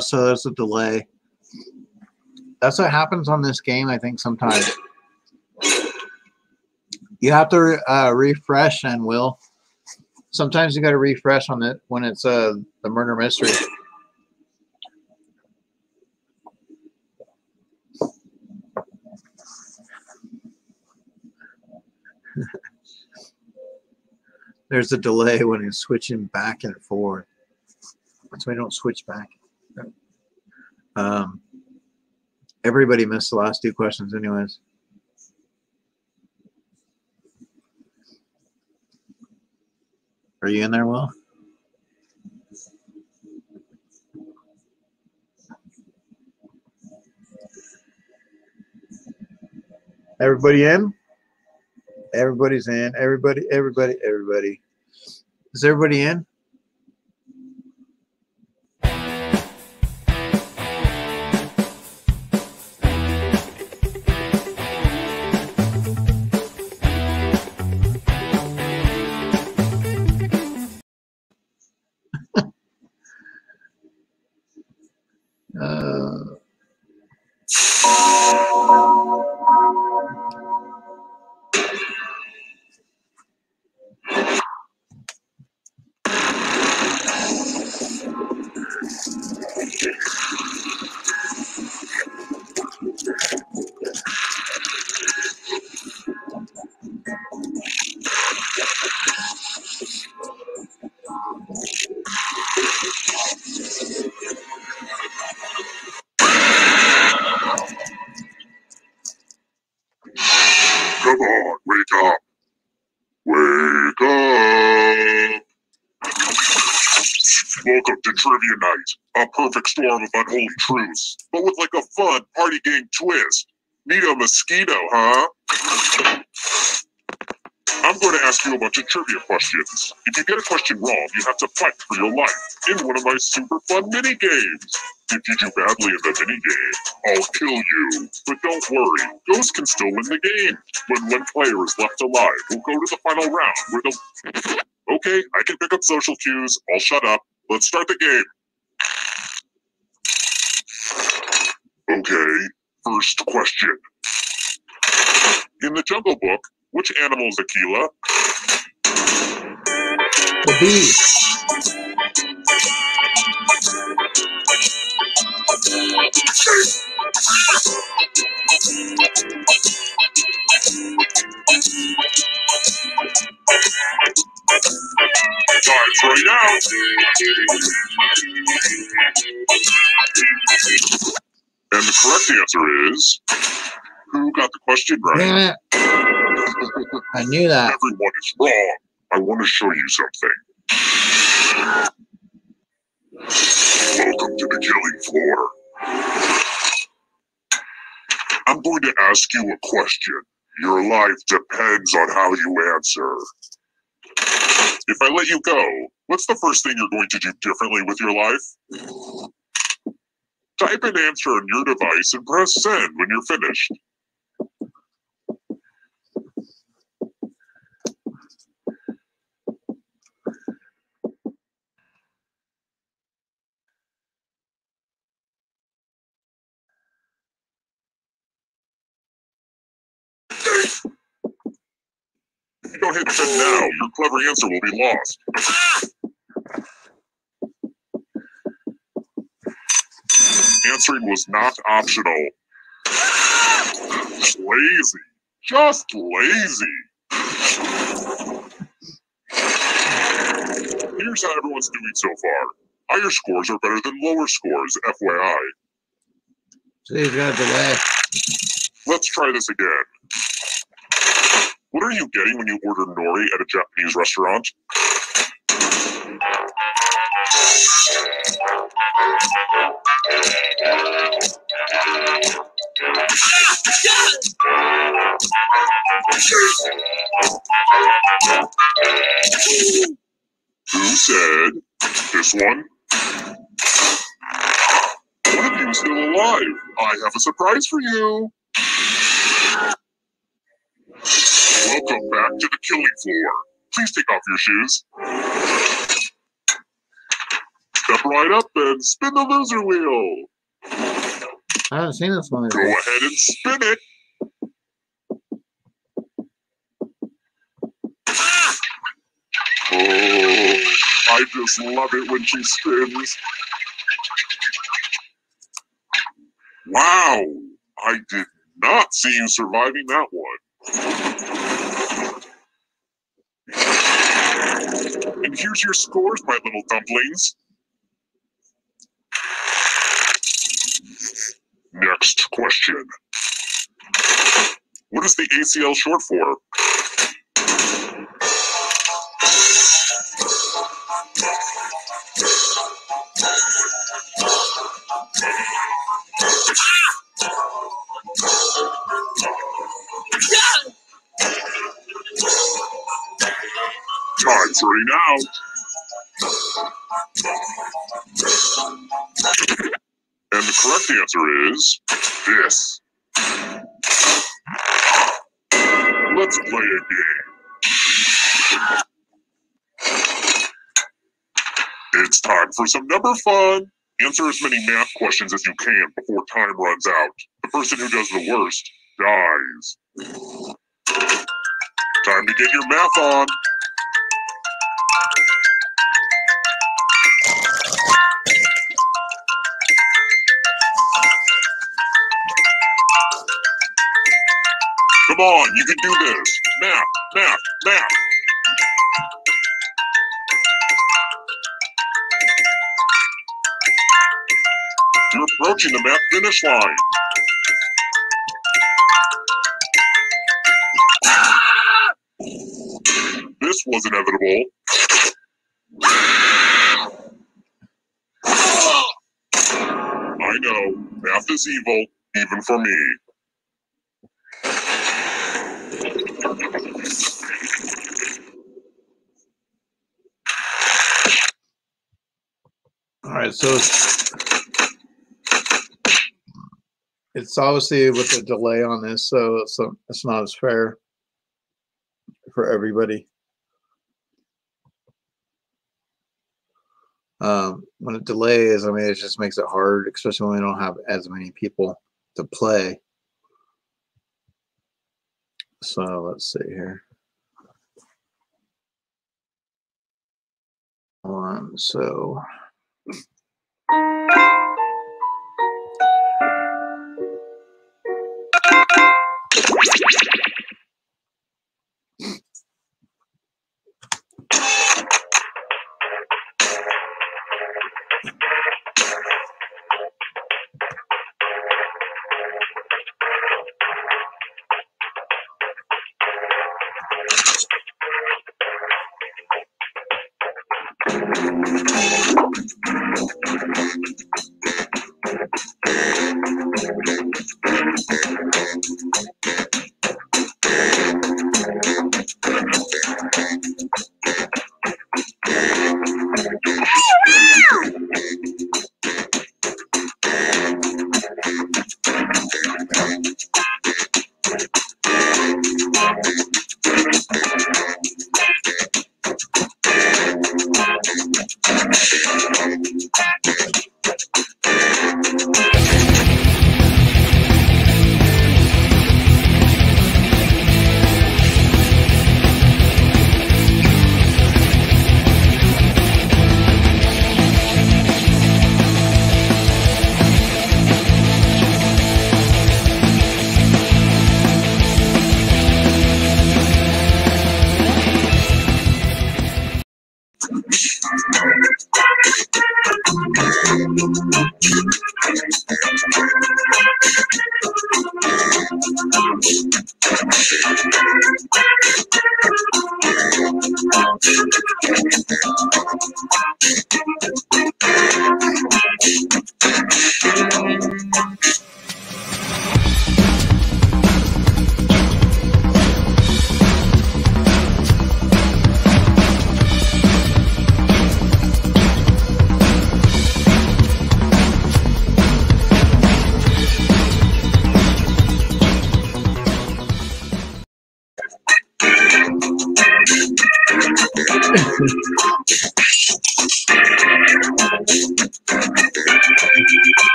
So there's a delay. That's what happens on this game, I think, sometimes. You have to refresh, and will. Sometimes you got to refresh on it when it's the murder mystery. There's a delay when it's switching back and forth. So I don't switch back. Everybody missed the last 2 questions anyways. Are you in there, Will? Everybody in? Everybody's in. Everybody. Is everybody in? Come on, wake up. Wake up. Welcome to Trivia Night, a perfect storm of unholy truths, but with like a fun party game twist. Need a mosquito, huh? I'm going to ask you a bunch of trivia questions. If you get a question wrong, you have to fight for your life in one of my super fun mini games. If you do badly in the mini game, I'll kill you. But don't worry, Ghost can still win the game. When one player is left alive, we'll go to the final round where the... Okay, I can pick up social cues. I'll shut up. Let's start the game. Okay, first question. In the Jungle Book, which animal is Aquila? The bee. Time's running out. And the correct answer is, who got the question right? Damn it. I knew that. Everyone is wrong. I want to show you something. Welcome to the killing floor. I'm going to ask you a question. Your life depends on how you answer. If I let you go, what's the first thing you're going to do differently with your life? Type an answer on your device and press send when you're finished. If you don't hit send now, your clever answer will be lost. Answering was not optional. Lazy. Just lazy. Here's how everyone's doing so far. Higher scores are better than lower scores, FYI. So you've got a delay. Let's try this again. What are you getting when you order nori at a Japanese restaurant? Who said this one? One of you is still alive. I have a surprise for you. Welcome back to the killing floor. Please take off your shoes. Step right up and spin the loser wheel. I haven't seen this one. Go ahead and spin it. Oh, I just love it when she spins. Wow, I did not see you surviving that one. And here's your scores, my little dumplings. Next question. What is the ACL short for? Time's running out. And the correct answer is this. Let's play a game. It's time for some number fun. Answer as many math questions as you can before time runs out. The person who does the worst dies. Time to get your math on. Come on, you can do this. Math, math, math. You're approaching the math finish line. This was inevitable. I know, math is evil, even for me. All right, so it's obviously with a delay on this, so it's not as fair for everybody. When it delays, I mean, it just makes it hard, especially when we don't have as many people to play. So let's see here. So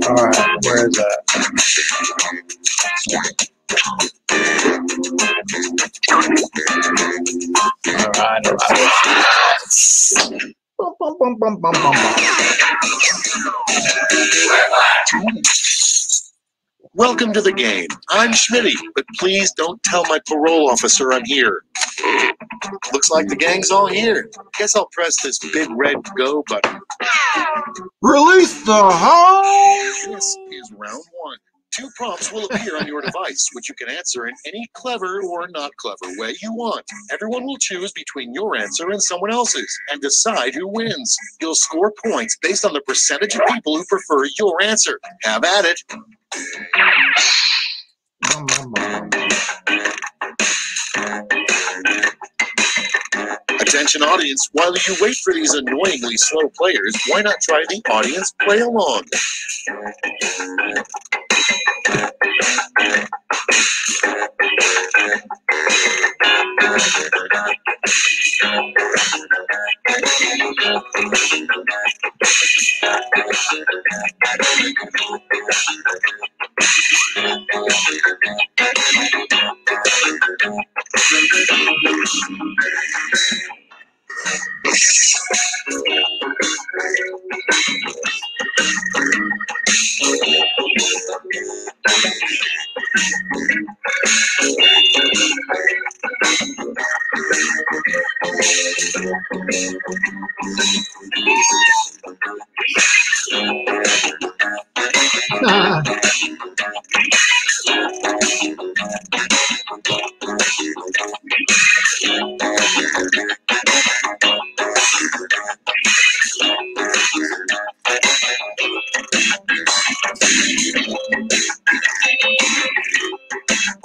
all right, where is that? All right. Welcome to the game. I'm Schmitty, but please don't tell my parole officer I'm here. Looks like the gang's all here. Guess I'll press this big red go button. Release the hound! This is round one. 2 prompts will appear on your device, which you can answer in any clever or not clever way you want. Everyone will choose between your answer and someone else's and decide who wins. You'll score points based on the percentage of people who prefer your answer. Have at it. Attention audience, while you wait for these annoyingly slow players, why not try the audience play along?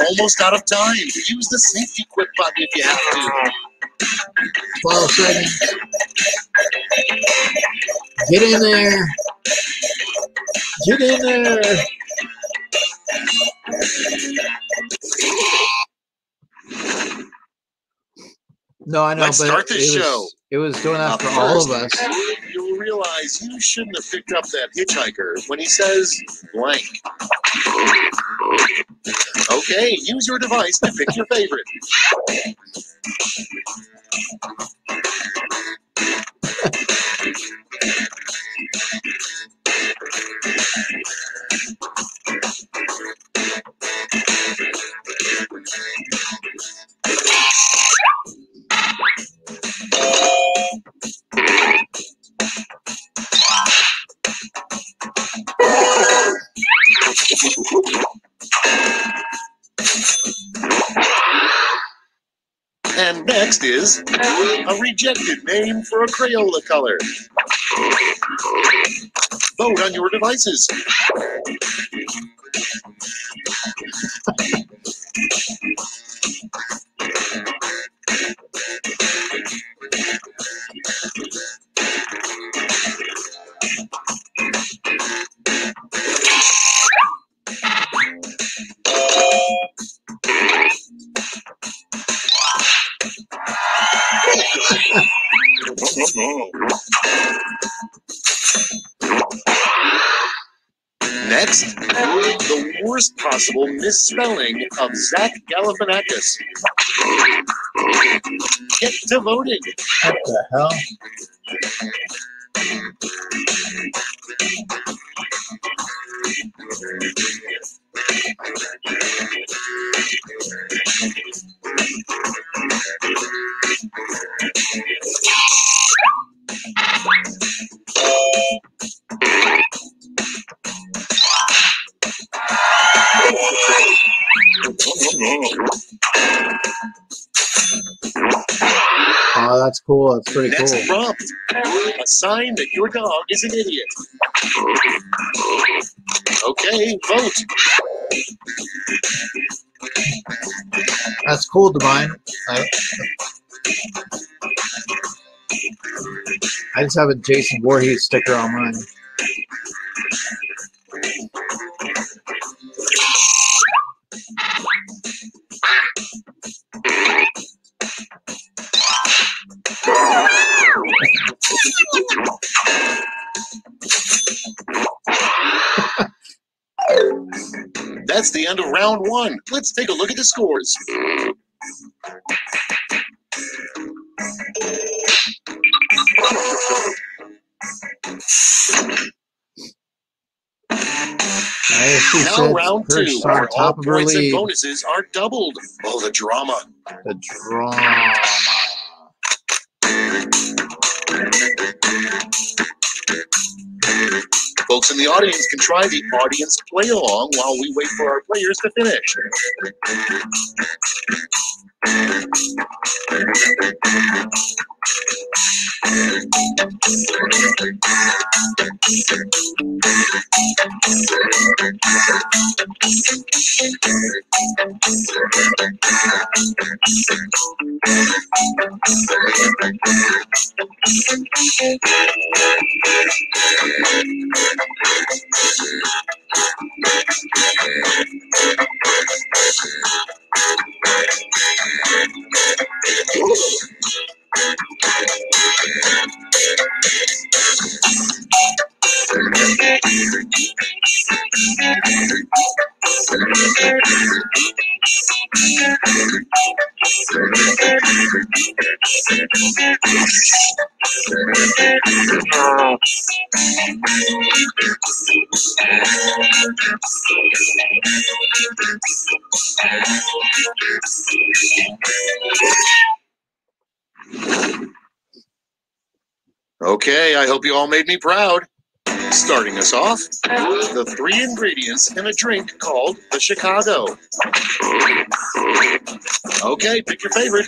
Almost out of time. Use the safety quit button if you have to. 12 seconds. Get in there. Get in there. No, I know, Let's but start this show. It was doing that for First, all of us. You'll realize you shouldn't have picked up that hitchhiker when he says blank. Okay, use your device to pick your favorite. And next is a rejected name for a Crayola color. Vote on your devices. Next, the worst possible misspelling of Zach Galifianakis. Get to voting. What the hell? Oh, that's cool. That's pretty Next cool. prompt. A sign that your dog is an idiot. Okay, vote. That's cool, Divine. I just have a Jason Voorhees sticker on mine. That's the end of round one. Let's take a look at the scores. Now round two, where all points and bonuses are doubled. Oh, the drama. The drama. Folks in the audience can try the audience play along while we wait for our players to finish. Okay, I hope you all made me proud. Starting us off, the 3 ingredients in a drink called the Chicago. Okay, pick your favorite.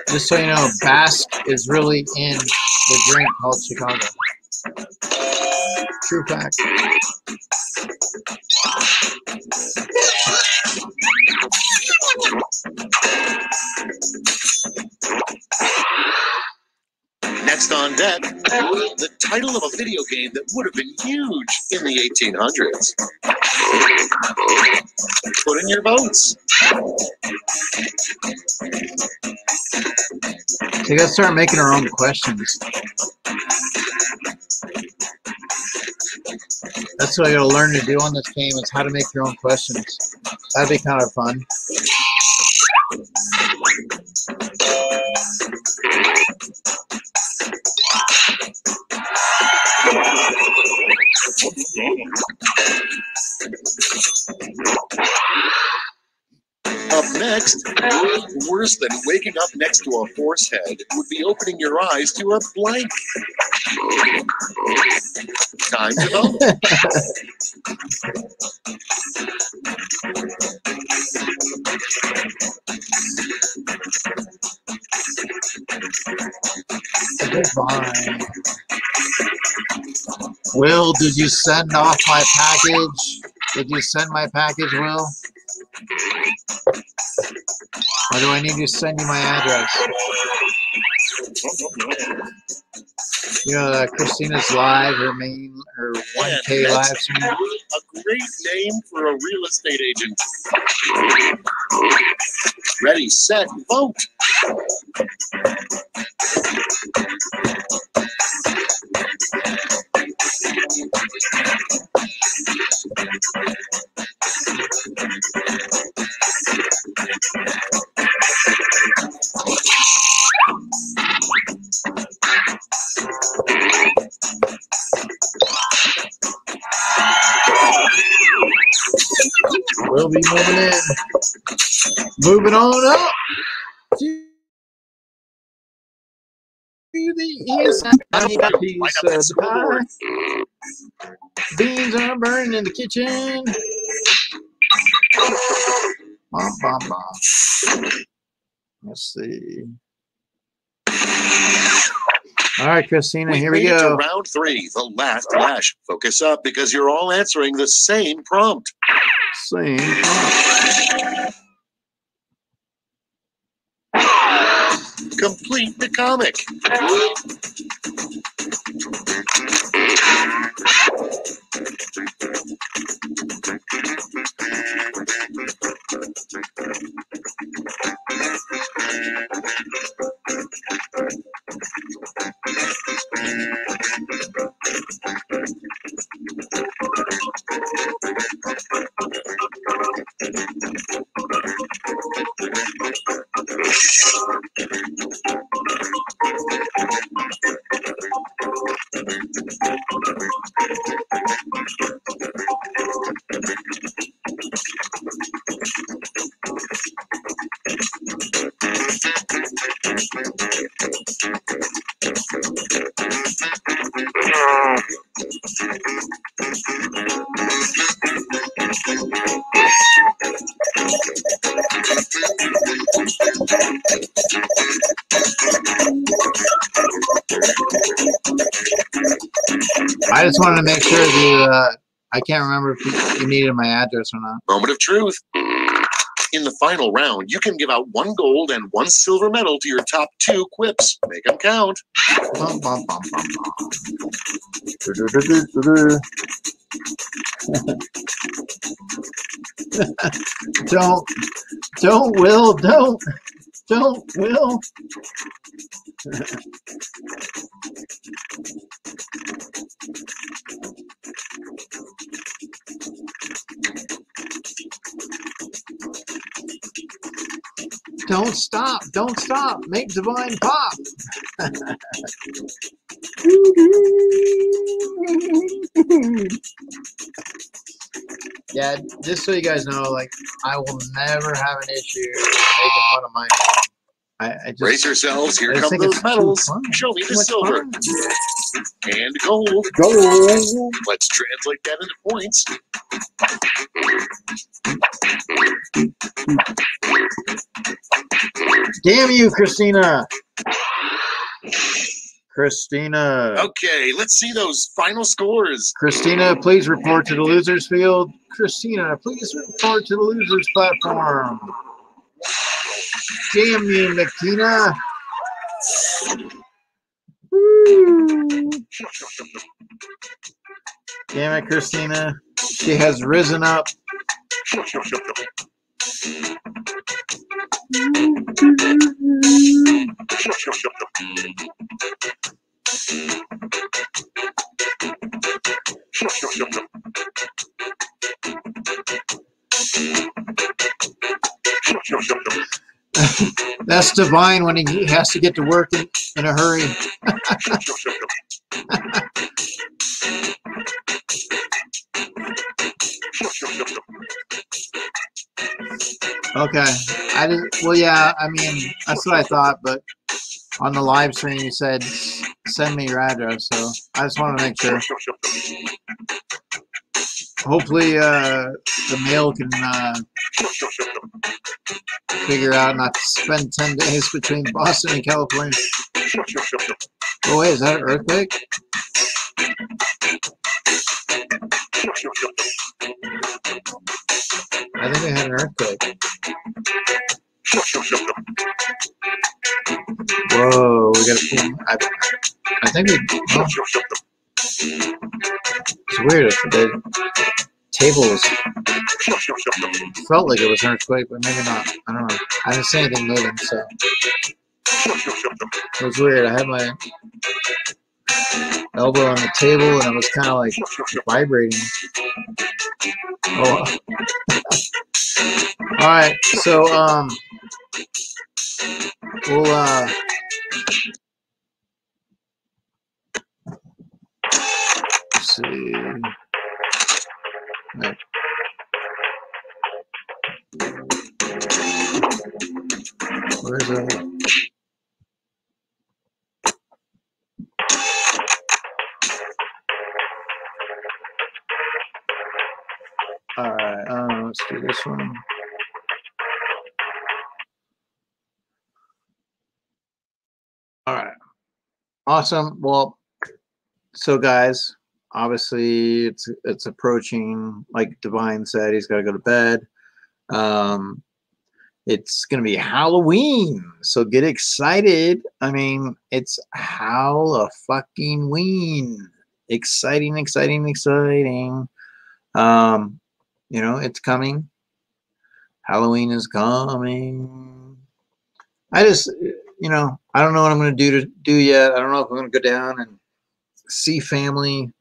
Just so you know, Basque is really in the drink called Chicago. True fact. Next on deck, the title of a video game that would have been huge in the 1800s. Put in your votes. So you gotta start making our own questions. That's what I gotta learn to do on this game, is how to make your own questions. That'd be kind of fun. Up next, worse than waking up next to a horse head would be opening your eyes to a blank. Time to vote. Goodbye. Will, did you send off my package? Did you send my package, Will? Or do I need to send you my address? You know, Christina's live, her 1K live stream. A great name for a real estate agent. Ready, set, vote. We'll be moving in. Moving on up to the east. Piece of pie. Beans are burning in the kitchen. Bum, bum, bum. Let's see. All right, Christina, here we made it go. to round 3, the last lash. Focus up because you're all answering the same prompt. Same prompt. Complete the comic. I just wanted to make sure that I can't remember if you needed my address or not. Moment of truth. In the final round, you can give out 1 gold and 1 silver medal to your top 2 quips. Make them count. Bum, bum, bum, bum, bum. Don't, Will, don't, Will. Don't stop. Don't stop. Make Divine pop. Yeah, just so you guys know, like, I will never have an issue making fun of my name. I just, Brace yourselves. Here I just come think those it's too medals. fun. Show me Too the much silver. fun. And gold. Gold. Let's translate that into points. Damn you, Christina. Christina. Okay, let's see those final scores. Christina, please report to the losers field. Christina, please report to the losers platform. Damn you, Nikina. Woo. Damn it, Christina. She has risen up. That's Divine when he has to get to work in a hurry. Okay. I didn't. Well, yeah. I mean, that's what I thought. But on the live stream, you said send me your address, so I just want to make sure. Hopefully, the mail can figure out not to spend 10 days between Boston and California. Oh wait, is that an earthquake? I think they had an earthquake. Whoa, we got to. I think we. Well, it's weird. The tables felt like it was an earthquake, but maybe not. I don't know. I didn't see anything moving, so it was weird. I had my elbow on the table, and it was kind of like vibrating. Oh. All right, so we'll let's see. Right. Where's that? All right, let's do this one. All right, awesome. Well, so guys, obviously it's approaching. Like Divine said, he's got to go to bed. It's gonna be Halloween, so get excited. I mean, it's Hall-a-fucking-ween. Exciting, exciting, exciting. You know, it's coming. Halloween is coming. I just, you know, I don't know what I'm going to do yet. I don't know if I'm going to go down and see family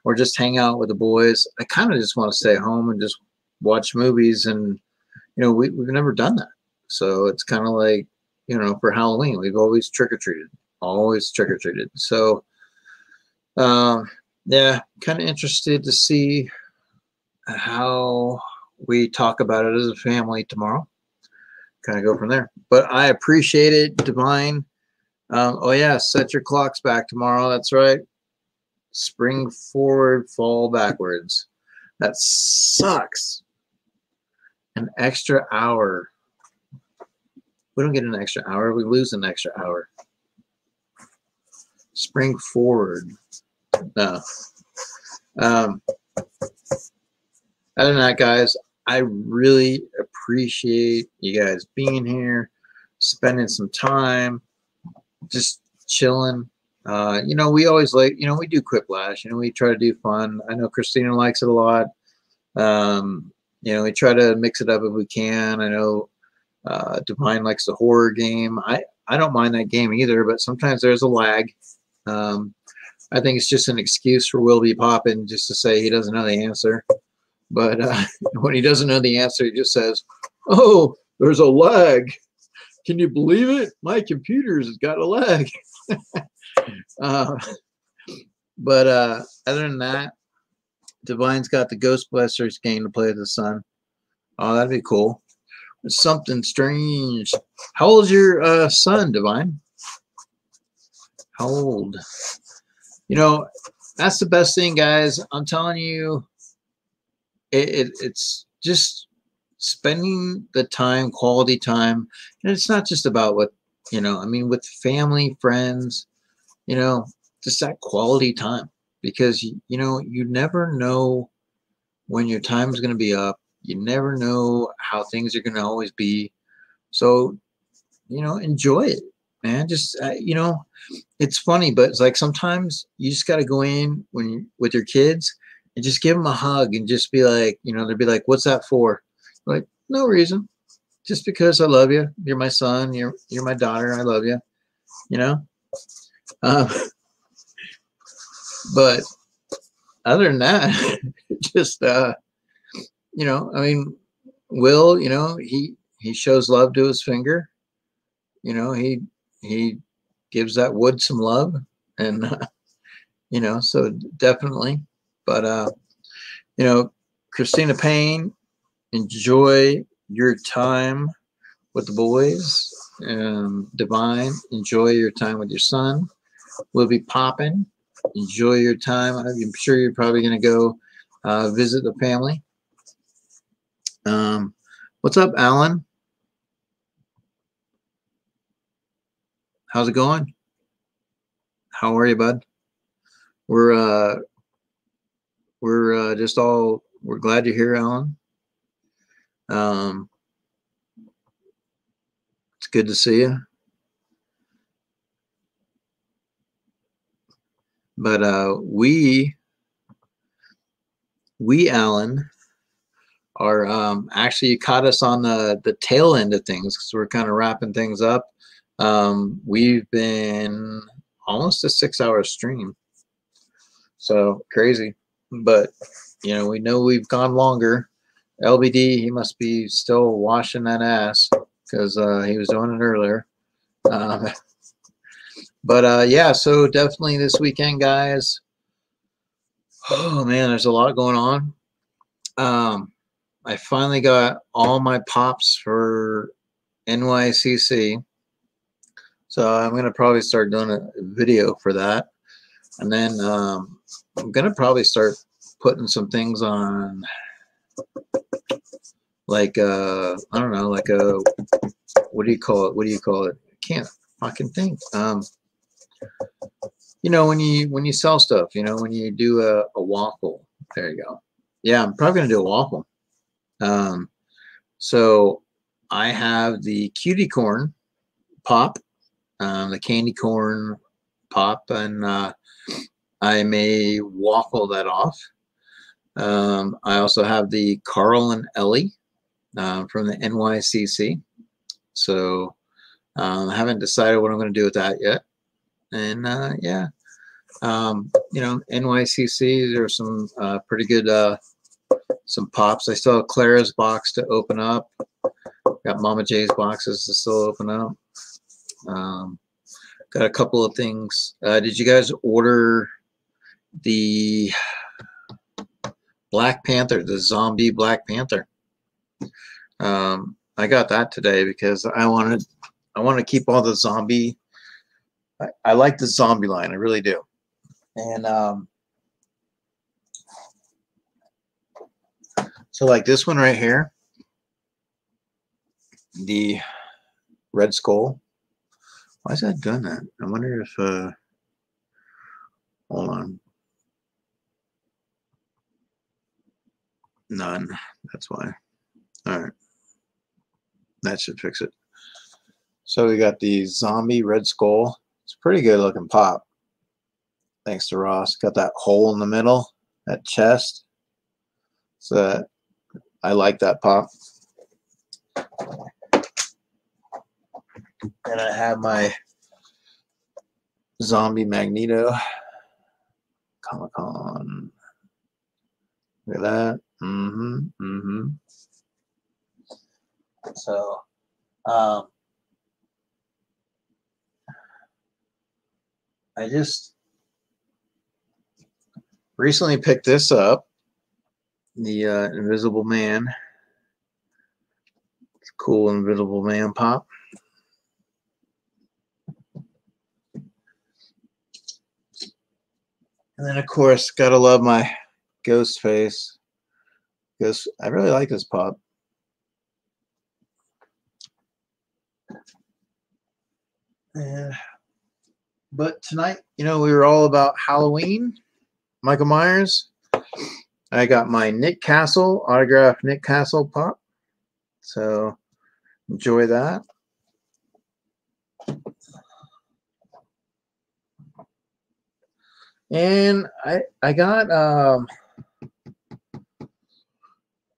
or just hang out with the boys. I kind of just want to stay home and just watch movies. And, you know, we've never done that. So it's kind of like, you know, for Halloween, we've always trick-or-treated. Always trick-or-treated. So, yeah, kind of interested to see how we talk about it as a family tomorrow. Kind of go from there. But I appreciate it, Divine. Oh yeah, set your clocks back tomorrow. That's right. Spring forward, fall backwards. That sucks. An extra hour. We don't get an extra hour. We lose an extra hour. Spring forward. No. Other than that, guys, I really appreciate you guys being here, spending some time, just chilling. You know, we always like, you know, we do Quiplash. You know, we try to do fun. I know Christina likes it a lot. You know, we try to mix it up if we can. I know Divine likes the horror game. I don't mind that game either, but sometimes there's a lag. I think it's just an excuse for Will Be Poppin' just to say he doesn't know the answer. But when he doesn't know the answer, he just says, "Oh, there's a lag." Can you believe it? My computer's got a lag. But other than that, Divine's got the Ghostbusters game to play with the son. Oh, that'd be cool. It's something strange. How old's your son, Divine? How old? You know, that's the best thing, guys. I'm telling you, it's just spending the time, quality time. And it's not just about what, you know, I mean, with family, friends, you know, just that quality time. Because, you know, you never know when your time is going to be up. You never know how things are going to always be. So, you know, enjoy it, man. Just, you know, it's funny, but it's like sometimes you just got to go in with your kids and just give them a hug and just be like, you know, they'll be like, what's that for? Like, no reason. Just because I love you. You're my son. You're my daughter. I love you. You know? But other than that, just, you know, I mean, Will, you know, he shows love to his finger. You know, he gives that wood some love, and you know, so definitely. But you know, Christina Payne, enjoy your time with the boys. Divine, enjoy your time with your son. We'll be popping. Enjoy your time. I'm sure you're probably going to go visit the family. What's up, Alan? How's it going? How are you, bud? We're just all, we're glad you're here, Alan. It's good to see you. But we Alan, are actually, you caught us on the tail end of things because we're kind of wrapping things up. We've been almost a 6-hour stream, so crazy. But you know, we know we've gone longer. LBD, he must be still washing that ass because he was doing it earlier. But yeah, so definitely this weekend, guys. Oh man, there's a lot going on. I finally got all my pops for NYCC. So I'm going to probably start doing a video for that. And then I'm going to probably start putting some things on, like, I don't know, like a, what do you call it? What do you call it? I can't fucking think. You know, when you sell stuff, you know, when you do a waffle, there you go. Yeah, I'm probably going to do a waffle. So I have the cutie corn pop, the candy corn pop, and I may waffle that off. I also have the Carl and Ellie from the NYCC. So I haven't decided what I'm going to do with that yet. And yeah, you know, NYCC, there's some pretty good some pops. I still have Clara's box to open up. Got Mama J's boxes to still open up. Got a couple of things. Did you guys order the Black Panther, the zombie Black Panther? I got that today because I want to keep all the zombie. I like the zombie line, I really do. And so like this one right here, the Red Skull. Why is that doing that? I wonder if hold on. None. That's why. All right. That should fix it. So we got the zombie Red Skull. It's a pretty good looking pop. Thanks to Ross. Got that hole in the middle, that chest. So I like that pop. And I have my zombie Magneto. Comic-Con. Look at that. So I just recently picked this up, the Invisible Man. It's a cool Invisible Man pop. And then, of course, gotta love my Ghostface. I really like this pop. But tonight, you know, we were all about Halloween. Michael Myers. I got my Nick Castle, autographed Nick Castle pop. So enjoy that. And I got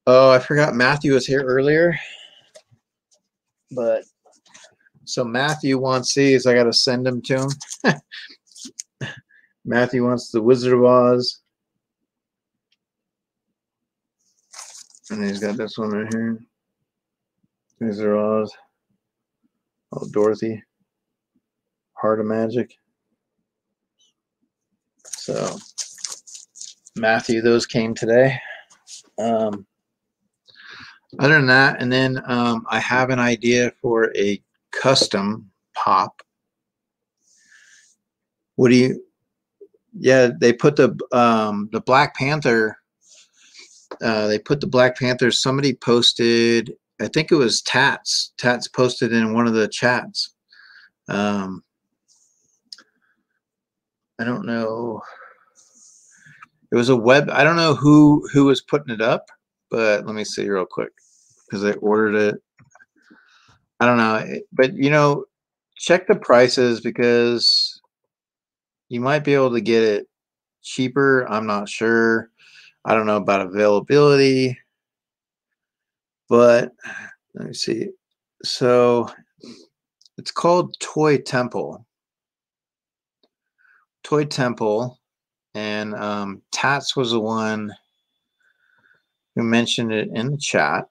oh, I forgot Matthew was here earlier. But so Matthew wants these. I gotta send them to him. Matthew wants the Wizard of Oz. And he's got this one right here. Wizard of Oz. Oh, Dorothy. Heart of Magic. So, Matthew, those came today. Other than that, and then I have an idea for a custom pop. What do you? Yeah, they put the Black Panther. They put the Black Panther. Somebody posted. I think it was Tats. Tats posted in one of the chats. I don't know. It was a web. I don't know who was putting it up, but let me see real quick because I ordered it. I don't know, but you know, check the prices because you might be able to get it cheaper. I'm not sure. I don't know about availability, but let me see. So it's called Toy Temple. Toy Temple, and Tats was the one who mentioned it in the chat.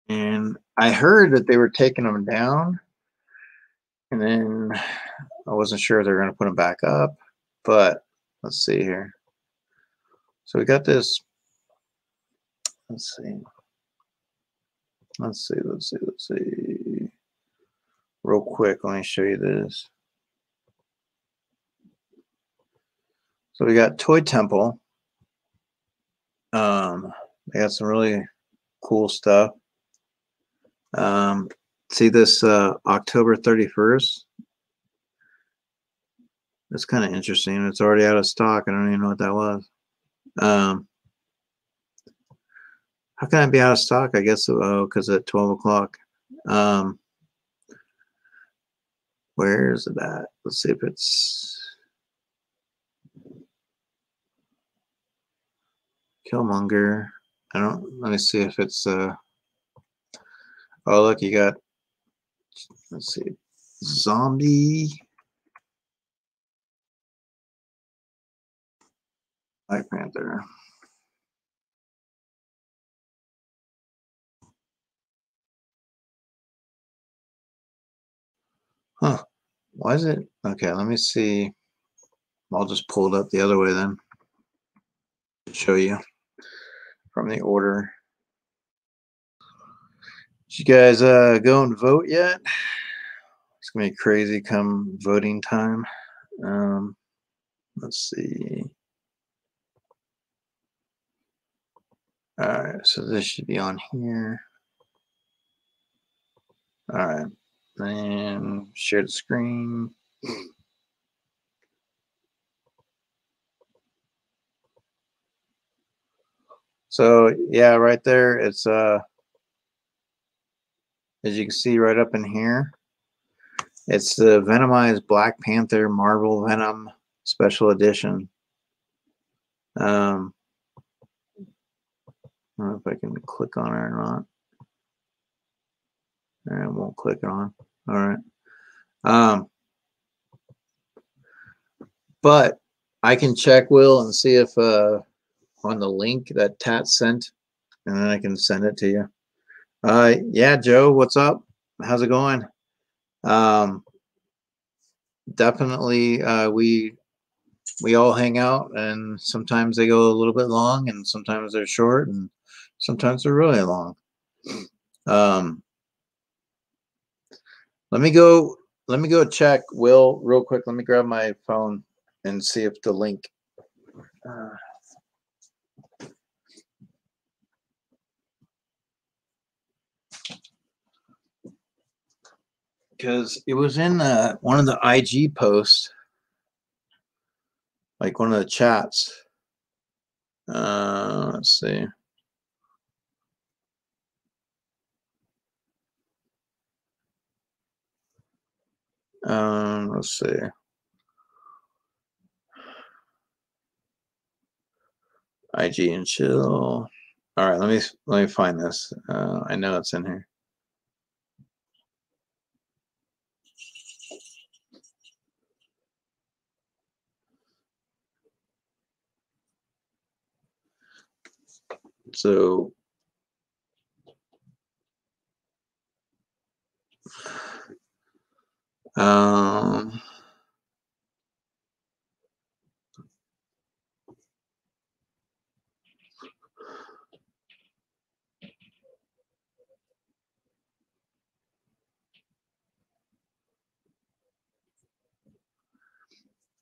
And I heard that they were taking them down, and then I wasn't sure if they were going to put them back up, but let's see here. So we got this. Let's see. Let's see. Real quick, let me show you this. So we got Toy Temple. They got some really cool stuff. See this October 31st? That's kind of interesting. It's already out of stock. I don't even know what that was. How can I be out of stock? I guess, oh, because at 12 o'clock. Where is it at? Let's see if it's Killmonger. Let me see if it's oh, look, you got, let's see, Zombie, Black Panther. Huh. Why is it? Okay, let me see. I'll just pull it up the other way then. Show you from the order. Did you guys go and vote yet? It's gonna be crazy come voting time. Let's see. All right, so this should be on here. All right, and share the screen. So yeah, right there, it's as you can see right up in here, it's the Venomized Black Panther Marvel Venom Special Edition. I don't know if I can click on it or not. All right, I won't click it on. All right. But I can check, Will, and see if on the link that Tat sent, and then I can send it to you. Yeah, Joe, what's up? How's it going? Definitely, we all hang out, and sometimes they go a little bit long, and sometimes they're short, and sometimes they're really long. Let me go check, Will, real quick. Let me grab my phone and see if the link. Because it was in one of the IG posts, like one of the chats. Let's see. Let's see. IG and chill. All right, let me find this. I know it's in here. So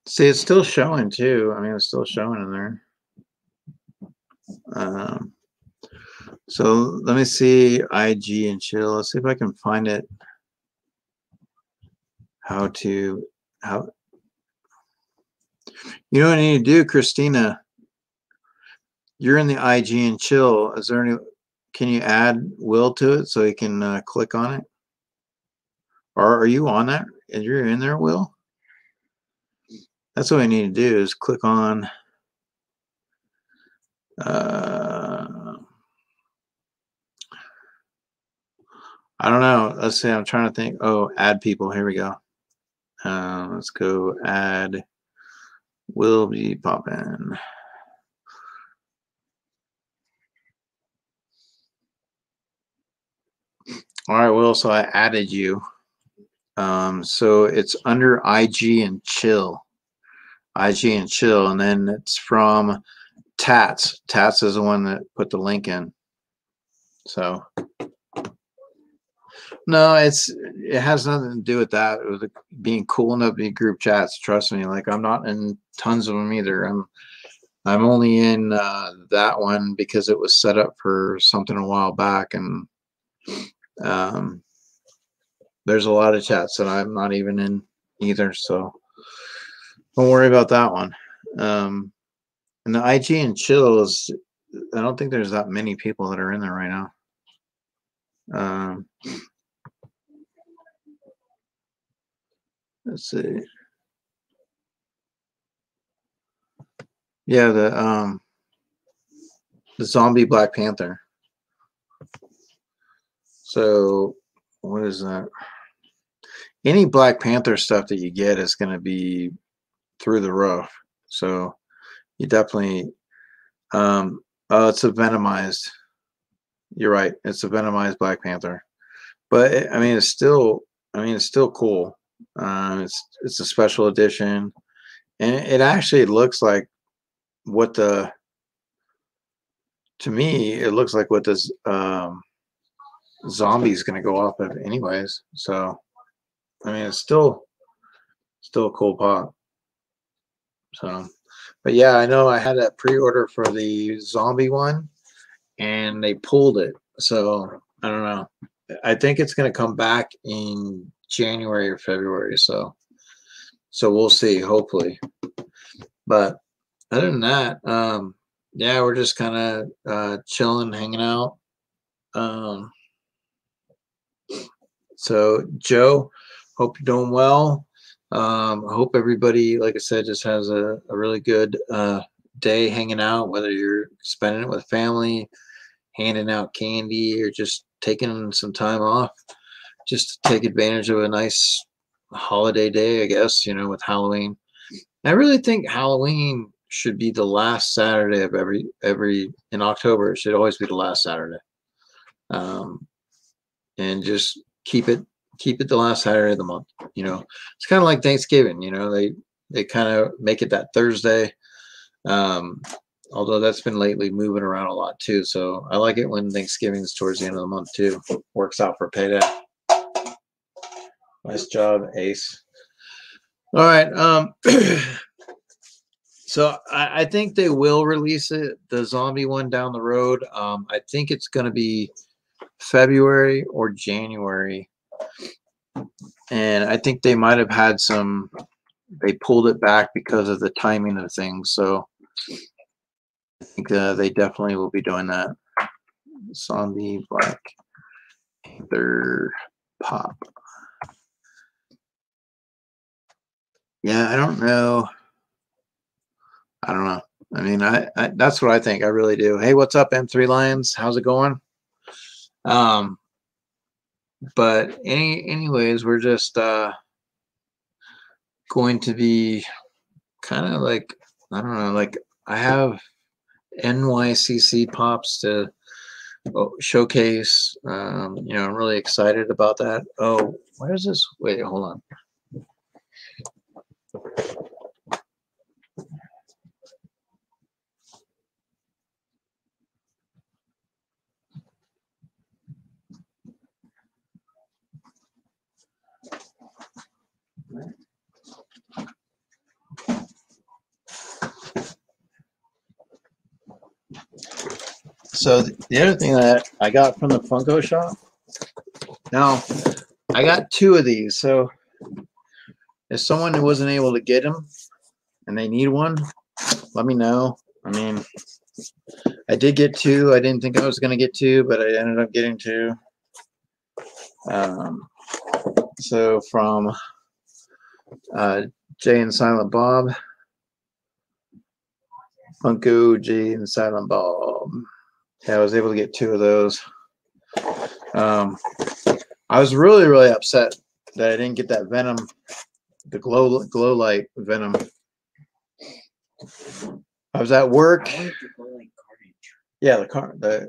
see, it's still showing too. I mean, it's still showing in there. So let me see IG and chill. Let's see if I can find it. How you know what I need to do, Christina? You're in the IG and chill. Is there any? Can you add Will to it so he can click on it? Or are you on that? Is you're in there, Will? That's what I need to do is click on. I don't know. Let's see. I'm trying to think. Oh, add people. Here we go. Let's go add. Will be popping. All right, Will. So I added you. So it's under IG and chill. IG and chill, and then it's from Tats. Tats is the one that put the link in. So no, it has nothing to do with that. It was being cool enough to be group chats. Trust me, like I'm not in tons of them either. I'm only in that one because it was set up for something a while back, and there's a lot of chats that I'm not even in either. So don't worry about that one. And the IG and chill is, I don't think there's that many people that are in there right now. Let's see. Yeah, the zombie Black Panther. So what is that? Any Black Panther stuff that you get is going to be through the roof. So you definitely oh, it's a venomized. You're right. It's a venomized Black Panther. But I mean it's still cool. It's a special edition, and it actually looks like what to me it looks like what this zombie is going to go off of anyways. So I mean it's still a cool pop. So but yeah, I know I had a pre-order for the zombie one and they pulled it, so I don't know. I think it's going to come back in January or February, so we'll see, hopefully. But other than that, yeah, we're just kind of chilling, hanging out. So Joe, hope you're doing well. I hope everybody, like I said, just has a really good day hanging out, whether you're spending it with family, handing out candy, or just taking some time off just to take advantage of a nice holiday day, I guess, you know, with Halloween. I really think Halloween should be the last Saturday of every in October. It should always be the last Saturday. And just keep it keep it the last Saturday of the month. You know, it's kind of like Thanksgiving. You know, they kind of make it that Thursday. Although that's been lately moving around a lot too. So I like it when Thanksgiving's towards the end of the month too. Works out for payday. Nice job, Ace. All right. So I think they will release it, the zombie one down the road. I think it's going to be February or January. And I think they might have had they pulled it back because of the timing of things. So I think they definitely will be doing that. Zombie Black Panther Pop. Yeah, I don't know. I don't know. I mean, I that's what I think. I really do. Hey, what's up, M3 Lions? How's it going? But anyways, we're just going to be kind of like, I don't know, like I have NYCC pops to showcase. You know, I'm really excited about that. Oh, where is this? Wait, hold on. So the other thing that I got from the Funko shop, now I got 2 of these. So if someone who wasn't able to get them and they need one, let me know. I mean, I did get 2. I didn't think I was going to get 2, but I ended up getting 2. So from Jay and Silent Bob, Funko Jay and Silent Bob. Yeah, I was able to get 2 of those. I was really upset that I didn't get that Venom, the glow light Venom. I was at work. Yeah, but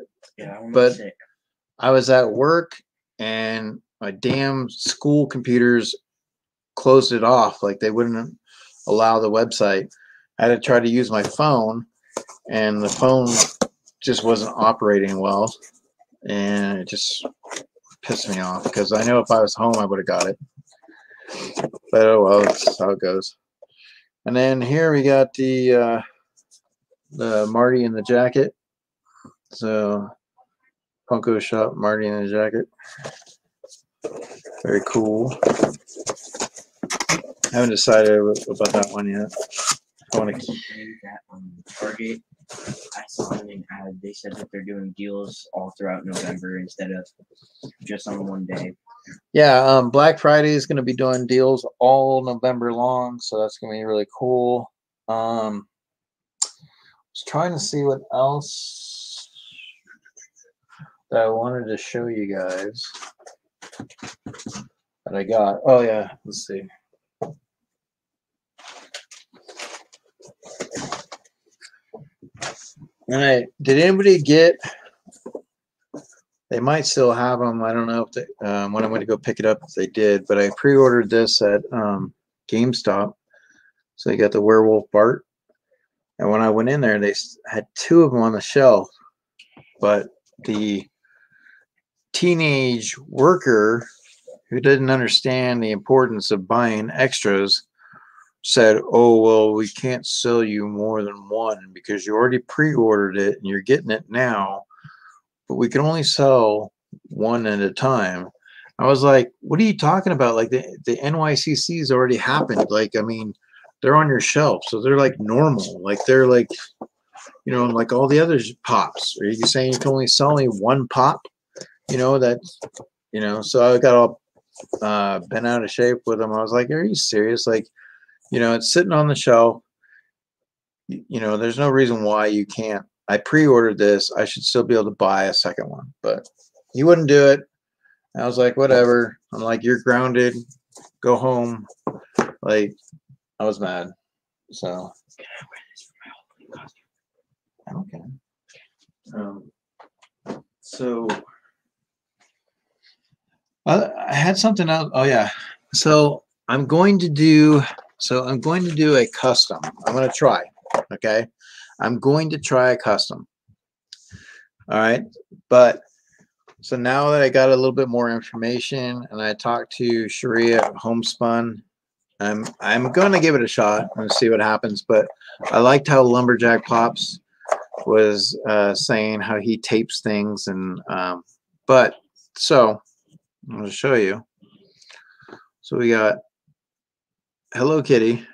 I was at work and my damn school computers closed it off. Like they wouldn't allow the website. I had to try to use my phone, and the phone just wasn't operating well, and it just pissed me off because I know if I was home I would have got it, but oh well, that's how it goes. And then here we got the Marty in the jacket. So Funko Shop Marty in the jacket, very cool. I haven't decided about that one yet. I want to Target. I saw an ad. They said that they're doing deals all throughout November instead of just on one day. Yeah, Black Friday is going to be doing deals all November long, so that's going to be really cool. I was trying to see what else that I wanted to show you guys that I got. Oh yeah, let's see. All right, did anybody get? They might still have them. I don't know if they, when I'm going to go pick it up, if they did. But I pre-ordered this at GameStop. So they got the Werewolf Bart. And when I went in there, they had 2 of them on the shelf. But the teenage worker who didn't understand the importance of buying extras said, oh, well, we can't sell you more than 1 because you already pre-ordered it and you're getting it now. But we can only sell 1 at a time. I was like, what are you talking about? Like the NYCC's already happened. Like, I mean, they're on your shelf. So they're like normal. Like they're like, you know, like all the other pops. Are you saying you can only sell only 1 pop? You know, that, you know, so I got all bent out of shape with them. I was like, are you serious? Like, you know, it's sitting on the shelf. You know, there's no reason why you can't. I pre-ordered this. I should still be able to buy a second one, but he wouldn't do it. I was like, whatever. I'm like, you're grounded. Go home. Like, I was mad. So, okay. So I had something else. Oh yeah. So I'm going to do a custom. I'm going to try. Okay. I'm going to try a custom. All right. But so now that I got a little bit more information and I talked to Sharia at Homespun, I'm going to give it a shot and see what happens. But I liked how Lumberjack Pops was saying how he tapes things, and but so I'm going to show you. So we got Hello Kitty.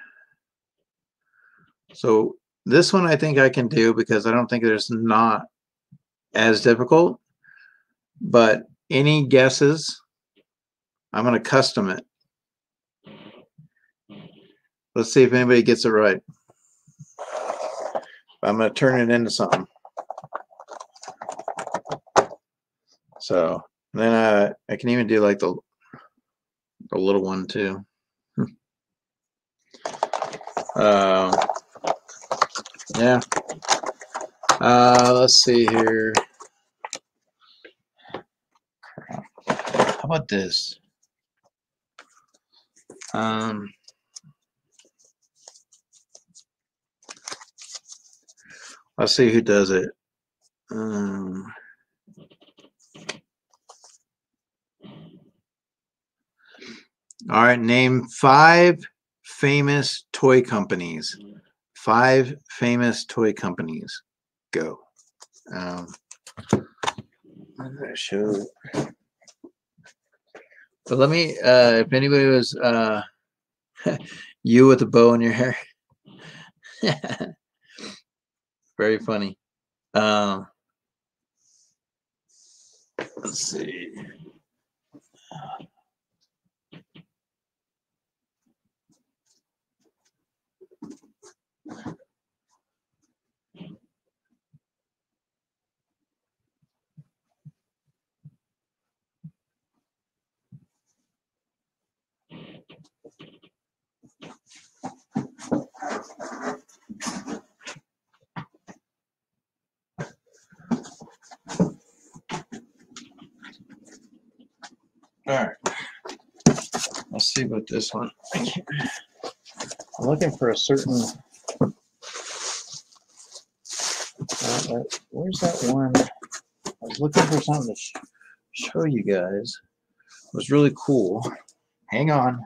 So this one I think I can do because I don't think there's not as difficult. But any guesses? I'm going to custom it. Let's see if anybody gets it right. I'm going to turn it into something. So then I can even do like the little one too. Yeah. Let's see here. How about this? Let's see who does it. All right, name 5 famous toy companies. 5 famous toy companies. Go. I'm gonna show. But let me. If anybody was you with a bow in your hair, very funny. Let's see. All right. Let's see what this one. I'm looking for a certain. Where's that one? I was looking for something to show you guys. It was really cool. Hang on.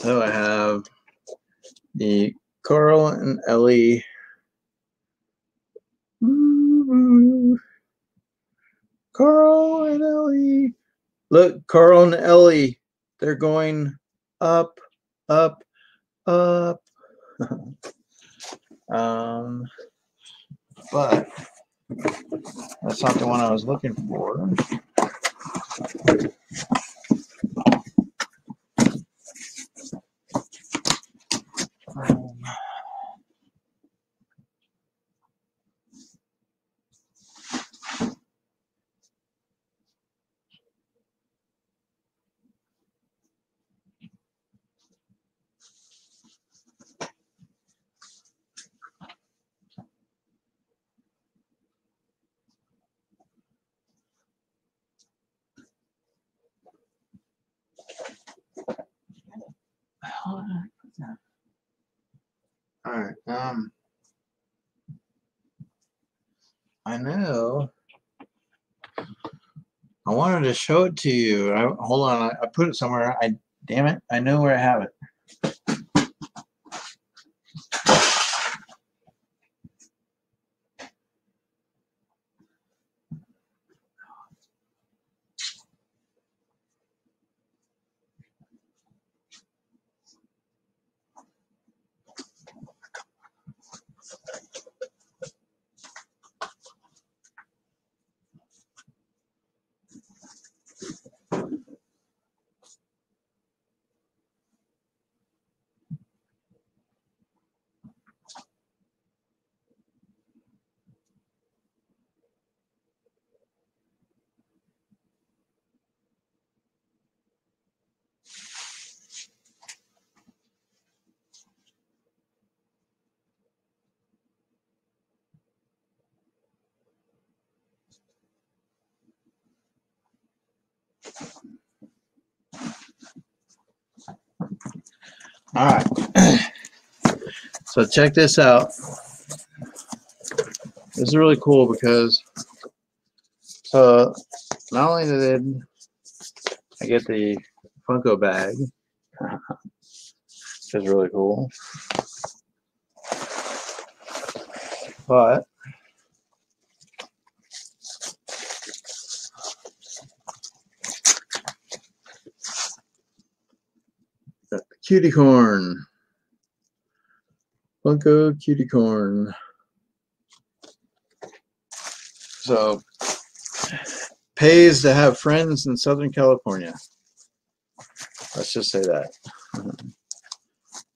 So I have the Carl and Ellie. Carl and Ellie. Look, Carl and Ellie. They're going up, up, up. But that's not the one I was looking for. All right. I know. I wanted to show it to you. Hold on. I put it somewhere. Damn it. I know where I have it. All right. So check this out. This is really cool because not only did I get the Funko bag, which is really cool, but got the Cutie Corn. Funko Cutie Corn. So, pays to have friends in Southern California. Let's just say that.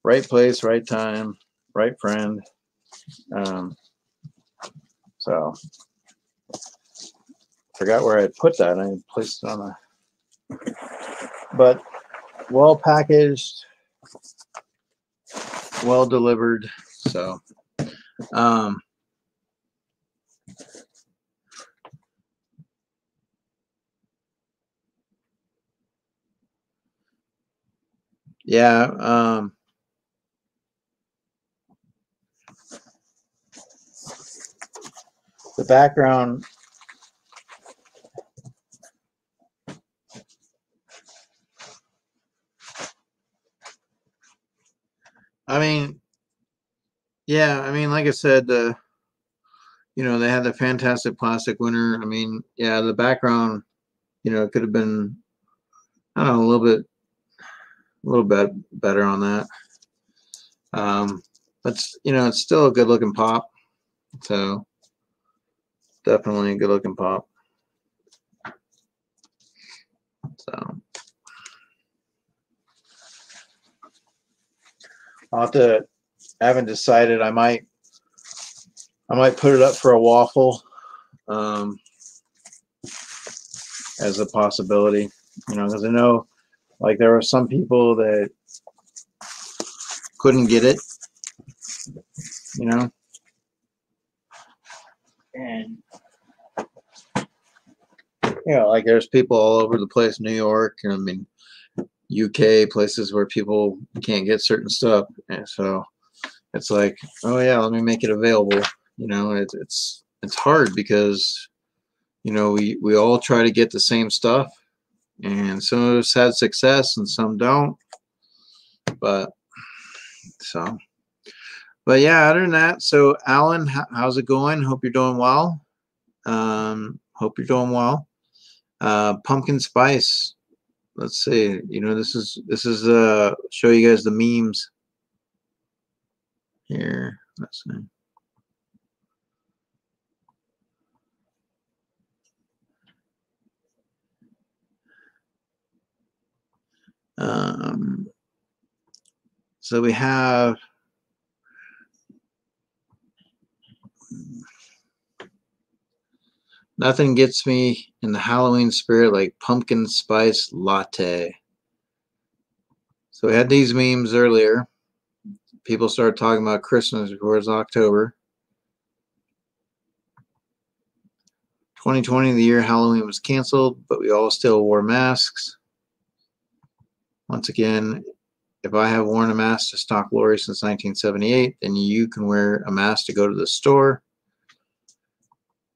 Right place, right time, right friend. So, forgot where I put that. I placed it on but well packaged, well delivered. So, yeah, the background, I mean, yeah, I mean, like I said, you know, they had the Fantastic Plastic winner. I mean, yeah, the background, you know, it could have been, I don't know, a little bit better on that. But you know, it's still a good looking pop. So definitely a good looking pop. So I'll have to, I haven't decided. I might put it up for a waffle as a possibility, you know, because I know like there were some people that couldn't get it, you know, and you know, like there's people all over the place, New York, I mean, UK, places where people can't get certain stuff, and so it's like, oh yeah, let me make it available. You know, it's hard because, you know, we all try to get the same stuff, and some of us had success and some don't. But so, but yeah, other than that, so Alan, how's it going? Hope you're doing well. Hope you're doing well. Pumpkin spice. Let's see. You know, this is show you guys the memes here. Let's see. So we have nothing gets me in the Halloween spirit like pumpkin spice latte. So we had these memes earlier. People started talking about Christmas before it's October. 2020, the year Halloween was canceled, but we all still wore masks. Once again, if I have worn a mask to stalk Lori since 1978, then you can wear a mask to go to the store.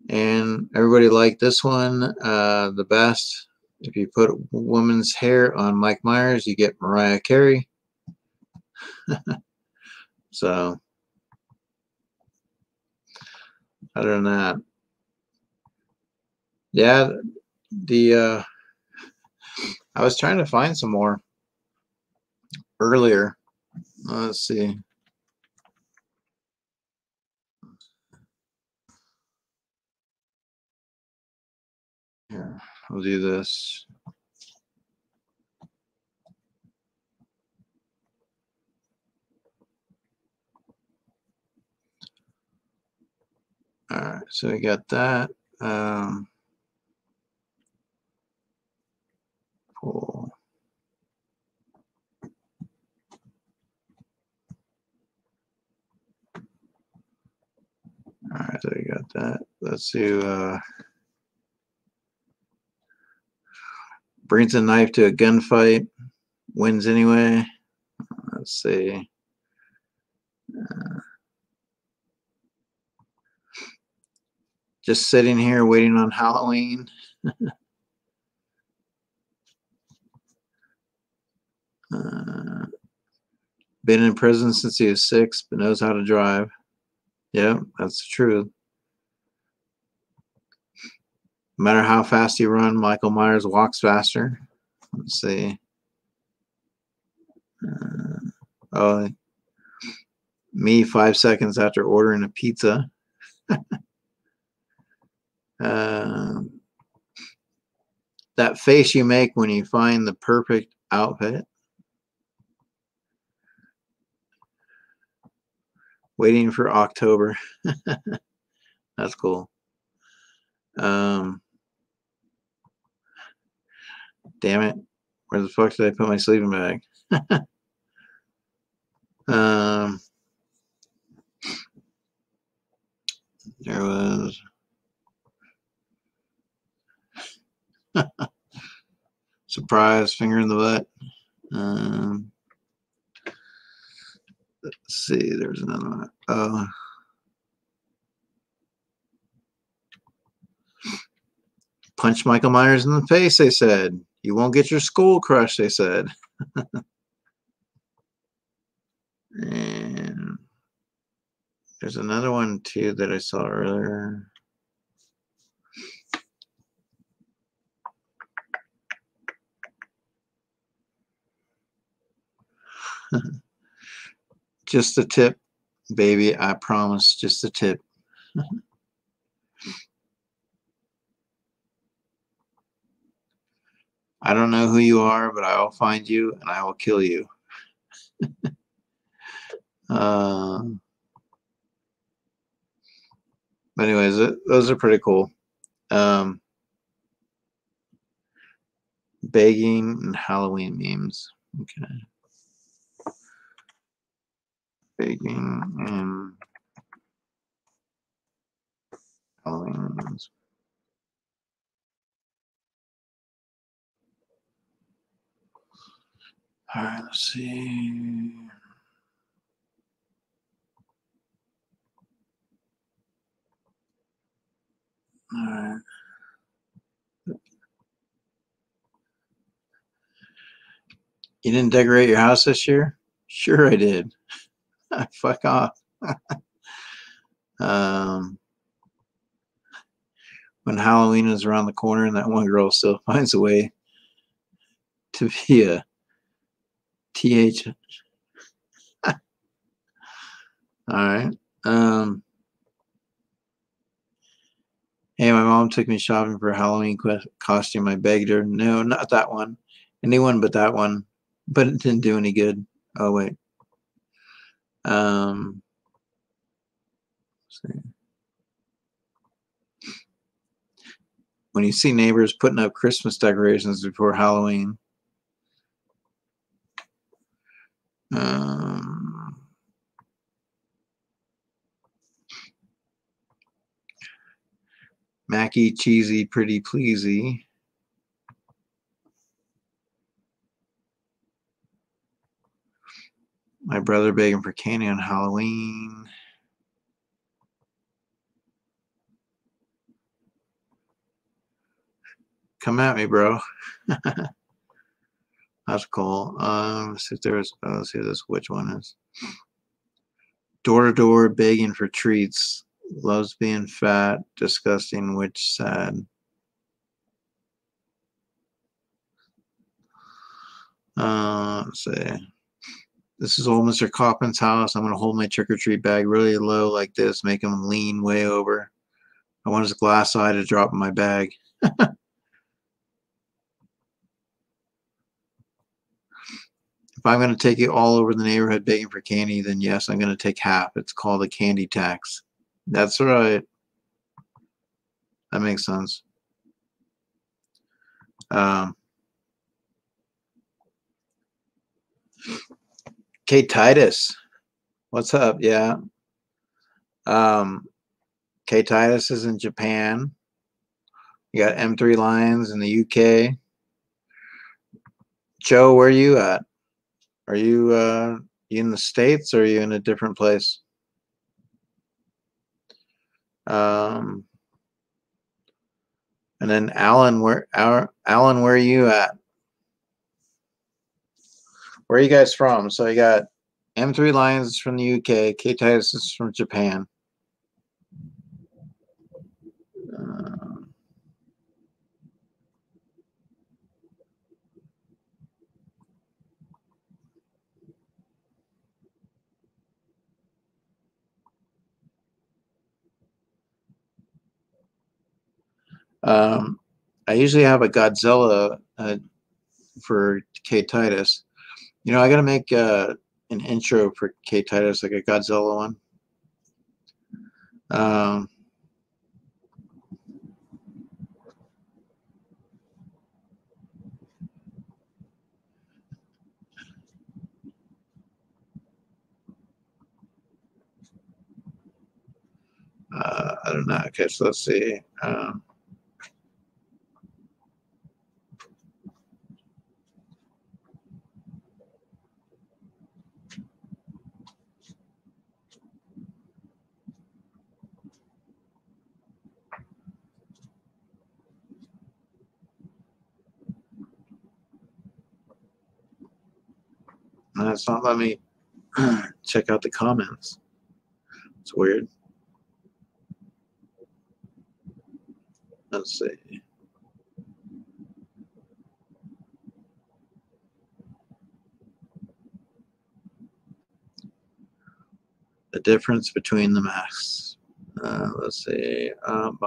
And everybody liked this one the best. If you put woman's hair on Mike Myers, you get Mariah Carey. So, other than that, yeah, I was trying to find some more earlier. Let's see. Here, I'll do this. All right, so we got that. Cool. All right, so we got that. Let's do brings a knife to a gunfight, wins anyway. Let's see. Just sitting here waiting on Halloween. Been in prison since he was 6, but knows how to drive. Yeah, that's the truth. No matter how fast you run, Michael Myers walks faster. Let's see. Oh, me 5 seconds after ordering a pizza. That face you make when you find the perfect outfit. Waiting for October. That's cool. Damn it. Where the fuck did I put my sleeping bag? There was surprise, finger in the butt. Let's see, there's another one. Punch Michael Myers in the face, they said. You won't get your skull crushed, they said. And there's another one too that I saw earlier. Just a tip, baby. I promise. Just a tip. I don't know who you are, but I will find you and I will kill you. But anyways, those are pretty cool. Begging and Halloween memes. Okay. Begging and Halloween memes. All right, let's see. All right. You didn't decorate your house this year? Sure I did. Fuck off. When Halloween is around the corner and that one girl still finds a way to be a TH. All right. Hey, my mom took me shopping for a Halloween costume. I begged her. No, not that one. Anyone but that one. But it didn't do any good. Oh, wait. Let's see. When you see neighbors putting up Christmas decorations before Halloween. Mackie, cheesy, pretty pleasy. My brother begging for candy on Halloween. Come at me, bro. That's cool. Let's see if there's. Let's see this. Which one is? Door to door begging for treats. Loves being fat. Disgusting. Which sad. Let's see. This is old Mr. Kaufman's house. I'm gonna hold my trick-or-treat bag really low like this, make him lean way over. I want his glass eye to drop in my bag. If I'm going to take you all over the neighborhood begging for candy, then yes, I'm going to take half. It's called a candy tax. That's right. That makes sense. Kate Titus, what's up? Yeah. Kate Titus is in Japan. You got M3 Lions in the UK. Joe, where are you at? Are you You in the States or are you in a different place? And then Alan, where are you at? Where are you guys from? So you got M3 Lions is from the UK, K Titus is from Japan. I usually have a Godzilla for K Titus. You know, I got to make an intro for K Titus, like a Godzilla one. I don't know. Okay, so let's see. It's not letting me check out the comments. It's weird. Let's see. The difference between the masks. Let's see. I don't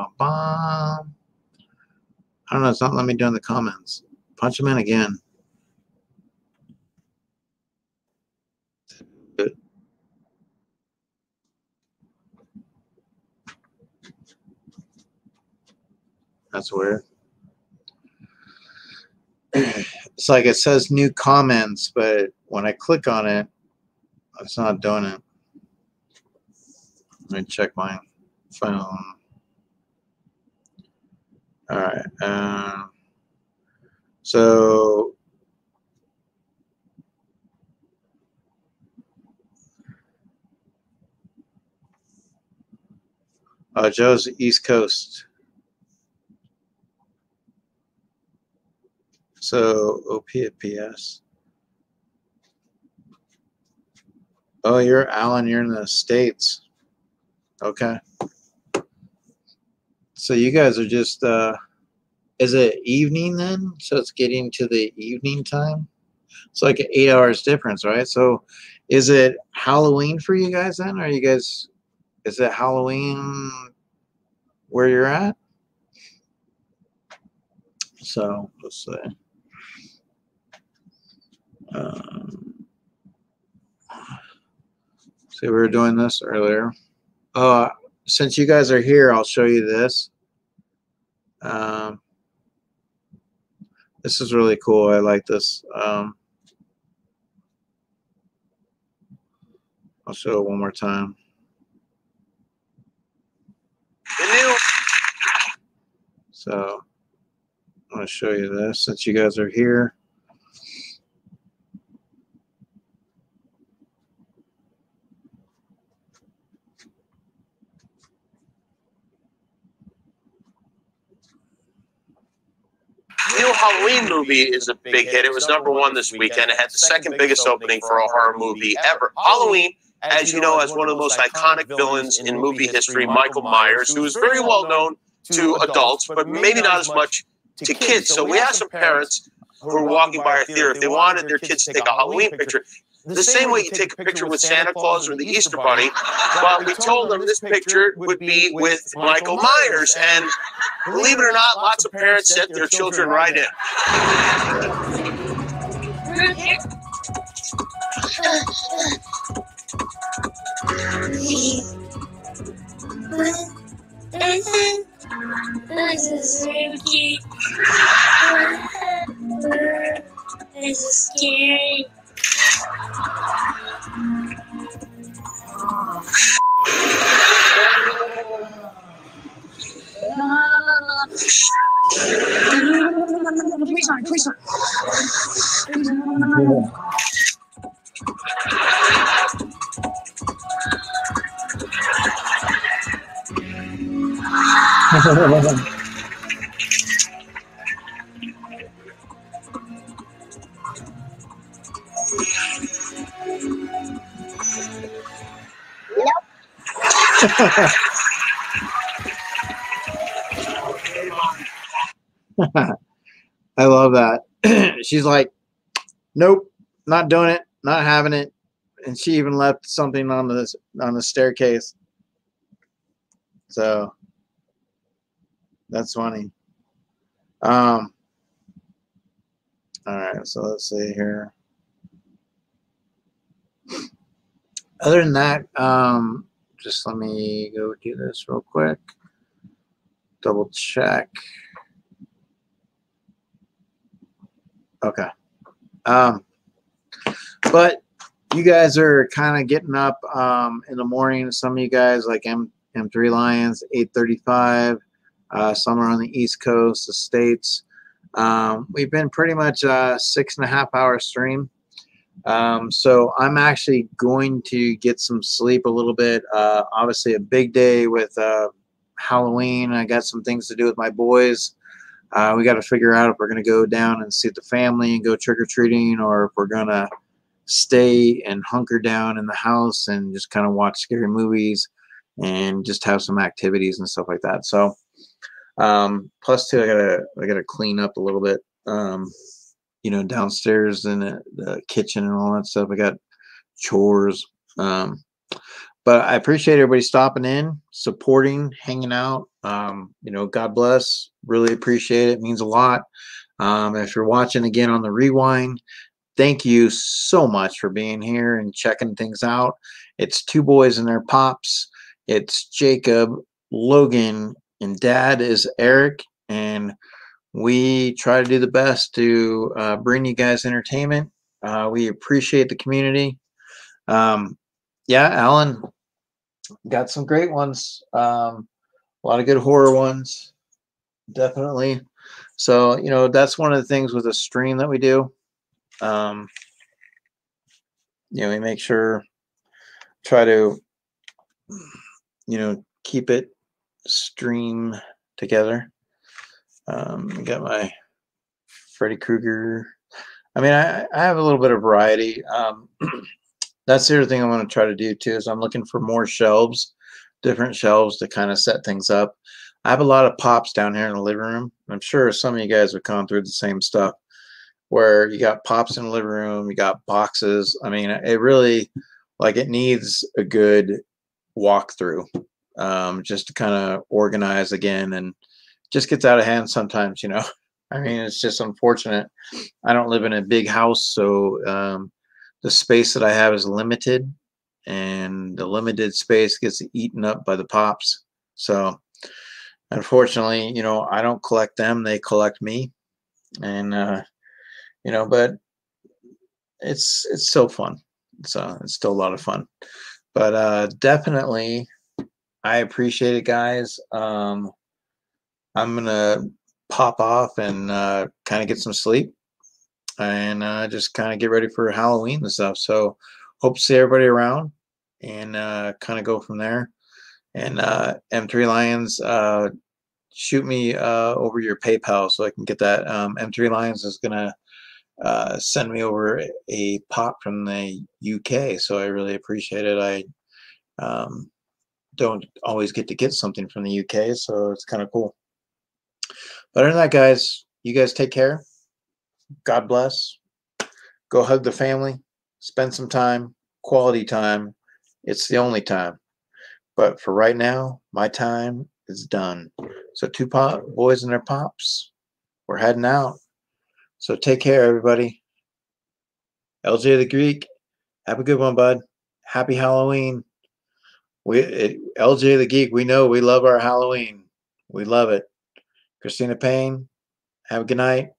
know. It's not letting me do in the comments. Punch them in again. That's weird. It's like it says new comments, but when I click on it, it's not doing it. Let me check my phone. All right. So Joe's East Coast. So OP at PS. Oh, you're Alan. You're in the States. Okay. So you guys are just. Is it evening then? So it's getting to the evening time. It's like an 8 hours difference, right? So, is it Halloween for you guys then? Are you guys? Is it Halloween where you're at? So let's see. See, we were doing this earlier. Since you guys are here, I'll show you this. This is really cool. I like this. I'll show it one more time. So I'm going to show you this since you guys are here. New Halloween movie is a big hit. It was #1 this weekend. It had the second biggest opening for a horror movie ever. Halloween, as you know, has one of the most iconic villains in movie history, Michael Myers, who is very well known to adults, but maybe not as much to kids. So we asked some parents who were walking by our theater if they wanted their kids to take a Halloween picture. The same way you take a picture with Santa Claus or the Easter Bunny, but we told them this picture would be with Michael Myers. And believe it or not, lots of parents sent their children right in. This is so cute. This is scary. I love that. She's like, nope, not doing it, not having it. And she even left something on the staircase. So that's funny. All right, so let's see here. Other than that, just let me go do this real quick. Double check. Okay. But you guys are kind of getting up in the morning. Some of you guys, like M3 Lions, 8:35. Some are on the East Coast, the States. We've been pretty much a 6.5 hour stream. So I'm actually going to get some sleep a little bit. Obviously a big day with Halloween. I got some things to do with my boys. We got to figure out if we're going to go down and see the family and go trick-or-treating, or if we're going to stay and hunker down in the house and just kind of watch scary movies and just have some activities and stuff like that. So plus too, I gotta clean up a little bit, you know, downstairs in the kitchen and all that stuff. I got chores. But I appreciate everybody stopping in, supporting, hanging out. You know, God bless. Really appreciate it. It means a lot. If you're watching again on the rewind, thank you so much for being here and checking things out. It's two boys and their pops. It's Jacob, Logan, and Dad is Eric. And we try to do the best to bring you guys entertainment. We appreciate the community. Yeah, Alan got some great ones. A lot of good horror ones, definitely. So, you know, that's one of the things with a stream that we do. You know, we make sure, try to, you know, keep it stream together. Got my Freddy Krueger. I mean, I have a little bit of variety. That's the other thing I want to try to do too, is I'm looking for more shelves, different shelves to kind of set things up. I have a lot of pops down here in the living room. I'm sure some of you guys have gone through the same stuff, where you got pops in the living room, you got boxes. I mean, it really, like, it needs a good walkthrough, just to kind of organize again, and just gets out of hand sometimes, you know. I mean, it's just unfortunate. I don't live in a big house, so the space that I have is limited, and the limited space gets eaten up by the pops. So unfortunately, you know, I don't collect them, they collect me. And you know, but it's so fun. So it's still a lot of fun. But definitely I appreciate it, guys. I'm gonna pop off and kind of get some sleep, and just kind of get ready for Halloween and stuff. So hope to see everybody around, and kind of go from there. And M3 Lions, shoot me over your PayPal so I can get that. M3 Lions is gonna send me over a pop from the UK, so I really appreciate it. I don't always get something from the UK, so it's kind of cool. But other than that, guys, you guys take care. God bless. Go hug the family. Spend some time, quality time. It's the only time. But for right now, my time is done. So two boys and their pops, we're heading out. So take care, everybody. LJ the Greek, have a good one, bud. Happy Halloween. LJ the Geek, we know we love our Halloween. We love it. Christina Payne, have a good night.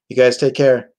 You guys take care.